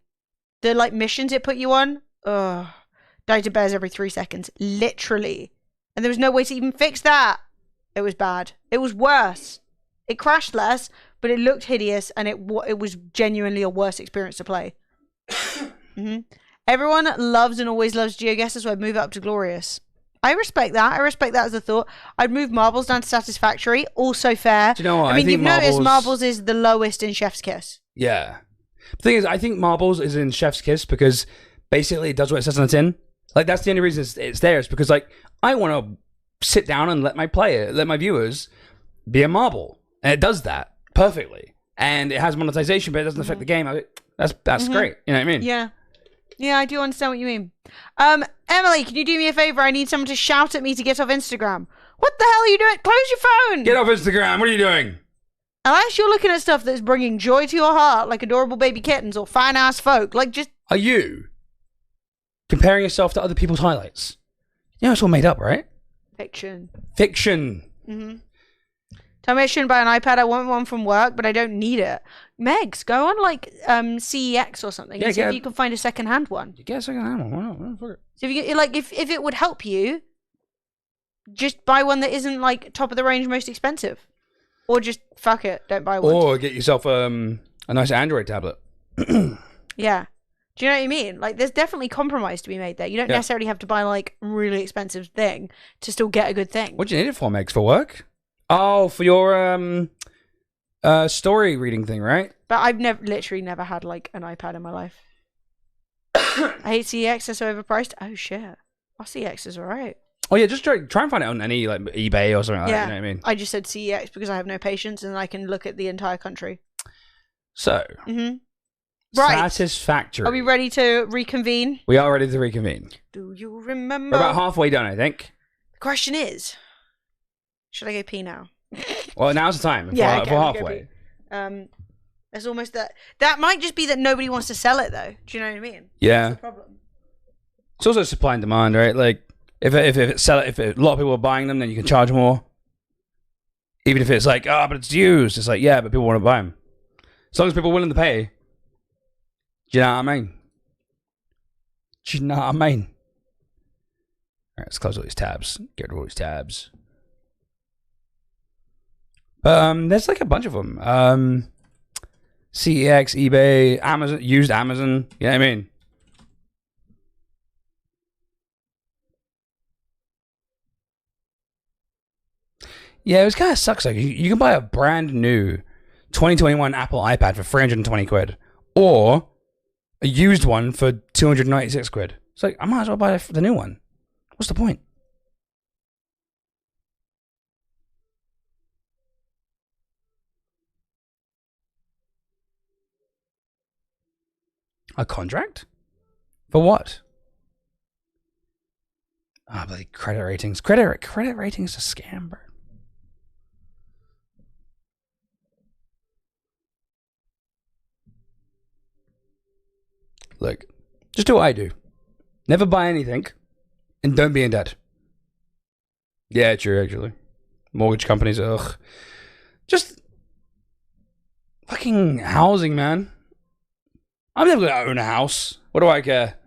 The like missions it put you on, died to bears every 3 seconds. Literally. And there was no way to even fix that. It was bad. It was worse. It crashed less, but it looked hideous, and it was genuinely a worse experience to play. Everyone loves and always loves GeoGuessr, so I'd move it up to Glorious. I respect that. I respect that as a thought. I'd move Marbles down to Satisfactory. Also fair. Do you know what? I mean, think you've noticed Marbles is the lowest in Chef's Kiss. Yeah. The thing is, I think marbles is in chef's kiss because basically it does what it says on the tin. Like, that's the only reason it's there is because, like, I want to sit down and let my viewers be a marble. And it does that perfectly. And it has monetization, but it doesn't affect the game. That's great. You know what I mean? Yeah. Yeah, I do understand what you mean. Emily, can you do me a favor? I need someone to shout at me to get off Instagram. What the hell are you doing? Close your phone! Get off Instagram. What are you doing? Unless you're looking at stuff that's bringing joy to your heart, like adorable baby kittens or fine-ass folk, like just... Are you comparing yourself to other people's highlights? You know, it's all made up, right? Fiction. Mm-hmm. Tell me I shouldn't buy an iPad. I want one from work, but I don't need it. Megs, go on like CEX or something and see if you can find a second-hand one. You get a second-hand one. Why not? Fuck it. So if it would help you, just buy one that isn't like top of the range, most expensive, or just fuck it, don't buy one. Or get yourself a nice Android tablet. Yeah. Do you know what I mean? Like, there's definitely compromise to be made there. You don't necessarily have to buy like a really expensive thing to still get a good thing. What do you need it for, Megs? For work? Oh, for your story reading thing, right? But I've literally never had like an iPad in my life. I hate CEX, they're so overpriced. Oh shit. Our CEX is alright. Oh yeah, just try and find it on any like eBay or something like that, you know what I mean? I just said CEX because I have no patience and I can look at the entire country. So Right. Satisfactory. Are we ready to reconvene? We are ready to reconvene. Do you remember? We're about halfway done, I think. The question is, should I go pee now? Well, now's the time. Yeah, we're halfway. There's almost that might just be that nobody wants to sell it though. Do you know what I mean? Yeah. That's the problem. It's also supply and demand, right? Like if a lot of people are buying them, then you can charge more. Even if it's like, but it's used. It's like, yeah, but people want to buy them. As long as people are willing to pay. Do you know what I mean? Do you know what I mean? Alright, let's close all these tabs. Get rid of all these tabs. There's like a bunch of them. CEX, eBay, Amazon, used Amazon. You know what I mean? Yeah, it kind of sucks. Like you can buy a brand new 2021 Apple iPad for 320 quid, or a used one for 296 quid. It's like I might as well buy the new one. What's the point? A contract? For what? Ah, bloody credit ratings. Credit ratings are a scam, bro. Look, just do what I do. Never buy anything, and don't be in debt. Yeah, true, actually. Mortgage companies, ugh. Just fucking housing, man. I'm never going to own a house. What do I care?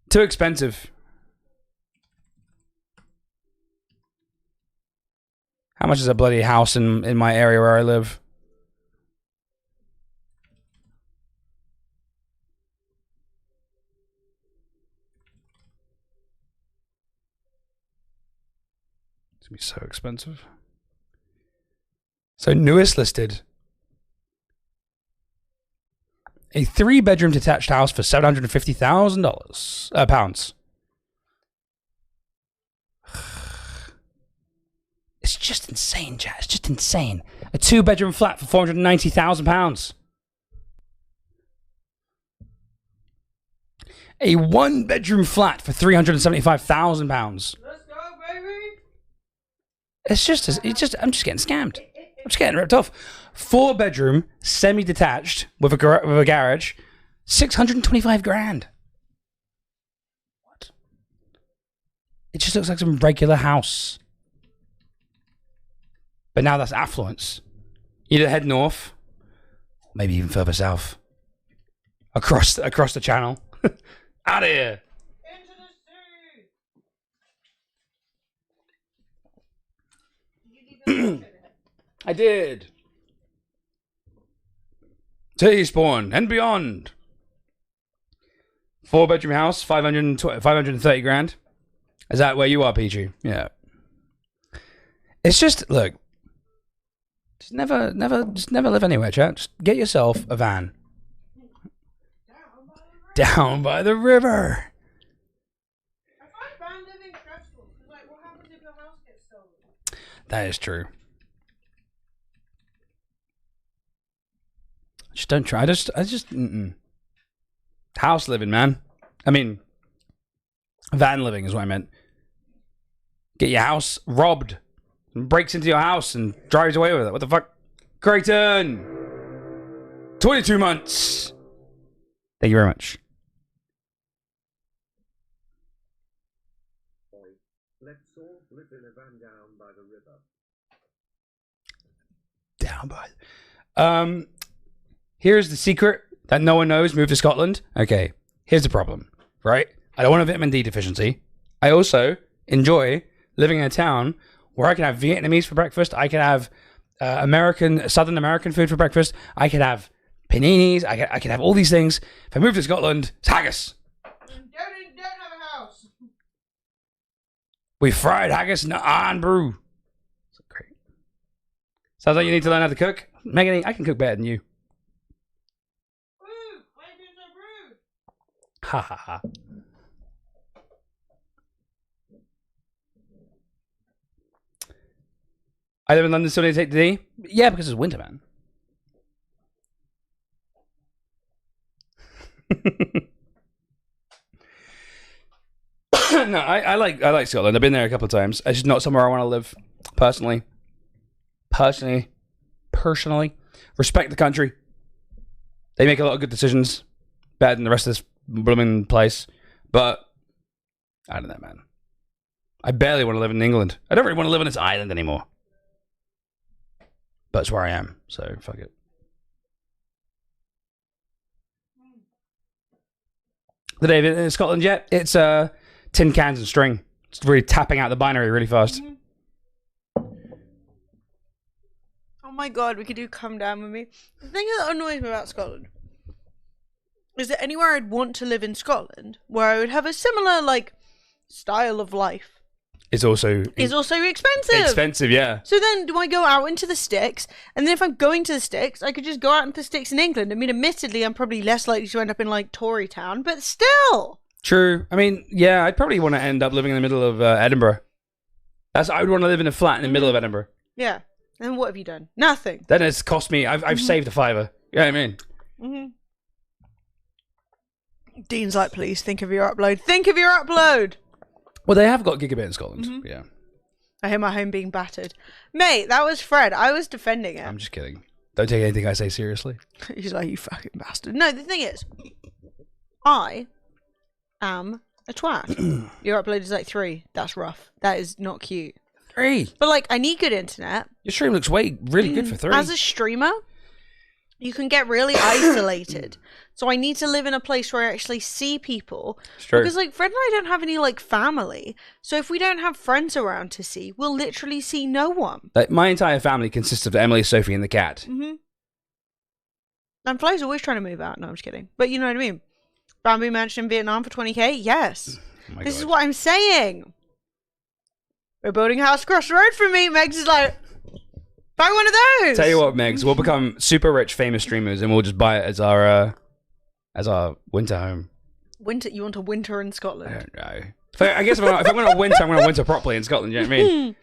Too expensive. How much is a bloody house in my area where I live? It's going to be so expensive. So newest listed. A 3-bedroom detached house for $750,000 pounds. It's just insane, chat. It's just insane. A 2-bedroom flat for £490,000. A 1-bedroom flat for £375,000. Let's go, baby. It's just I'm just getting scammed. I'm just getting ripped off. 4-bedroom, semi-detached with a garage, 625 grand. What? It just looks like some regular house. But now that's affluence. Either head north, maybe even further south, across the channel. Out of here. Into the sea. Did you leave it? I did. T-Spawn and beyond. 4-bedroom house, 530 grand. Is that where you are, Peachy? Yeah. It's just, look. Just never live anywhere, chat. Just get yourself a van. Down by the river. I find band living stressful because, like, what happens if your house gets stolen? That is true. Just don't try. House living, man. I mean, van living is what I meant. Get your house robbed. And breaks into your house and drives away with it. What the fuck? Creighton! 22 months. Thank you very much. Let's all live in a van down by the river. Down by. Here's the secret that no one knows. Move to Scotland. Okay. Here's the problem. Right? I don't want a vitamin D deficiency. I also enjoy living in a town where I can have Vietnamese for breakfast. I can have Southern American food for breakfast. I could have paninis. I could have all these things. If I move to Scotland, it's haggis. Don't have a house. We fried haggis and brew. So great. Sounds like you need to learn how to cook. Megan, I can cook better than you. Rude. Why are you being so rude? Ha ha ha. I live in London, still need to take the D? Yeah, because it's winter, man. No, I like Scotland. I've been there a couple of times. It's just not somewhere I want to live personally. Personally. Respect the country. They make a lot of good decisions. Better than the rest of this blooming place. But I don't know, man. I barely want to live in England. I don't really want to live on this island anymore. But it's where I am, so fuck it. The day in Scotland yet? It's tin cans and string. It's really tapping out the binary really fast. Oh my god, we could do Come Down With Me. The thing that annoys me about Scotland is that anywhere I'd want to live in Scotland, where I would have a similar, like, style of life, It's also expensive. Expensive, yeah. So then, do I go out into the sticks? And then if I'm going to the sticks, I could just go out into the sticks in England. I mean, admittedly, I'm probably less likely to end up in, like, Tory town, but still. True. I mean, yeah, I'd probably want to end up living in the middle of Edinburgh. I would want to live in a flat in the middle of Edinburgh. Yeah. And what have you done? Nothing. Then it's cost me. I've saved a fiver. You know what I mean? Dean's like, please think of your upload. Think of your upload. Well, they have got gigabit in Scotland. Yeah. I hear my home being battered. Mate, that was Fred. I was defending it. I'm just kidding. Don't take anything I say seriously. He's like, you fucking bastard. No, the thing is, I am a twat. Your upload is like 3. That's rough. That is not cute. 3. But like, I need good internet. Your stream looks really good for 3. As a streamer, you can get really isolated. So I need to live in a place where I actually see people. It's true. Because like Fred and I don't have any like family. So if we don't have friends around to see, we'll literally see no one. Like my entire family consists of Emily, Sophie, and the cat. And Flo's always trying to move out. No, I'm just kidding. But you know what I mean. Bamboo mansion in Vietnam for 20k? Yes. Oh This is what I'm saying. We're building a house across the road from me. Megs is like, buy one of those. Tell you what, Megs, we'll become super rich, famous streamers, and we'll just buy it as our winter home. Winter? You want a winter in Scotland? I don't know. I guess if I'm going to winter, I'm going to winter properly in Scotland. You know what I mean?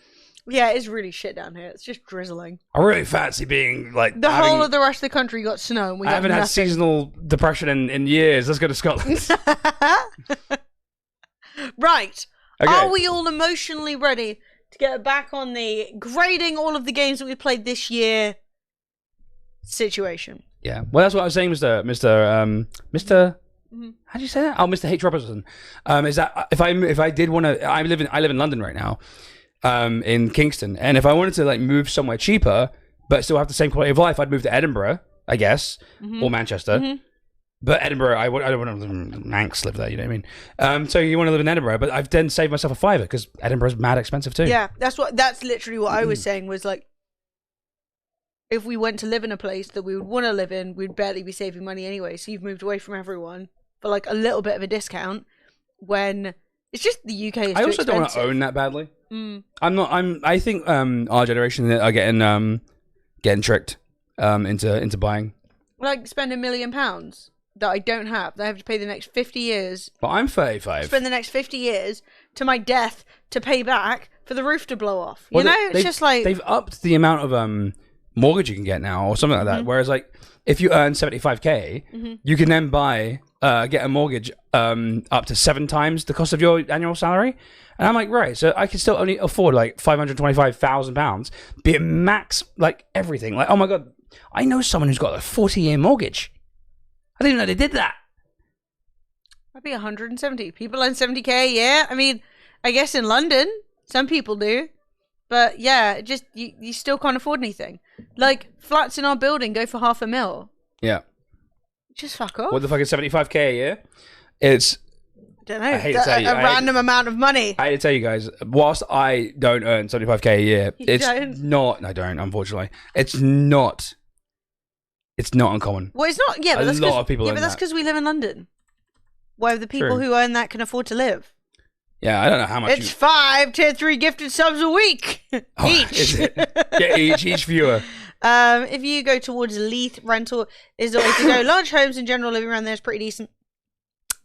Yeah, it's really shit down here. It's just drizzling. I really fancy being like the whole of the rest of the country got snow. And we got I haven't had seasonal depression in years. Let's go to Scotland. Right. Okay. Are we all emotionally ready to get back on the grading all of the games that we played this year situation? Yeah. Well, that's what I was saying, Mr. How do you say that? Oh, Mr. H. Robertson. Is that if I did want to, I live in London right now, in Kingston, and if I wanted to like move somewhere cheaper but still have the same quality of life, I'd move to Edinburgh, I guess, or Manchester. But Edinburgh, I don't want to Manx live there. You know what I mean? So you want to live in Edinburgh, but I've then saved myself a fiver because Edinburgh's mad expensive too. Yeah, that's literally what I was saying. Was like, if we went to live in a place that we would want to live in, we'd barely be saving money anyway. So you've moved away from everyone for like a little bit of a discount when it's just the UK is I too also don't want to own that badly. I think our generation are getting tricked into buying. Like spend £1 million. that I don't have, that I have to pay the next 50 years. But I'm 35. Spend the next 50 years to my death to pay back for the roof to blow off. Well, you know, it's just like they've upped the amount of mortgage you can get now, or something like that. Whereas, like, if you earn 75k, you can then get a mortgage up to 7 times the cost of your annual salary. And I'm like, right, so I can still only afford like £525,000, be it max, like everything. Like, oh my god, I know someone who's got a 40-year mortgage. I didn't know they did that. I'd be 170. People earn 70k, yeah. I mean, I guess in London, some people do. But yeah, just you still can't afford anything. Like, flats in our building go for $500,000. Yeah. Just fuck off. What the fuck is 75k a year? It's... Don't know. I hate to tell you, a random amount of money. I hate to tell you guys, whilst I don't earn 75k a year, I don't, unfortunately. It's not uncommon. Well, it's not, yeah, but that's lot of people but that's because we live in London, where the people True. who earn that can afford to live. Yeah, I don't know how much. It's 5 tier 3 gifted subs a week each. Is it? Yeah, each viewer. If you go towards Leith, rental is the way to go. Large homes in general, living around there is pretty decent.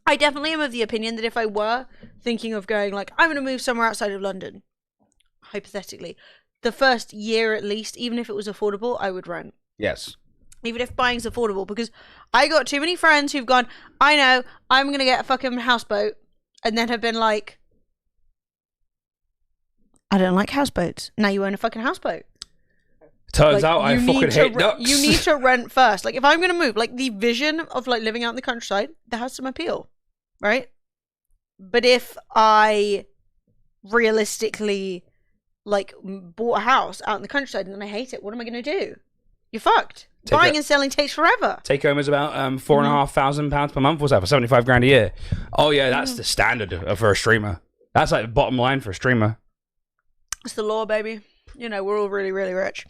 I definitely am of the opinion that if I were thinking of going, like, I'm going to move somewhere outside of London, hypothetically, the first year at least, even if it was affordable, I would rent. Yes. Even if buying's affordable, because I got too many friends who've gone, I know, I'm going to get a fucking houseboat, and then have been like, I don't like houseboats. Now you own a fucking houseboat. Turns out I fucking hate ducks. You need to rent first. Like, if I'm going to move, like, the vision of, like, living out in the countryside, that has some appeal, right? But if I realistically, like, bought a house out in the countryside and then I hate it, what am I going to do? You're fucked. Buying and selling takes forever. Take home is about £4,500 per month. What's that, for 75 grand a year? Oh, yeah, that's the standard for a streamer. That's like the bottom line for a streamer. It's the law, baby. You know, we're all really, really rich.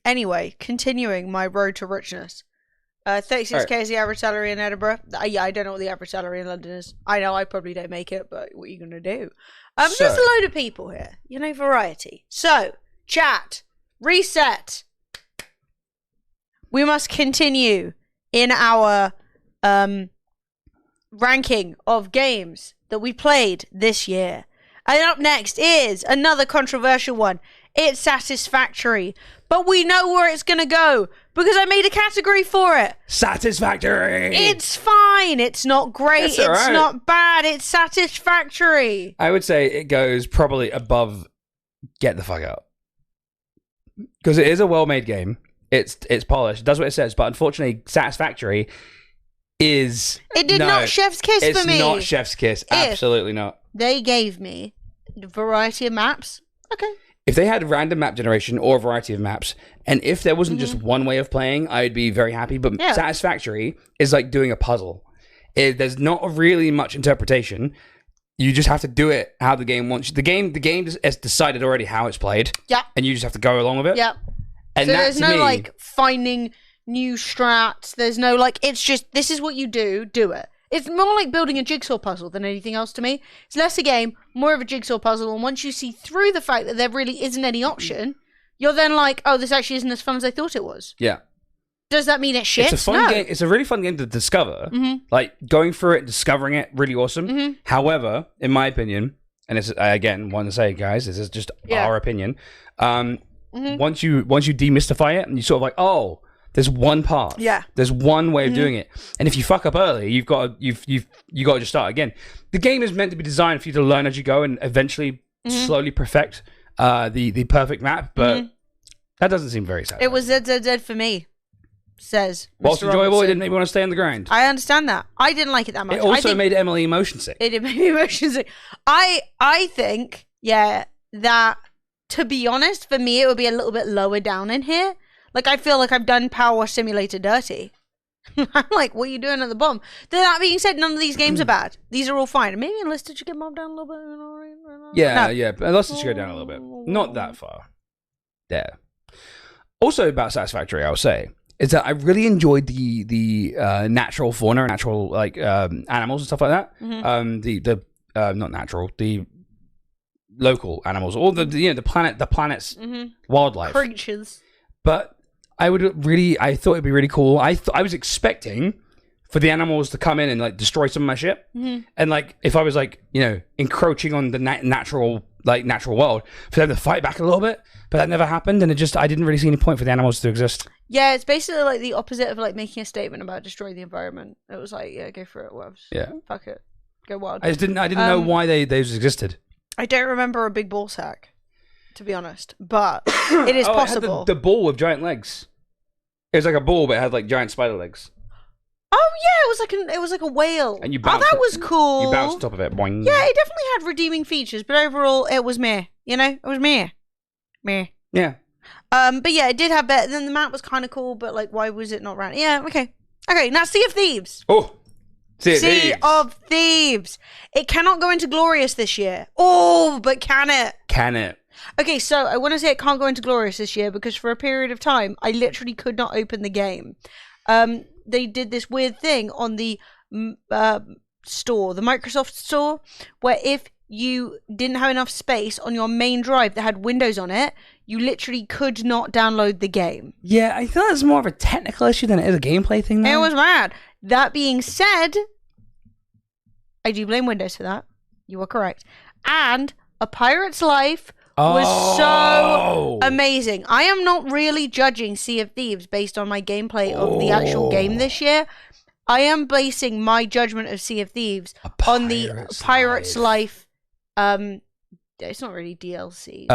Anyway, continuing my road to richness. 36k is the average salary in Edinburgh. Yeah, I don't know what the average salary in London is. I know I probably don't make it, but what are you going to do? There's a load of people here. You know, variety. So, chat, reset. We must continue in our ranking of games that we played this year. And up next is another controversial one. It's Satisfactory. But we know where it's going to go because I made a category for it. Satisfactory. It's fine. It's not great. It's not bad. It's satisfactory. I would say it goes probably above Get the Fuck Out. Because it is a well-made game. It's polished. It does what it says. But unfortunately, Satisfactory is... It did not Chef's Kiss for me. It's not Chef's Kiss. Absolutely not. They gave me a variety of maps. Okay. If they had random map generation or a variety of maps, and if there wasn't just one way of playing, I'd be very happy. But Satisfactory is like doing a puzzle. There's not really much interpretation. You just have to do it how the game wants you. The game has decided already how it's played. Yeah. And you just have to go along with it. Yeah. And so there's no like finding new strats. There's no like, it's just, this is what you do it. It's more like building a jigsaw puzzle than anything else to me. It's less a game, more of a jigsaw puzzle. And once you see through the fact that there really isn't any option, you're then like, oh, this actually isn't as fun as I thought it was. Yeah. Does that mean it's shit? It's a fun game. It's a really fun game to discover. Like, going through it, discovering it, really awesome. However, in my opinion, and this is, I again want to say, guys, this is just our opinion. Once you demystify it, and you sort of like, oh, there's one path. Yeah. There's one way of doing it. And if you fuck up early, you've got to just start again. The game is meant to be designed for you to learn as you go and eventually slowly perfect the perfect map, but that doesn't seem very satisfying. It was dead for me, says Whilst Mr. enjoyable, Robertson. it didn't make me want to stay on the grind. I understand that. I didn't like it that much. It also made Emily motion sick. It made me motion sick. I think, that, to be honest, for me, it would be a little bit lower down in here. Like, I feel like I've done Power Wash Simulator dirty. I'm like, what are you doing at the bottom? That being said, none of these games are bad. These are all fine. Maybe Enlisted should get mobbed down a little bit. Yeah. Enlisted should go down a little bit. Not that far. There. Also about Satisfactory, I'll say, is that I really enjoyed the natural fauna, natural like animals and stuff like that. The not natural, the local animals, all the planet's wildlife creatures. But I thought it'd be really cool. I was expecting for the animals to come in and like destroy some of my shit. And like if I was like, you know, encroaching on the natural world, for them to fight back a little bit, but that never happened, and I didn't really see any point for the animals to exist. Yeah, it's basically like the opposite of like making a statement about destroying the environment. It was like, yeah, go for it, whoops. Yeah. Fuck it. Go wild. I didn't know why they existed. I don't remember a big ball sack, to be honest, but it is possible. It had the ball with giant legs. It was like a ball, but it had like giant spider legs. Oh yeah, it was like a whale. And you that was cool. You bounced on top of it. Boing. Yeah, it definitely had redeeming features, but overall, it was meh. You know, it was meh. Yeah. But yeah, it did have better. Then the map was kind of cool, but like, why was it not round? Yeah, okay. Now Sea of Thieves. Oh, Sea of Thieves. It cannot go into Glorious this year. Oh, but can it? Can it? Okay, so I want to say it can't go into Glorious this year because for a period of time, I literally could not open the game. They did this weird thing on the store, the Microsoft store, where if you didn't have enough space on your main drive that had Windows on it, you literally could not download the game. Yeah, I feel that's more of a technical issue than it is a gameplay thing, though. It was mad. That being said, I do blame Windows for that. You are correct. And A Pirate's Life was so amazing. I am not really judging Sea of Thieves based on my gameplay of the actual game this year. I am basing my judgment of Sea of Thieves on the Pirate's Life. It's not really DLC.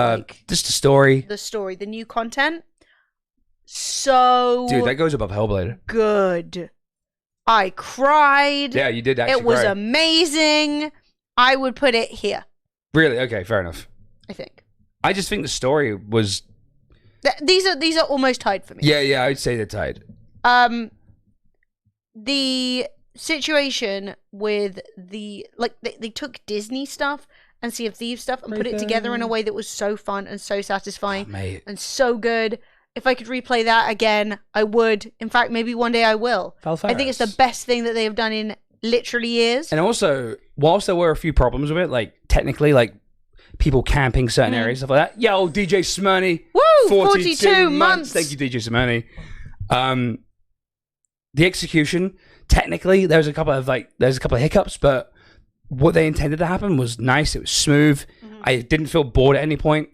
Just a story. The story, the new content. So dude, that goes above Hellblade. Good. I cried. Yeah, you did actually. It was cry. amazing. I would put it here. Really? Okay, fair enough. I think. I just think the story was. These are almost tied for me. Yeah, I'd say they're tied. The situation with the they took Disney stuff and Sea of Thieves stuff and put it together in a way that was so fun and so satisfying and so good. If I could replay that again, I would. In fact, maybe one day I will. I think it's the best thing that they have done in literally years. And also, whilst there were a few problems with it, like technically, like people camping certain areas, stuff like that. Yo, DJ Smyrny. Woo! 42 months. Thank you, DJ Smyrny. The execution, technically, there's a couple of hiccups, but what they intended to happen was nice. It was smooth. I didn't feel bored at any point.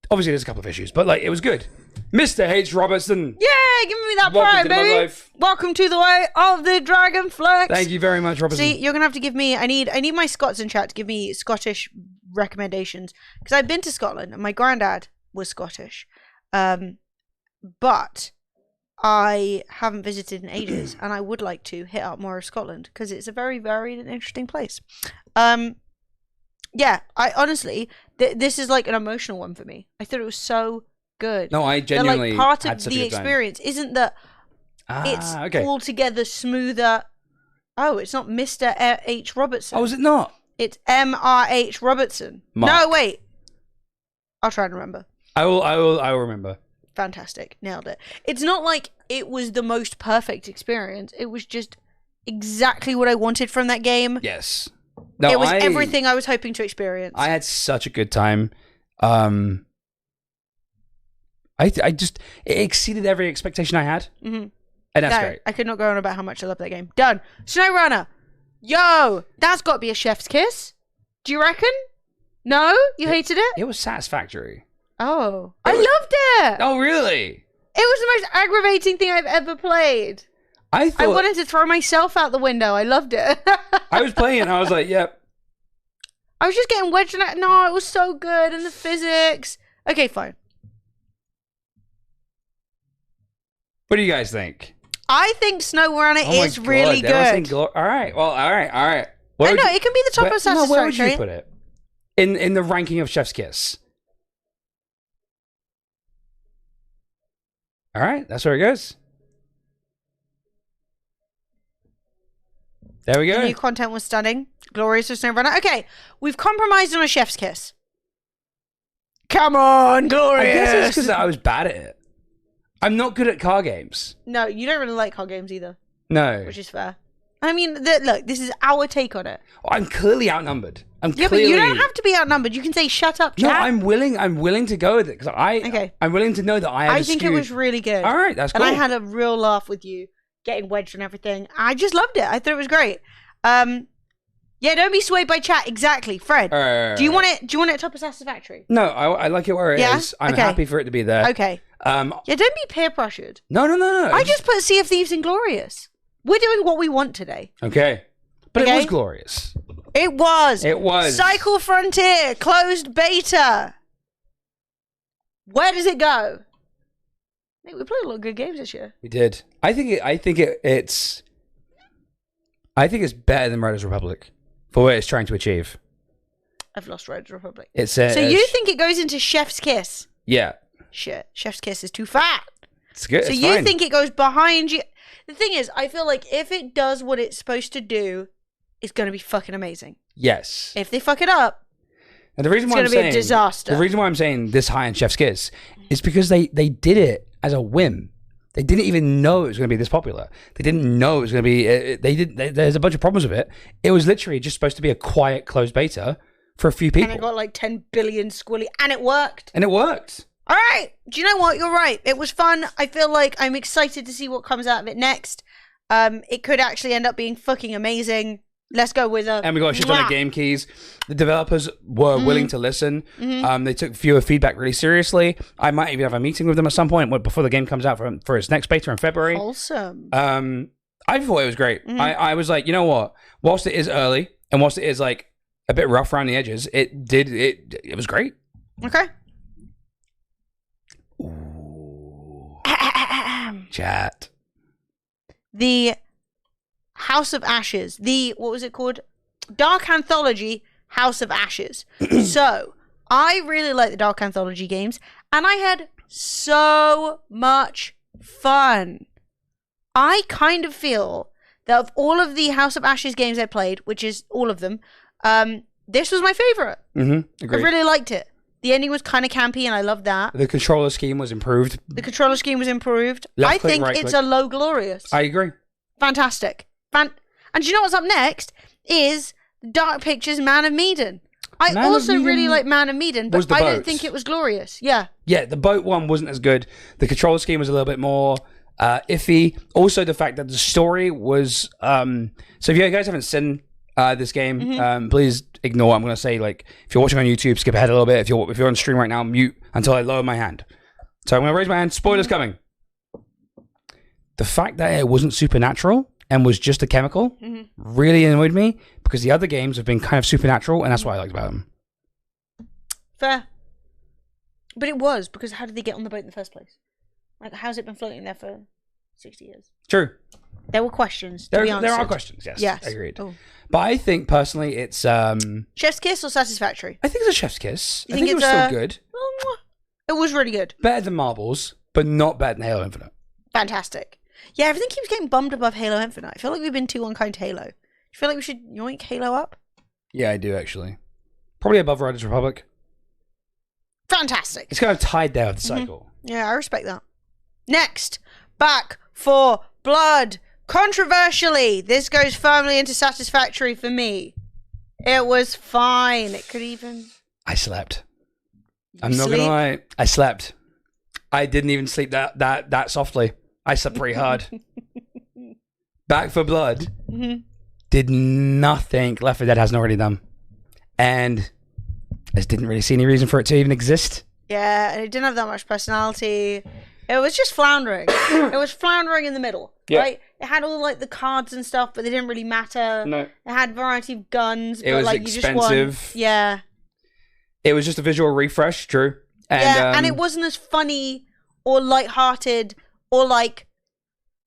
Obviously, there's a couple of issues, but like it was good. Mr. H. Robertson. Yeah, give me that prime, baby. Welcome to the way of the Dragon Flex. Thank you very much, Robertson. See, you're gonna have to give me. I need my Scots in chat to give me Scottish recommendations because I've been to Scotland and my granddad was Scottish, but I haven't visited in ages, and I would like to hit up more of Scotland because it's a very varied and interesting place. Yeah, I honestly, this is like an emotional one for me. I thought it was so good. No, I genuinely like part had of such the a good time. experience isn't that it's altogether smoother. Oh, it's not Mr. H. Robertson. Oh, is it not? It's M.R.H. Robertson. Mark. No, wait. I'll try and remember. I will remember. Fantastic. Nailed it. It's not like it was the most perfect experience. It was just exactly what I wanted from that game. Yes. No, it was everything I was hoping to experience. I had such a good time. I just, it exceeded every expectation I had. Mm-hmm. And that's great. I could not go on about how much I love that game. Done. SnowRunner. Yo, that's got to be a chef's kiss. Do you reckon? No? You hated it? It was satisfactory. Oh. I loved it. Oh, really? It was the most aggravating thing I've ever played. I wanted to throw myself out the window. I loved it. I was playing and I was like, yep. I was just getting wedged in it. No, it was so good. And the physics. Okay, fine. What do you guys think? I think SnowRunner is really good. All right. Well, all right. I know, it can be the top of Satisfactory. Where would you put it? In the ranking of Chef's Kiss? All right. That's where it goes. There we go. The new content was stunning. Glorious for SnowRunner. Okay, we've compromised on a Chef's Kiss. Come on, Glorious! I guess it's because I was bad at it. I'm not good at car games. No, you don't really like car games either. No. Which is fair. I mean, look, this is our take on it. I'm clearly outnumbered. But you don't have to be outnumbered. You can say, shut up, chat. No, I'm willing to go with it. Because I'm willing to know that I think it was really good. All right, that's cool. And I had a real laugh with you. getting wedged and everything. I just loved it. I thought it was great. Yeah, don't be swayed by chat. Exactly, Fred. Do you want it? Do you want it top of Satisfactory? No, I like it where it is. I'm happy for it to be there. Okay. Yeah, don't be peer pressured. No. I just put Sea of Thieves in Glorious. We're doing what we want today. Okay. But it was glorious. It was. It was. Cycle Frontier, closed beta. Where does it go? Mate, we played a lot of good games this year. We did. I think it's better than Riders Republic for what it's trying to achieve. I've lost Riders Republic. It's so you think it goes into Chef's Kiss? Yeah. Shit, Chef's Kiss is too fat. It's good. So it's you fine. think it goes behind you? The thing is, I feel like if it does what it's supposed to do, it's going to be fucking amazing. Yes. If they fuck it up, and the reason it's why going to be a disaster. The reason why I'm saying this high in Chef's Kiss is because they did it as a whim. They didn't even know it was going to be this popular. They didn't know it was going to be. There's a bunch of problems with it. It was literally just supposed to be a quiet, closed beta for a few people. And it got like 10 billion squilly, and it worked. And it worked. All right. Do you know what? You're right. It was fun. I feel like I'm excited to see what comes out of it next. It could actually end up being fucking amazing. Let's go with a... And we got a shit ton of game keys. The developers were willing to listen. They took viewer feedback really seriously. I might even have a meeting with them at some point before the game comes out for its next beta in February. Awesome. I thought it was great. I was like, you know what? Whilst it is early and whilst it is like a bit rough around the edges, it was great. Okay. Ooh. Chat. The House of Ashes. What was it called? Dark Anthology House of Ashes. So, I really like the Dark Anthology games, and I had so much fun. I kind of feel that of all of the House of Ashes games I played, which is all of them, this was my favorite. Agreed. I really liked it. The ending was kind of campy, and I loved that. The controller scheme was improved. I think it's a low glorious. I agree. Fantastic. And do you know what's up next? Is Dark Pictures Man of Medan. I also really like Man of Medan, but I don't think it was glorious. Yeah. Yeah, the boat one wasn't as good. The controller scheme was a little bit more iffy. Also, the fact that the story was... so if you guys haven't seen this game, please ignore what I'm going to say. Like, if you're watching on YouTube, skip ahead a little bit. If you're on stream right now, mute until I lower my hand. So I'm going to raise my hand. Spoilers coming. The fact that it wasn't supernatural and was just a chemical really annoyed me, because the other games have been kind of supernatural, and that's what I liked about them. Fair. But it was, because how did they get on the boat in the first place? Like, how's it been floating there for 60 years? True. There were questions. There are questions, yes. Agreed. Oh. But I think, personally, it's... Chef's Kiss or Satisfactory? I think it's a Chef's Kiss. You I think it was still good. It was really good. Better than Marbles, but not better than Halo Infinite. Fantastic. Yeah, everything keeps getting bumped above Halo Infinite. I feel like we've been too unkind to Halo. Do you feel like we should yoink Halo up? Yeah, I do, actually. Probably above Riders Republic. Fantastic. It's kind of tied there with the cycle. Yeah, I respect that. Next, Back for Blood. Controversially, this goes firmly into Satisfactory for me. It was fine. It could even... I slept. I'm not gonna lie. I slept. I didn't even sleep that softly. I slept pretty hard. Back for Blood did nothing Left 4 Dead hasn't already done. And I just didn't really see any reason for it to even exist. Yeah, and it didn't have that much personality. It was just floundering. It was floundering in the middle, right? It had all like the cards and stuff, but they didn't really matter. No. It had variety of guns, It but was like expensive. you just won. Yeah. It was just a visual refresh, true. And, and it wasn't as funny or lighthearted or like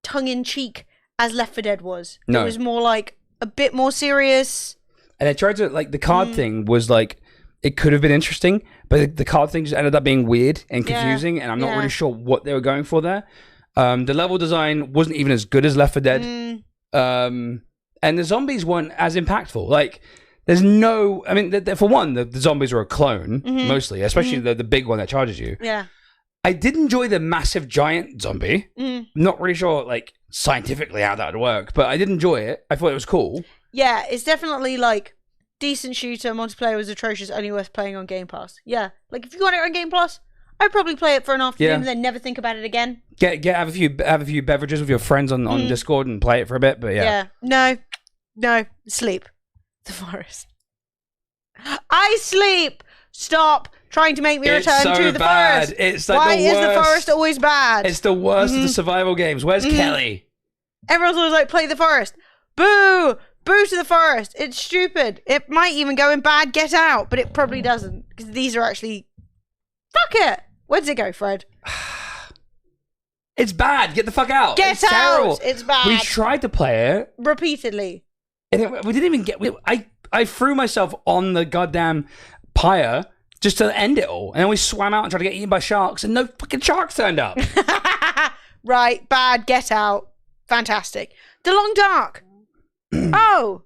tongue-in-cheek as Left 4 Dead was. No. It was more like a bit more serious. And I tried to, like, the card thing was like, it could have been interesting, but the card thing just ended up being weird and confusing, and I'm not really sure what they were going for there. The level design wasn't even as good as Left 4 Dead. And the zombies weren't as impactful. Like, there's no... I mean, for one, the zombies were a clone, mostly, especially the big one that charges you. Yeah. I did enjoy the massive giant zombie. Not really sure, like, scientifically how that would work, but I did enjoy it. I thought it was cool. Yeah, it's definitely, like, decent shooter. Multiplayer was atrocious, only worth playing on Game Pass. Yeah. Like, if you got it on Game Pass, I'd probably play it for an afternoon and then never think about it again. Have a few beverages with your friends on Discord and play it for a bit. But yeah. No, sleep. The forest. I sleep. Stop trying to make me return to the forest. It's like Why the worst. is the forest always bad? It's the worst of the survival games. Where's Kelly? Everyone's always like, play the forest. Boo! Boo to the forest. It's stupid. It might even go in bad Get Out, but it probably doesn't. Because these are actually... Fuck it! Where does it go, Fred? It's bad. Get the fuck out. Get it's out! Terrible. It's bad. We tried to play it. Repeatedly. And we didn't even get... I threw myself on the goddamn pyre just to end it all. And then we swam out and tried to get eaten by sharks, and no fucking sharks turned up. Right, bad, Get Out. Fantastic. The Long Dark. Oh,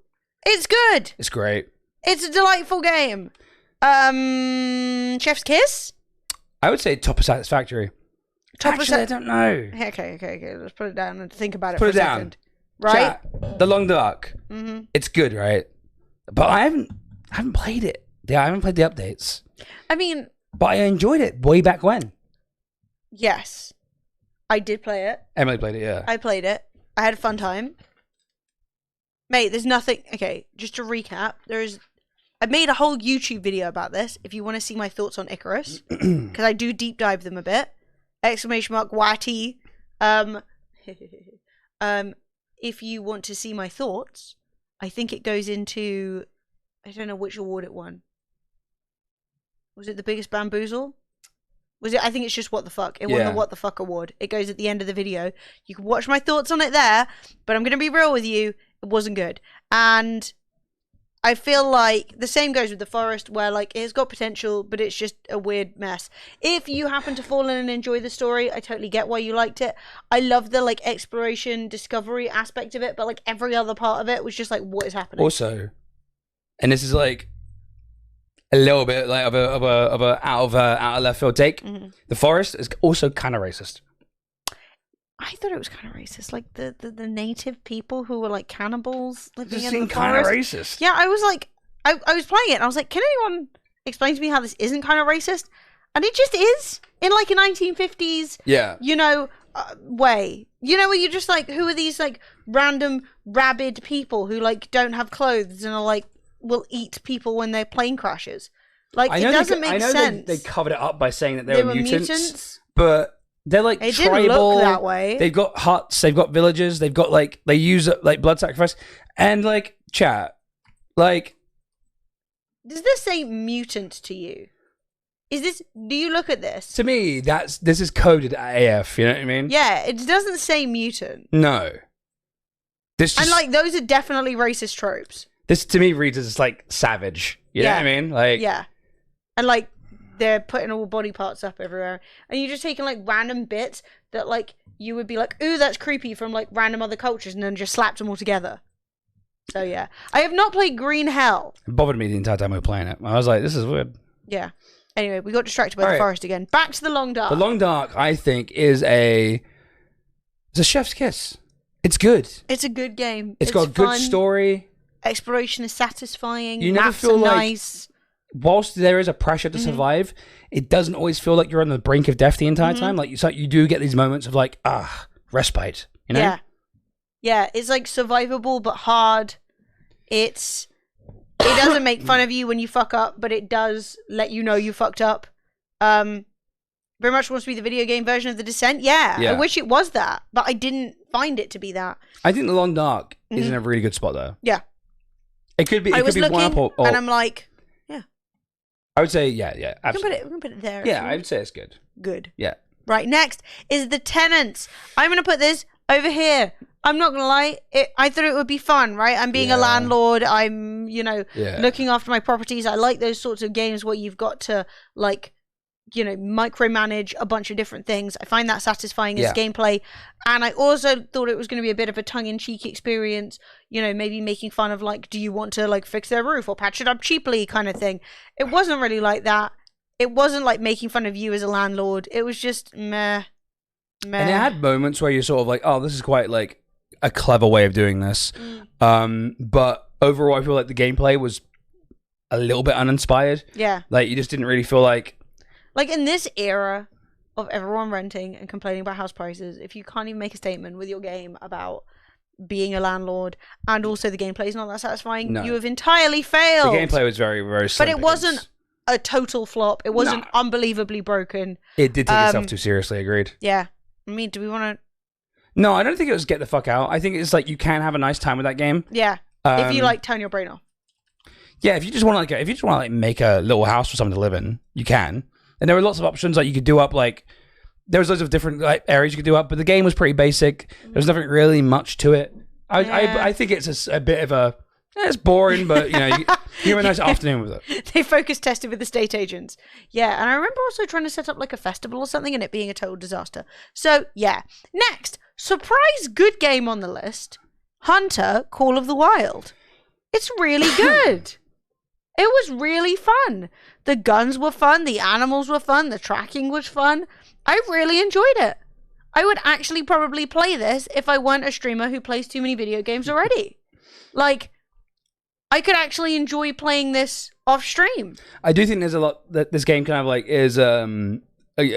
it's good. It's great. It's a delightful game. Chef's Kiss? I would say top of Satisfactory. Actually, I don't know. Okay. Let's put it down and think about it Put for it a down. second. Right? Chat, The Long Dark. It's good, right? But I haven't played it. Yeah, I haven't played the updates. I mean... But I enjoyed it way back when. Yes. I did play it. Emily played it, yeah. I played it. I had a fun time. Mate, there's nothing... Okay, just to recap, I made a whole YouTube video about this, if you want to see my thoughts on Icarus. Because I do deep dive them a bit. ! YT. If you want to see my thoughts, I think it goes into... I don't know which award it won. Was it the biggest bamboozle? Was it? I think it's just What the Fuck. It won the What the Fuck award. It goes at the end of the video. You can watch my thoughts on it there, but I'm going to be real with you. It wasn't good. And I feel like the same goes with The Forest, where like it's got potential, but it's just a weird mess. If you happen to fall in and enjoy the story, I totally get why you liked it. I love the like exploration, discovery aspect of it, but like every other part of it was just like, what is happening? Also, and this is like a little bit like of a out of left field take. The Forest is also kind of racist. I thought it was kind of racist, like the native people who were like cannibals living in the forest. Kind of racist. Yeah, I was like, I was playing it, and I was like, can anyone explain to me how this isn't kind of racist? And it just is in like a 1950s, way. You know, where you're just like, who are these like random rabid people who like don't have clothes and are like will eat people when their plane crashes? Like, it doesn't make sense. They covered it up by saying that they were mutants, but they're like it tribal. Didn't look that way. They've got huts, they've got villages, they've got like they use like blood sacrifice and like chat. Like, does this say mutant to you? Is this? Do you look at this? To me, this is coded AF. You know what I mean? Yeah, it doesn't say mutant. No. And like those are definitely racist tropes. This to me reads as like savage. You know what I mean? Like, yeah, and like they're putting all body parts up everywhere, and you're just taking like random bits that like you would be like, ooh, that's creepy from like random other cultures, and then just slapped them all together. So yeah, I have not played Green Hell. It bothered me the entire time we were playing it. I was like, this is weird. Yeah. Anyway, we got distracted by the forest again. Back to The Long Dark. The Long Dark, I think, is it's a chef's kiss. It's good. It's a good game. It's got a good story. Exploration is satisfying. You never feel like, nice. Whilst there is a pressure to survive, it doesn't always feel like you're on the brink of death the entire time. Like you do get these moments of like, respite. You know? Yeah. Yeah, it's like survivable but hard. It doesn't make fun of you when you fuck up, but it does let you know you fucked up. Very much wants to be the video game version of The Descent. Yeah, I wish it was that, but I didn't find it to be that. I think The Long Dark is in a really good spot though. Yeah. It could be. I was looking, one up or and I'm like, yeah. I would say, yeah. Absolutely. We can put it there. Yeah, I would say it's good. Good. Yeah. Right, next is The Tenants. I'm going to put this over here. I'm not going to lie. I thought it would be fun, right? I'm being a landlord. I'm, looking after my properties. I like those sorts of games where you've got to, like, micromanage a bunch of different things. I find that satisfying as gameplay. And I also thought it was going to be a bit of a tongue-in-cheek experience, maybe making fun of, like, do you want to, like, fix their roof or patch it up cheaply kind of thing. It wasn't really like that. It wasn't, like, making fun of you as a landlord. It was just meh. And it had moments where you're sort of like, oh, this is quite, like, a clever way of doing this. But overall, I feel like the gameplay was a little bit uninspired. Yeah. Like, you just didn't really feel like Like, in this era of everyone renting and complaining about house prices, if you can't even make a statement with your game about being a landlord and also the gameplay is not that satisfying, you have entirely failed. The gameplay was very, very slim. But it wasn't a total flop. It wasn't unbelievably broken. It did take itself too seriously, agreed. Yeah. I mean, do we want to... No, I don't think it was get the fuck out. I think it's like you can have a nice time with that game. Yeah. If you, like, turn your brain off. Yeah, if you just want to make a little house for someone to live in, you can. And there were lots of options. Like, you could do up, like... There was loads of different areas you could do up, but the game was pretty basic. There was nothing really much to it. I think it's a bit of a... It's boring, but, you have a nice afternoon with it. They focus tested with estate agents. Yeah, and I remember also trying to set up, like, a festival or something and it being a total disaster. So, yeah. Next, surprise good game on the list. Hunter Call of the Wild. It's really good. It was really fun. The guns were fun. The animals were fun. The tracking was fun. I really enjoyed it. I would actually probably play this if I weren't a streamer who plays too many video games already. Like, I could actually enjoy playing this off stream. I do think there's a lot that this game kind of like is a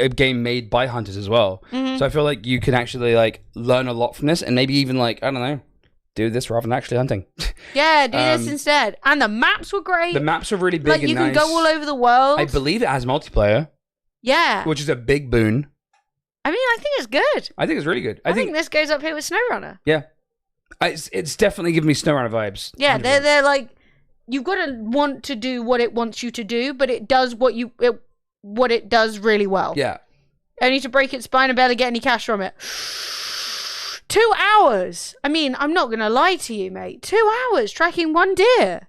game made by hunters as well. Mm-hmm. So I feel like you can actually like learn a lot from this and maybe even like, I don't know, do this rather than actually hunting. Yeah, do this instead. And the maps were great. The maps are really big like, and you nice. can go all over the world. I believe it has multiplayer. Yeah. Which is a big boon. I mean, I think it's good. I think it's really good. I think this goes up here with SnowRunner. Yeah. It's definitely giving me SnowRunner vibes. Yeah, they're like, you've got to want to do what it wants you to do, but it does what it does really well. Yeah. Only to break its spine and barely get any cash from it. 2 hours. I mean, I'm not going to lie to you, mate. 2 hours tracking one deer.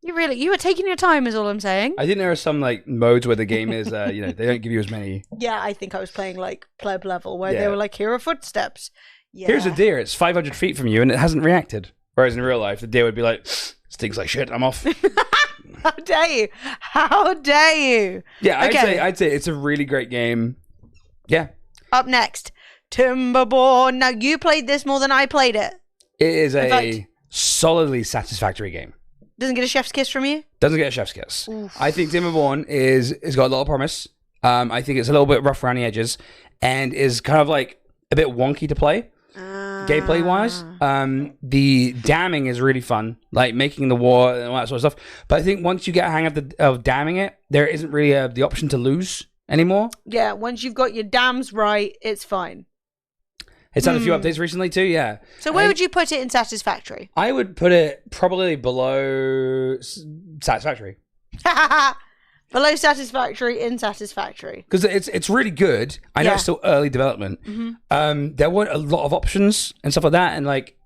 You were taking your time is all I'm saying. I think there are some like modes where the game is, they don't give you as many. Yeah, I think I was playing like pleb level where they were like, here are footsteps. Yeah. Here's a deer. It's 500 feet from you and it hasn't reacted. Whereas in real life, the deer would be like, stinks like shit. I'm off. How dare you? How dare you? Yeah, I'd say it's a really great game. Yeah. Up next, Timberborn. Now you played this more than I played it. It is a solidly satisfactory game. Doesn't get a chef's kiss from you? Doesn't get a chef's kiss. Oof. I think Timberborn is got a lot of promise. I think it's a little bit rough around the edges and is kind of like a bit wonky to play. Gameplay wise, the damming is really fun, like making the war and all that sort of stuff. But I think once you get a hang of damming it, there isn't really the option to lose anymore. Yeah, once you've got your dams right, it's fine. It's had a few updates recently too, yeah. So where would you put it in satisfactory? I would put it probably below satisfactory. Below satisfactory, in satisfactory. Because it's really good. I know it's still early development. Mm-hmm. There weren't a lot of options and stuff like that, and like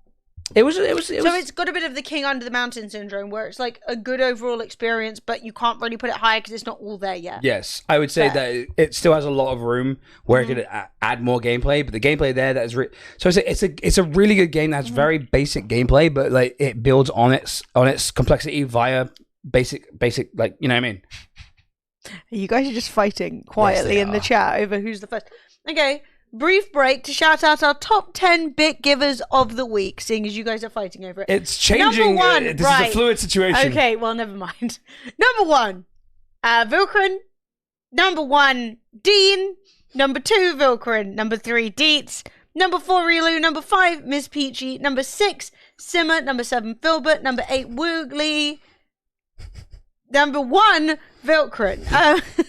it was. So it's got a bit of the King Under the Mountain syndrome, where it's like a good overall experience, but you can't really put it higher because it's not all there yet. Yes, I would say that it still has a lot of room where it could add more gameplay, but the gameplay there that is so it's a really good game that has very basic gameplay, but like it builds on its complexity via basic like, you know what I mean. You guys are just fighting quietly in the chat over who's the first. Okay, brief break to shout out our top 10 bit givers of the week, seeing as you guys are fighting over it. It's changing. Number one, this is a fluid situation. Okay, well, never mind. Number 1, Vilkrin. Number 1, Dean. Number 2, Vilkrin. Number 3, Deets. Number 4, Rilu. Number 5, Miss Peachy. Number 6, Simmer. Number 7, Filbert. Number 8, Woogly. Number 1, Vilkrin.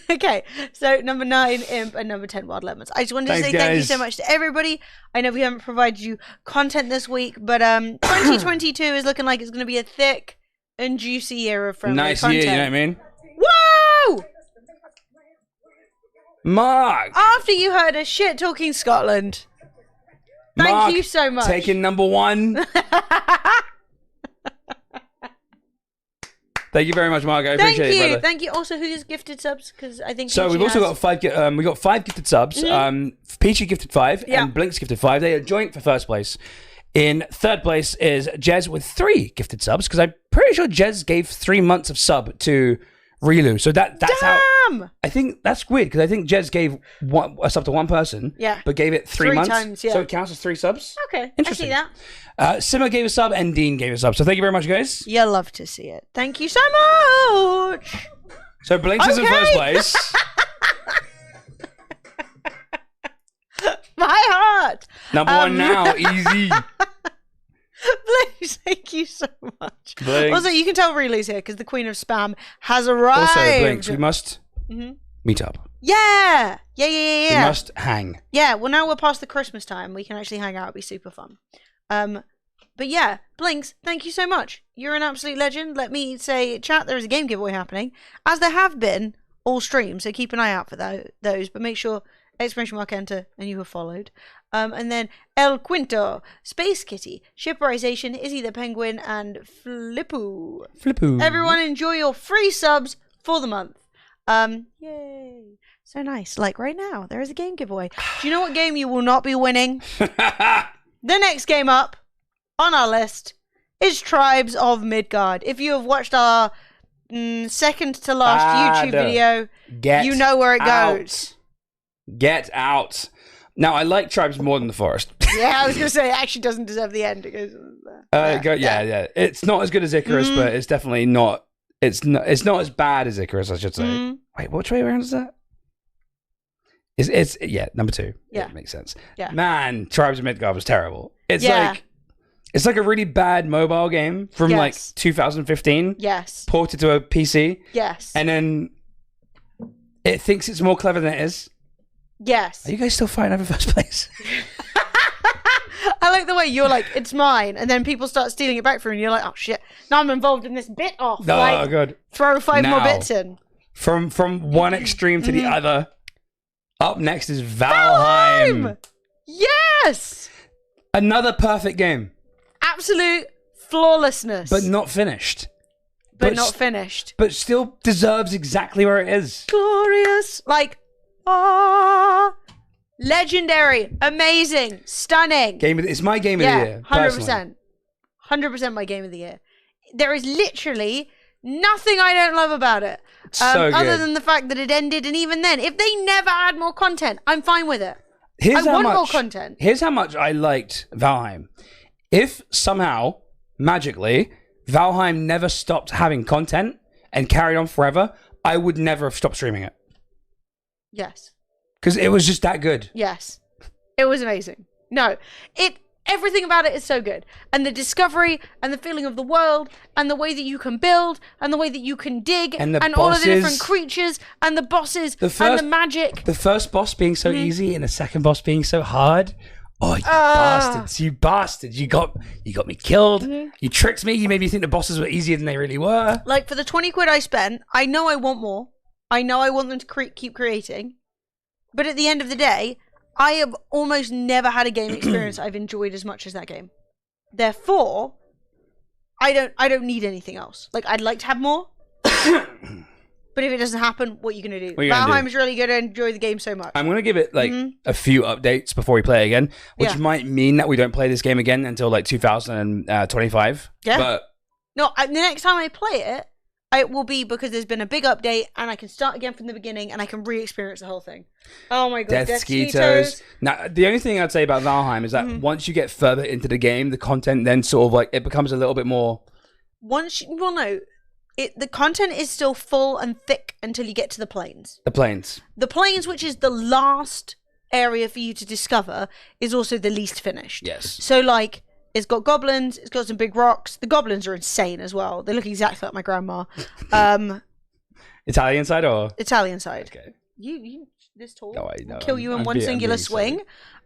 Okay, so number 9, Imp, and number 10, Wild Lemons. I just wanted to say thank you so much to everybody. I know we haven't provided you content this week, but 2022 is looking like it's going to be a thick and juicy year of friendly content. Nice year, you know what I mean? Whoa! Mark! After you heard us shit-talking Scotland. Thank you so much. Taking number 1. Thank you very much, Mark. I appreciate it, brother. Thank you. Also, who is gifted subs? Because I think so. We've also got 5. We got 5 gifted subs. Peachy gifted 5, and Blink's gifted 5. They are joint for first place. In third place is Jez with 3 gifted subs, because I'm pretty sure Jez gave 3 months of sub to Rilu. So that's how. I think that's weird, because I think Jez gave a sub to one person, but gave it 3 months. Times, yeah. So it counts as 3 subs. Okay, interesting. I see that. Simmer gave a sub and Dean gave a sub. So thank you very much, guys. You'll love to see it. Thank you so much. So Blinks is in first place. Number one now, easy. Blaze, thank you so much. Blinks. Also, you can tell Relu's here because the Queen of Spam has arrived. Also, Blinks, we must meet up. Yeah. We must hang. Yeah, well, now we're past the Christmas time. We can actually hang out. It'll be super fun. But yeah, Blinks, thank you so much. You're an absolute legend. Let me say, chat, there is a game giveaway happening, as there have been all streams, so keep an eye out for those. But make sure, !enter, and you have followed. And then El Quinto, Space Kitty, Shipperization, Izzy the Penguin, and Flippo. Everyone enjoy your free subs for the month. Yay. So nice. Like right now, there is a game giveaway. Do you know what game you will not be winning? The next game up on our list is Tribes of Midgard. If you have watched our second to last YouTube video, you know where it goes. Get out. Now, I like Tribes more than the Forest. Yeah, I was going to say, it actually doesn't deserve the end. It goes there. Yeah. It's not as good as Icarus, but it's definitely not. It's not as bad as Icarus, I should say. Wait, which way around is that? It's number 2. Yeah, it makes sense. Yeah, man, Tribes of Midgard was terrible. It's like a really bad mobile game from like 2015. Yes, ported to a PC. Yes, and then it thinks it's more clever than it is. Yes. Are you guys still fighting over first place? I like the way you're like, it's mine, and then people start stealing it back from you, and you're like, oh shit, now I'm involved in this bit off. Oh, like, good. Throw 5 more bits in. From one extreme to the other. Up next is Valheim. Yes. Another perfect game. Absolute flawlessness. But not finished. But not finished. But still deserves exactly where it is. Glorious. Like, legendary, amazing, stunning. It's my game of the year. 100%. 100% my game of the year. There is literally nothing I don't love about it. Other than the fact that it ended, and even then, if they never add more content, I'm fine with it. I want more content. Here's how much I liked Valheim. If somehow, magically, Valheim never stopped having content and carried on forever, I would never have stopped streaming it. Yes. Because it was just that good. Yes. It was amazing. No. Everything about it is so good. And the discovery and the feeling of the world and the way that you can build and the way that you can dig and all of the different creatures and the bosses and the magic. The first boss being so easy and the second boss being so hard. Oh, you bastards. You bastards. You got me killed. You tricked me. You made me think the bosses were easier than they really were. Like, for the 20 quid I spent, I know I want more. I know I want them to keep creating. But at the end of the day, I have almost never had a game experience I've enjoyed as much as that game. Therefore, I don't need anything else. Like, I'd like to have more. But if it doesn't happen, what are you going to do? Valheim is really good. I enjoy the game so much. I'm going to give it like a few updates before we play again, which might mean that we don't play this game again until like 2025. Yeah. But no, the next time I play it, it will be because there's been a big update and I can start again from the beginning and I can re-experience the whole thing. Oh my god, Death Skeeters. Now, the only thing I'd say about Valheim is that once you get further into the game, the content then sort of like, it becomes a little bit more... The content is still full and thick until you get to the plains. The plains. The plains, which is the last area for you to discover, is also the least finished. Yes. So like... It's got goblins. It's got some big rocks. The goblins are insane as well. They look exactly like my grandma. Italian side or? Italian side. Okay. You this tall? No, I know. Kill you in one singular swing.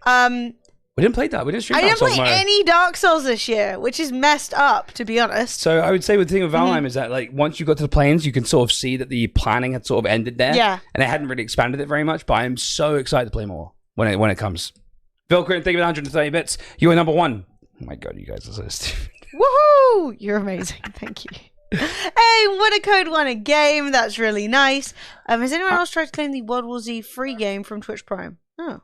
We didn't play that. We didn't stream Dark Souls. I didn't play any Dark Souls this year, which is messed up, to be honest. So I would say the thing with Valheim is that like once you got to the plains, you can sort of see that the planning had sort of ended there. Yeah. And they hadn't really expanded it very much, but I am so excited to play more when it comes. Phil Critton, thank you for 130 bits. You were number 1. Oh my god, you guys are so stupid. Woohoo! You're amazing. Thank you. Hey, what a code won a game. That's really nice. Has anyone else tried to claim the World War Z free game from Twitch Prime? Oh.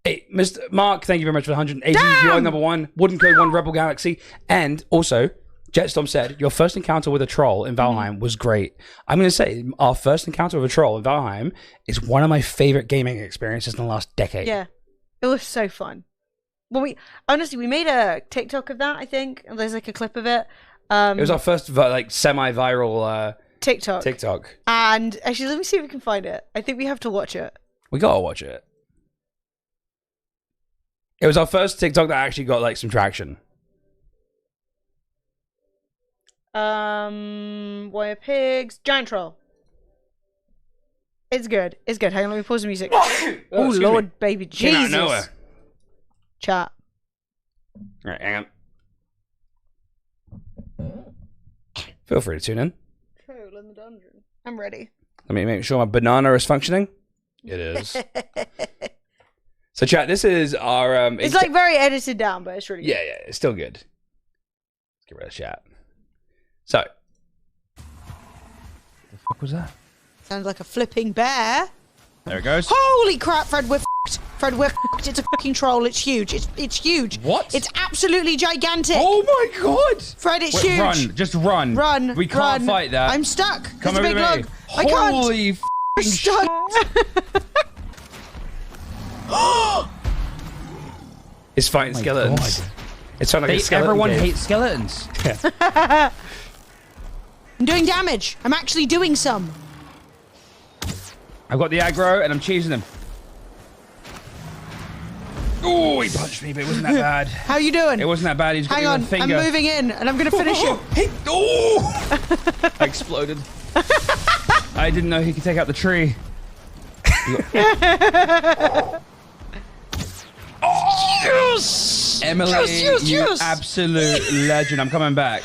Hey, Mr. Mark, thank you very much for 180. You're number 1. Wooden Code 1 Rebel Galaxy. And also, Jetstorm said, your first encounter with a troll in Valheim was great. I'm going to say, our first encounter with a troll in Valheim is one of my favorite gaming experiences in the last decade. Yeah. It was so fun. Well, we made a TikTok of that, I think. There's like a clip of it. It was our first like semi-viral TikTok. And actually, let me see if we can find it. I think we have to watch it. We gotta watch it. It was our first TikTok that actually got like some traction. Warrior Pigs, Giant Troll. It's good. It's good. Hang on, let me pause the music. Oh, Lord, baby Came out of Jesus. nowhere. Chat. All right, hang on. Feel free to tune in. Cool in the dungeon. I'm ready. Let me make sure my banana is functioning. It is. So, chat, this is our... it's like very edited down, but it's really good. Yeah, it's still good. Let's get rid of chat. So. What the fuck was that? Sounds like a flipping bear. There it goes. Holy crap, Fred, we're f***ed. Fred, we're f***ed. It's a fucking troll. It's huge. It's huge. What? It's absolutely gigantic. Oh my god! Fred, it's Wait, huge. Run, just run. Run. We can't run. fight that. I'm stuck. Come It's a over big to me. log. I can't. Holy I'm f***ing stuck. It's fighting skeletons. God. It's sounding like a skeleton Everyone game. hates skeletons. I'm doing damage. I'm actually doing some. I've got the aggro and I'm cheesing him. Oh, he punched me, but it wasn't that bad. How you doing? It wasn't that bad. He's got Hang me on. with a finger. I'm moving in, and I'm going to finish him. I exploded. I didn't know he could take out the tree. Yes! Emily, you absolute legend. I'm coming back.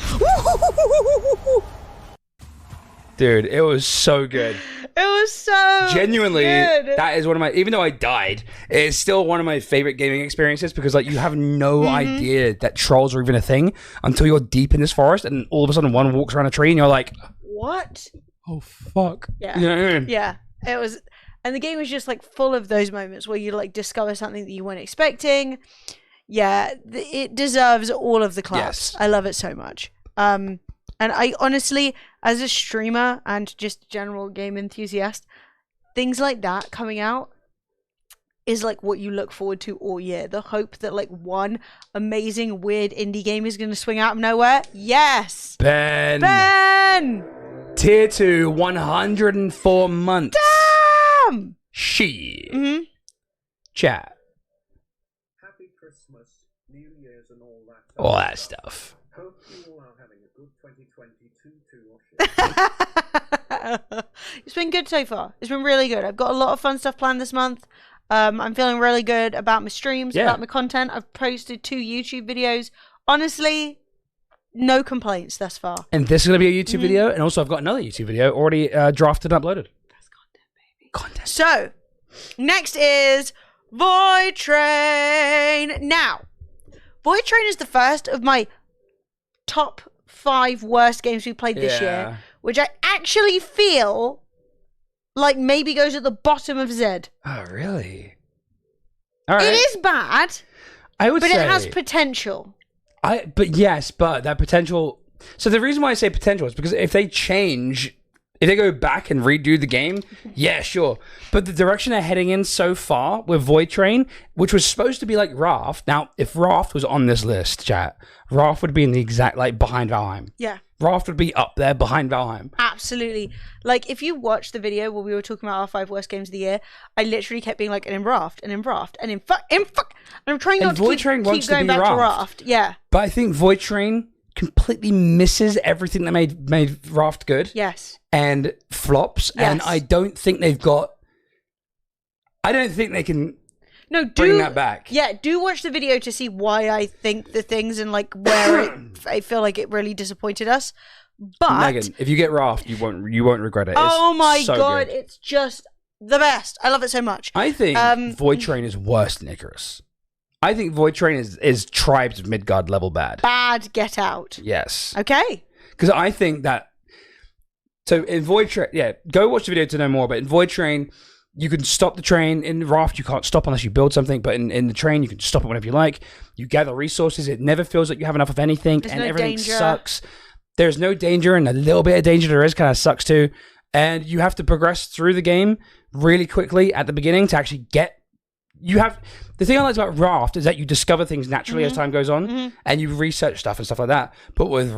Dude, it was so good. It was so Genuinely, good. that is one of my, even though I died, it's still one of my favorite gaming experiences because like you have no idea that trolls are even a thing until you're deep in this forest and all of a sudden one walks around a tree and you're like, What? oh fuck. Yeah. You know what I mean? Yeah. It was, and the game was just like full of those moments where you like discover something that you weren't expecting. Yeah, it deserves all of the claps. Yes. I love it so much. And I honestly, as a streamer and just general game enthusiast, things like that coming out is like what you look forward to all year. The hope that like one amazing weird indie game is going to swing out of nowhere. Yes. Ben. Tier 2, 104 months. Damn. Shit. Mm-hmm. Chat. Happy Christmas, New Year's, and all that. All that stuff. Hope you all are having a good 2022 too. It's been good so far. It's been really good. I've got a lot of fun stuff planned this month. I'm feeling really good about my streams, about my content. I've posted 2 YouTube videos. Honestly, no complaints thus far. And this is going to be a YouTube video, and also I've got another YouTube video already drafted and uploaded. That's content, baby. Content. So, next is Void Train. Now, Void Train is the first of my top 5 worst games we played this year, which I actually feel like maybe goes at the bottom of Z. Oh, really? All right. It is bad, I would but say, it has potential. But that potential. So the reason why I say potential is because if they go back and redo the game, yeah, sure. But the direction they're heading in so far with Void Train, which was supposed to be like Raft. Now, if Raft was on this list, chat, Raft would be in the exact, like, behind Valheim. Yeah. Raft would be up there behind Valheim. Absolutely. Like, if you watch the video where we were talking about our 5 worst games of the year, I literally kept being like, and in Raft, and in Raft, and in fuck. And I'm trying not to Void Train keep wants to going be back to Raft. Raft. Yeah. But I think Void Train completely misses everything that made Raft good. Yes. And flops. Yes. And I don't think they can bring that back. Yeah, do watch the video to see why I think the things and like where I feel like it really disappointed us. But Megan, if you get Raft, you won't regret it. Oh It's my so god, good. it's just the best. I love it so much. I think Void Train is worse than Icarus. I think Void Train is Tribes of Midgard level bad. Bad Get Out. Yes. Okay. Because I think that. So in Void Train, go watch the video to know more. But in Void Train, you can stop the train. In Raft, you can't stop unless you build something. But in the train, you can stop it whenever you like. You gather resources. It never feels like you have enough of anything. There's and no everything danger. sucks. There's no danger, and a little bit of danger there is kind of sucks too. And you have to progress through the game really quickly at the beginning to actually get. The thing I like about Raft is that you discover things naturally as time goes on, and you research stuff and stuff like that. But with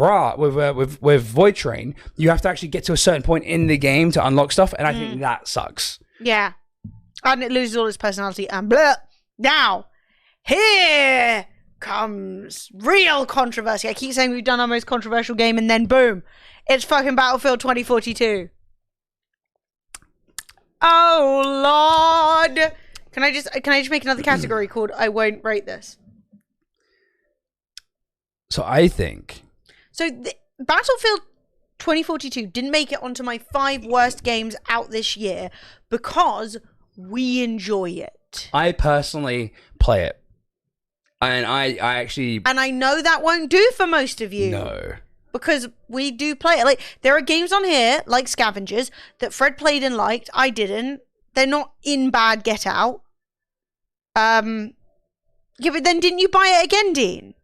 with Void Train, you have to actually get to a certain point in the game to unlock stuff, and I think that sucks. Yeah. And it loses all its personality and blah. Now, here comes real controversy. I keep saying we've done our most controversial game, and then boom, it's fucking Battlefield 2042. Oh Lord! Can I just make another category called I won't rate this? So I think. So Battlefield 2042 didn't make it onto my 5 worst games out this year because we enjoy it. I personally play it. And I actually... And I know that won't do for most of you. No. Because we do play it. Like, there are games on here, like Scavengers, that Fred played and liked. I didn't. They're not in bad Get Out. Yeah, but then didn't you buy it again, Dean?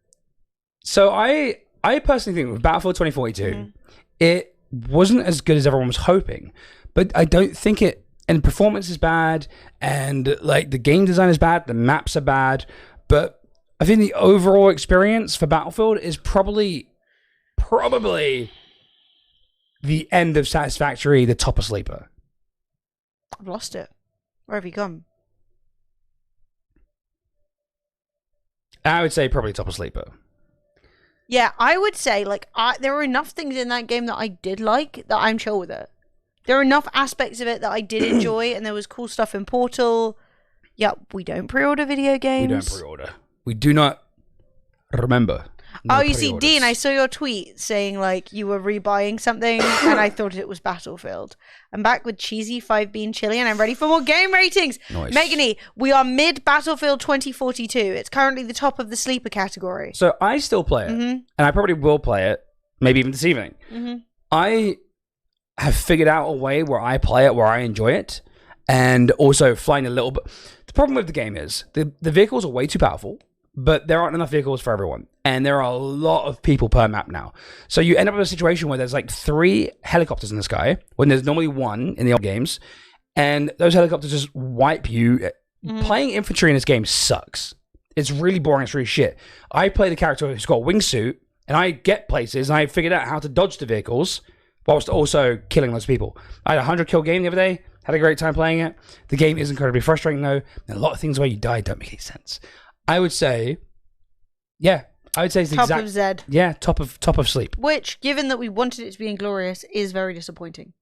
So I personally think with Battlefield 2042, it wasn't as good as everyone was hoping. But I don't think it... And performance is bad, and like the game design is bad, the maps are bad, but I think the overall experience for Battlefield is probably the end of Satisfactory, the top of Sleeper. I've lost it. Where have you gone? I would say probably top of Sleeper. Yeah, I would say like there were enough things in that game that I did like that I'm chill with it. There are enough aspects of it that I did enjoy, and there was cool stuff in Portal. Yeah, we don't pre-order video games. We don't pre-order. We do not remember. No you see, Dean, I saw your tweet saying like you were rebuying something, and I thought it was Battlefield. I'm back with cheesy 5-bean chili, and I'm ready for more game ratings. Nice. Megany, we are mid Battlefield 2042. It's currently the top of the sleeper category. So I still play it, and I probably will play it, maybe even this evening. I have figured out a way where I play it, where I enjoy it, and also flying a little bit. The problem with the game is the vehicles are way too powerful, but there aren't enough vehicles for everyone, and there are a lot of people per map now. So you end up in a situation where there's like 3 helicopters in the sky when there's normally 1 in the old games, and those helicopters just wipe you. Playing infantry in this game sucks. It's really boring. It's really shit. I play the character who's got a wingsuit, and I get places, and I figured out how to dodge the vehicles whilst also killing lots of people. I had a 100 kill game the other day. Had a great time playing it. The game is incredibly frustrating though. And a lot of things where you die don't make any sense. I would say, it's the Top exact... of Zed. Yeah, top of sleep. Which, given that we wanted it to be Inglorious, is very disappointing.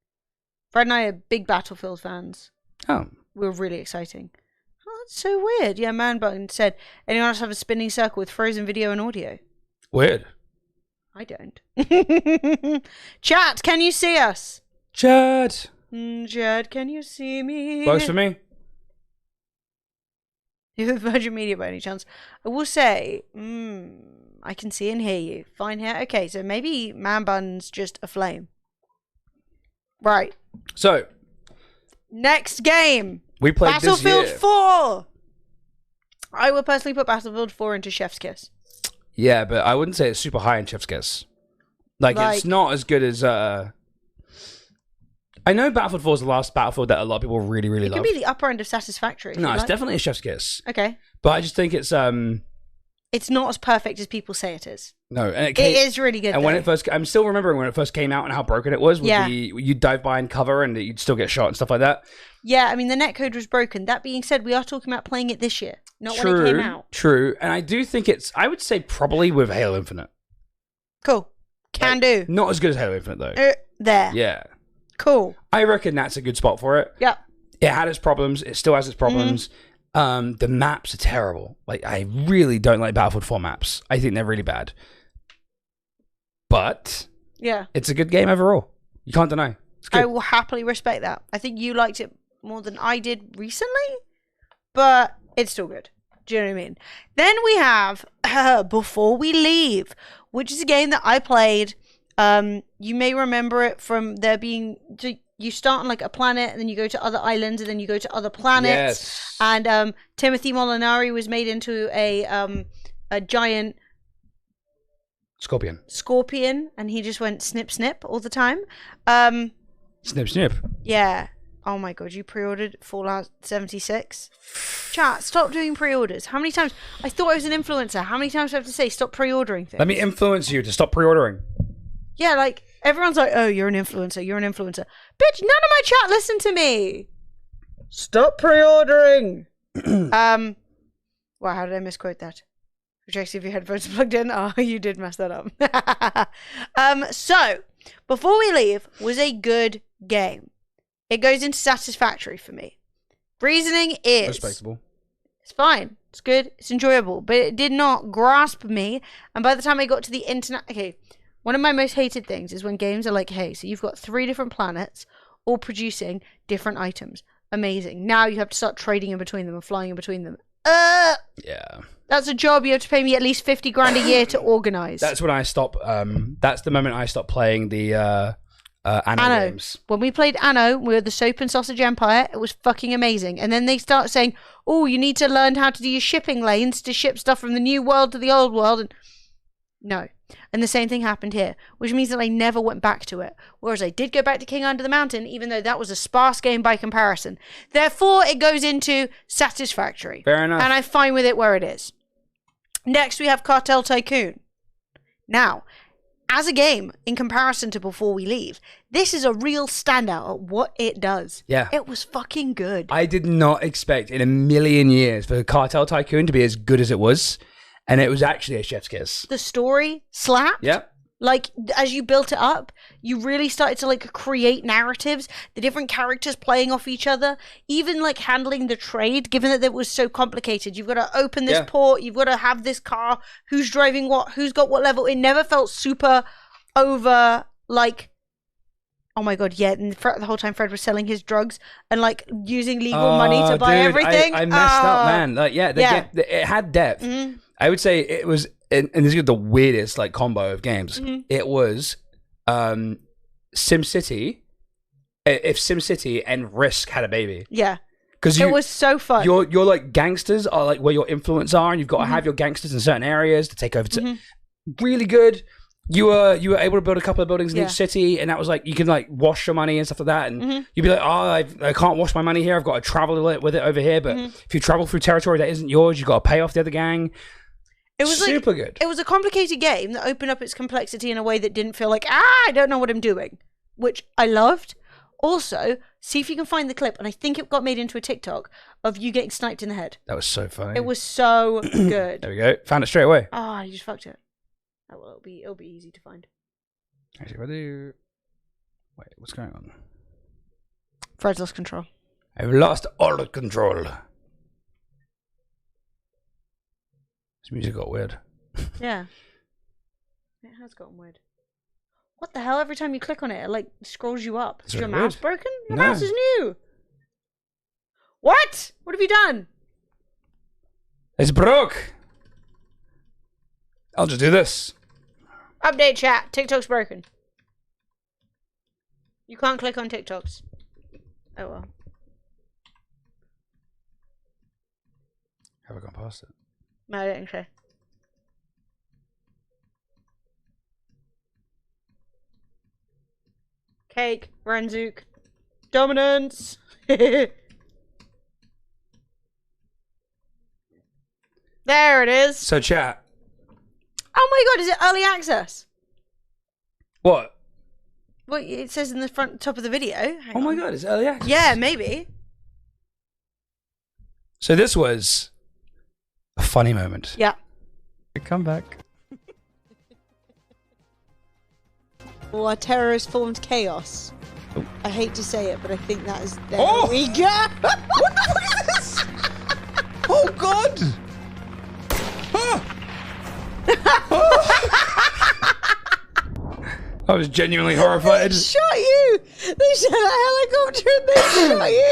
Fred and I are big Battlefield fans. Oh. We're really exciting. Oh, that's so weird. Yeah, Manbutton said, anyone else have a spinning circle with frozen video and audio? Weird. I don't. Chat, can you see us? Chat. Chat, can you see me? Works for me. You have Virgin Media by any chance? I will say, I can see and hear you. Fine here. Okay, so maybe Manbun's just a flame. Right. So. Next game. We played Battlefield this year. 4. I would personally put Battlefield 4 into Chef's Kiss. Yeah, but I wouldn't say it's super high in Chef's Kiss. Like it's not as good as... I know Battlefield 4 is the last Battlefield that a lot of people really, really love. It could be the upper end of Satisfactory. No, it's definitely a Chef's Kiss. Okay. But I just think it's... It's not as perfect as people say it is. No, and it is really good. And when it first... I'm still remembering when it first came out and how broken it was. With you'd dive by and cover and you'd still get shot and stuff like that. Yeah, I mean, the netcode was broken. That being said, we are talking about playing it this year, not when it came out. True, and I do think it's... I would say probably with Halo Infinite. Cool. Can do. Not as good as Halo Infinite, though. There. Yeah. Cool. I reckon that's a good spot for it. Yeah. It had its problems. It still has its problems. The maps are terrible. Like, I really don't like Battlefield 4 maps. I think they're really bad. But... yeah. It's a good game overall. You can't deny. It's good. I will happily respect that. I think you liked it more than I did recently, but it's still good. Do you know what I mean? Then we have Before We Leave, which is a game that I played. You may remember it from there being... you start on like a planet, and then you go to other islands, and then you go to other planets. Yes. And Timothy Molinari was made into a giant... Scorpion, and he just went snip, snip all the time. Snip, snip. Yeah. Oh my god, you pre-ordered Fallout 76? Chat, stop doing pre-orders. How many times? I thought I was an influencer. How many times do I have to say stop pre-ordering things? Let me influence you to stop pre-ordering. Yeah, like, everyone's like, oh, you're an influencer. Bitch, none of my chat listen to me. Stop pre-ordering. What Wow, how did I misquote that? Check see if your headphones are plugged in. Oh, you did mess that up. So, Before We Leave was a good game. It goes into satisfactory for me. Reasoning is... Respectable. It's fine. It's good. It's enjoyable. But it did not grasp me. And by the time I got to the internet... Okay, one of my most hated things is when games are like, hey, so you've got 3 different planets all producing different items. Amazing. Now you have to start trading in between them and flying in between them. Yeah. That's a job you have to pay me at least 50 grand a year to organise. That's when I stop. That's the moment I stopped playing the Anno games. When we played Anno, we were the Soap and Sausage Empire. It was fucking amazing. And then they start saying, oh, you need to learn how to do your shipping lanes to ship stuff from the new world to the old world. And no. And the same thing happened here, which means that I never went back to it. Whereas I did go back to King Under the Mountain, even though that was a sparse game by comparison. Therefore, it goes into satisfactory. Fair enough. And I'm fine with it where it is. Next, we have Cartel Tycoon. Now, as a game, in comparison to Before We Leave, this is a real standout at what it does. Yeah. It was fucking good. I did not expect in a million years for Cartel Tycoon to be as good as it was. And it was actually a chef's kiss. The story slapped. Yeah. Like, as you built it up, you really started to, like, create narratives, the different characters playing off each other, even, like, handling the trade, given that it was so complicated. You've got to open this port, you've got to have this car, who's driving what, who's got what level. It never felt super over, like, oh my god, yeah, and the whole time Fred was selling his drugs and, like, using legal money to buy everything. I messed up, man. Like, it had depth. Mm-hmm. I would say it was, and this is the weirdest like combo of games. Mm-hmm. It was SimCity. If SimCity and Risk had a baby, yeah, because it was so fun. Your like gangsters are like where your influence are, and you've got to have your gangsters in certain areas to take over. Really good. You were able to build a couple of buildings in each city, and that was like you can like wash your money and stuff like that, and you'd be like, oh, I can't wash my money here. I've got to travel with it over here. But if you travel through territory that isn't yours, you've got to pay off the other gang. It was super good. It was a complicated game that opened up its complexity in a way that didn't feel like, I don't know what I'm doing, which I loved. Also, see if you can find the clip, and I think it got made into a TikTok of you getting sniped in the head. That was so funny. It was so good. There we go. Found it straight away. Ah, you just fucked it. Oh well, it'll be easy to find. Actually, what do you... Wait, what's going on? Fred's lost control. I've lost all control. This music got weird. Yeah. It has gotten weird. What the hell? Every time you click on it, it like scrolls you up. Is your mouse broken? Your mouse is new. What? What have you done? It's broke. I'll just do this. Update chat. TikTok's broken. You can't click on TikToks. Oh well. Have I gone past it? No, I don't think so. Cake, Ranzook, dominance. There it is. So chat. Oh my god, is it early access? What? Well, it says in the front top of the video. Hang oh my on. god, it's early access. Yeah, maybe. So this was a funny moment. Yeah. Come back. Well, our terrorist formed chaos. Oh. I hate to say it, but I think that is... There we go! What the fuck is this? Oh god! I was genuinely horrified. They shot you! They shot a helicopter and they shot you!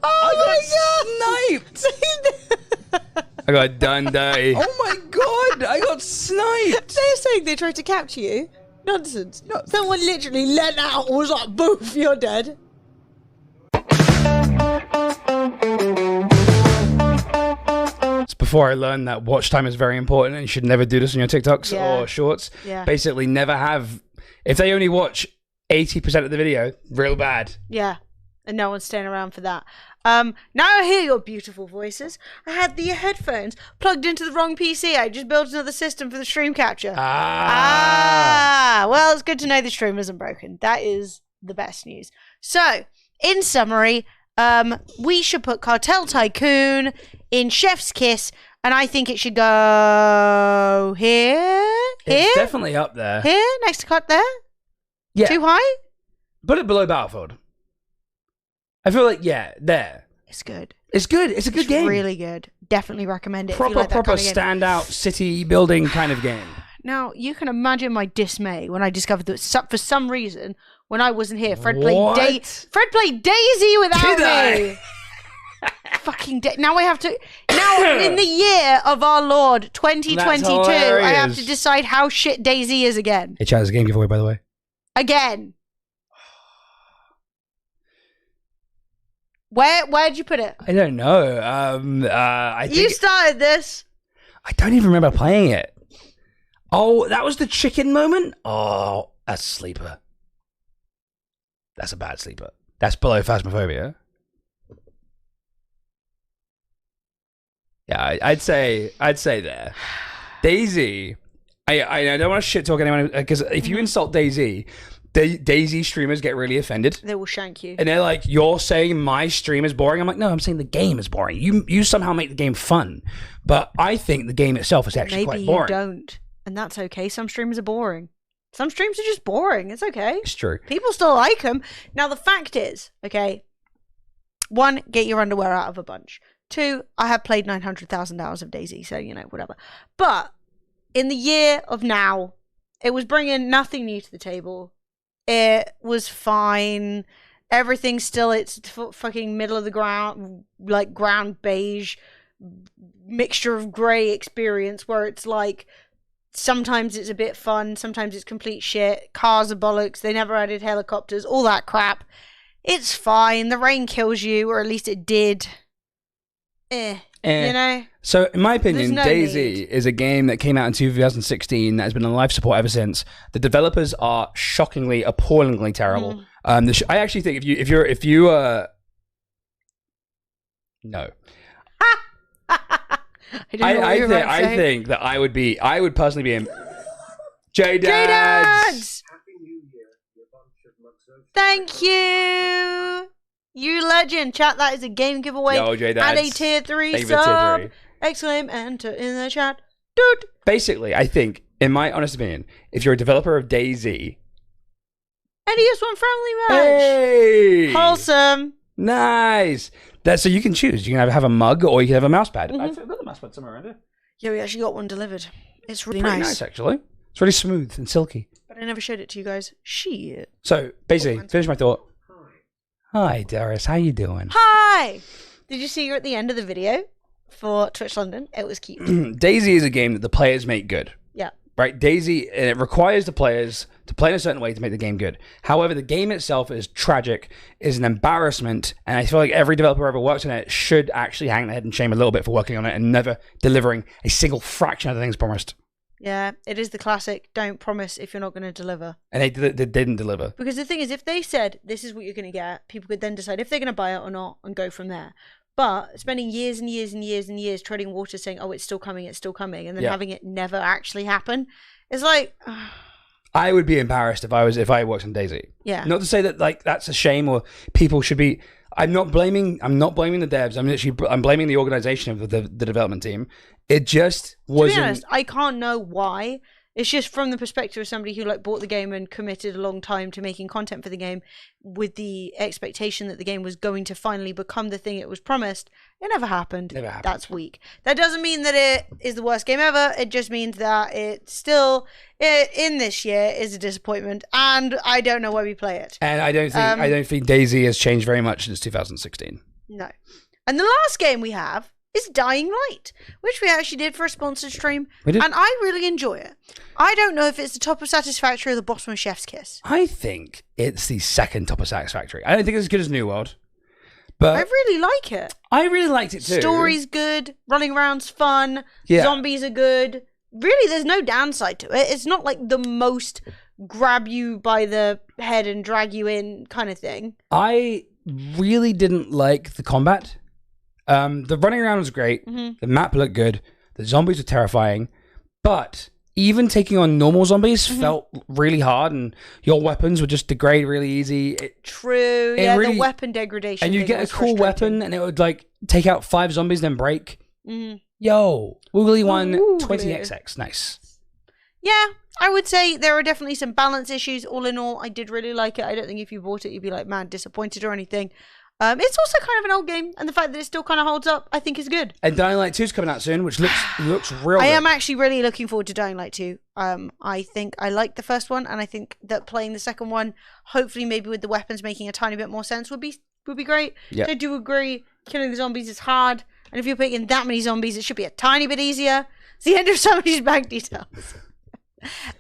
I got sniped! I got done day. Oh my god! I got sniped! They're saying they tried to capture you? Nonsense. No. Someone literally let out and was like, boof, you're dead. It's before I learned that watch time is very important and you should never do this on your TikToks or shorts. Yeah. Basically, never have... If they only watch 80% of the video, real bad. Yeah. And no one's staying around for that. Now I hear your beautiful voices. I had the headphones plugged into the wrong PC. I just built another system for the stream capture. Well, it's good to know the stream isn't broken. That is the best news. So, in summary, we should put Cartel Tycoon in Chef's Kiss, and I think it should go here. It's definitely up there. Here, next to cut there. Yeah. Too high? Put it below Battlefield. I feel like, yeah, there. It's good. It's good. It's a good game. Really good. Definitely recommend it. Proper, if you like that proper kind of game. standout city building kind of game. Now, you can imagine my dismay when I discovered that for some reason, when I wasn't here, Fred What? played Daisy without Did me. Fucking now I have to. Now, in the year of our Lord 2022, I have to decide how shit Daisy is again. Hey, Chad, there's a game giveaway, by the way. Again. Where'd you put it? I don't know. I think You started this. I don't even remember playing it. Oh, that was the chicken moment? Oh, that's a sleeper. That's a bad sleeper. That's below Phasmophobia. Yeah, I'd say there. Daisy. I don't want to shit talk anyone because if you insult Daisy, Daisy streamers get really offended. They will shank you. And they're like, "You're saying my stream is boring?" I'm like, "No, I'm saying the game is boring. You somehow make the game fun, but I think the game itself is actually quite boring." Maybe you don't, and that's okay. Some streams are boring. Some streams are just boring. It's okay. It's true. People still like them. Now the fact is, okay. 1, get your underwear out of a bunch. 2, I have played 900,000 hours of Daisy, so whatever. But in the year of now, it was bringing nothing new to the table. It was fine. Everything's still its fucking middle of the ground, like ground beige mixture of grey experience where it's like sometimes it's a bit fun, sometimes it's complete shit. Cars are bollocks. They never added helicopters, all that crap. It's fine. The rain kills you, or at least it did. So, in my opinion, no Daisy need. is a game that came out in 2016 that has been on life support ever since. The developers are shockingly, appallingly terrible. I actually think if you no. I think that I would personally be in J-Dads! Happy New Year, you bunch of mugs. Thank you! You legend. Chat, that is a game giveaway. Yo, J-Dads. And a tier 3 Thank you for tier sub. 3. Exclaim, enter in the chat. Dude. Basically, I think, in my honest opinion, if you're a developer of Daisy... NDS1 friendly match. Hey! Wholesome. Nice! So you can choose. You can have a mug or you can have a mouse pad. I've got the mouse pad somewhere around here. Yeah, we actually got one delivered. It's really Pretty nice, actually. It's really smooth and silky. But I never showed it to you guys. Shit. So, basically, finish my thought. Hi, Darius. How you doing? Hi! Did you see you're at the end of the video for Twitch London? It was cute. Daisy is a game that the players make good. Yeah. Right? Daisy, and it requires the players to play in a certain way to make the game good. However, the game itself is tragic, is an embarrassment, and I feel like every developer who ever worked on it should actually hang their head in shame a little bit for working on it and never delivering a single fraction of the things promised. Yeah, it is the classic, don't promise if you're not going to deliver. And they didn't deliver. Because the thing is, if they said, this is what you're going to get, people could then decide if they're going to buy it or not and go from there. But spending years and years and years and years treading water saying, oh, it's still coming, and then having it never actually happen, it's like... I would be embarrassed if I worked on Daisy. Yeah. Not to say that like that's a shame or people should be... I'm not blaming the devs. I'm blaming the organization of the development team. It just wasn't... To be honest, I can't know why. It's just from the perspective of somebody who bought the game and committed a long time to making content for the game with the expectation that the game was going to finally become the thing it was promised. It never happened. That's weak. That doesn't mean that it is the worst game ever. It just means that it still, in this year, is a disappointment. And I don't know where we play it. And I don't think Daisy has changed very much since 2016. No. And the last game we have is Dying Light, which we actually did for a sponsored stream. We did. And I really enjoy it. I don't know if it's the top of Satisfactory or the bottom of Chef's Kiss. I think it's the second top of Satisfactory. I don't think it's as good as New World. But I really like it. I really liked it too. Story's good. Running around's fun. Yeah. Zombies are good. Really, there's no downside to it. It's not like the most grab you by the head and drag you in kind of thing. I really didn't like the combat. The running around was great. Mm-hmm. The map looked good. The zombies were terrifying. But even taking on normal zombies felt really hard, and your weapons would just degrade really easy. True. Yeah, the weapon degradation. And you get a cool weapon, and it would like take out 5 zombies, then break. Yo, Woogly won 20xx. Nice. Yeah, I would say there are definitely some balance issues. All in all, I did really like it. I don't think if you bought it, you'd be like, man, disappointed or anything. It's also kind of an old game, and the fact that it still kind of holds up, I think, is good. And Dying Light 2 is coming out soon, which looks real good. I am actually really looking forward to Dying Light 2. I think I liked the first one, and I think that playing the second one, hopefully maybe with the weapons making a tiny bit more sense, would be great. Yep. So I do agree, killing the zombies is hard, and if you're picking that many zombies, it should be a tiny bit easier. It's the end of somebody's bank details.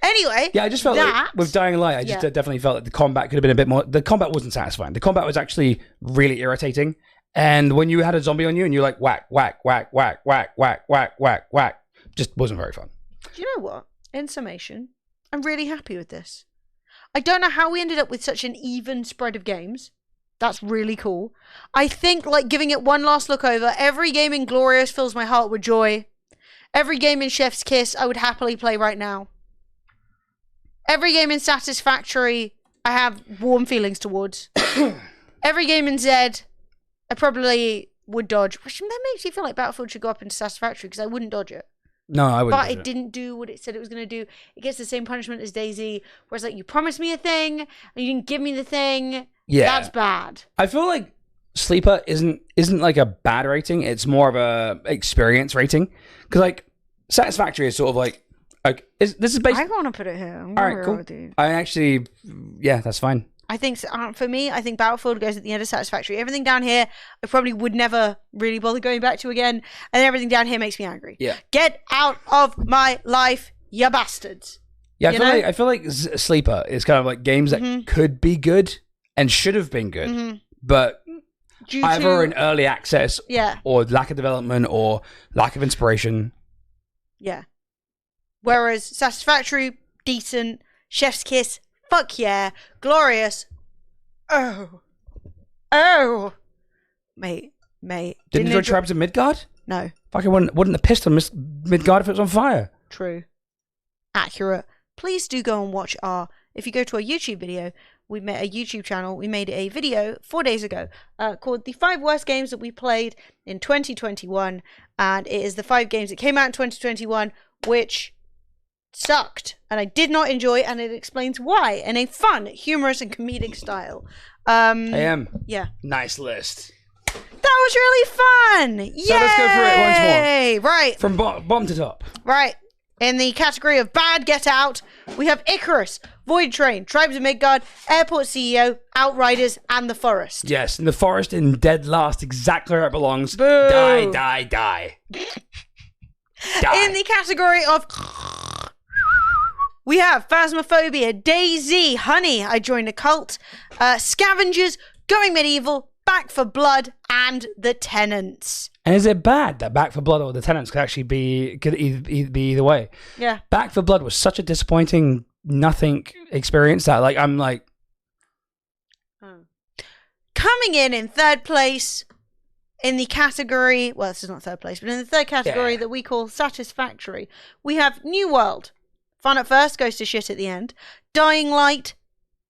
Anyway, yeah, I just felt like with Dying Light, I just definitely felt that the combat could have been a bit more. The combat wasn't satisfying. The combat was actually really irritating. And when you had a zombie on you and you're like whack, whack, whack, whack, whack, whack, whack, whack, whack, just wasn't very fun. Do you know what? In summation, I'm really happy with this. I don't know how we ended up with such an even spread of games. That's really cool. I think like giving it one last look over, every game in Glorious fills my heart with joy. Every game in Chef's Kiss, I would happily play right now. Every game in Satisfactory, I have warm feelings towards. Every game in Zed, I probably would dodge. Which that makes me feel like Battlefield should go up into Satisfactory because I wouldn't dodge it. No, I wouldn't. But it didn't do what it said it was going to do. It gets the same punishment as DayZ, whereas like you promised me a thing and you didn't give me the thing. Yeah, that's bad. I feel like Sleeper isn't like a bad rating. It's more of a experience rating because like Satisfactory is sort of like this is basically. I want to put it here. All right, cool. I actually, yeah, that's fine. I think for me, I think Battlefield goes at the end of Satisfactory. Everything down here, I probably would never really bother going back to again, and everything down here makes me angry. Yeah, get out of my life, you bastards. Yeah, I feel like Sleeper is kind of like games that could be good and should have been good, but either in early access, or lack of development, or lack of inspiration. Yeah. Whereas Satisfactory, decent, Chef's Kiss, fuck yeah, Glorious, oh, mate. Didn't enjoy Tribes of Midgard? No. Fucking wouldn't have pissed on Midgard if it was on fire. True. Accurate. Please do go and watch if you go to our YouTube video, we made a YouTube channel, we made a video 4 days ago called The 5 Worst Games That We Played in 2021, and it is the 5 games that came out in 2021, which sucked and I did not enjoy, and it explains why in a fun, humorous and comedic style. Yeah. Nice list. That was really fun. Yay! So let's go for it once more. Right. From bottom to top. Right. In the category of bad Get Out, we have Icarus, Void Train, Tribes of Midgard, Airport CEO, Outriders, and The Forest. Yes, and The Forest in dead last, exactly where it belongs. Boo. Die. In the category of we have Phasmophobia, DayZ, Honey, I Joined a Cult, Scavengers, Going Medieval, Back for Blood, and The Tenants. And is it bad that Back for Blood or The Tenants could actually be either way? Yeah. Back for Blood was such a disappointing nothing experience that I'm like. Coming in third place in the category, well, this is not third place, but in the third category that we call Satisfactory, we have New World. Fun at first, goes to shit at the end. Dying Light,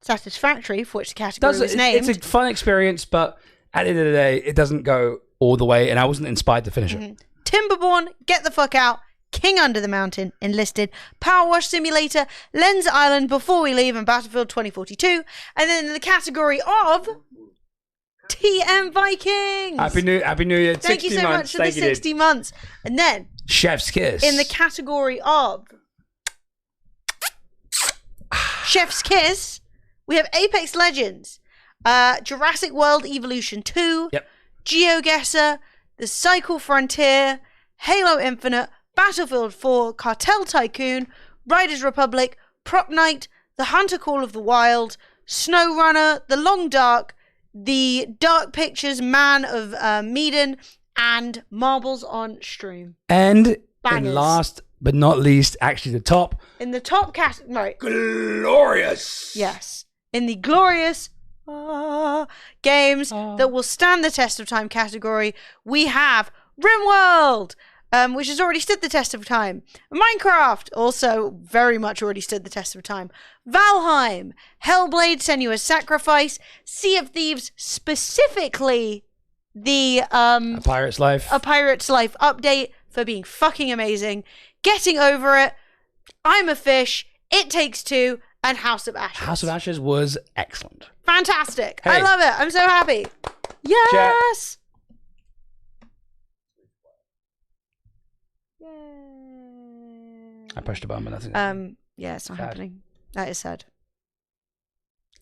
Satisfactory, for which the category was named. It's a fun experience, but at the end of the day, it doesn't go all the way, and I wasn't inspired to finish it. Timberborn, Get the Fuck Out, King Under the Mountain, Enlisted, Power Wash Simulator, Lens Island, Before We Leave, and Battlefield 2042. And then in the category of TM Vikings. Happy New Year. Thank you so much for the 60 months. And then Chef's Kiss. in the category of Chef's Kiss, we have Apex Legends, Jurassic World Evolution 2, GeoGuessr, The Cycle Frontier, Halo Infinite, Battlefield 4, Cartel Tycoon, Riders Republic, Prop Night, The Hunter Call of the Wild, SnowRunner, The Long Dark, The Dark Pictures Man of Medan, and Marbles on Stream. And in last but not least, actually the top. In the top category. Glorious. Yes. In the glorious games that will stand the test of time category, we have RimWorld, which has already stood the test of time. Minecraft, also very much already stood the test of time. Valheim, Hellblade: Senua's Sacrifice, Sea of Thieves, specifically the A Pirate's Life. A Pirate's Life update for being fucking amazing. Getting Over It, I'm a Fish, It Takes Two, and House of Ashes. House of Ashes was excellent. Fantastic. Hey. I love it. I'm so happy. Yes. Yay. I pushed a button, but nothing. Yeah, it's not Sad. happening. That is sad.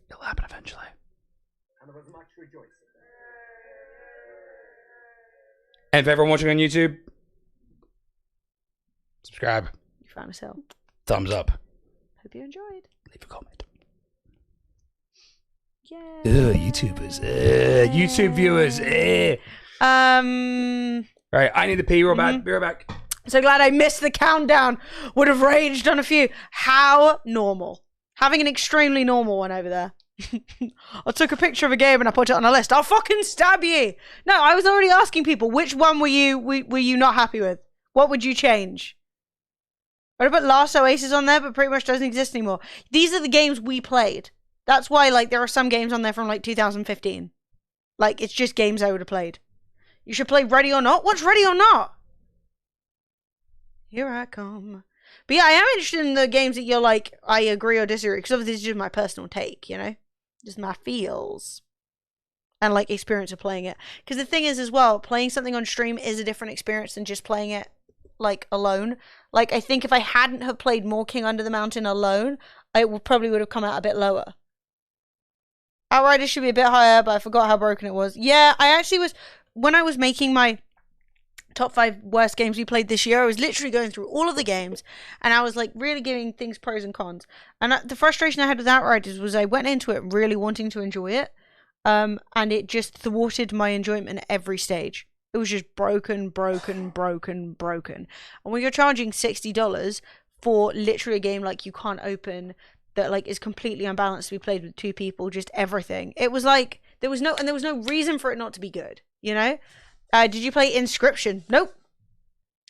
It'll happen eventually. And there was much rejoicing. And for everyone watching on YouTube, subscribe, You found us out. thumbs up, Hope you enjoyed. leave a comment. Yeah. YouTubers. YouTube viewers. Right, I need to pee. We're back. Be right back. So glad I missed the countdown. Would have raged on a few. How normal. Having an extremely normal one over there. I took a picture of a game and I put it on a list. I'll fucking stab you. No, I was already asking people, which one were you not happy with? What would you change? I put Last Oasis on there, but pretty much doesn't exist anymore. These are the games we played. That's why, like, there are some games on there from, like, 2015. Like, it's just games I would have played. You should play Ready or Not. What's Ready or Not? Here I come. But yeah, I am interested in the games that you're like, I agree or disagree, because obviously this is just my personal take, you know? Just my feels. And, like, experience of playing it. Because the thing is, as well, playing something on stream is a different experience than just playing it, like, alone. Like, I think if I hadn't have played more King Under the Mountain alone, I probably would have come out a bit lower. Outriders should be a bit higher, but I forgot how broken it was. Yeah, I actually was... When I was making my top 5 worst games we played this year, I was literally going through all of the games, and I was, like, really giving things pros and cons. And the frustration I had with Outriders was I went into it really wanting to enjoy it, and it just thwarted my enjoyment at every stage. It was just broken. And when you're charging $60 for literally a game like you can't open, that like is completely unbalanced to be played with 2 people, just everything. It was like there was no reason for it not to be good, you know? Did you play Inscription? Nope.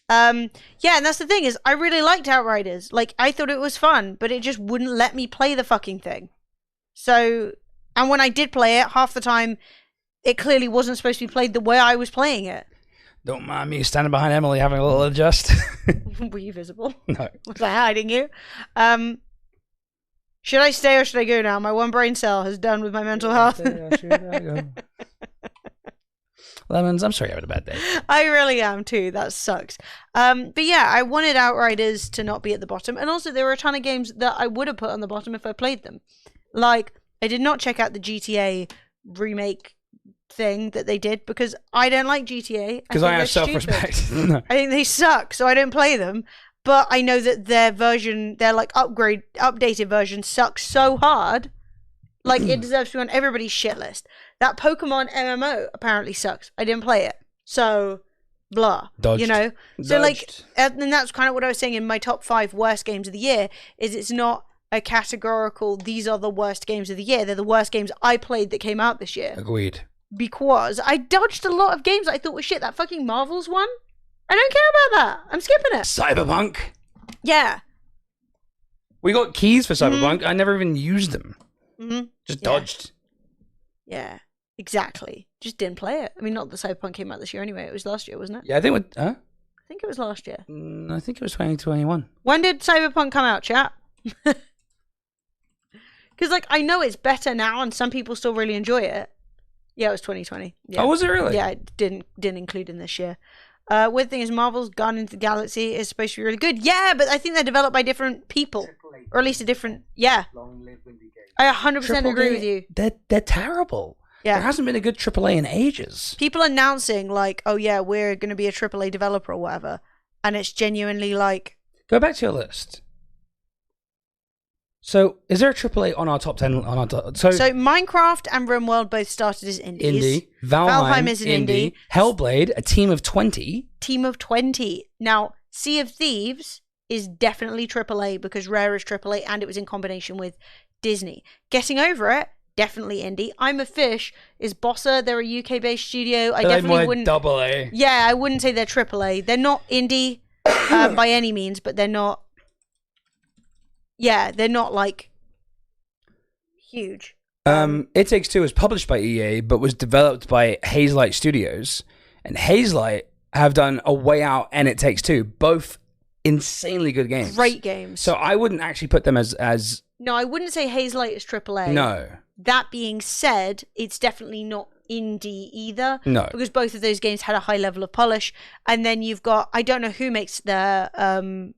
Yeah, and that's the thing is I really liked Outriders. Like I thought it was fun, but it just wouldn't let me play the fucking thing. So, and when I did play it, half the time it clearly wasn't supposed to be played the way I was playing it. Don't mind me standing behind Emily having a little adjust. Were you visible? No. Was I hiding you? Should I stay or should I go now? My one brain cell has done with my mental health. Lemons, I'm sorry you're having a bad day. I really am too. That sucks. But yeah, I wanted Outriders to not be at the bottom. And also there were a ton of games that I would have put on the bottom if I played them. Like, I did not check out the GTA remake thing that they did because I don't like GTA. Because I have self-respect. No. I think they suck, so I don't play them. But I know that their version, their like updated version sucks so hard. Like it deserves to be on everybody's shit list. That Pokemon MMO apparently sucks. I didn't play it. So, blah. Dodged. You know? So like, Dodged. and that's kind of what I was saying in my top 5 worst games of the year, is it's not a categorical, these are the worst games of the year. They're the worst games I played that came out this year. Agreed. Because I dodged a lot of games I thought were shit. That fucking Marvel's one? I don't care about that. I'm skipping it. Cyberpunk. Yeah. We got keys for Cyberpunk. I never even used them. Just Yeah. dodged. Yeah, exactly. Just didn't play it. I mean, not that Cyberpunk came out this year anyway. It was last year, wasn't it? Yeah, I think what? Huh? I think it was last year. I think it was 2021. When did Cyberpunk come out, chat? Because, like, I know it's better now and some people still really enjoy it. Yeah, it was 2020. Yeah. Oh, was it really? Yeah, it didn't include in this year. Weird thing is Marvel's Gone into the Galaxy is supposed to be really good. Yeah, but I think they're developed by different people. Or at least a different... Yeah. Long live indie games. I 100% agree with you. They're terrible. Yeah. There hasn't been a good AAA in ages. People announcing, like, oh yeah, we're going to be a AAA developer or whatever. And it's genuinely like... Go back to your list. So, is there a AAA on our top 10? On our so Minecraft and RimWorld both started as indies. Indie. Valheim is an indie. Hellblade, a team of 20. Team of 20. Now, Sea of Thieves is definitely AAA because Rare is AAA and it was in combination with Disney. Getting Over It definitely indie. I'm a Fish is Bossa. They're a UK based studio. I They're definitely like wouldn't. double A. Yeah, I wouldn't say they're AAA. They're not indie by any means, but they're not. Yeah, they're not like huge. It Takes Two was published by EA, but was developed by Hazelight Studios, and Hazelight have done A Way Out and It Takes Two, both insanely good games. Great games. So I wouldn't actually put them as No, I wouldn't say Hazelight is AAA. no. That being said, it's definitely not indie either. No. Because both of those games had a high level of polish. And then you've got, I don't know who makes the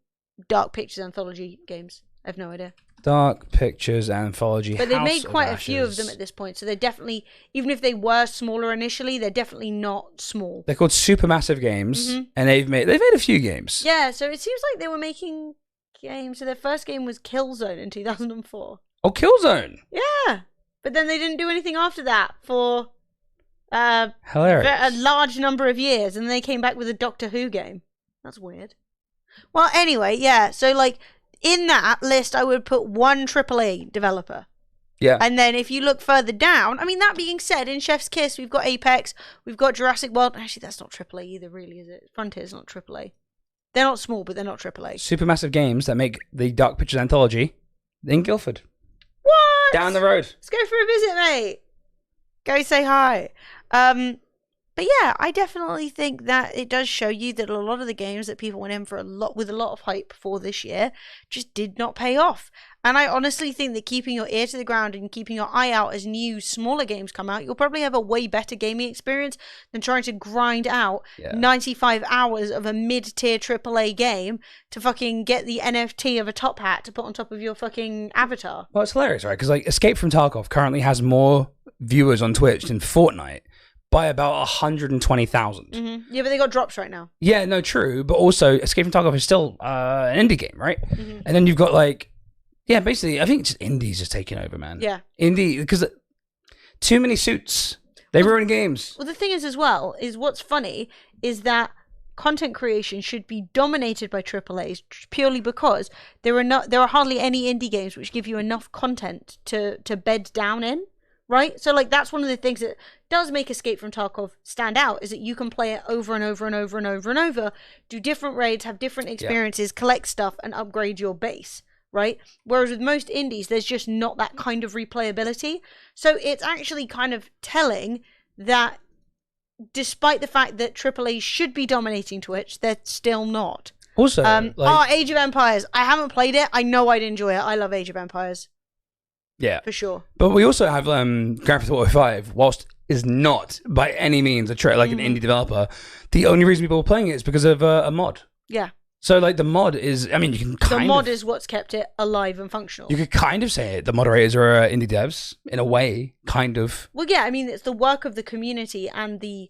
Dark Pictures anthology games. I have no idea. Dark Pictures Anthology. But they House made of quite a few of Ashes. them at this point. So they're definitely, even if they were smaller initially, they're definitely not small. They're called Supermassive Games, and they've made a few games. Yeah, so it seems like they were making games. So their first game was Killzone in 2004. Oh, Killzone. Yeah. But then they didn't do anything after that for Hilarious. a large number of years, and they came back with a Doctor Who game. That's weird. Well, anyway, yeah. So, like, in that list, I would put one AAA developer. Yeah. And then if you look further down, I mean, that being said, in Chef's Kiss, we've got Apex, we've got Jurassic World. Actually, that's not AAA either, really, is it? Frontier's not AAA. They're not small, but they're not AAA. Supermassive Games that make the Dark Pictures Anthology in Guildford. What? Down the road. Let's go for a visit, mate. Go say hi. But yeah, I definitely think that it does show you that a lot of the games that people went in for with a lot of hype for this year just did not pay off. And I honestly think that keeping your ear to the ground and keeping your eye out as new, smaller games come out, you'll probably have a way better gaming experience than trying to grind out 95 hours of a mid-tier AAA game to fucking get the NFT of a top hat to put on top of your fucking avatar. Well, it's hilarious, right? Because like Escape from Tarkov currently has more viewers on Twitch than Fortnite by about 120,000. Yeah, but they got drops right now. Yeah, no, true. But also, Escape from Tarkov is still an indie game, right? And then you've got like, yeah, basically, I think just indie's just taking over, man. Yeah. Indie, because too many suits. They ruin games. Well, the thing is, as well, is what's funny is that content creation should be dominated by AAAs purely because there are hardly any indie games which give you enough content to bed down in. Right? So, like, that's one of the things that does make Escape from Tarkov stand out, is that you can play it over and over and over and over and over, do different raids, have different experiences, collect stuff, and upgrade your base, right? Whereas with most indies, there's just not that kind of replayability. So it's actually kind of telling that despite the fact that AAA should be dominating Twitch, they're still not. Also, Age of Empires. I haven't played it. I know I'd enjoy it. I love Age of Empires. Yeah. For sure. But we also have Grand Theft Auto 5, whilst is not by any means an indie developer. The only reason people are playing it is because of a mod. Yeah. So like the mod is, I mean, you can kind the mod is what's kept it alive and functional. You could kind of say it. The moderators are indie devs in a way, kind of. Well, yeah, I mean, it's the work of the community and the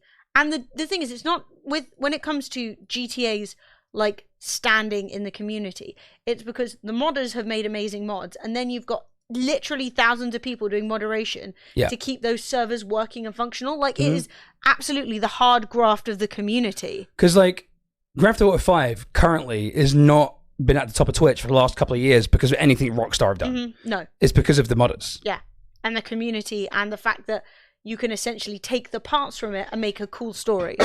thing is, it's not when it comes to GTA's like standing in the community, it's because the modders have made amazing mods, and then you've got literally thousands of people doing moderation to keep those servers working and functional. Like, it is absolutely the hard graft of the community. Because like Grand Theft Auto 5 currently is not been at the top of Twitch for the last couple of years because of anything Rockstar have done. No, it's because of the modders. Yeah, and the community and the fact that you can essentially take the parts from it and make a cool story.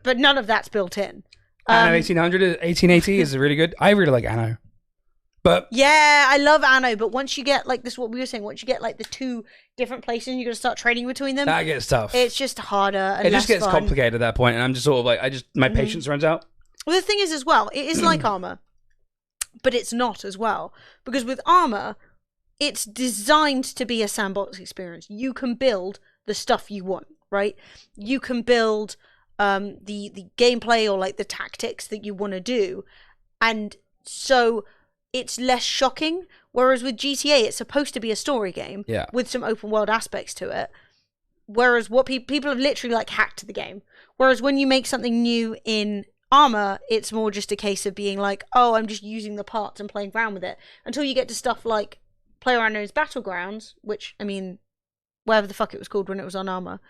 But none of that's built in. Anno 1880 is really good. I really like Anno. But yeah, I love Anno, but once you get like this, what we were saying, once you get like the two different places and you're gonna start trading between them, that gets tough. It's just harder and it just less gets fun. complicated at that point, and I'm just sort of like, my patience runs out. Well, the thing is as well, it is like Armor, but it's not as well, because with Armor, it's designed to be a sandbox experience. You can build the stuff you want, right? You can build the gameplay or like the tactics that you want to do, and so it's less shocking. Whereas with GTA, it's supposed to be a story game with some open world aspects to it. Whereas what people have literally like hacked the game. Whereas when you make something new in Armor, it's more just a case of being like, oh, I'm just using the parts and playing around with it. Until you get to stuff like PlayerUnknown's Battlegrounds, which, I mean, whatever the fuck it was called when it was on Armor,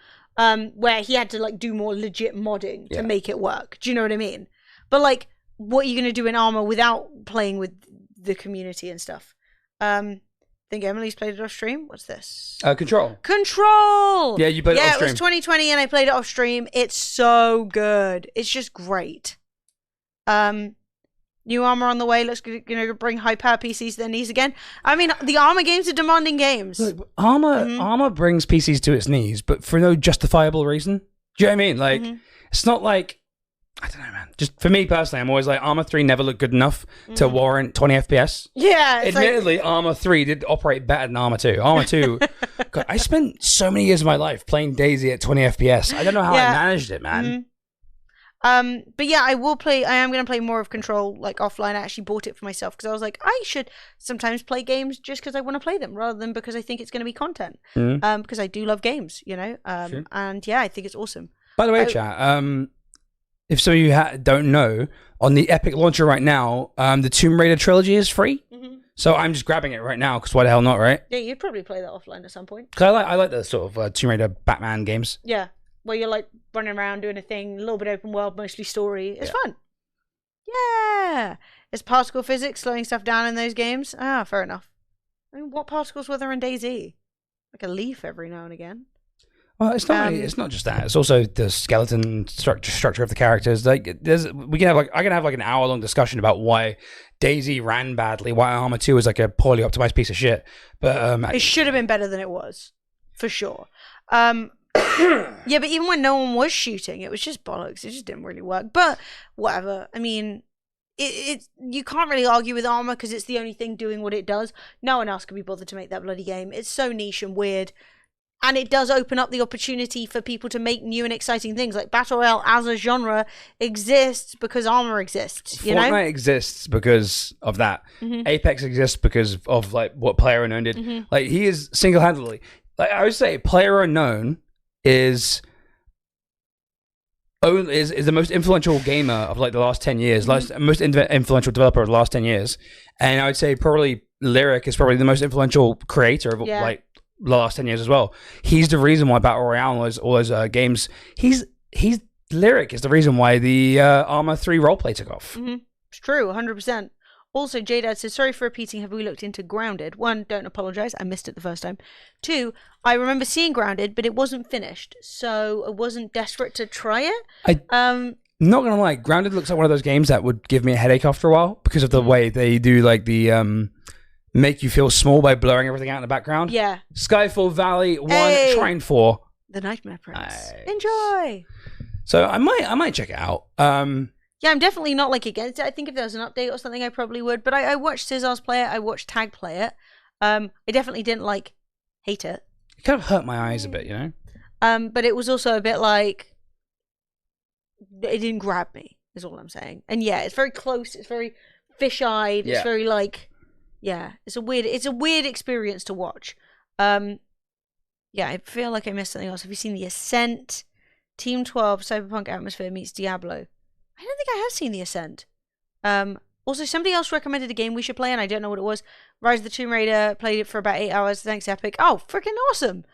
where he had to like do more legit modding to make it work. Do you know what I mean? But like, what are you going to do in Armor without playing with the community and stuff? think Emily's played it off stream. What's this? Control. Control! Yeah, you played it off Yeah, it stream. was 2020 and I played it off stream. It's so good. It's just great. New Armor on the way. Looks good, bring high power PCs to their knees again. I mean, the Armor games are demanding games. Look, Armor brings PCs to its knees, but for no justifiable reason. Do you know what I mean? Like, it's not like, I don't know, man. Just for me personally, I'm always like, Armor 3 never looked good enough to warrant 20 FPS. Yeah. Admittedly, Armor 3 did operate better than Armor 2. Armor 2, God, I spent so many years of my life playing DayZ at 20 FPS. I don't know how I managed it, man. But yeah, I am going to play more of Control, like, offline. I actually bought it for myself because I was like, I should sometimes play games just because I want to play them rather than because I think it's going to be content. Because I do love games, you know? Sure. And yeah, I think it's awesome. By the way, chat, if some of you don't know, on the Epic launcher right now, the Tomb Raider trilogy is free. So I'm just grabbing it right now because why the hell not, right? Yeah, you'd probably play that offline at some point. Because I like the sort of Tomb Raider Batman games. Yeah. Where you're like running around doing a thing, a little bit open world, mostly story. It's fun. Yeah. Is particle physics slowing stuff down in those games? Ah, fair enough. I mean, what particles were there in DayZ? Like a leaf every now and again. Well, it's not. It's not just that. It's also the skeleton structure of the characters. Like, I can have like an hour-long discussion about why DayZ ran badly, why Armor 2 is like a poorly optimized piece of shit. But it should have been better than it was, for sure. Yeah, but even when no one was shooting, it was just bollocks. It just didn't really work. But whatever. I mean, you can't really argue with Armor because it's the only thing doing what it does. No one else could be bothered to make that bloody game. It's so niche and weird. And it does open up the opportunity for people to make new and exciting things. Like Battle Royale as a genre exists because Armor exists. You Fortnite know? exists because of that. Apex exists because of like what PlayerUnknown did. Like he is single-handedly. Like I would say, PlayerUnknown is the most influential gamer of like the last 10 years, most influential developer of the last 10 years, and I would say probably Lyric is probably the most influential creator of like the last 10 years as well. He's the reason why Battle Royale and all those games. He's Lyric is the reason why the Armor 3 roleplay took off. It's true, 100%. Also, J-Dad says, sorry for repeating, have we looked into Grounded? 1, don't apologise, I missed it the first time. 2, I remember seeing Grounded, but it wasn't finished, so I wasn't desperate to try it. Not gonna lie, Grounded looks like one of those games that would give me a headache after a while because of the way they do like the make you feel small by blurring everything out in the background. Yeah. Skyfall Valley 1, Shrine 4. The Nightmare Prince. Nice. Enjoy! So I might check it out. Yeah, I'm definitely not like against it. I think if there was an update or something, I probably would. But I watched Scissors play it. I watched Tag play it. I definitely didn't like hate it. It kind of hurt my eyes a bit, you know. But it was also a bit like it didn't grab me. Is all I'm saying. And yeah, it's very close. It's very fish-eyed. It's very like it's a weird experience to watch. Yeah, I feel like I missed something else. Have you seen The Ascent? Team 12 Cyberpunk Atmosphere meets Diablo. I don't think I have seen The Ascent. Also, somebody else recommended a game we should play, and I don't know what it was. Rise of the Tomb Raider, played it for about 8 hours. Thanks, Epic. Oh, freaking awesome.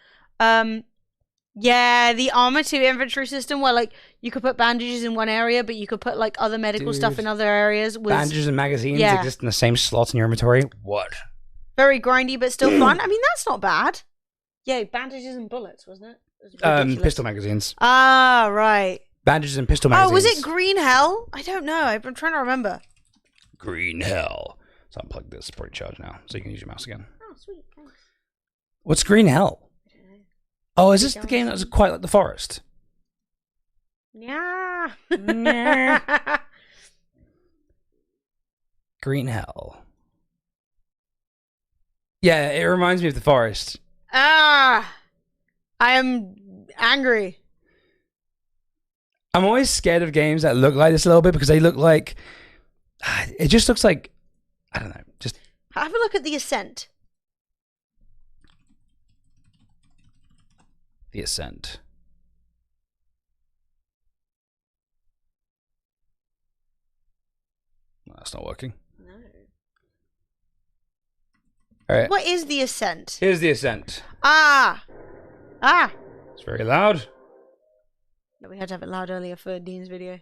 Yeah, the Armor 2 inventory system where, like, you could put bandages in one area, but you could put, like, other medical stuff in other areas. Bandages and magazines exist in the same slot in your inventory. What? Very grindy, but still fun. I mean, that's not bad. Yeah, bandages and bullets, wasn't it? Pistol magazines. Ah, right. Bandages and pistol magazines. Oh, was it Green Hell? I don't know. I'm trying to remember. Green Hell. So unplug this. It's probably charged now, so you can use your mouse again. Oh, sweet. Thanks. What's Green Hell? I don't know. Oh, is this the game that was quite like the forest? Yeah. Green Hell. Yeah, it reminds me of the forest. Ah, I am angry. I'm always scared of games that look like this a little bit because they look like it just looks like I don't know. Just have a look at The Ascent. The Ascent. Well, that's not working. No. All right. What is The Ascent? Here's The Ascent. Ah. It's very loud. No, we had to have it loud earlier for Dean's video.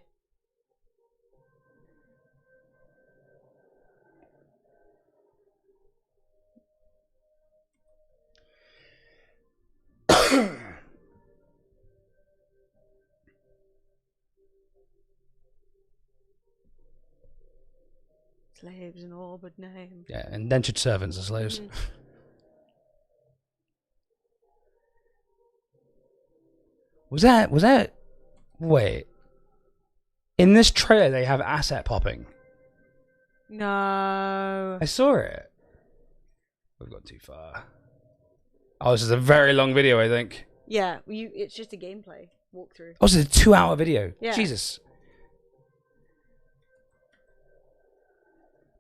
Slaves in all but name. Yeah, indentured servants are slaves. Was that? Wait. In this trailer, they have asset popping. No. I saw it. We've gone too far. Oh, this is a very long video, I think. Yeah, it's just a gameplay walkthrough. Oh, this is a 2-hour video. Yeah. Jesus.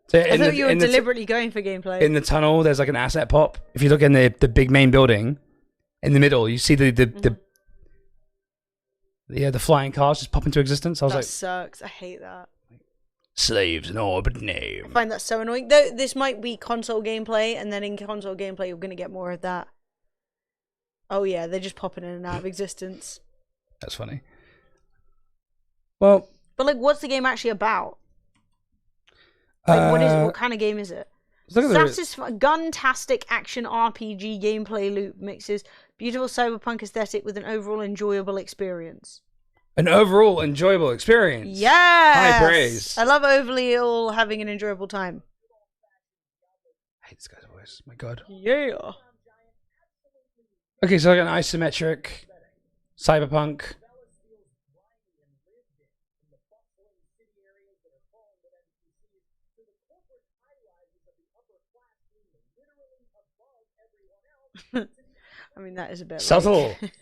So I thought you were deliberately going for gameplay. In the tunnel, there's like an asset pop. If you look in the big main building, in the middle, you see the flying cars just pop into existence. I was that like, sucks. I hate that. slaves in all but name. I find that so annoying. Though this might be console gameplay, and then in console gameplay, you're going to get more of that. Oh yeah, they're just popping in and out of existence. That's funny. Well, but like, what's the game actually about? Like, what kind of game is it? Gun-tastic action RPG gameplay loop mixes beautiful cyberpunk aesthetic with an overall enjoyable experience. An overall enjoyable experience. Yes! High praise. I love overly all having an enjoyable time. I hate this guy's voice. My God. Yeah. Okay, so like an isometric cyberpunk. I mean, that is a bit subtle. Like...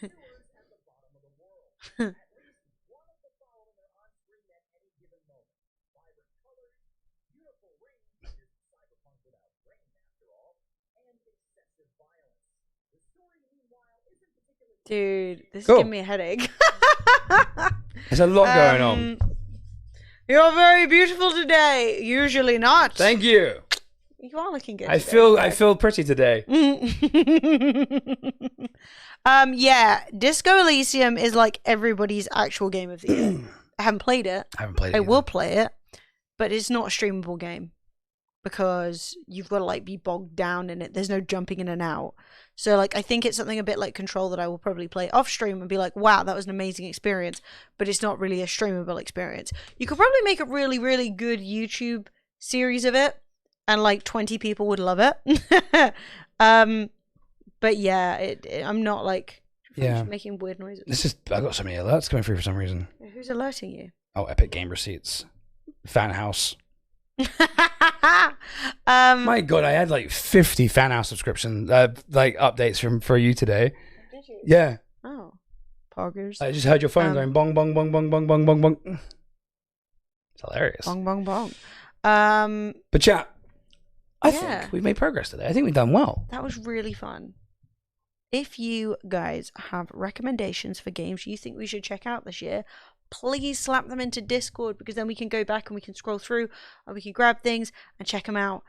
Dude, this is giving me a headache. There's a lot going on. You're very beautiful today. Usually not. Thank you. You are looking good. I feel pretty today. Yeah, Disco Elysium is like everybody's actual game of the year. I haven't played it. I will play it, but it's not a streamable game because you've got to like be bogged down in it. There's no jumping in and out. So like I think it's something a bit like Control that I will probably play off stream and be like, wow, that was an amazing experience, but it's not really a streamable experience. You could probably make a really, really good YouTube series of it, and like 20 people would love it. But yeah, I'm not like making weird noises. I got so many alerts coming through for some reason. Who's alerting you? Oh, Epic Game Receipts. Fan House. My God, I had like 50 Fan House subscription like updates for you today. Did you? Yeah. Oh, poggers. I just heard your phone going bong bong bong bong bong bong bong bong. It's hilarious. Bong bong bong. But chat, I think we've made progress today. I think we've done well. That was really fun. If you guys have recommendations for games you think we should check out this year, please slap them into Discord, because then we can go back and we can scroll through and we can grab things and check them out.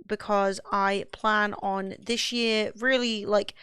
Because I plan on this year really like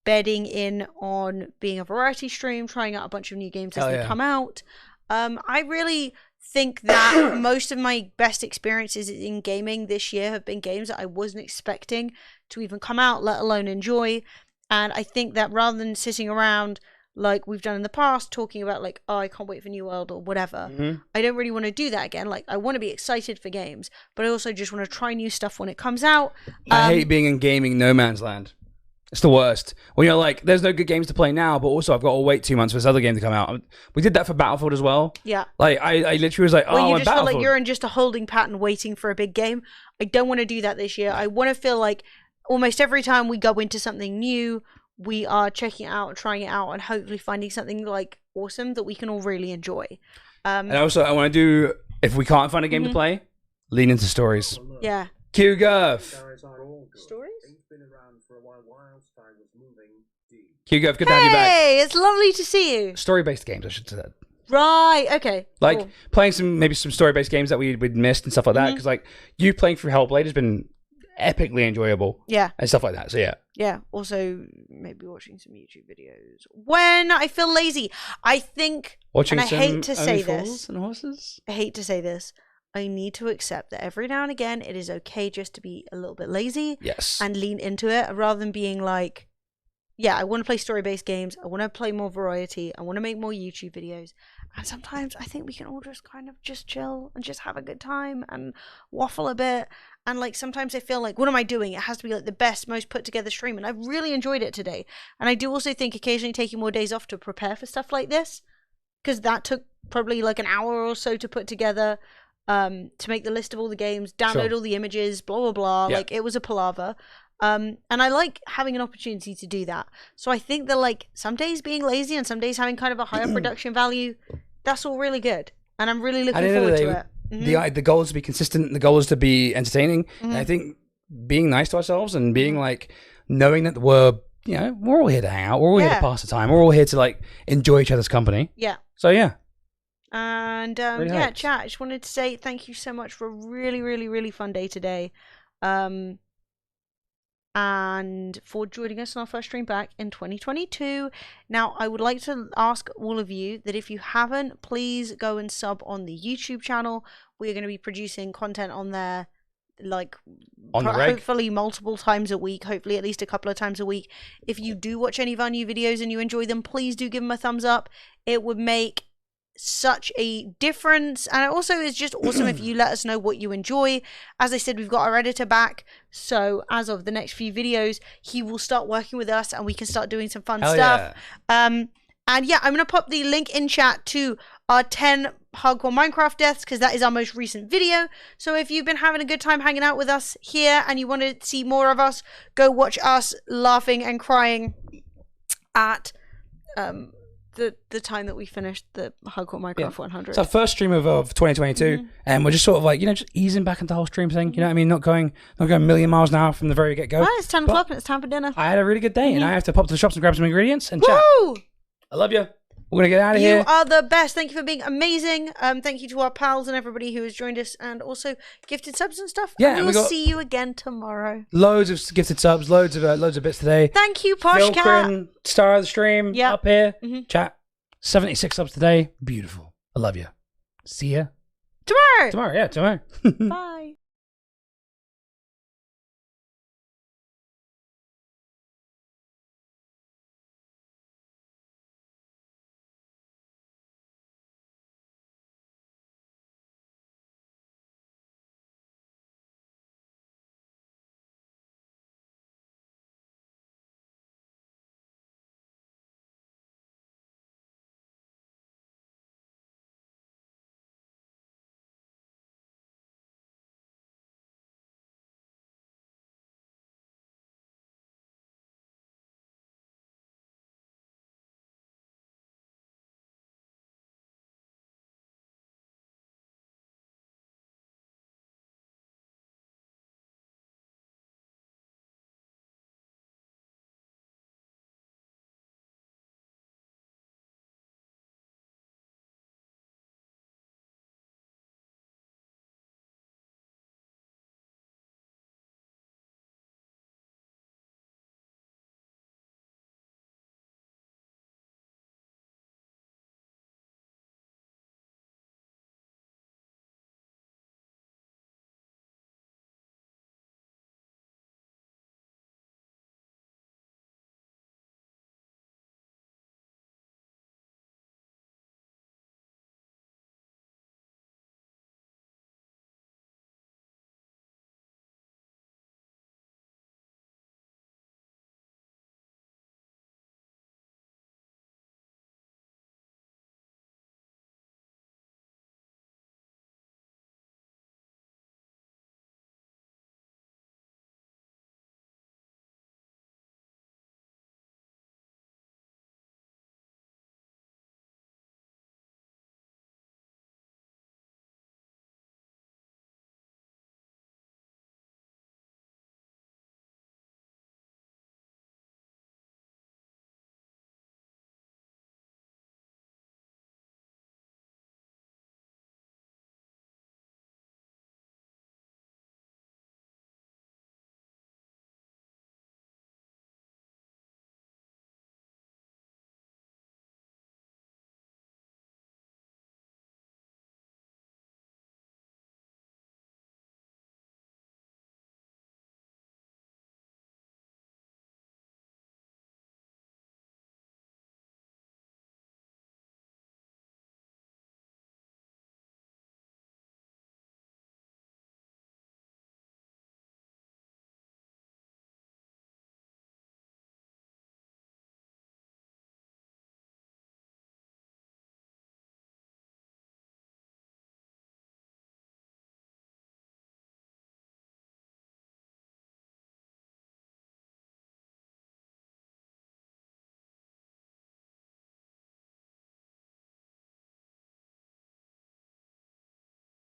bedding in on being a variety stream, trying out a bunch of new games as they come out. I really think that most of my best experiences in gaming this year have been games that I wasn't expecting to even come out, let alone enjoy. And I think that rather than sitting around like we've done in the past, talking about like, oh, I can't wait for New World or whatever, I don't really want to do that again. Like, I want to be excited for games, but I also just want to try new stuff when it comes out. I hate being in gaming no man's land. It's the worst. When you're like, there's no good games to play now, but also I've got to wait 2 months for this other game to come out. We did that for Battlefield as well. Yeah. Like, I literally was like, well, you I'm just feel Battlefield. like you're in just a holding pattern waiting for a big game. I don't want to do that this year. I want to feel like almost every time we go into something new, we are checking it out, trying it out, and hopefully finding something like awesome that we can all really enjoy. And also, I want to do, if we can't find a game to play, lean into stories. Yeah. QGurf. Stories? QGurf, good to have you back. Hey, it's lovely to see you. Story-based games, I should say that. Right, okay. Like, cool. playing maybe some story-based games that we'd missed and stuff like that, because like, you playing through Hellblade has been epically enjoyable. Yeah. And stuff like that, so yeah. Yeah, also maybe watching some YouTube videos when I feel lazy. I think, Watching and I some hate to say Only this, Fools and Horses? I hate to say this, I need to accept that every now and again it is okay just to be a little bit lazy. Yes. And lean into it rather than being like, yeah, I want to play story-based games. I want to play more variety. I want to make more YouTube videos. And sometimes I think we can all just kind of just chill and just have a good time and waffle a bit. And like sometimes I feel like, what am I doing? It has to be like the best, most put together stream. And I've really enjoyed it today. And I do also think occasionally taking more days off to prepare for stuff like this, because that took probably like an hour or so to put together, to make the list of all the games, download all the images, blah, blah, blah. Yeah. Like it was a palaver. And I like having an opportunity to do that. So I think that like some days being lazy and some days having kind of a higher production value, that's all really good. And I'm really looking forward to it. The goal is to be consistent. The goal is to be entertaining. And I think being nice to ourselves and being like, knowing that we're all here to hang out. We're all here to pass the time. We're all here to like enjoy each other's company. Yeah. So yeah. And Really yeah, hyped. chat, I just wanted to say thank you so much for a really, really, really fun day today. And for joining us on our first stream back in 2022. Now, I would like to ask all of you that if you haven't, please go and sub on the YouTube channel. We're going to be producing content on there, like On the reg. hopefully multiple times a week, hopefully at least a couple of times a week. If you do watch any of our new videos and you enjoy them, please do give them a thumbs up. It would make such a difference, and it also is just awesome if you let us know what you enjoy. As I said, we've got our editor back, so as of the next few videos he will start working with us and we can start doing some fun stuff. And yeah, I'm gonna pop the link in chat to our 10 hardcore Minecraft deaths, because that is our most recent video. So if you've been having a good time hanging out with us here and you want to see more of us, go watch us laughing and crying at the time that we finished the hardcore Minecraft 100. It's our first stream of 2022, and we're just sort of like, just easing back into the whole stream thing. You know what I mean? Not going a million miles an hour from the very get go. It's 10 o'clock and it's time for dinner. I had a really good day, and I have to pop to the shops and grab some ingredients and chat. Woo! I love you. We're gonna get out of here. You are the best. Thank you for being amazing. Thank you to our pals and everybody who has joined us, and also gifted subs and stuff. Yeah, and and we we will got see you again tomorrow. Loads of gifted subs, loads of bits today. Thank you, Posh Cat. Philcrin, star of the stream, Yep. up here. Chat. 76 subs today. Beautiful. I love you. See ya Tomorrow. tomorrow. Bye.